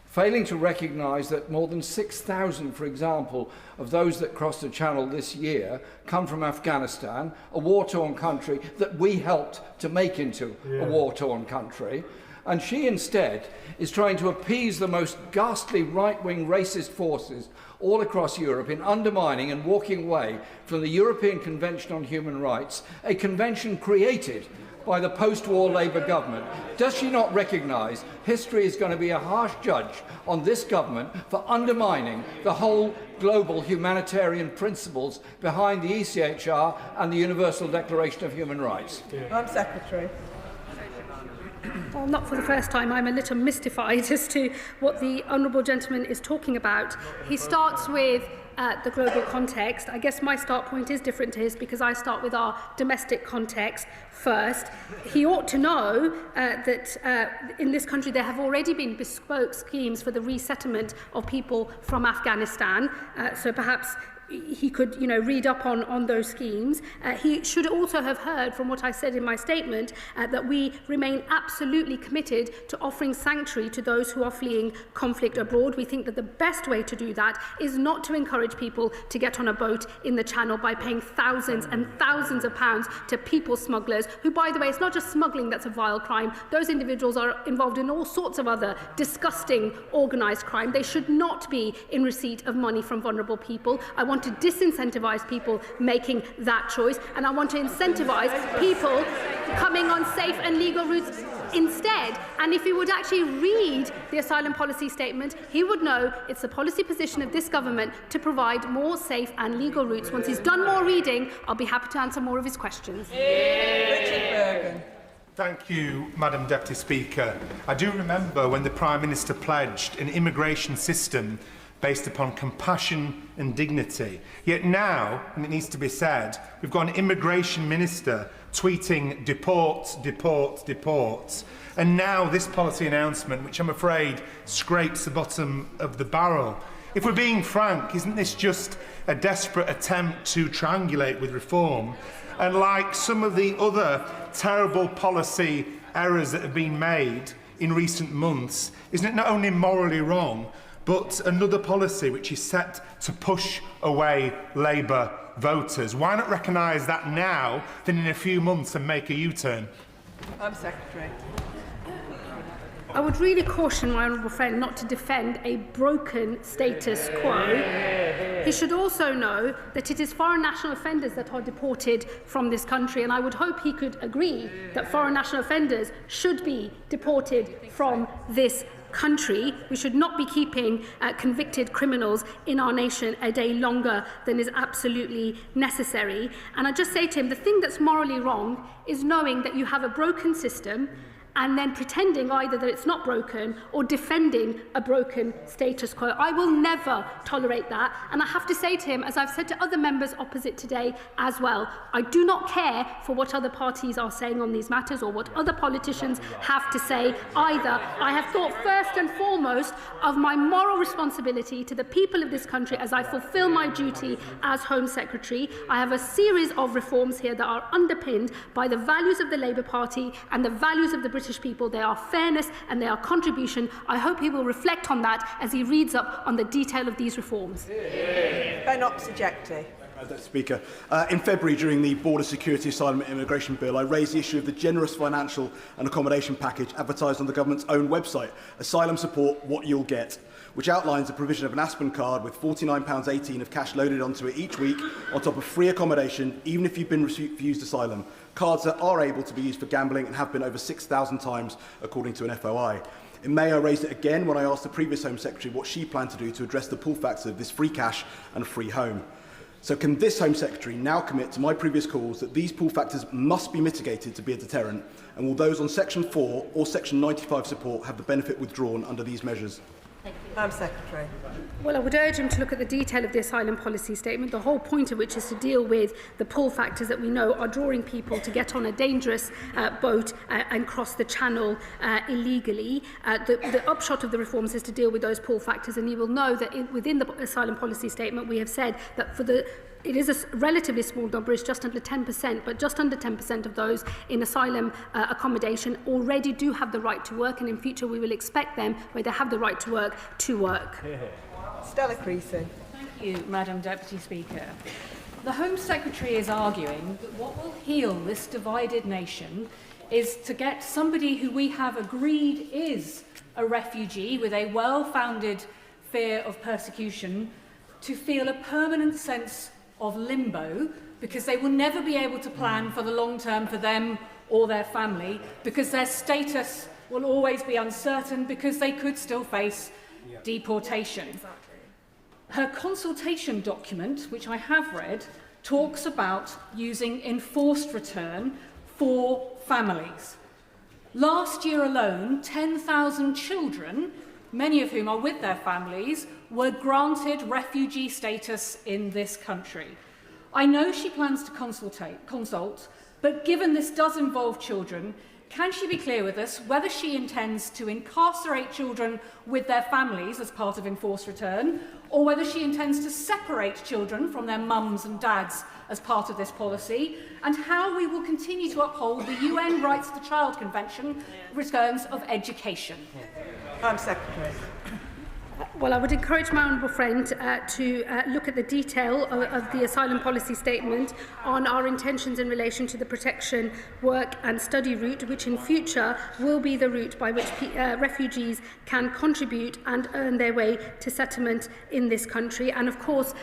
failing to recognise that more than 6,000, for example, of those that crossed the Channel this year come from Afghanistan, a war-torn country that we helped to make into a war-torn country. And she instead is trying to appease the most ghastly right-wing racist forces all across Europe in undermining and walking away from the European Convention on Human Rights, a convention created by the post-war Labour government. Does she not recognise history is going to be a harsh judge on this government for undermining the whole global humanitarian principles behind the ECHR and the Universal Declaration of Human Rights? Home Secretary. Well, not for the first time, I'm a little mystified as to what the honourable gentleman is talking about. He starts with the global context. I guess my start point is different to his because I start with our domestic context first. He ought to know that in this country there have already been bespoke schemes for the resettlement of people from Afghanistan. So perhaps he could, read up on those schemes. He should also have heard from what I said in my statement that we remain absolutely committed to offering sanctuary to those who are fleeing conflict abroad. We think that the best way to do that is not to encourage people to get on a boat in the Channel by paying thousands and thousands of pounds to people smugglers, who, by the way, it's not just smuggling that's a vile crime. Those individuals are involved in all sorts of other disgusting organised crime. They should not be in receipt of money from vulnerable people. I want to disincentivise people making that choice, and I want to incentivise people coming on safe and legal routes instead. And if he would actually read the asylum policy statement, he would know it's the policy position of this government to provide more safe and legal routes. Once he's done more reading, I'll be happy to answer more of his questions. Thank you, Madam Deputy Speaker. I do remember when the Prime Minister pledged an immigration system based upon compassion and dignity. Yet now, and it needs to be said, we've got an immigration minister tweeting deport, deport, deport. And now this policy announcement, which I'm afraid scrapes the bottom of the barrel. If we're being frank, isn't this just a desperate attempt to triangulate with reform? And like some of the other terrible policy errors that have been made in recent months, isn't it not only morally wrong, but another policy which is set to push away Labour voters? Why not recognise that now than in a few months and make a U-turn? Home Secretary. I would really caution my honourable friend not to defend a broken status quo. He should also know that it is foreign national offenders that are deported from this country, and I would hope he could agree that foreign national offenders should be deported from this country. We should not be keeping convicted criminals in our nation a day longer than is absolutely necessary. And I just say to him, the thing that's morally wrong is knowing that you have a broken system and then pretending either that it's not broken or defending a broken status quo. I will never tolerate that. And I have to say to him, as I've said to other members opposite today as well, I do not care for what other parties are saying on these matters or what other politicians have to say either. I have thought first and foremost of my moral responsibility to the people of this country as I fulfil my duty as Home Secretary. I have a series of reforms here that are underpinned by the values of the Labour Party and the values of the British people. They are fairness and they are contribution. I hope he will reflect on that as he reads up on the detail of these reforms. Ben Oxojecti. Mr. Speaker, in February, during the Border Security, Asylum and Immigration Bill, I raised the issue of the generous financial and accommodation package advertised on the government's own website, Asylum Support What You'll Get, which outlines the provision of an Aspen card with £49.18 of cash loaded onto it each week, on top of free accommodation, even if you've been refused asylum. Cards that are able to be used for gambling and have been over 6,000 times, according to an FOI. In May, I raised it again when I asked the previous Home Secretary what she planned to do to address the pull factor of this free cash and free home. So can this Home Secretary now commit to my previous calls that these pull factors must be mitigated to be a deterrent? And will those on Section 4 or Section 95 support have the benefit withdrawn under these measures? Home Secretary. Well, I would urge him to look at the detail of the asylum policy statement, the whole point of which is to deal with the pull factors that we know are drawing people to get on a dangerous boat and cross the Channel illegally. The upshot of the reforms is to deal with those pull factors, and you will know that within the asylum policy statement we have said that it is a relatively small number, it's just under 10%, but just under 10% of those in asylum accommodation already do have the right to work, and in future we will expect them, where they have the right to work, to work. Stella Creasy. Thank you, Madam Deputy Speaker. The Home Secretary is arguing that what will heal this divided nation is to get somebody who we have agreed is a refugee with a well-founded fear of persecution to feel a permanent sense of limbo, because they will never be able to plan for the long term for them or their family, because their status will always be uncertain, because they could still face deportation. Her consultation document, which I have read, talks about using enforced return for families. Last year alone, 10,000 children, many of whom are with their families, were granted refugee status in this country. I know she plans to consult, but given this does involve children, can she be clear with us whether she intends to incarcerate children with their families as part of enforced return, or whether she intends to separate children from their mums and dads as part of this policy, and how we will continue to uphold the UN Rights of the Child Convention returns of education? Home Secretary. Well, I would encourage my honourable friend to look at the detail of the asylum policy statement on our intentions in relation to the protection, work and study route, which in future will be the route by which refugees can contribute and earn their way to settlement in this country. And of course,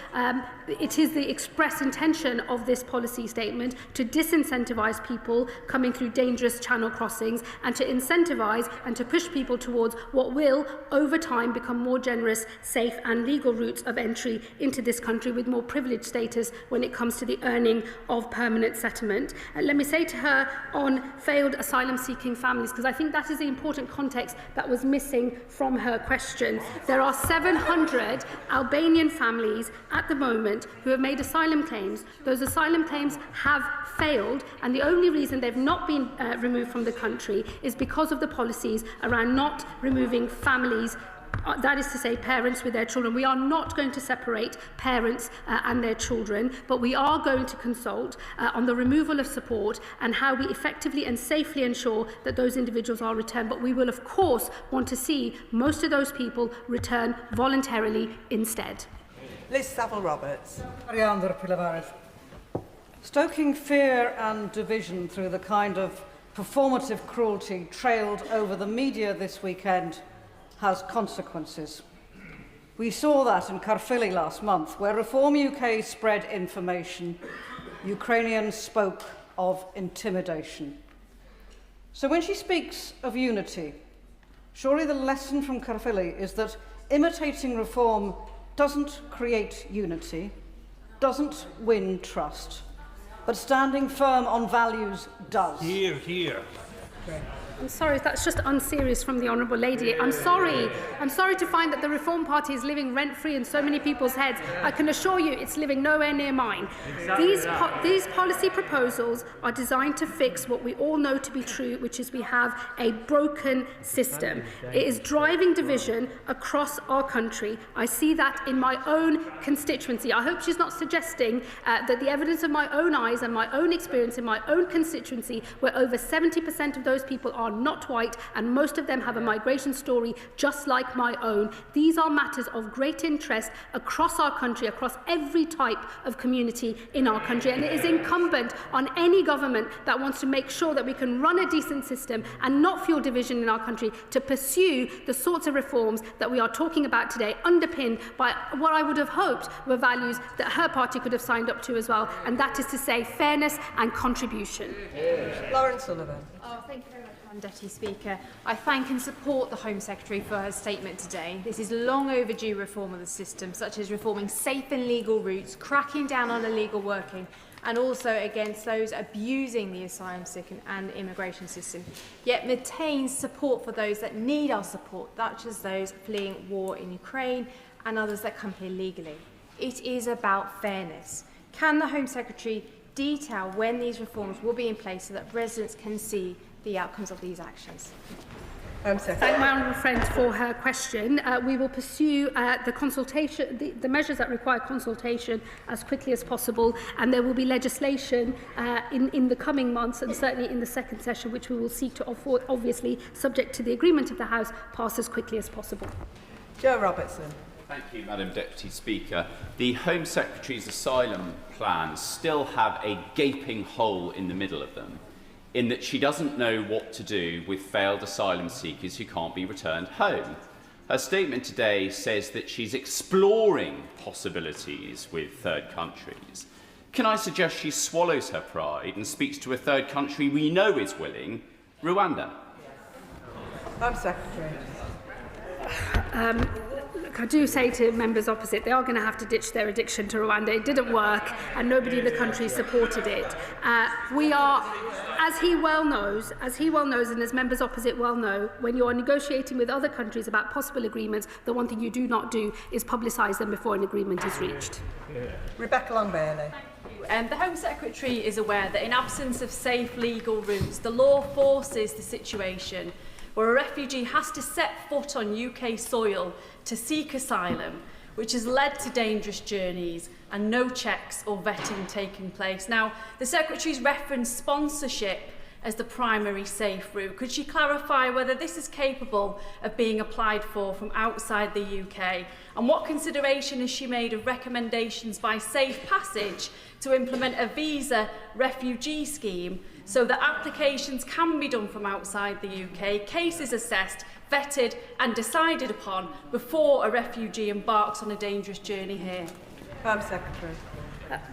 it is the express intention of this policy statement to disincentivise people coming through dangerous channel crossings and to incentivise and to push people towards what will, over time, become more generous, safe and legal routes of entry into this country with more privileged status when it comes to the earning of permanent settlement. Let me say to her on failed asylum-seeking families, because I think that is the important context that was missing from her question. There are 700 Albanian families at the moment who have made asylum claims. Those asylum claims have failed, and the only reason they've not been removed from the country is because of the policies around not removing families, that is to say parents with their children. We are not going to separate parents and their children, but we are going to consult on the removal of support and how we effectively and safely ensure that those individuals are returned. But we will of course want to see most of those people return voluntarily instead. Liz Saville-Roberts. Stoking fear and division through the kind of performative cruelty trailed over the media this weekend has consequences. We saw that in Caerphilly last month, where Reform UK spread information. Ukrainians spoke of intimidation. So when she speaks of unity, surely the lesson from Caerphilly is that imitating Reform doesn't create unity, doesn't win trust, but standing firm on values does. Here, here. I'm sorry, that's just unserious from the Honourable Lady. I'm sorry to find that the Reform Party is living rent-free in so many people's heads. I can assure you it's living nowhere near mine. These policy proposals are designed to fix what we all know to be true, which is we have a broken system. It is driving division across our country. I see that in my own constituency. I hope she's not suggesting that the evidence of my own eyes and my own experience in my own constituency, where over 70% of those people are not white and most of them have a migration story just like my own. These are matters of great interest across our country, across every type of community in our country, and it is incumbent on any government that wants to make sure that we can run a decent system and not fuel division in our country to pursue the sorts of reforms that we are talking about today, underpinned by what I would have hoped were values that her party could have signed up to as well, and that is to say fairness and contribution. Lauren Sullivan. Thank you very much, Madam Deputy Speaker. I thank and support the Home Secretary for her statement today. This is long overdue reform of the system, such as reforming safe and legal routes, cracking down on illegal working, and also against those abusing the asylum seeking and immigration system, yet maintains support for those that need our support, such as those fleeing war in Ukraine and others that come here legally. It is about fairness. Can the Home Secretary detail when these reforms will be in place so that residents can see the outcomes of these actions? Thank my honourable friend for her question. We will pursue the consultation, the measures that require consultation as quickly as possible, and there will be legislation in the coming months, and certainly in the second session, which we will seek to, obviously, subject to the agreement of the House, pass as quickly as possible. Joe Robertson. Thank you, Madam Deputy Speaker. The Home Secretary's asylum plans still have a gaping hole in the middle of them, in that she doesn't know what to do with failed asylum seekers who can't be returned home. Her statement today says that she's exploring possibilities with third countries. Can I suggest she swallows her pride and speaks to a third country we know is willing, Rwanda? Home Secretary. Look, I do say to members opposite, they are going to have to ditch their addiction to Rwanda. It didn't work, and nobody in the country supported it. We are, as he well knows, and as members opposite well know, when you are negotiating with other countries about possible agreements, the one thing you do not do is publicise them before an agreement is reached. Rebecca Long-Bailey. The Home Secretary is aware that in absence of safe legal routes, the law forces the situation where a refugee has to set foot on UK soil to seek asylum, which has led to dangerous journeys and no checks or vetting taking place. Now, the Secretary's referenced sponsorship as the primary safe route. Could she clarify whether this is capable of being applied for from outside the UK? And what consideration has she made of recommendations by Safe Passage to implement a visa refugee scheme so that applications can be done from outside the UK, cases assessed, vetted and decided upon before a refugee embarks on a dangerous journey here? Home Secretary.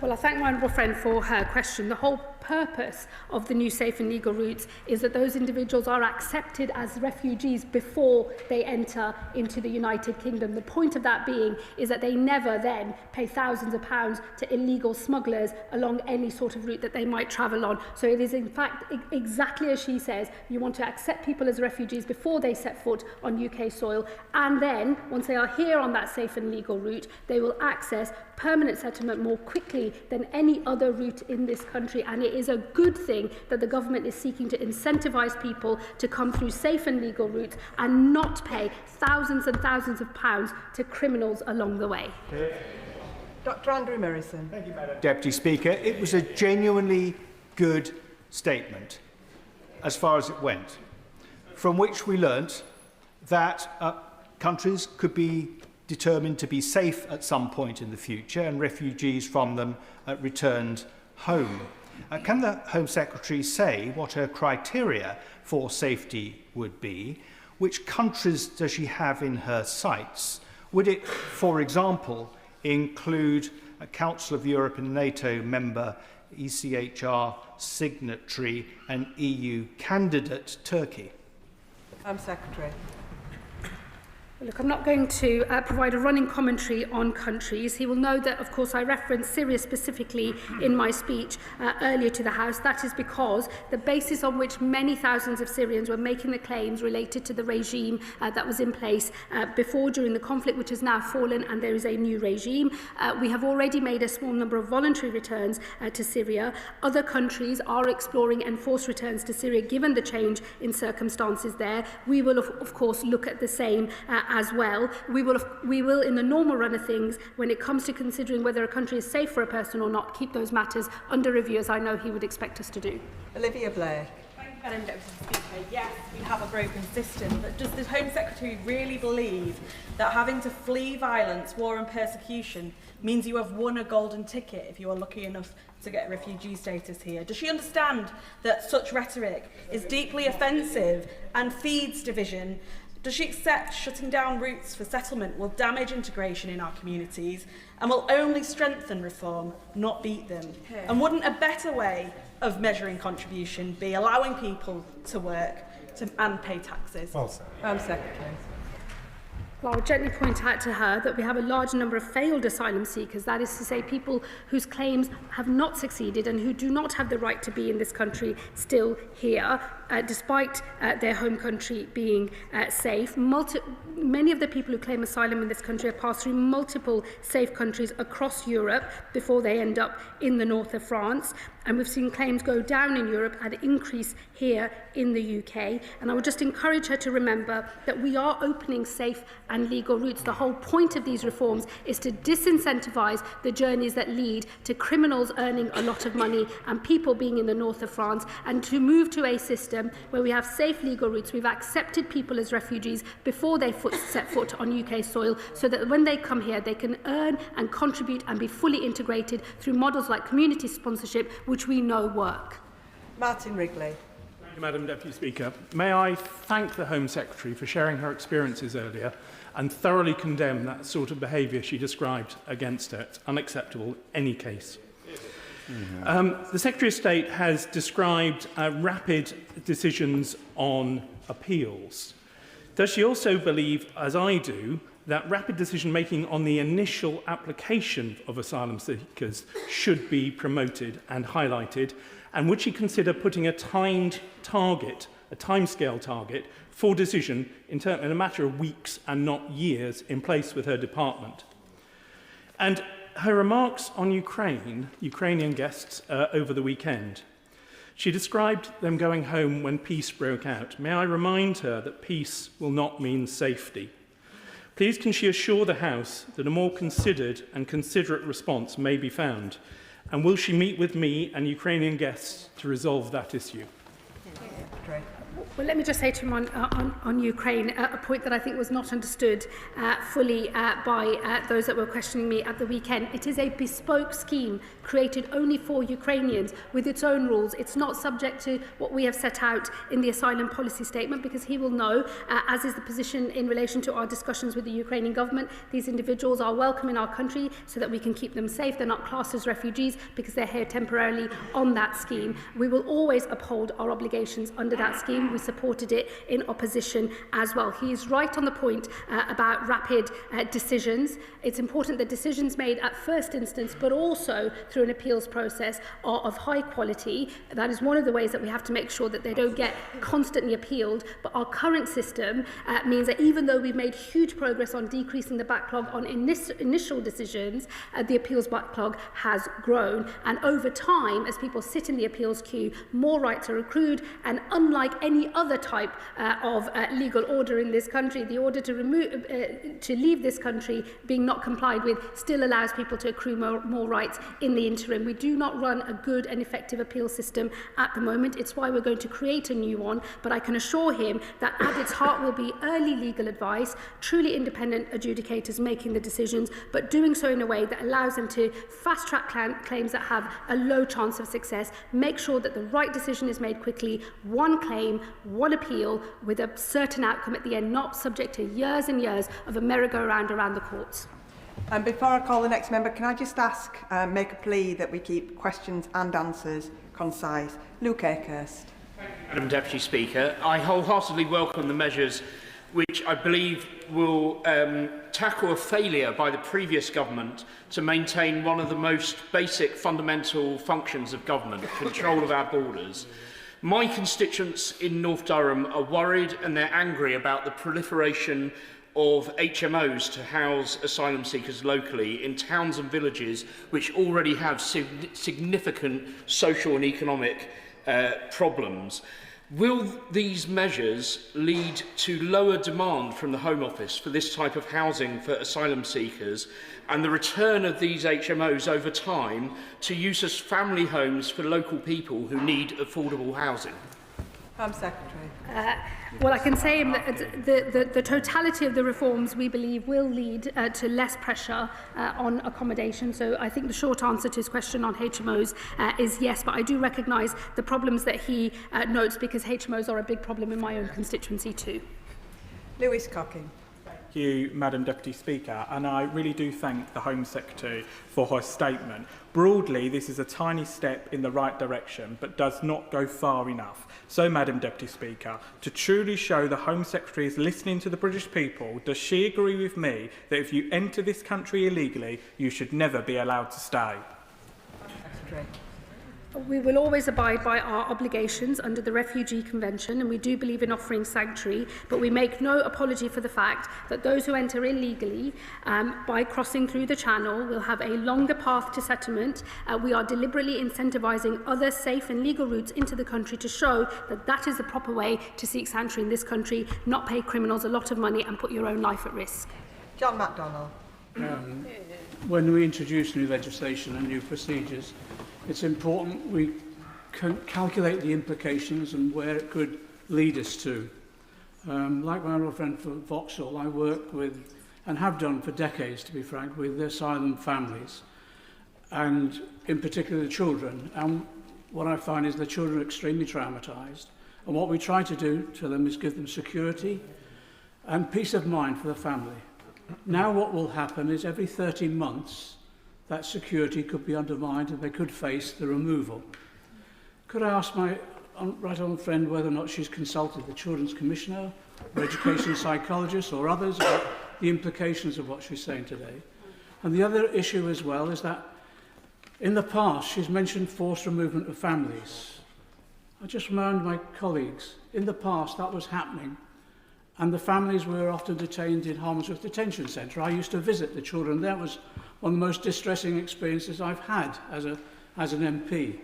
Well, I thank my honourable friend for her question. The whole purpose of the new safe and legal routes is that those individuals are accepted as refugees before they enter into the United Kingdom. The point of that being is that they never then pay thousands of pounds to illegal smugglers along any sort of route that they might travel on. So it is in fact exactly as she says, you want to accept people as refugees before they set foot on UK soil, and then once they are here on that safe and legal route, they will access permanent settlement more quickly than any other route in this country. And it is a good thing that the government is seeking to incentivise people to come through safe and legal routes and not pay thousands and thousands of pounds to criminals along the way. Dr. Andrew Murison. Thank you, Madam Deputy Speaker. It was a genuinely good statement as far as it went, from which we learnt that countries could be determined to be safe at some point in the future and refugees from them returned home. Can the Home Secretary say what her criteria for safety would be? Which countries does she have in her sights? Would it, for example, include a Council of Europe and NATO member, ECHR signatory and EU candidate Turkey? Home Secretary. Look, I'm not going to provide a running commentary on countries. He will know that, of course, I referenced Syria specifically in my speech earlier to the House. That is because the basis on which many thousands of Syrians were making the claims related to the regime that was in place before, during the conflict, which has now fallen, and there is a new regime. We have already made a small number of voluntary returns to Syria. Other countries are exploring enforced returns to Syria, given the change in circumstances there. We will, of course, look at the same as well. We will, in the normal run of things, when it comes to considering whether a country is safe for a person or not, keep those matters under review, as I know he would expect us to do. Olivia Blair. Thank you, Madam Deputy Speaker. Yes, we have a broken system, but does the Home Secretary really believe that having to flee violence, war and persecution means you have won a golden ticket if you are lucky enough to get refugee status here? Does she understand that such rhetoric is deeply offensive and feeds division? Does she accept shutting down routes for settlement will damage integration in our communities and will only strengthen reform, not beat them? And wouldn't a better way of measuring contribution be allowing people to work and pay taxes? Home Secretary. Well, I would gently point out to her that we have a large number of failed asylum seekers, that is to say people whose claims have not succeeded and who do not have the right to be in this country still here, despite their home country being safe. Many of the people who claim asylum in this country have passed through multiple safe countries across Europe before they end up in the north of France. And we've seen claims go down in Europe and increase here in the UK. And I would just encourage her to remember that we are opening safe and legal routes. The whole point of these reforms is to disincentivise the journeys that lead to criminals earning a lot of money and people being in the north of France, and to move to a system where we have safe legal routes. We've accepted people as refugees before they set foot on UK soil, so that when they come here they can earn and contribute and be fully integrated through models like community sponsorship, which we know work. Martin Wrigley. Thank you, Madam Deputy Speaker. May I thank the Home Secretary for sharing her experiences earlier and thoroughly condemn that sort of behaviour she described against her. It's unacceptable in any case. The Secretary of State has described rapid decisions on appeals. Does she also believe, as I do, that rapid decision-making on the initial application of asylum seekers should be promoted and highlighted? And would she consider putting a timed target, a timescale target, for decision in a matter of weeks and not years in place with her department? And her remarks on Ukrainian guests over the weekend. She described them going home when peace broke out. May I remind her that peace will not mean safety? Please can she assure the House that a more considered and considerate response may be found? And will she meet with me and Ukrainian guests to resolve that issue? Well, let me just say to him on Ukraine, a point that I think was not understood fully by those that were questioning me at the weekend. It is a bespoke scheme created only for Ukrainians with its own rules. It's not subject to what we have set out in the asylum policy statement, because he will know, as is the position in relation to our discussions with the Ukrainian government, these individuals are welcome in our country so that we can keep them safe. They're not classed as refugees because they're here temporarily on that scheme. We will always uphold our obligations under that scheme. We supported it in opposition as well. He is right on the point about rapid decisions. It's important that decisions made at first instance, but also through an appeals process, are of high quality. That is one of the ways that we have to make sure that they don't get constantly appealed. But our current system means that even though we've made huge progress on decreasing the backlog on initial decisions, the appeals backlog has grown. And over time, as people sit in the appeals queue, more rights are accrued. And unlike any other type of legal order in this country, the order to leave this country being not complied with still allows people to accrue more rights in the interim. We do not run a good and effective appeal system at the moment. It's why we're going to create a new one, but I can assure him that at its heart will be early legal advice, truly independent adjudicators making the decisions, but doing so in a way that allows them to fast-track claims that have a low chance of success, make sure that the right decision is made quickly, one claim, one appeal, with a certain outcome at the end, not subject to years and years of a merry-go-round around the courts. And before I call the next member, can I just ask, make a plea that we keep questions and answers concise? Luke Akehurst. Madam Deputy Speaker, I wholeheartedly welcome the measures which I believe will tackle a failure by the previous government to maintain one of the most basic fundamental functions of government, control of our borders. My constituents in North Durham are worried and they're angry about the proliferation of HMOs to house asylum seekers locally in towns and villages which already have significant social and economic problems. Will these measures lead to lower demand from the Home Office for this type of housing for asylum seekers and the return of these HMOs over time to use as family homes for local people who need affordable housing? Home Secretary. Well, I can say that the totality of the reforms we believe will lead to less pressure on accommodation. So I think the short answer to his question on HMOs is yes, but I do recognise the problems that he notes, because HMOs are a big problem in my own constituency too. Lewis Cocking. Thank you, Madam Deputy Speaker, and I really do thank the Home Secretary for her statement. Broadly, this is a tiny step in the right direction, but does not go far enough. So, Madam Deputy Speaker, to truly show the Home Secretary is listening to the British people, does she agree with me that if you enter this country illegally, you should never be allowed to stay? Secretary. We will always abide by our obligations under the Refugee Convention, and we do believe in offering sanctuary, but we make no apology for the fact that those who enter illegally by crossing through the Channel will have a longer path to settlement. We are deliberately incentivising other safe and legal routes into the country to show that that is the proper way to seek sanctuary in this country, not pay criminals a lot of money and put your own life at risk. John MacDonald. When we introduce new legislation and new procedures, it's important we can calculate the implications and where it could lead us to. Like my old friend from Vauxhall, I work with, and have done for decades, to be frank, with asylum families, and in particular the children. And what I find is the children are extremely traumatised. And what we try to do to them is give them security and peace of mind for the family. Now what will happen is every 13 months, that security could be undermined and they could face the removal. Could I ask my right honourable friend whether or not she's consulted the Children's Commissioner, or education psychologist or others about the implications of what she's saying today. And the other issue as well is that in the past she's mentioned forced removement of families. I just remind my colleagues, in the past that was happening, and the families were often detained in Harmonsworth Detention Centre. I used to visit the children. That was one of the most distressing experiences I've had as an MP.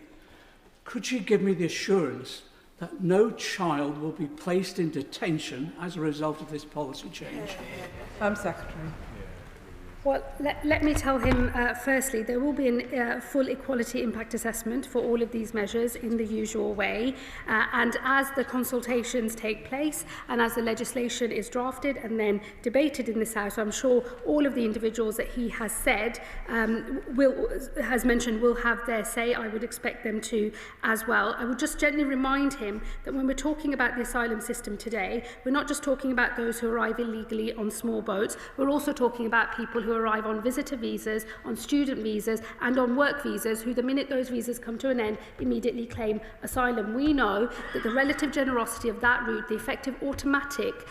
Could she give me the assurance that no child will be placed in detention as a result of this policy change? Home Secretary. Well, let me tell him, firstly, there will be a full equality impact assessment for all of these measures in the usual way. And as the consultations take place and as the legislation is drafted and then debated in this House, I'm sure all of the individuals that he has said, has mentioned, will have their say. I would expect them to as well. I would just gently remind him that when we're talking about the asylum system today, we're not just talking about those who arrive illegally on small boats. We're also talking about people who arrive on visitor visas, on student visas and on work visas, who the minute those visas come to an end immediately claim asylum. We know that the relative generosity of that route, the effective automatic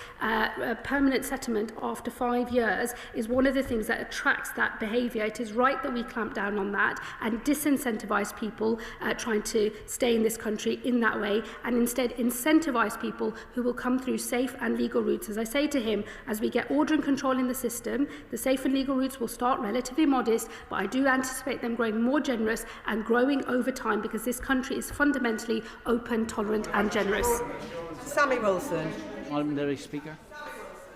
permanent settlement after 5 years, is one of the things that attracts that behaviour. It is right that we clamp down on that and disincentivise people trying to stay in this country in that way, and instead incentivise people who will come through safe and legal routes. As I say to him, as we get order and control in the system, the safe and legal routes will start relatively modest, but I do anticipate them growing more generous and growing over time, because this country is fundamentally open, tolerant and generous. Sammy Wilson. Madam Deputy Speaker.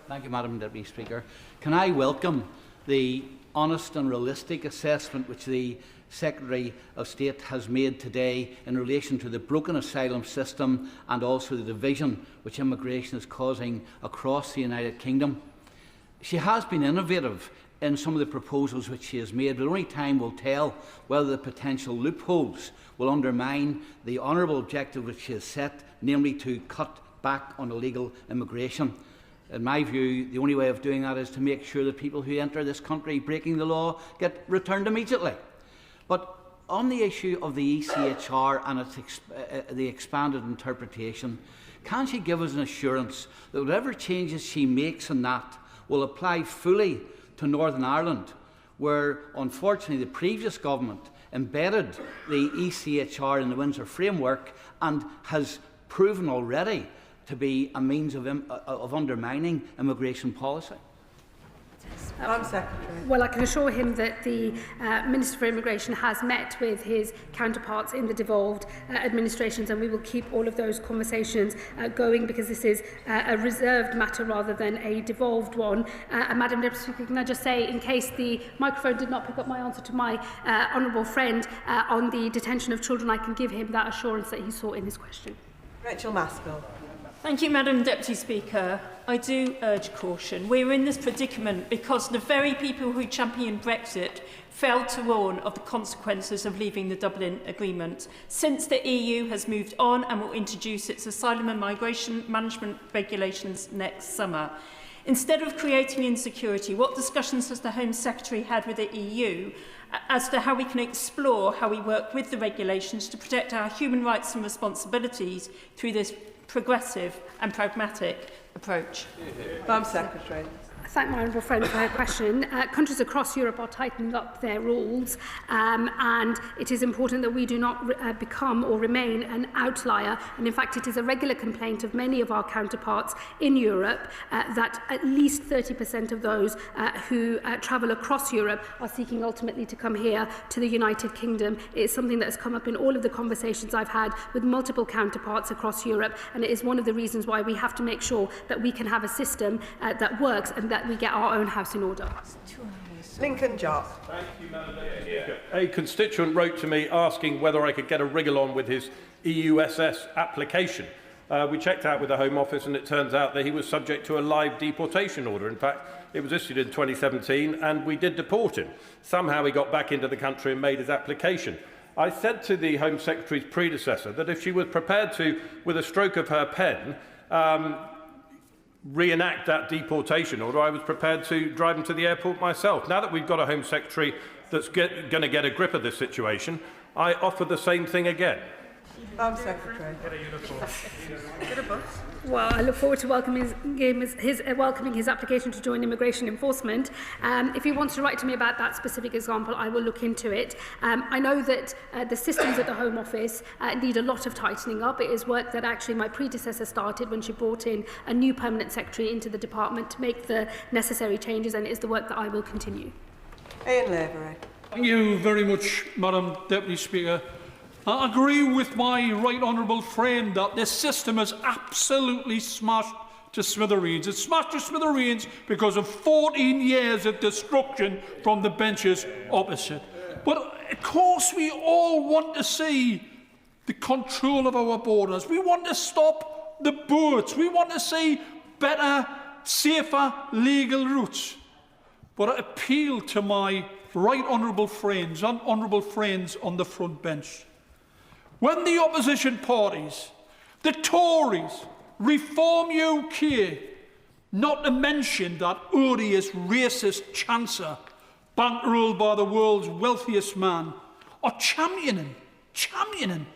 Thank you, Madam Deputy Speaker. Can I welcome the honest and realistic assessment which the Secretary of State has made today in relation to the broken asylum system and also the division which immigration is causing across the United Kingdom. She has been innovative in some of the proposals which she has made, but only time will tell whether the potential loopholes will undermine the honourable objective which she has set, namely to cut back on illegal immigration. In my view, the only way of doing that is to make sure that people who enter this country breaking the law get returned immediately. But on the issue of the ECHR and its the expanded interpretation, can she give us an assurance that whatever changes she makes in that will apply fully to Northern Ireland, where unfortunately the previous government embedded the ECHR in the Windsor framework and has proven already to be a means of undermining immigration policy? Home Secretary. Well, I can assure him that the Minister for Immigration has met with his counterparts in the devolved administrations, and we will keep all of those conversations going, because this is a reserved matter rather than a devolved one. And Madam Deputy Speaker, can I just say, in case the microphone did not pick up my answer to my honourable friend on the detention of children, I can give him that assurance that he sought in his question. Rachel Maskell. Thank you, Madam Deputy Speaker. I do urge caution. We're in this predicament because the very people who championed Brexit failed to warn of the consequences of leaving the Dublin Agreement. Since the EU has moved on and will introduce its asylum and migration management regulations next summer. Instead of creating insecurity, what discussions has the Home Secretary had with the EU as to how we can explore how we work with the regulations to protect our human rights and responsibilities through this progressive and pragmatic approach? Home Secretary. I thank my honourable friend for her question. Countries across Europe are tightening up their rules, and it is important that we do not become or remain an outlier. And in fact, it is a regular complaint of many of our counterparts in Europe that at least 30% of those who travel across Europe are seeking ultimately to come here to the United Kingdom. It is something that has come up in all of the conversations I've had with multiple counterparts across Europe, and it is one of the reasons why we have to make sure that we can have a system that works and that we get our own house in order. Lincoln Jock. Thank you, Madam Speaker. A constituent wrote to me asking whether I could get a wriggle on with his EUSS application. We checked out with the Home Office, and it turns out that he was subject to a live deportation order. In fact, it was issued in 2017, and we did deport him. Somehow he got back into the country and made his application. I said to the Home Secretary's predecessor that if she was prepared to, with a stroke of her pen, reenact that deportation order, I was prepared to drive him to the airport myself. Now that we've got a Home Secretary that's going to get a grip of this situation, I offer the same thing again. Home Secretary. Get a bus. Well, I look forward to welcoming his application to join immigration enforcement. If he wants to write to me about that specific example, I will look into it. I know that the systems at the Home Office need a lot of tightening up. It is work that actually my predecessor started when she brought in a new permanent secretary into the department to make the necessary changes, and it is the work that I will continue. Ian Lavery. Thank you very much, Madam Deputy Speaker. I agree with my right honourable friend that this system is absolutely smashed to smithereens. It's smashed to smithereens because of 14 years of destruction from the benches opposite. But of course we all want to see the control of our borders. We want to stop the boats. We want to see better, safer, legal routes. But I appeal to my right honourable friends and honourable friends on the front bench. When the opposition parties, the Tories, Reform UK, not to mention that odious racist chancellor, bankrolled by the world's wealthiest man, are championing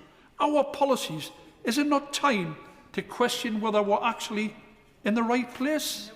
our policies, is it not time to question whether we're actually in the right place?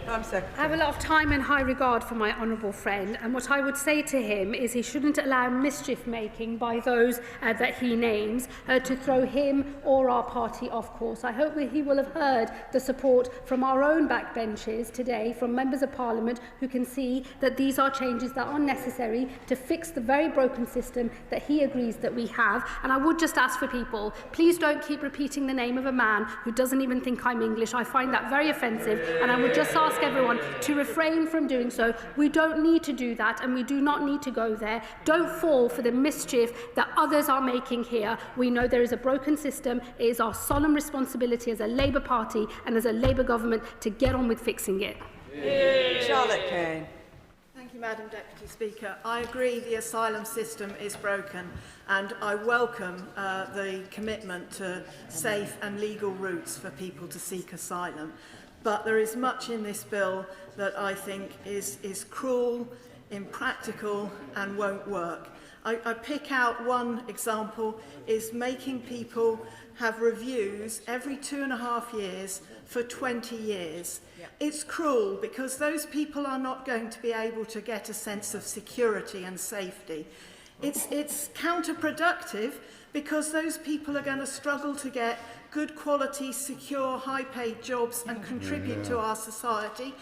Home Secretary. I have a lot of time and high regard for my honourable friend, and what I would say to him is he shouldn't allow mischief making by those that he names to throw him or our party off course. I hope that he will have heard the support from our own backbenches today, from members of Parliament who can see that these are changes that are necessary to fix the very broken system that he agrees that we have. And I would just ask for people, please don't keep repeating the name of a man who doesn't even think I'm English. I find that very offensive, and I would just ask everyone to refrain from doing so. We don't need to do that, and we do not need to go there. Don't fall for the mischief that others are making here. We know there is a broken system. It is our solemn responsibility as a Labour Party and as a Labour government to get on with fixing it. Charlotte Kane. Thank you, Madam Deputy Speaker. I agree the asylum system is broken, and I welcome the commitment to safe and legal routes for people to seek asylum. But there is much in this bill that I think is cruel, impractical and won't work. I pick out one example, is making people have reviews every 2.5 years for 20 years. Yeah. It's cruel because those people are not going to be able to get a sense of security and safety. It's counterproductive because those people are going to struggle to get good quality, secure, high-paid jobs and contribute to our society.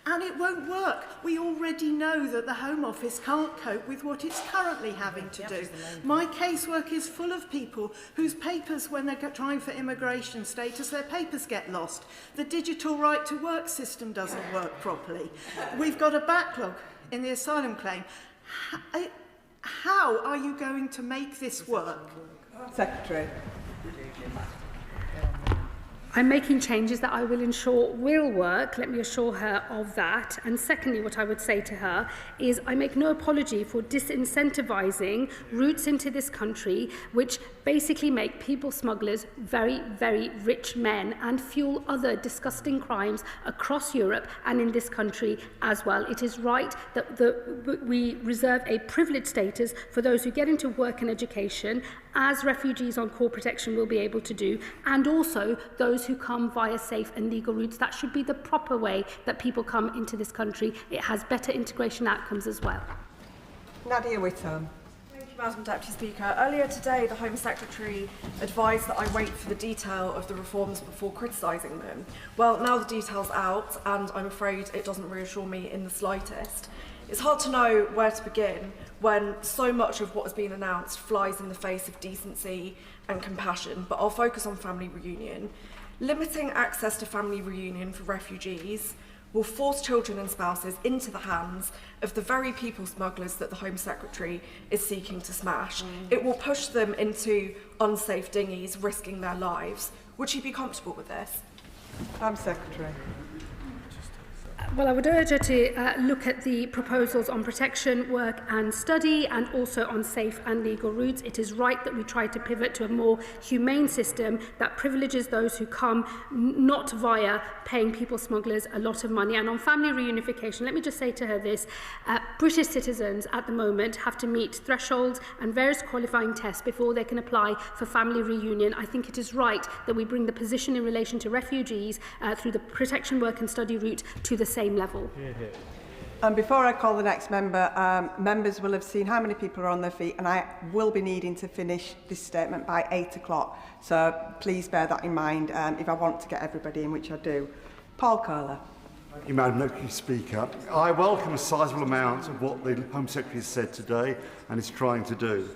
And it won't work. We already know that the Home Office can't cope with what it's currently having to do. My casework is full of people whose papers, when they're trying for immigration status, their papers get lost. The digital right to work system doesn't work properly. We've got a backlog in the asylum claim. How are you going to make this work? Secretary. I'm making changes that I will ensure will work. Let me assure her of that. And secondly, what I would say to her is I make no apology for disincentivising routes into this country, which basically make people smugglers very, very rich men and fuel other disgusting crimes across Europe and in this country as well. It is right that we reserve a privileged status for those who get into work and education, as refugees on core protection will be able to do, and also those who come via safe and legal routes. That should be the proper way that people come into this country. It has better integration outcomes as well. Nadia Whittam. Thank you, Madam Deputy Speaker. Earlier today, the Home Secretary advised that I wait for the detail of the reforms before criticising them. Well, now the detail's out, and I'm afraid it doesn't reassure me in the slightest. It's hard to know where to begin when so much of what has been announced flies in the face of decency and compassion, but I'll focus on family reunion. Limiting access to family reunion for refugees will force children and spouses into the hands of the very people smugglers that the Home Secretary is seeking to smash. It will push them into unsafe dinghies, risking their lives. Would she be comfortable with this? Home Secretary. Well, I would urge her to look at the proposals on protection, work and study, and also on safe and legal routes. It is right that we try to pivot to a more humane system that privileges those who come, not via paying people smugglers a lot of money. And on family reunification, let me just say to her this. British citizens at the moment have to meet thresholds and various qualifying tests before they can apply for family reunion. I think it is right that we bring the position in relation to refugees through the protection, work and study route to the same level. And before I call the next member, members will have seen how many people are on their feet, and I will be needing to finish this statement by 8 o'clock. So please bear that in mind if I want to get everybody in, which I do. Paul Kohler. Thank you, Madam Deputy Speaker. I welcome a sizable amount of what the Home Secretary has said today and is trying to do.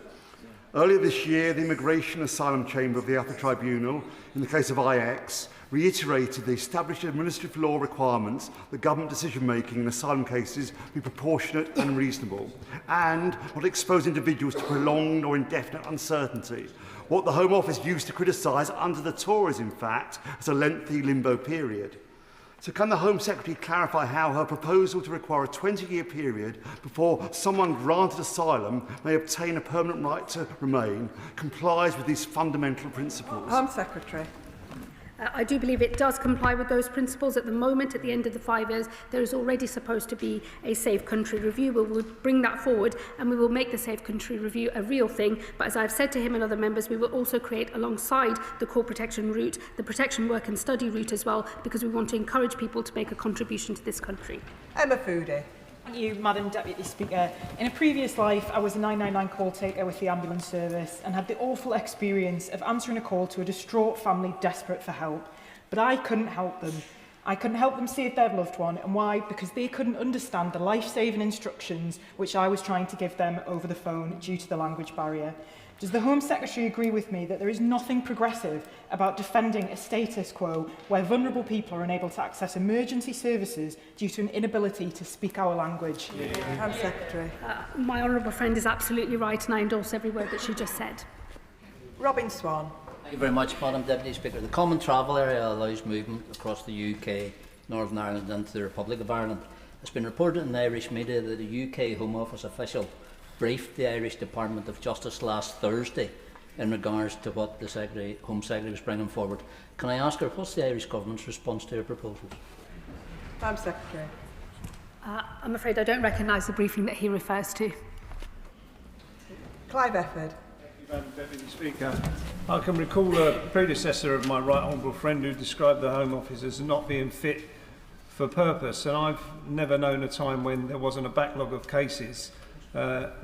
Earlier this year, the Immigration Asylum Chamber of the Upper Tribunal, in the case of IX, reiterated the established administrative law requirements that government decision-making in asylum cases be proportionate and reasonable, and not expose individuals to prolonged or indefinite uncertainty, what the Home Office used to criticise under the Tories, in fact, as a lengthy limbo period. So can the Home Secretary clarify how her proposal to require a 20-year period before someone granted asylum may obtain a permanent right to remain complies with these fundamental principles? Home Secretary. I do believe it does comply with those principles. At the moment, at the end of the 5 years, there is already supposed to be a safe country review. We will bring that forward and we will make the safe country review a real thing. But as I've said to him and other members, we will also create alongside the core protection route, the protection work and study route as well, because we want to encourage people to make a contribution to this country. Emma Foodie. Thank you, Madam Deputy Speaker. In a previous life, I was a 999 call taker with the ambulance service and had the awful experience of answering a call to a distraught family desperate for help. But I couldn't help them. I couldn't help them save their loved one. And why? Because they couldn't understand the life-saving instructions which I was trying to give them over the phone due to the language barrier. Does the Home Secretary agree with me that there is nothing progressive about defending a status quo where vulnerable people are unable to access emergency services due to an inability to speak our language? Home Secretary. My honourable friend is absolutely right, and I endorse every word that she just said. Robin Swan. Thank you very much, Madam Deputy Speaker. The Common Travel Area allows movement across the UK, Northern Ireland and the Republic of Ireland. It's been reported in the Irish media that a UK Home Office official briefed the Irish Department of Justice last Thursday in regards to what the Home Secretary was bringing forward. Can I ask her, what's the Irish Government's response to her proposals? Home Secretary. I'm afraid I don't recognise the briefing that he refers to. Clive Efford. Madam Deputy Speaker, I can recall a predecessor of my right honourable friend who described the Home Office as not being fit for purpose, and I've never known a time when there wasn't a backlog of cases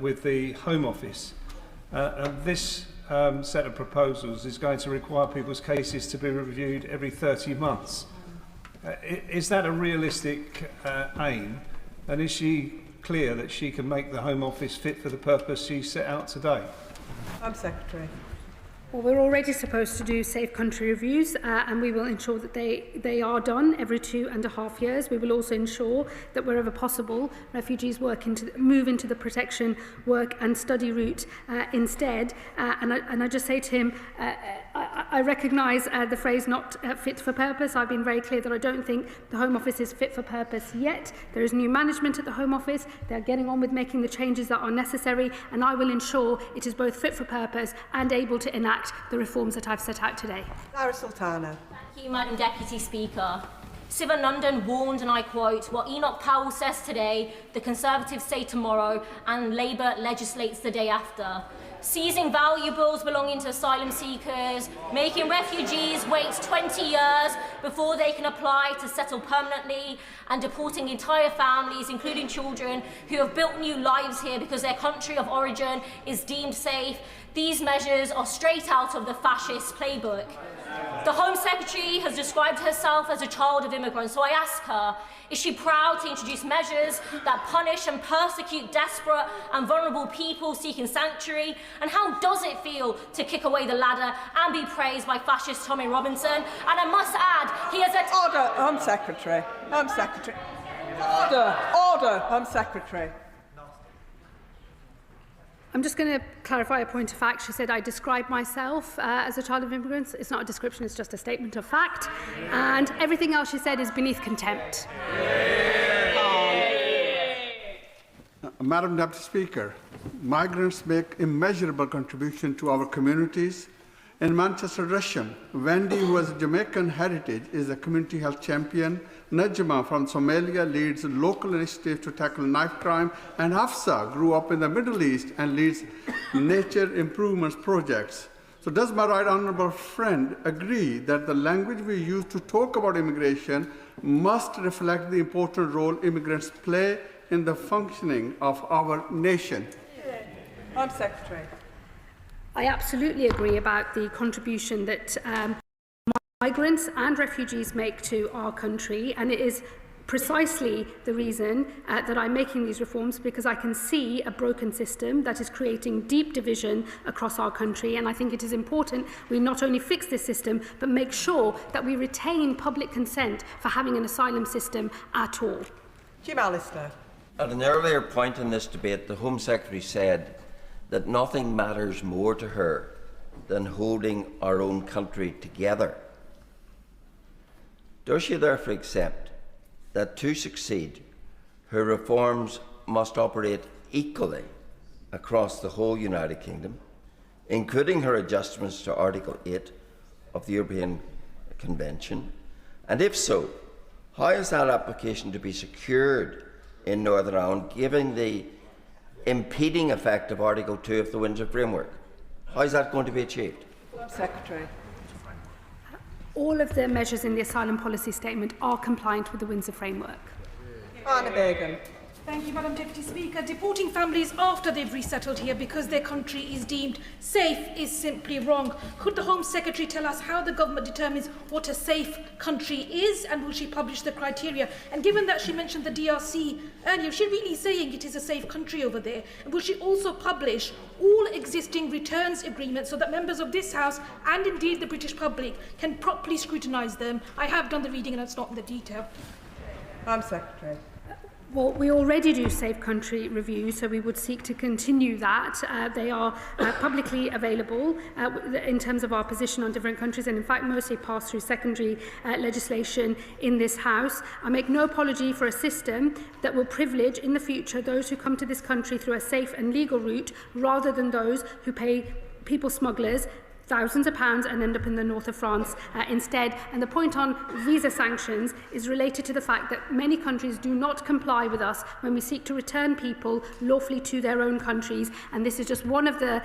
with the Home Office. And this set of proposals is going to require people's cases to be reviewed every 30 months. Is that a realistic aim? And is she clear that she can make the Home Office fit for the purpose she set out today? Home Secretary. Well, we're already supposed to do safe country reviews and we will ensure that they are done every 2.5 years. We will also ensure that wherever possible, refugees move into the protection, work and study route instead. And I just say to him, I recognise the phrase not fit for purpose. I've been very clear that I don't think the Home Office is fit for purpose yet. There is new management at the Home Office. They're getting on with making the changes that are necessary, and I will ensure it is both fit for purpose and able to enact the reforms that I've set out today. Lara Sultana. Thank you, Madam Deputy Speaker. Sivan London warned, and I quote, "What Enoch Powell says today, the Conservatives say tomorrow, and Labour legislates the day after. Seizing valuables belonging to asylum seekers, making refugees wait 20 years before they can apply to settle permanently, and deporting entire families, including children, who have built new lives here because their country of origin is deemed safe. These measures are straight out of the fascist playbook." The Home Secretary has described herself as a child of immigrants, so I ask her, is she proud to introduce measures that punish and persecute desperate and vulnerable people seeking sanctuary? And how does it feel to kick away the ladder and be praised by fascist Tommy Robinson? And I must add, he has a... Order, Home Secretary. Home Secretary. Order, Home Secretary. I'm just going to clarify a point of fact. She said I described myself as a child of immigrants. It's not a description, it's just a statement of fact. And everything else she said is beneath contempt. Madam Deputy Speaker, migrants make immeasurable contribution to our communities. In Manchester, Russian, Wendy, who has Jamaican heritage, is a community health champion. Najma from Somalia leads local initiatives to tackle knife crime. And Hafsa grew up in the Middle East and leads nature improvements projects. So does my right honourable friend agree that the language we use to talk about immigration must reflect the important role immigrants play in the functioning of our nation? Home Secretary. I absolutely agree about the contribution that migrants and refugees make to our country, and it is precisely the reason that I'm making these reforms, because I can see a broken system that is creating deep division across our country, and I think it is important we not only fix this system but make sure that we retain public consent for having an asylum system at all. Jim Allister. At an earlier point in this debate, the Home Secretary said that nothing matters more to her than holding our own country together. Does she therefore accept that to succeed, her reforms must operate equally across the whole United Kingdom, including her adjustments to Article 8 of the European Convention? And if so, how is that application to be secured in Northern Ireland, given the impeding effect of Article 2 of the Windsor Framework? How is that going to be achieved? Secretary. All of the measures in the asylum policy statement are compliant with the Windsor Framework. Anna Begum. Thank you, Madam Deputy Speaker. Deporting families after they've resettled here because their country is deemed safe is simply wrong. Could the Home Secretary tell us how the government determines what a safe country is, and will she publish the criteria? And given that she mentioned the DRC earlier, is she really saying it is a safe country over there? And will she also publish all existing returns agreements so that members of this House and indeed the British public can properly scrutinise them? I have done the reading and it's not in the detail. Home Secretary. Well, we already do safe country reviews, so we would seek to continue that. They are publicly available in terms of our position on different countries, and in fact mostly pass through secondary legislation in this House. I make no apology for a system that will privilege in the future those who come to this country through a safe and legal route rather than those who pay people smugglers thousands of pounds and end up in the north of France instead. And the point on visa sanctions is related to the fact that many countries do not comply with us when we seek to return people lawfully to their own countries, and this is just one of the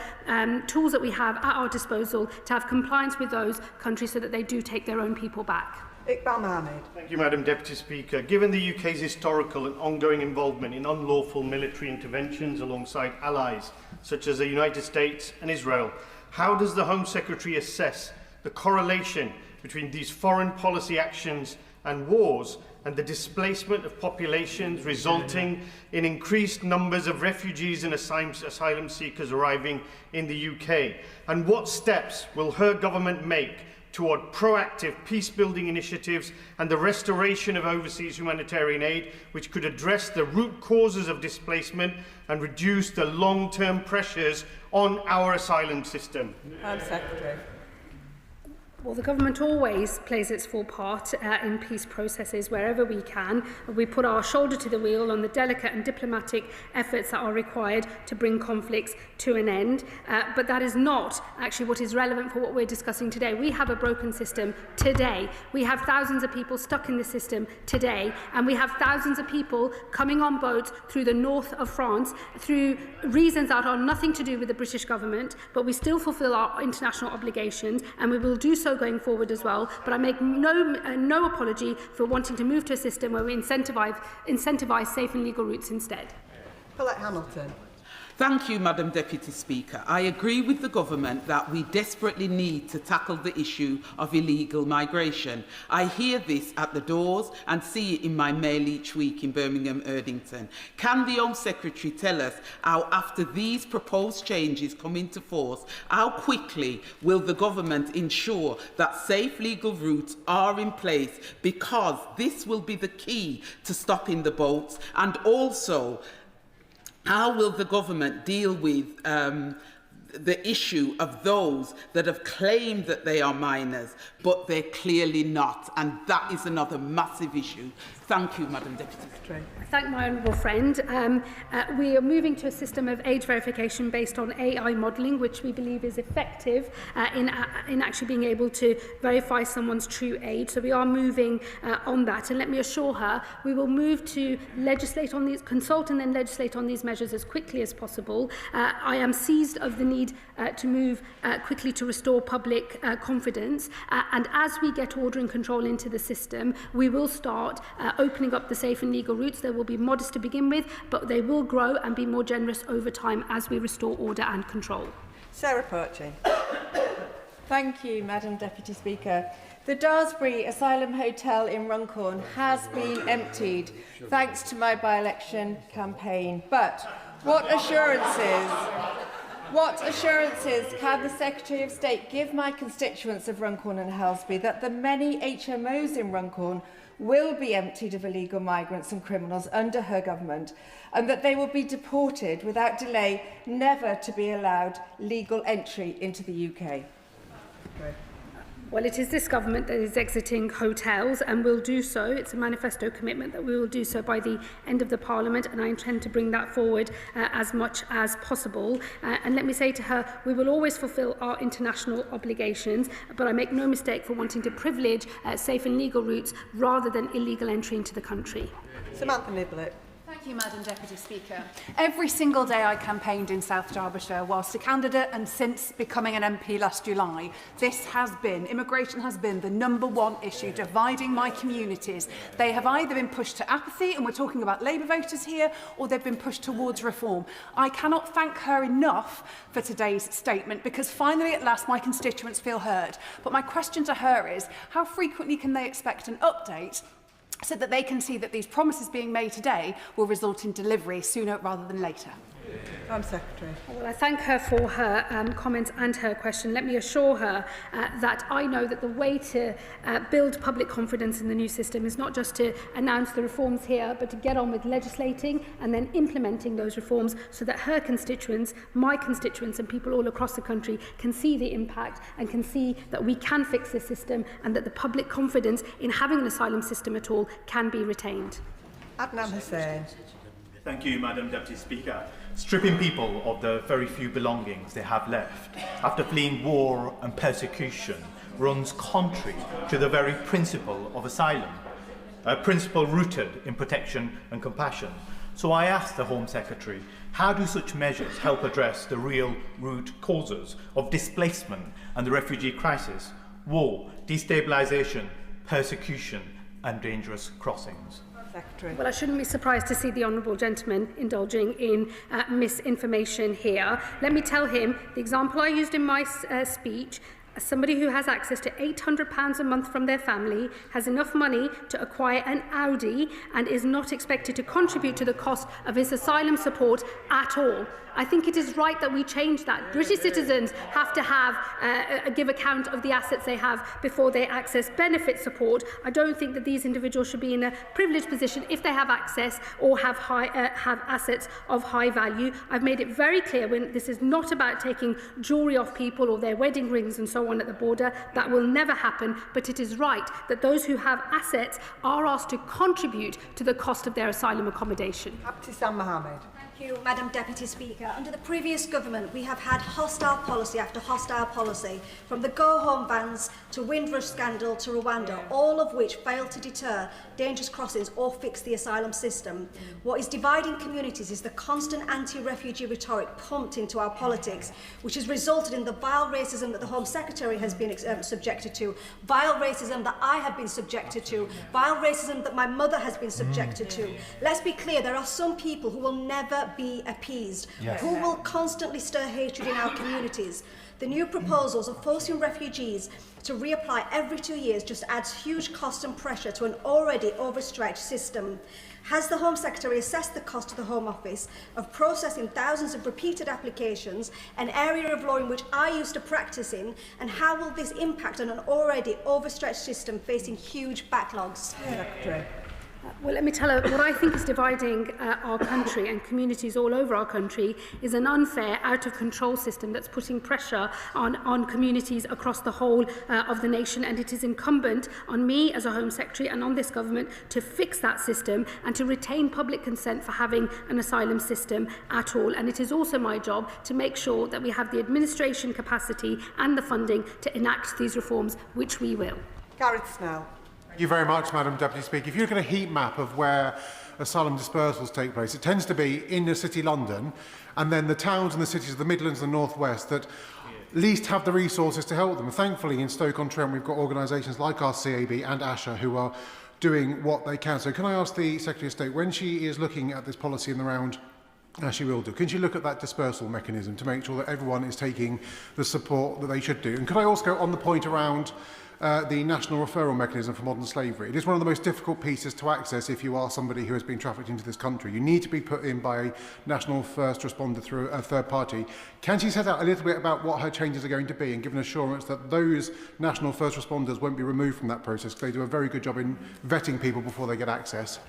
tools that we have at our disposal to have compliance with those countries so that they do take their own people back. Iqbal Mohammed. Thank you, Madam Deputy Speaker. Given the UK's historical and ongoing involvement in unlawful military interventions alongside allies such as the United States and Israel, how does the Home Secretary assess the correlation between these foreign policy actions and wars and the displacement of populations resulting in increased numbers of refugees and asylum seekers arriving in the UK? And what steps will her government make toward proactive peace-building initiatives and the restoration of overseas humanitarian aid, which could address the root causes of displacement and reduce the long-term pressures on our asylum system? Secretary. Well, the government always plays its full part in peace processes wherever we can. We put our shoulder to the wheel on the delicate and diplomatic efforts that are required to bring conflicts to an end. But that is not actually what is relevant for what we're discussing today. We have a broken system today. We have thousands of people stuck in the system today, and we have thousands of people coming on boats through the north of France through reasons that are nothing to do with the British government, but we still fulfil our international obligations, and we will do so going forward as well. But I make no apology for wanting to move to a system where we incentivise safe and legal routes instead. Colette Hamilton. Thank you, Madam Deputy Speaker. I agree with the government that we desperately need to tackle the issue of illegal migration. I hear this at the doors and see it in my mail each week in Birmingham, Erdington. Can the Home Secretary tell us how, after these proposed changes come into force, how quickly will the government ensure that safe legal routes are in place, because this will be the key to stopping the boats? And also, how will the government deal with the issue of those that have claimed that they are minors, but they're clearly not? And that is another massive issue. Thank you, Madam Deputy Secretary. I thank my honourable friend. We are moving to a system of age verification based on AI modelling, which we believe is effective in actually being able to verify someone's true age. So we are moving on that. And let me assure her, we will move to legislate on these, consult and then legislate on these measures as quickly as possible. I am seized of the need to move quickly to restore public confidence. And as we get order and control into the system, we will start opening up the safe and legal routes. They will be modest to begin with, but they will grow and be more generous over time as we restore order and control. Sarah Perchin. Thank you, Madam Deputy Speaker. The Daresbury Asylum Hotel in Runcorn has been emptied thanks to my by-election campaign. But what assurances can the Secretary of State give my constituents of Runcorn and Helsby that the many HMOs in Runcorn will be emptied of illegal migrants and criminals under her government, and that they will be deported without delay, never to be allowed legal entry into the UK? Well, it is this government that is exiting hotels and will do so. It's a manifesto commitment that we will do so by the end of the Parliament, and I intend to bring that forward as much as possible. And let me say to her, we will always fulfil our international obligations, but I make no mistake for wanting to privilege safe and legal routes rather than illegal entry into the country. Samantha Niblett. Thank you, Madam Deputy Speaker. Every single day I campaigned in South Derbyshire whilst a candidate and since becoming an MP last July. Immigration has been the #1 issue dividing my communities. They have either been pushed to apathy, and we're talking about Labour voters here, or they've been pushed towards reform. I cannot thank her enough for today's statement, because finally at last my constituents feel heard. But my question to her is, how frequently can they expect an update so that they can see that these promises being made today will result in delivery sooner rather than later? Home Secretary. Well, I thank her for her comments and her question. Let me assure her that I know that the way to build public confidence in the new system is not just to announce the reforms here, but to get on with legislating and then implementing those reforms so that her constituents, my constituents and people all across the country can see the impact and can see that we can fix this system and that the public confidence in having an asylum system at all can be retained. Adnan Hussain. Thank you, Madam Deputy Speaker. Stripping people of the very few belongings they have left after fleeing war and persecution runs contrary to the very principle of asylum, a principle rooted in protection and compassion. So I ask the Home Secretary, how do such measures help address the real root causes of displacement and the refugee crisis: war, destabilisation, persecution and dangerous crossings? Secretary. Well, I shouldn't be surprised to see the honourable gentleman indulging in misinformation here. Let me tell him the example I used in my speech. As somebody who has access to £800 a month from their family, has enough money to acquire an Audi and is not expected to contribute to the cost of his asylum support at all. I think it is right that we change that. British citizens have to have give account of the assets they have before they access benefit support. I don't think that these individuals should be in a privileged position if they have access or have assets of high value. I've made it very clear when this is not about taking jewellery off people or their wedding rings and so on at the border. That will never happen, but it is right that those who have assets are asked to contribute to the cost of their asylum accommodation. Abtisam Mohammed. Thank you, Madam Deputy Speaker. Under the previous government, we have had hostile policy after hostile policy, from the go-home bans to Windrush scandal to Rwanda, all of which failed to deter dangerous crossings or fix the asylum system. What is dividing communities is the constant anti-refugee rhetoric pumped into our politics, which has resulted in the vile racism that the Home Secretary has been subjected to, vile racism that I have been subjected to, vile racism that my mother has been subjected to. Let's be clear, there are some people who will never be appeased, who will constantly stir hatred in our communities. The new proposals of forcing refugees to reapply every 2 years just adds huge cost and pressure to an already overstretched system. Has the Home Secretary assessed the cost to the Home Office of processing thousands of repeated applications, an area of law in which I used to practice in, and how will this impact on an already overstretched system facing huge backlogs? Secretary. Well, let me tell her, what I think is dividing our country and communities all over our country is an unfair, out-of-control system that's putting pressure on communities across the whole of the nation, and it is incumbent on me as a Home Secretary and on this government to fix that system and to retain public consent for having an asylum system at all. And it is also my job to make sure that we have the administration capacity and the funding to enact these reforms, which we will. Gareth Snell. Thank you very much, Madam Deputy Speaker. If you look at a heat map of where asylum dispersals take place, it tends to be in the city London and then the towns and the cities of the Midlands and the North West that least have the resources to help them. And thankfully, in Stoke-on-Trent, we've got organisations like our CAB and ASHA who are doing what they can. So can I ask the Secretary of State, when she is looking at this policy in the round, as she will do, can she look at that dispersal mechanism to make sure that everyone is taking the support that they should do? And could I also go on the point around the national referral mechanism for modern slavery? It is one of the most difficult pieces to access if you are somebody who has been trafficked into this country. You need to be put in by a national first responder through a third party. Can she set out a little bit about what her changes are going to be and give an assurance that those national first responders won't be removed from that process, because they do a very good job in vetting people before they get access?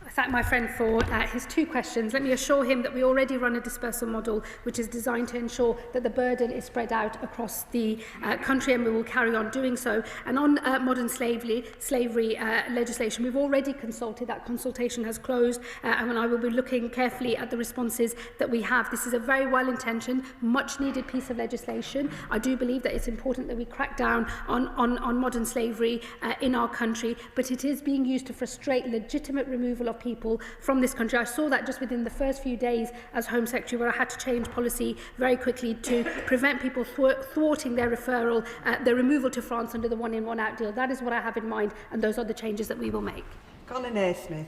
I thank my friend for his two questions. Let me assure him that we already run a dispersal model which is designed to ensure that the burden is spread out across the country, and we will carry on doing so. And on modern slavery legislation, we've already consulted. That consultation has closed, and I will be looking carefully at the responses that we have. This is a very well-intentioned, much-needed piece of legislation. I do believe that it's important that we crack down on modern slavery in our country, but it is being used to frustrate legitimate removal of people from this country. I saw that just within the first few days as Home Secretary, where I had to change policy very quickly to prevent people thwarting their referral, their removal to France under the one-in, one-out deal. That is what I have in mind, and those are the changes that we will make. Colin Naismith.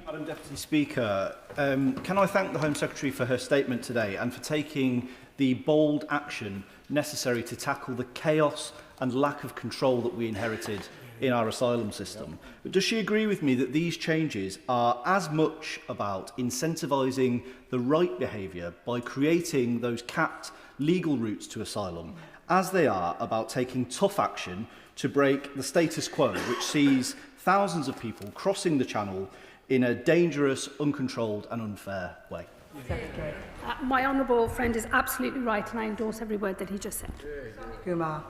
Madam Deputy Speaker, can I thank the Home Secretary for her statement today and for taking the bold action necessary to tackle the chaos and lack of control that we inherited in our asylum system. But does she agree with me that these changes are as much about incentivising the right behaviour by creating those capped legal routes to asylum as they are about taking tough action to break the status quo, which sees thousands of people crossing the Channel in a dangerous, uncontrolled and unfair way? My honourable friend is absolutely right, and I endorse every word that he just said. Kumar.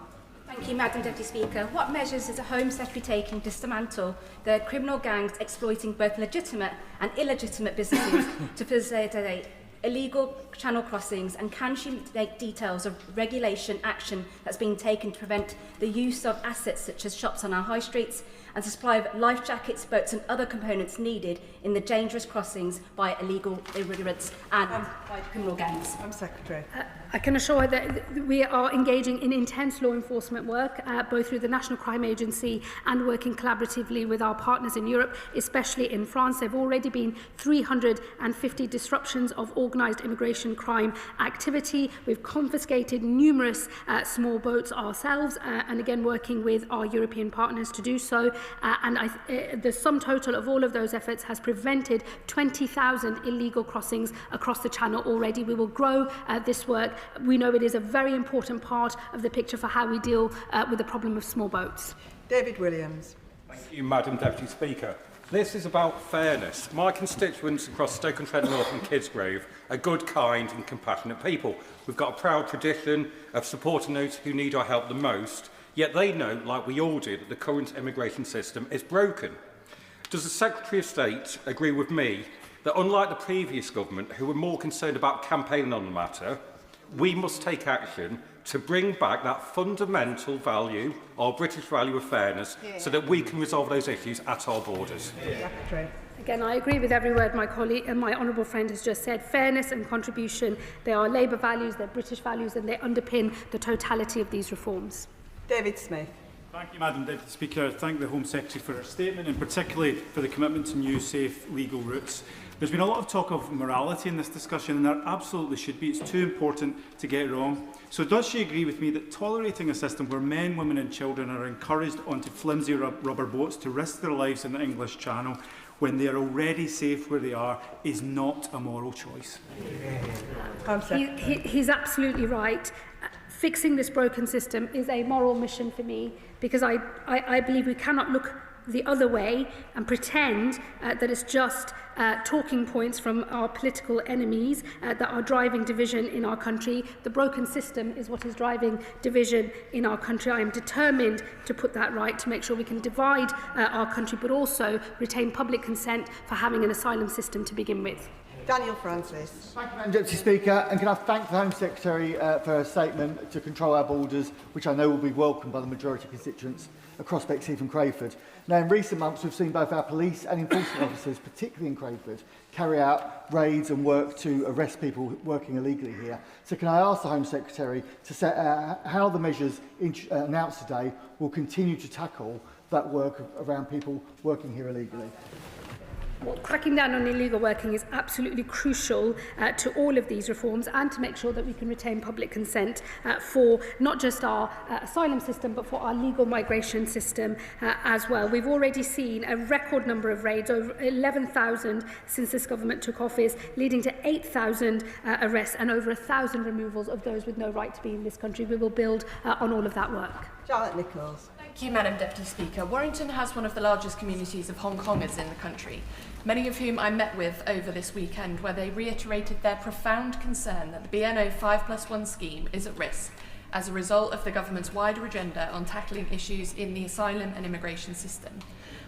Thank you, Madam Deputy Speaker. What measures is the Home Secretary taking to dismantle the criminal gangs exploiting both legitimate and illegitimate businesses to facilitate illegal channel crossings, and can she make details of regulation action that's being taken to prevent the use of assets such as shops on our high streets and the supply of life jackets, boats and other components needed in the dangerous crossings by illegal immigrants and by criminal gangs? Home Secretary. I can assure her that we are engaging in intense law enforcement work, both through the National Crime Agency and working collaboratively with our partners in Europe, especially in France. There have already been 350 disruptions of organised immigration crime activity. We've confiscated numerous small boats ourselves, and again working with our European partners to do so. The sum total of all of those efforts has prevented 20,000 illegal crossings across the Channel already. We will grow this work. We know it is a very important part of the picture for how we deal with the problem of small boats. David Williams. Thank you, Madam Deputy Speaker. This is about fairness. My constituents across Stoke-on-Trent North and Kidsgrove are good, kind and compassionate people. We've got a proud tradition of supporting those who need our help the most, yet they know, like we all do, that the current immigration system is broken. Does the Secretary of State agree with me that, unlike the previous government, who were more concerned about campaigning on the matter, we must take action to bring back that fundamental value, our British value of fairness, so that we can resolve those issues at our borders? Again, I agree with every word my colleague and my honourable friend has just said. Fairness and contribution, they are Labour values, they're British values, and they underpin the totality of these reforms. David Smith. Thank you, Madam Deputy Speaker. I thank the Home Secretary for her statement, and particularly for the commitment to new, safe, legal routes. There's been a lot of talk of morality in this discussion, and there absolutely should be. It's too important to get it wrong. So does she agree with me that tolerating a system where men, women and children are encouraged onto flimsy rubber boats to risk their lives in the English Channel when they are already safe where they are is not a moral choice? He's absolutely right. Fixing this broken system is a moral mission for me, because I believe we cannot look the other way and pretend that it's just talking points from our political enemies that are driving division in our country. The broken system is what is driving division in our country. I am determined to put that right, to make sure we can divide our country, but also retain public consent for having an asylum system to begin with. Daniel Francis. Thank you, Madam Deputy Speaker, and can I thank the Home Secretary for her statement to control our borders, which I know will be welcomed by the majority of constituents across Bexley and Crayford. Now, in recent months, we've seen both our police and enforcement officers, particularly in Crayford, carry out raids and work to arrest people working illegally here. So can I ask the Home Secretary to set how the measures announced today will continue to tackle that work around people working here illegally? Well, cracking down on illegal working is absolutely crucial to all of these reforms, and to make sure that we can retain public consent for not just our asylum system, but for our legal migration system as well. We've already seen a record number of raids, over 11,000 since this government took office, leading to 8,000 arrests and over 1,000 removals of those with no right to be in this country. We will build on all of that work. Charlotte Nichols. Thank you, Madam Deputy Speaker. Warrington has one of the largest communities of Hong Kongers in the country, many of whom I met with over this weekend, where they reiterated their profound concern that the BNO 5+1 scheme is at risk as a result of the government's wider agenda on tackling issues in the asylum and immigration system.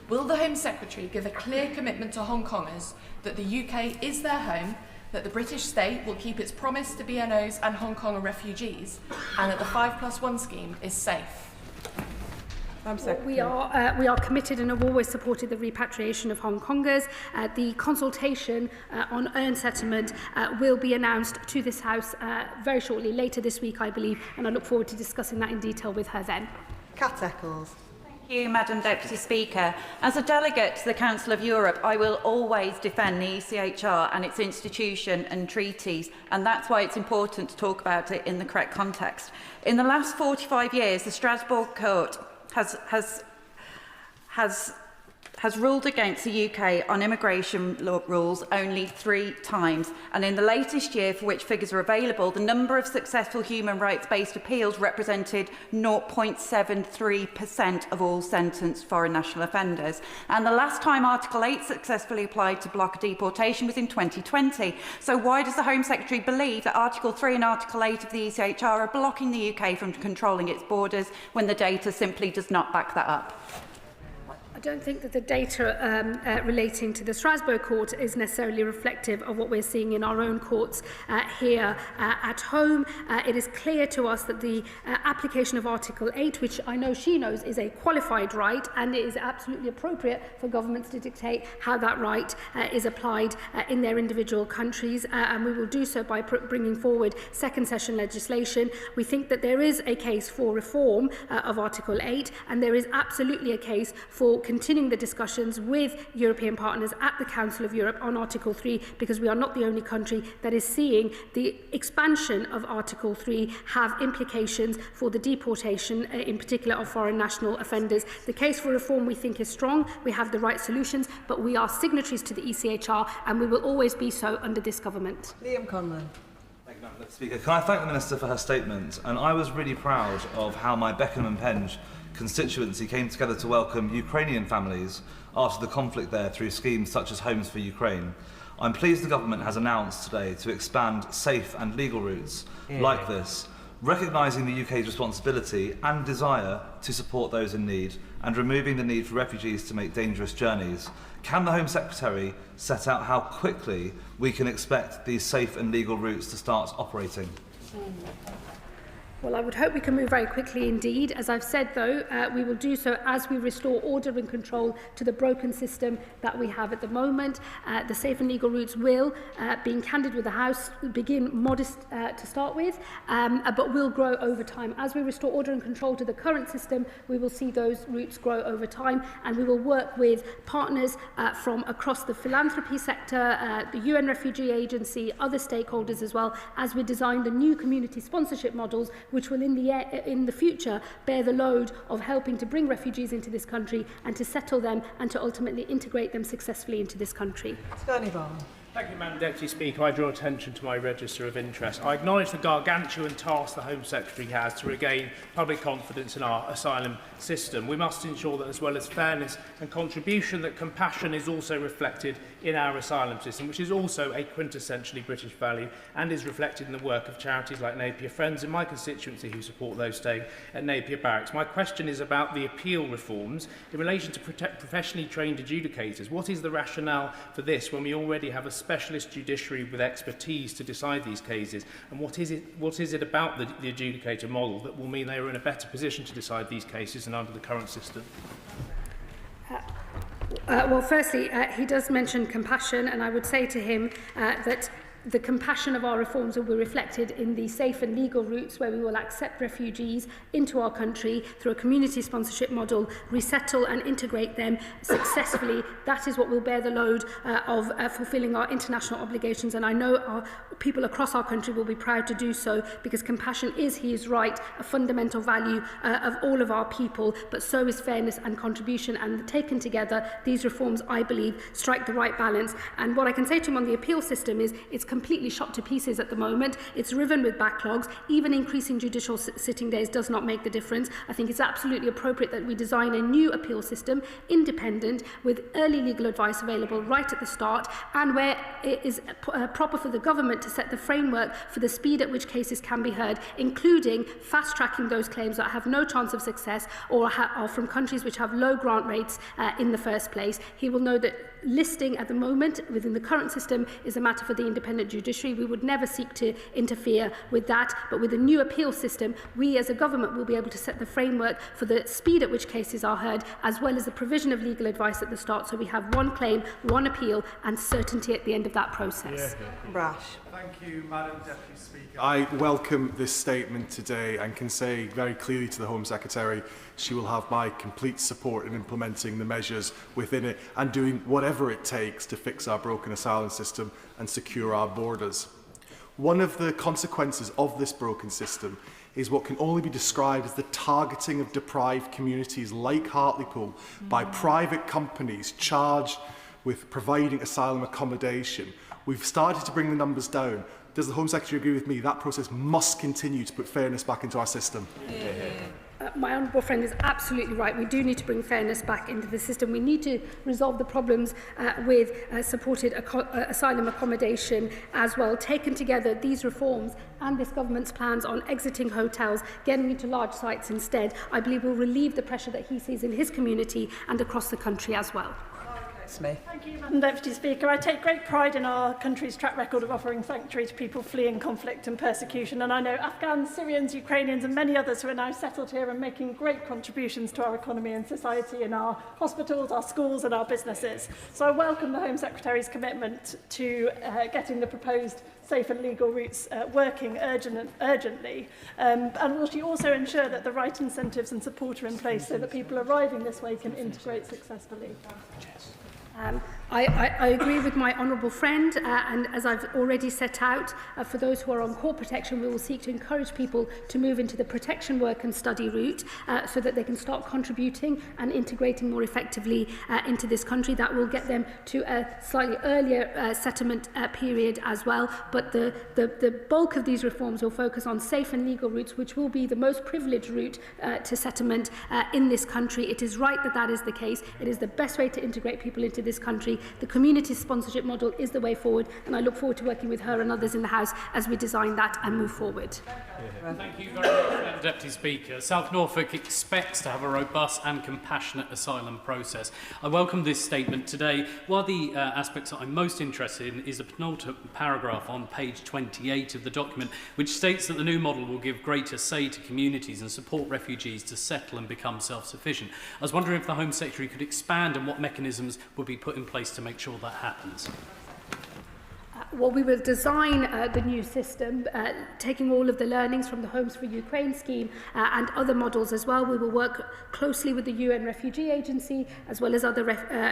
Will the Home Secretary give a clear commitment to Hong Kongers that the UK is their home, that the British state will keep its promise to BNOs and Hong Konger refugees, and that the 5+1 scheme is safe? We are committed and have always supported the repatriation of Hong Kongers. The consultation on earned settlement will be announced to this House very shortly, later this week, I believe, and I look forward to discussing that in detail with her then. Kat Eccles. Thank you, Madam Deputy Speaker. As a delegate to the Council of Europe, I will always defend the ECHR and its institution and treaties, and that's why it's important to talk about it in the correct context. In the last 45 years, the Strasbourg Court has ruled against the UK on immigration rules only 3 times, and in the latest year, for which figures are available, the number of successful human rights-based appeals represented 0.73% of all sentenced foreign national offenders. And the last time Article 8 successfully applied to block deportation was in 2020. So why does the Home Secretary believe that Article 3 and Article 8 of the ECHR are blocking the UK from controlling its borders when the data simply does not back that up? I don't think that the data relating to the Strasbourg court is necessarily reflective of what we're seeing in our own courts here at home. It is clear to us that the application of Article 8, which I know she knows is a qualified right, and it is absolutely appropriate for governments to dictate how that right is applied in their individual countries, and we will do so by bringing forward second session legislation. We think that there is a case for reform of Article 8, and there is absolutely a case for continuing the discussions with European partners at the Council of Europe on Article 3, because we are not the only country that is seeing the expansion of Article 3 have implications for the deportation, in particular, of foreign national offenders. The case for reform, we think, is strong. We have the right solutions, but we are signatories to the ECHR, and we will always be so under this government. Liam Conlon. Thank you, Madam Speaker. Can I thank the Minister for her statement? And I was really proud of how my Beckenham and Penge constituency came together to welcome Ukrainian families after the conflict there through schemes such as Homes for Ukraine. I'm pleased the government has announced today to expand safe and legal routes like this, recognising the UK's responsibility and desire to support those in need and removing the need for refugees to make dangerous journeys. Can the Home Secretary set out how quickly we can expect these safe and legal routes to start operating? Well, I would hope we can move very quickly indeed. As I've said, though, we will do so as we restore order and control to the broken system that we have at the moment. The safe and legal routes will, being candid with the House, begin modest to start with, but will grow over time. As we restore order and control to the current system, we will see those routes grow over time, and we will work with partners from across the philanthropy sector, the UN Refugee Agency, other stakeholders as well, as we design the new community sponsorship models, which will in the future bear the load of helping to bring refugees into this country and to settle them and to ultimately integrate them successfully into this country. Tony Ball. Thank you, Madam Deputy Speaker. I draw attention to my register of interest. I acknowledge the gargantuan task the Home Secretary has to regain public confidence in our asylum system. We must ensure that, as well as fairness and contribution, that compassion is also reflected in our asylum system, which is also a quintessentially British value and is reflected in the work of charities like Napier Friends in my constituency who support those staying at Napier Barracks. My question is about the appeal reforms in relation to professionally trained adjudicators. What is the rationale for this when we already have a specialist judiciary with expertise to decide these cases, and what is it about the adjudicator model that will mean they are in a better position to decide these cases than under the current system? Well, firstly, he does mention compassion, and I would say to him that the compassion of our reforms will be reflected in the safe and legal routes where we will accept refugees into our country through a community sponsorship model, resettle and integrate them successfully. That is what will bear the load of fulfilling our international obligations, and I know our people across our country will be proud to do so, because compassion is, he is right, a fundamental value of all of our people, but so is fairness and contribution, and taken together, these reforms, I believe, strike the right balance. And what I can say to him on the appeal system is it's completely shot to pieces at the moment. It's riven with backlogs. Even increasing judicial sitting days does not make the difference. I think it's absolutely appropriate that we design a new appeal system, independent, with early legal advice available right at the start, and where it is proper for the government to set the framework for the speed at which cases can be heard, including fast-tracking those claims that have no chance of success or are from countries which have low grant rates in the first place. He will know that listing at the moment within the current system is a matter for the independent judiciary. We would never seek to interfere with that, but with a new appeal system, we as a government will be able to set the framework for the speed at which cases are heard, as well as the provision of legal advice at the start, so we have one claim, one appeal, and certainty at the end of that process. Brash. Thank you, Madam Deputy Speaker. I welcome this statement today and can say very clearly to the Home Secretary she will have my complete support in implementing the measures within it and doing whatever it takes to fix our broken asylum system and secure our borders. One of the consequences of this broken system is what can only be described as the targeting of deprived communities like Hartlepool by private companies charged with providing asylum accommodation. We've started to bring the numbers down. Does the Home Secretary agree with me? That process must continue to put fairness back into our system. My honourable friend is absolutely right. We do need to bring fairness back into the system. We need to resolve the problems with supported asylum accommodation as well. Taken together, these reforms and this government's plans on exiting hotels, getting into large sites instead, I believe will relieve the pressure that he sees in his community and across the country as well. Smith. Thank you, Madam Deputy Speaker. I take great pride in our country's track record of offering sanctuary to people fleeing conflict and persecution, and I know Afghans, Syrians, Ukrainians and many others who are now settled here and making great contributions to our economy and society in our hospitals, our schools and our businesses. So I welcome the Home Secretary's commitment to getting the proposed safe and legal routes working urgently. And will she also ensure that the right incentives and support are in place so that people arriving this way can integrate successfully? I agree with my honourable friend, and as I've already set out, for those who are on core protection, we will seek to encourage people to move into the protection work and study route so that they can start contributing and integrating more effectively into this country. That will get them to a slightly earlier settlement period as well, but the bulk of these reforms will focus on safe and legal routes, which will be the most privileged route to settlement in this country. It is right that that is the case. It is the best way to integrate people into this country. The community sponsorship model is the way forward, and I look forward to working with her and others in the House as we design that and move forward. Thank you very much, Madam Deputy Speaker. South Norfolk expects to have a robust and compassionate asylum process. I welcome this statement today. One of the aspects that I'm most interested in is the penultimate paragraph on page 28 of the document, which states that the new model will give greater say to communities and support refugees to settle and become self-sufficient. I was wondering if the Home Secretary could expand on what mechanisms would be put in place to make sure that happens. Well, we will design the new system, taking all of the learnings from the Homes for Ukraine scheme and other models as well. We will work closely with the UN Refugee Agency as well as other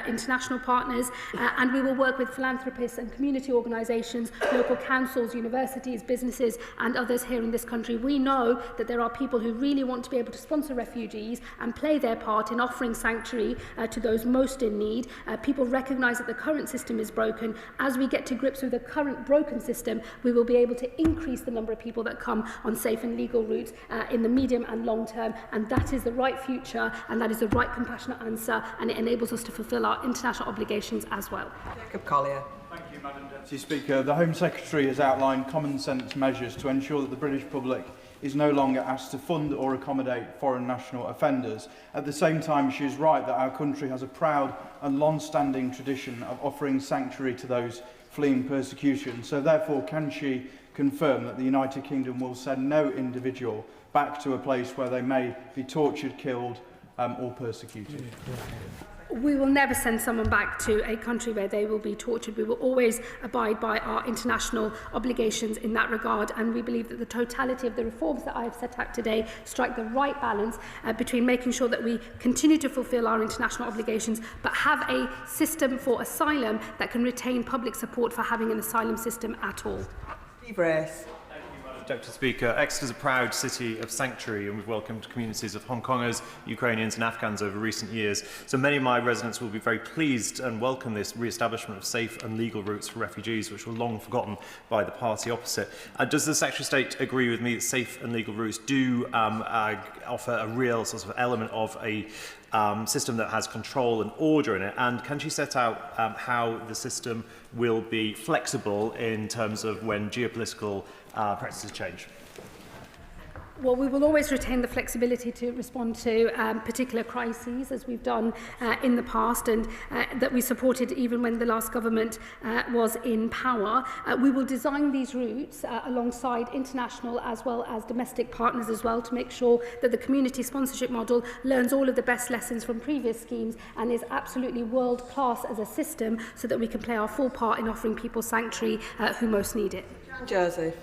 international partners, and we will work with philanthropists and community organisations, local councils, universities, businesses and others here in this country. We know that there are people who really want to be able to sponsor refugees and play their part in offering sanctuary to those most in need. People recognise that the current system is broken. As we get to grips with the current broken system, we will be able to increase the number of people that come on safe and legal routes in the medium and long term, and that is the right future and that is the right compassionate answer, and it enables us to fulfil our international obligations as well. Jacob Collier. Thank you, Madam Deputy Speaker. The Home Secretary has outlined common sense measures to ensure that the British public is no longer asked to fund or accommodate foreign national offenders. At the same time, she is right that our country has a proud and long-standing tradition of offering sanctuary to those fleeing persecution. So therefore, can she confirm that the United Kingdom will send no individual back to a place where they may be tortured, killed or persecuted? We will never send someone back to a country where they will be tortured. We will always abide by our international obligations in that regard, and we believe that the totality of the reforms that I have set out today strike the right balance between making sure that we continue to fulfil our international obligations but have a system for asylum that can retain public support for having an asylum system at all. Steve Race. Deputy Speaker, Exeter is a proud city of sanctuary, and we've welcomed communities of Hong Kongers, Ukrainians and Afghans over recent years. So many of my residents will be very pleased and welcome this re-establishment of safe and legal routes for refugees, which were long forgotten by the party opposite. Does the Secretary of State agree with me that safe and legal routes do offer a real sort of element of a system that has control and order in it, and can she set out how the system will be flexible in terms of when geopolitical practices change? Well, we will always retain the flexibility to respond to particular crises, as we've done in the past, and that we supported even when the last government was in power. We will design these routes alongside international as well as domestic partners as well, to make sure that the community sponsorship model learns all of the best lessons from previous schemes and is absolutely world-class as a system, so that we can play our full part in offering people sanctuary who most need it. Joseph.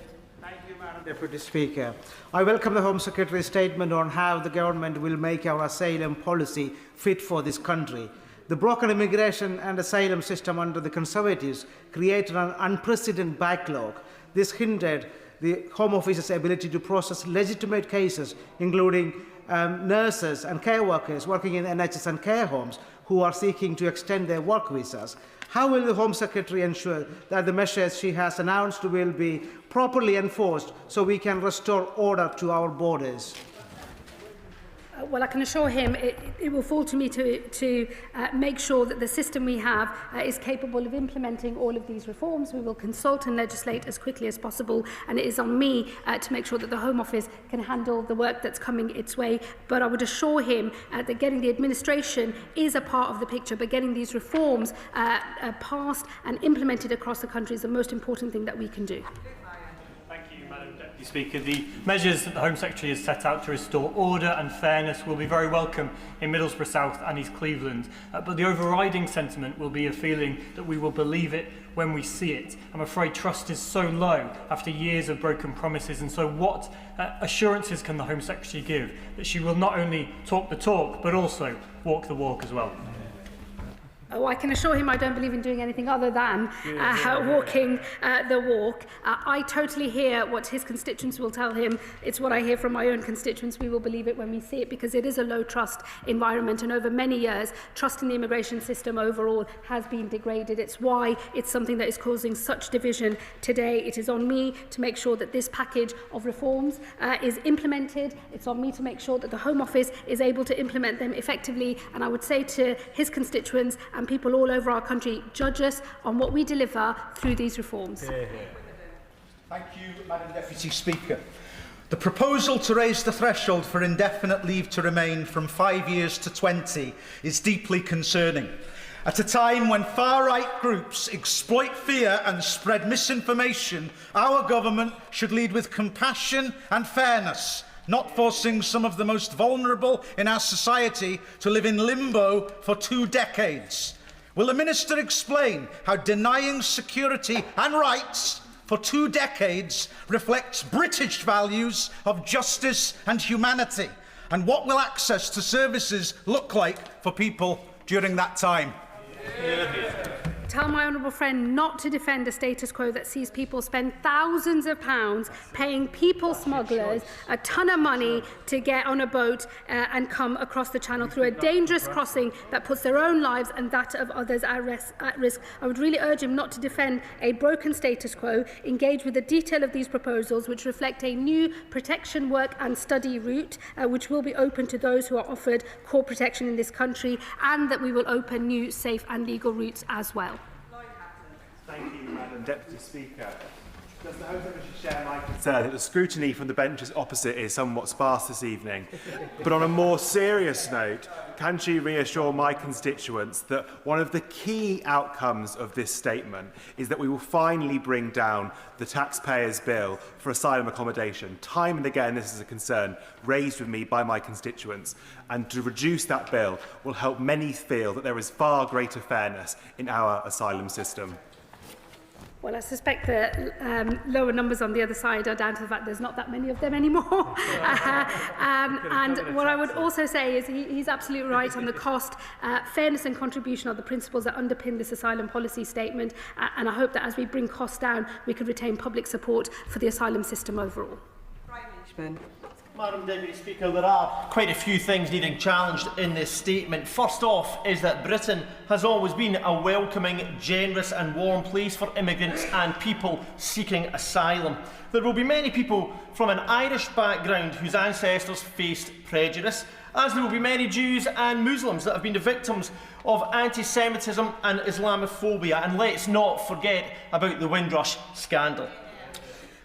Deputy Speaker, I welcome the Home Secretary's statement on how the government will make our asylum policy fit for this country. The broken immigration and asylum system under the Conservatives created an unprecedented backlog. This hindered the Home Office's ability to process legitimate cases, including nurses and care workers working in NHS and care homes who are seeking to extend their work visas. How will the Home Secretary ensure that the measures she has announced will be properly enforced so we can restore order to our borders? Well, I can assure him it will fall to me to make sure that the system we have is capable of implementing all of these reforms. We will consult and legislate as quickly as possible, and it is on me to make sure that the Home Office can handle the work that's coming its way. But I would assure him that getting the administration is a part of the picture, but getting these reforms passed and implemented across the country is the most important thing that we can do. Deputy Speaker, the measures that the Home Secretary has set out to restore order and fairness will be very welcome in Middlesbrough South and East Cleveland, but the overriding sentiment will be a feeling that we will believe it when we see it. I'm afraid trust is so low after years of broken promises, and so what assurances can the Home Secretary give that she will not only talk the talk but also walk the walk as well? Oh, I can assure him I don't believe in doing anything other than walking the walk. I totally hear what his constituents will tell him. It's what I hear from my own constituents. We will believe it when we see it, because it is a low trust environment, and over many years trust in the immigration system overall has been degraded. It's why it's something that is causing such division today. It is on me to make sure that this package of reforms is implemented. It's on me to make sure that the Home Office is able to implement them effectively, and I would say to his constituents and people all over our country, judge us on what we deliver through these reforms. Thank you, Madam Deputy Speaker. The proposal to raise the threshold for indefinite leave to remain from 5 years to 20 is deeply concerning. At a time when far-right groups exploit fear and spread misinformation, our government should lead with compassion and fairness, not forcing some of the most vulnerable in our society to live in limbo for 2 decades. Will the Minister explain how denying security and rights for 2 decades reflects British values of justice and humanity? And what will access to services look like for people during that time? Tell my honourable friend not to defend a status quo that sees people spend thousands of pounds paying people smugglers a ton of money to get on a boat and come across the channel through a dangerous crossing that puts their own lives and that of others at risk. I would really urge him not to defend a broken status quo, engage with the detail of these proposals which reflect a new protection work and study route which will be open to those who are offered core protection in this country, and that we will open new safe and legal routes as well. Thank you, Madam Deputy Speaker. Does the Home Secretary share my concern that the scrutiny from the benches opposite is somewhat sparse this evening? But on a more serious note, can she reassure my constituents that one of the key outcomes of this statement is that we will finally bring down the taxpayers' bill for asylum accommodation? Time and again, this is a concern raised with me by my constituents, and to reduce that bill will help many feel that there is far greater fairness in our asylum system. Well, I suspect the lower numbers on the other side are down to the fact there's not that many of them anymore. And what I would also say is he's absolutely right on the cost. Fairness and contribution are the principles that underpin this asylum policy statement. And I hope that as we bring costs down, we can retain public support for the asylum system overall. Madam Deputy Speaker, there are quite a few things needing challenged in this statement. First off is that Britain has always been a welcoming, generous and warm place for immigrants and people seeking asylum. There will be many people from an Irish background whose ancestors faced prejudice, as there will be many Jews and Muslims that have been the victims of anti-Semitism and Islamophobia. And let's not forget about the Windrush scandal.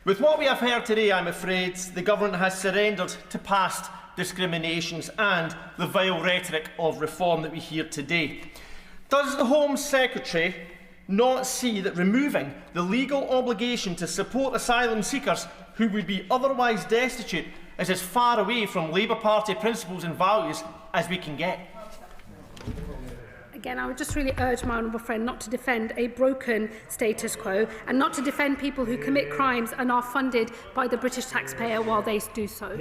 With what we have heard today, I'm afraid, the government has surrendered to past discriminations and the vile rhetoric of reform that we hear today. Does the Home Secretary not see that removing the legal obligation to support asylum seekers who would be otherwise destitute is as far away from Labour Party principles and values as we can get? Again, I would just really urge my honourable friend not to defend a broken status quo and not to defend people who commit crimes and are funded by the British taxpayer while they do so.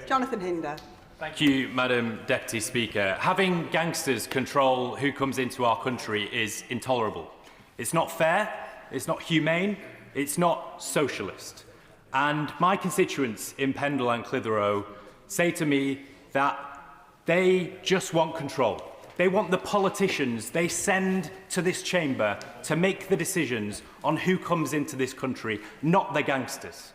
Jonathan Hinder. Thank you, Madam Deputy Speaker. Having gangsters control who comes into our country is intolerable. It's not fair, it's not humane, it's not socialist. And my constituents in Pendle and Clitheroe say to me that they just want control. They want the politicians they send to this chamber to make the decisions on who comes into this country, not the gangsters.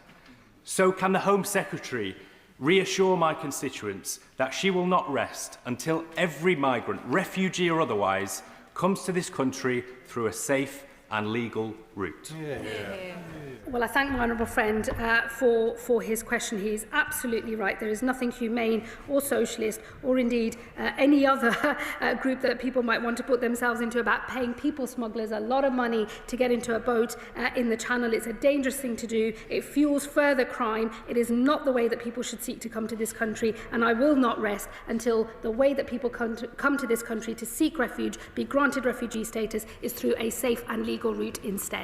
So can the Home Secretary reassure my constituents that she will not rest until every migrant, refugee or otherwise, comes to this country through a safe and legal route? Well, I thank my honourable friend for his question. He is absolutely right. There is nothing humane or socialist or indeed any other group that people might want to put themselves into about paying people smugglers a lot of money to get into a boat in the Channel. It's a dangerous thing to do. It fuels further crime. It is not the way that people should seek to come to this country, and I will not rest until the way that people come to this country to seek refuge, be granted refugee status, is through a safe and legal route instead.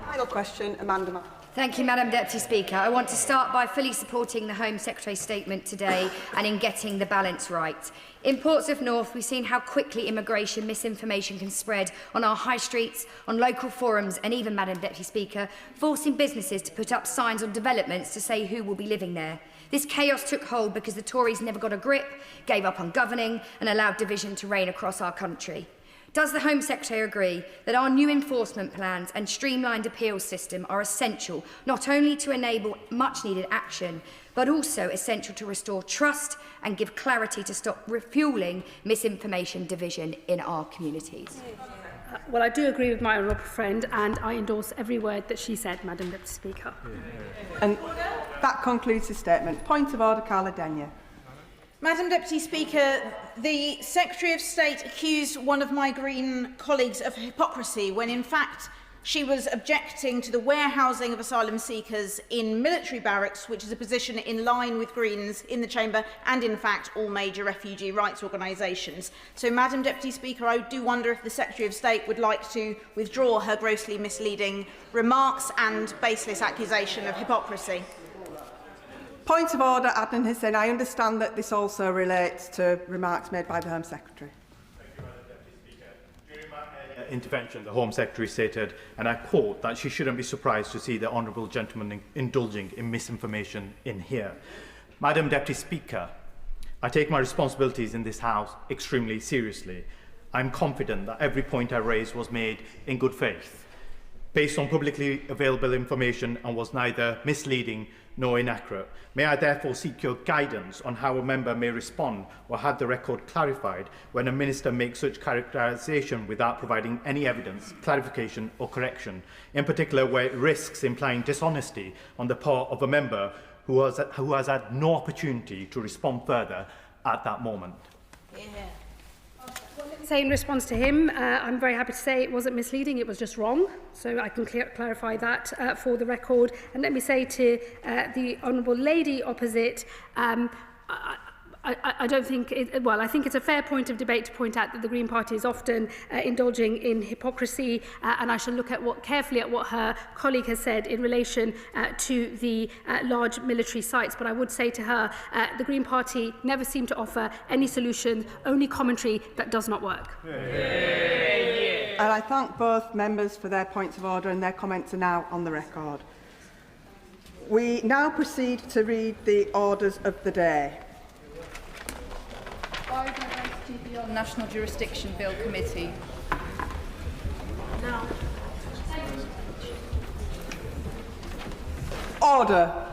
Final question, Amanda. Thank you, Madam Deputy Speaker. I want to start by fully supporting the Home Secretary's statement today and in getting the balance right. In Ports of North, we've seen how quickly immigration misinformation can spread on our high streets, on local forums and even, Madam Deputy Speaker, forcing businesses to put up signs on developments to say who will be living there. This chaos took hold because the Tories never got a grip, gave up on governing and allowed division to reign across our country. Does the Home Secretary agree that our new enforcement plans and streamlined appeals system are essential not only to enable much-needed action, but also essential to restore trust and give clarity to stop refuelling misinformation division in our communities? Well, I do agree with my honourable friend, and I endorse every word that she said, Madam Deputy Speaker. And that concludes the statement. Point of order, Carla Denyer. Madam Deputy Speaker, the Secretary of State accused one of my Green colleagues of hypocrisy when in fact She was objecting to the warehousing of asylum seekers in military barracks, which is a position in line with Greens in the Chamber and, in fact, all major refugee rights organisations. So, Madam Deputy Speaker, I do wonder if the Secretary of State would like to withdraw her grossly misleading remarks and baseless accusation of hypocrisy. Point of order, Adnan Hussain. I understand that this also relates to remarks made by the Home Secretary. Intervention, the Home Secretary stated, and I quote, that she shouldn't be surprised to see the honourable gentleman indulging in misinformation in here. Madam Deputy Speaker, I take my responsibilities in this House extremely seriously. I'm confident that every point I raised was made in good faith, based on publicly available information, and was neither misleading nor inaccurate. May I therefore seek your guidance on how a member may respond or have the record clarified when a minister makes such characterisation without providing any evidence, clarification or correction, in particular where it risks implying dishonesty on the part of a member who has had no opportunity to respond further at that moment. Say in response to him, I'm very happy to say it wasn't misleading, it was just wrong. So I can clarify that for the record. And let me say to the Honourable Lady opposite, I don't think, I think it's a fair point of debate to point out that the Green Party is often indulging in hypocrisy, and I shall look at carefully at what her colleague has said in relation to the large military sites. But I would say to her, the Green Party never seem to offer any solution, only commentary that does not work. And I thank both members for their points of order, and their comments are now on the record. We now proceed to read the orders of the day. Biodiversity Beyond National Jurisdiction Bill Committee. No. Order.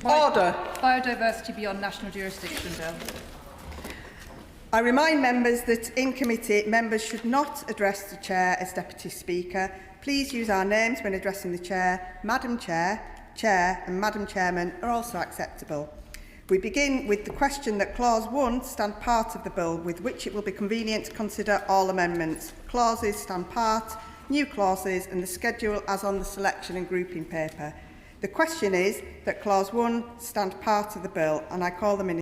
Order. Biodiversity Beyond National Jurisdiction Bill. I remind members that in committee, members should not address the Chair as Deputy Speaker. Please use our names when addressing the Chair. Madam Chair, Chair and Madam Chairman are also acceptable. We begin with the question that Clause 1 stand part of the bill, with which it will be convenient to consider all amendments. Clauses stand part, new clauses and the schedule as on the selection and grouping paper. The question is that Clause 1 stand part of the bill, and I call the Minister.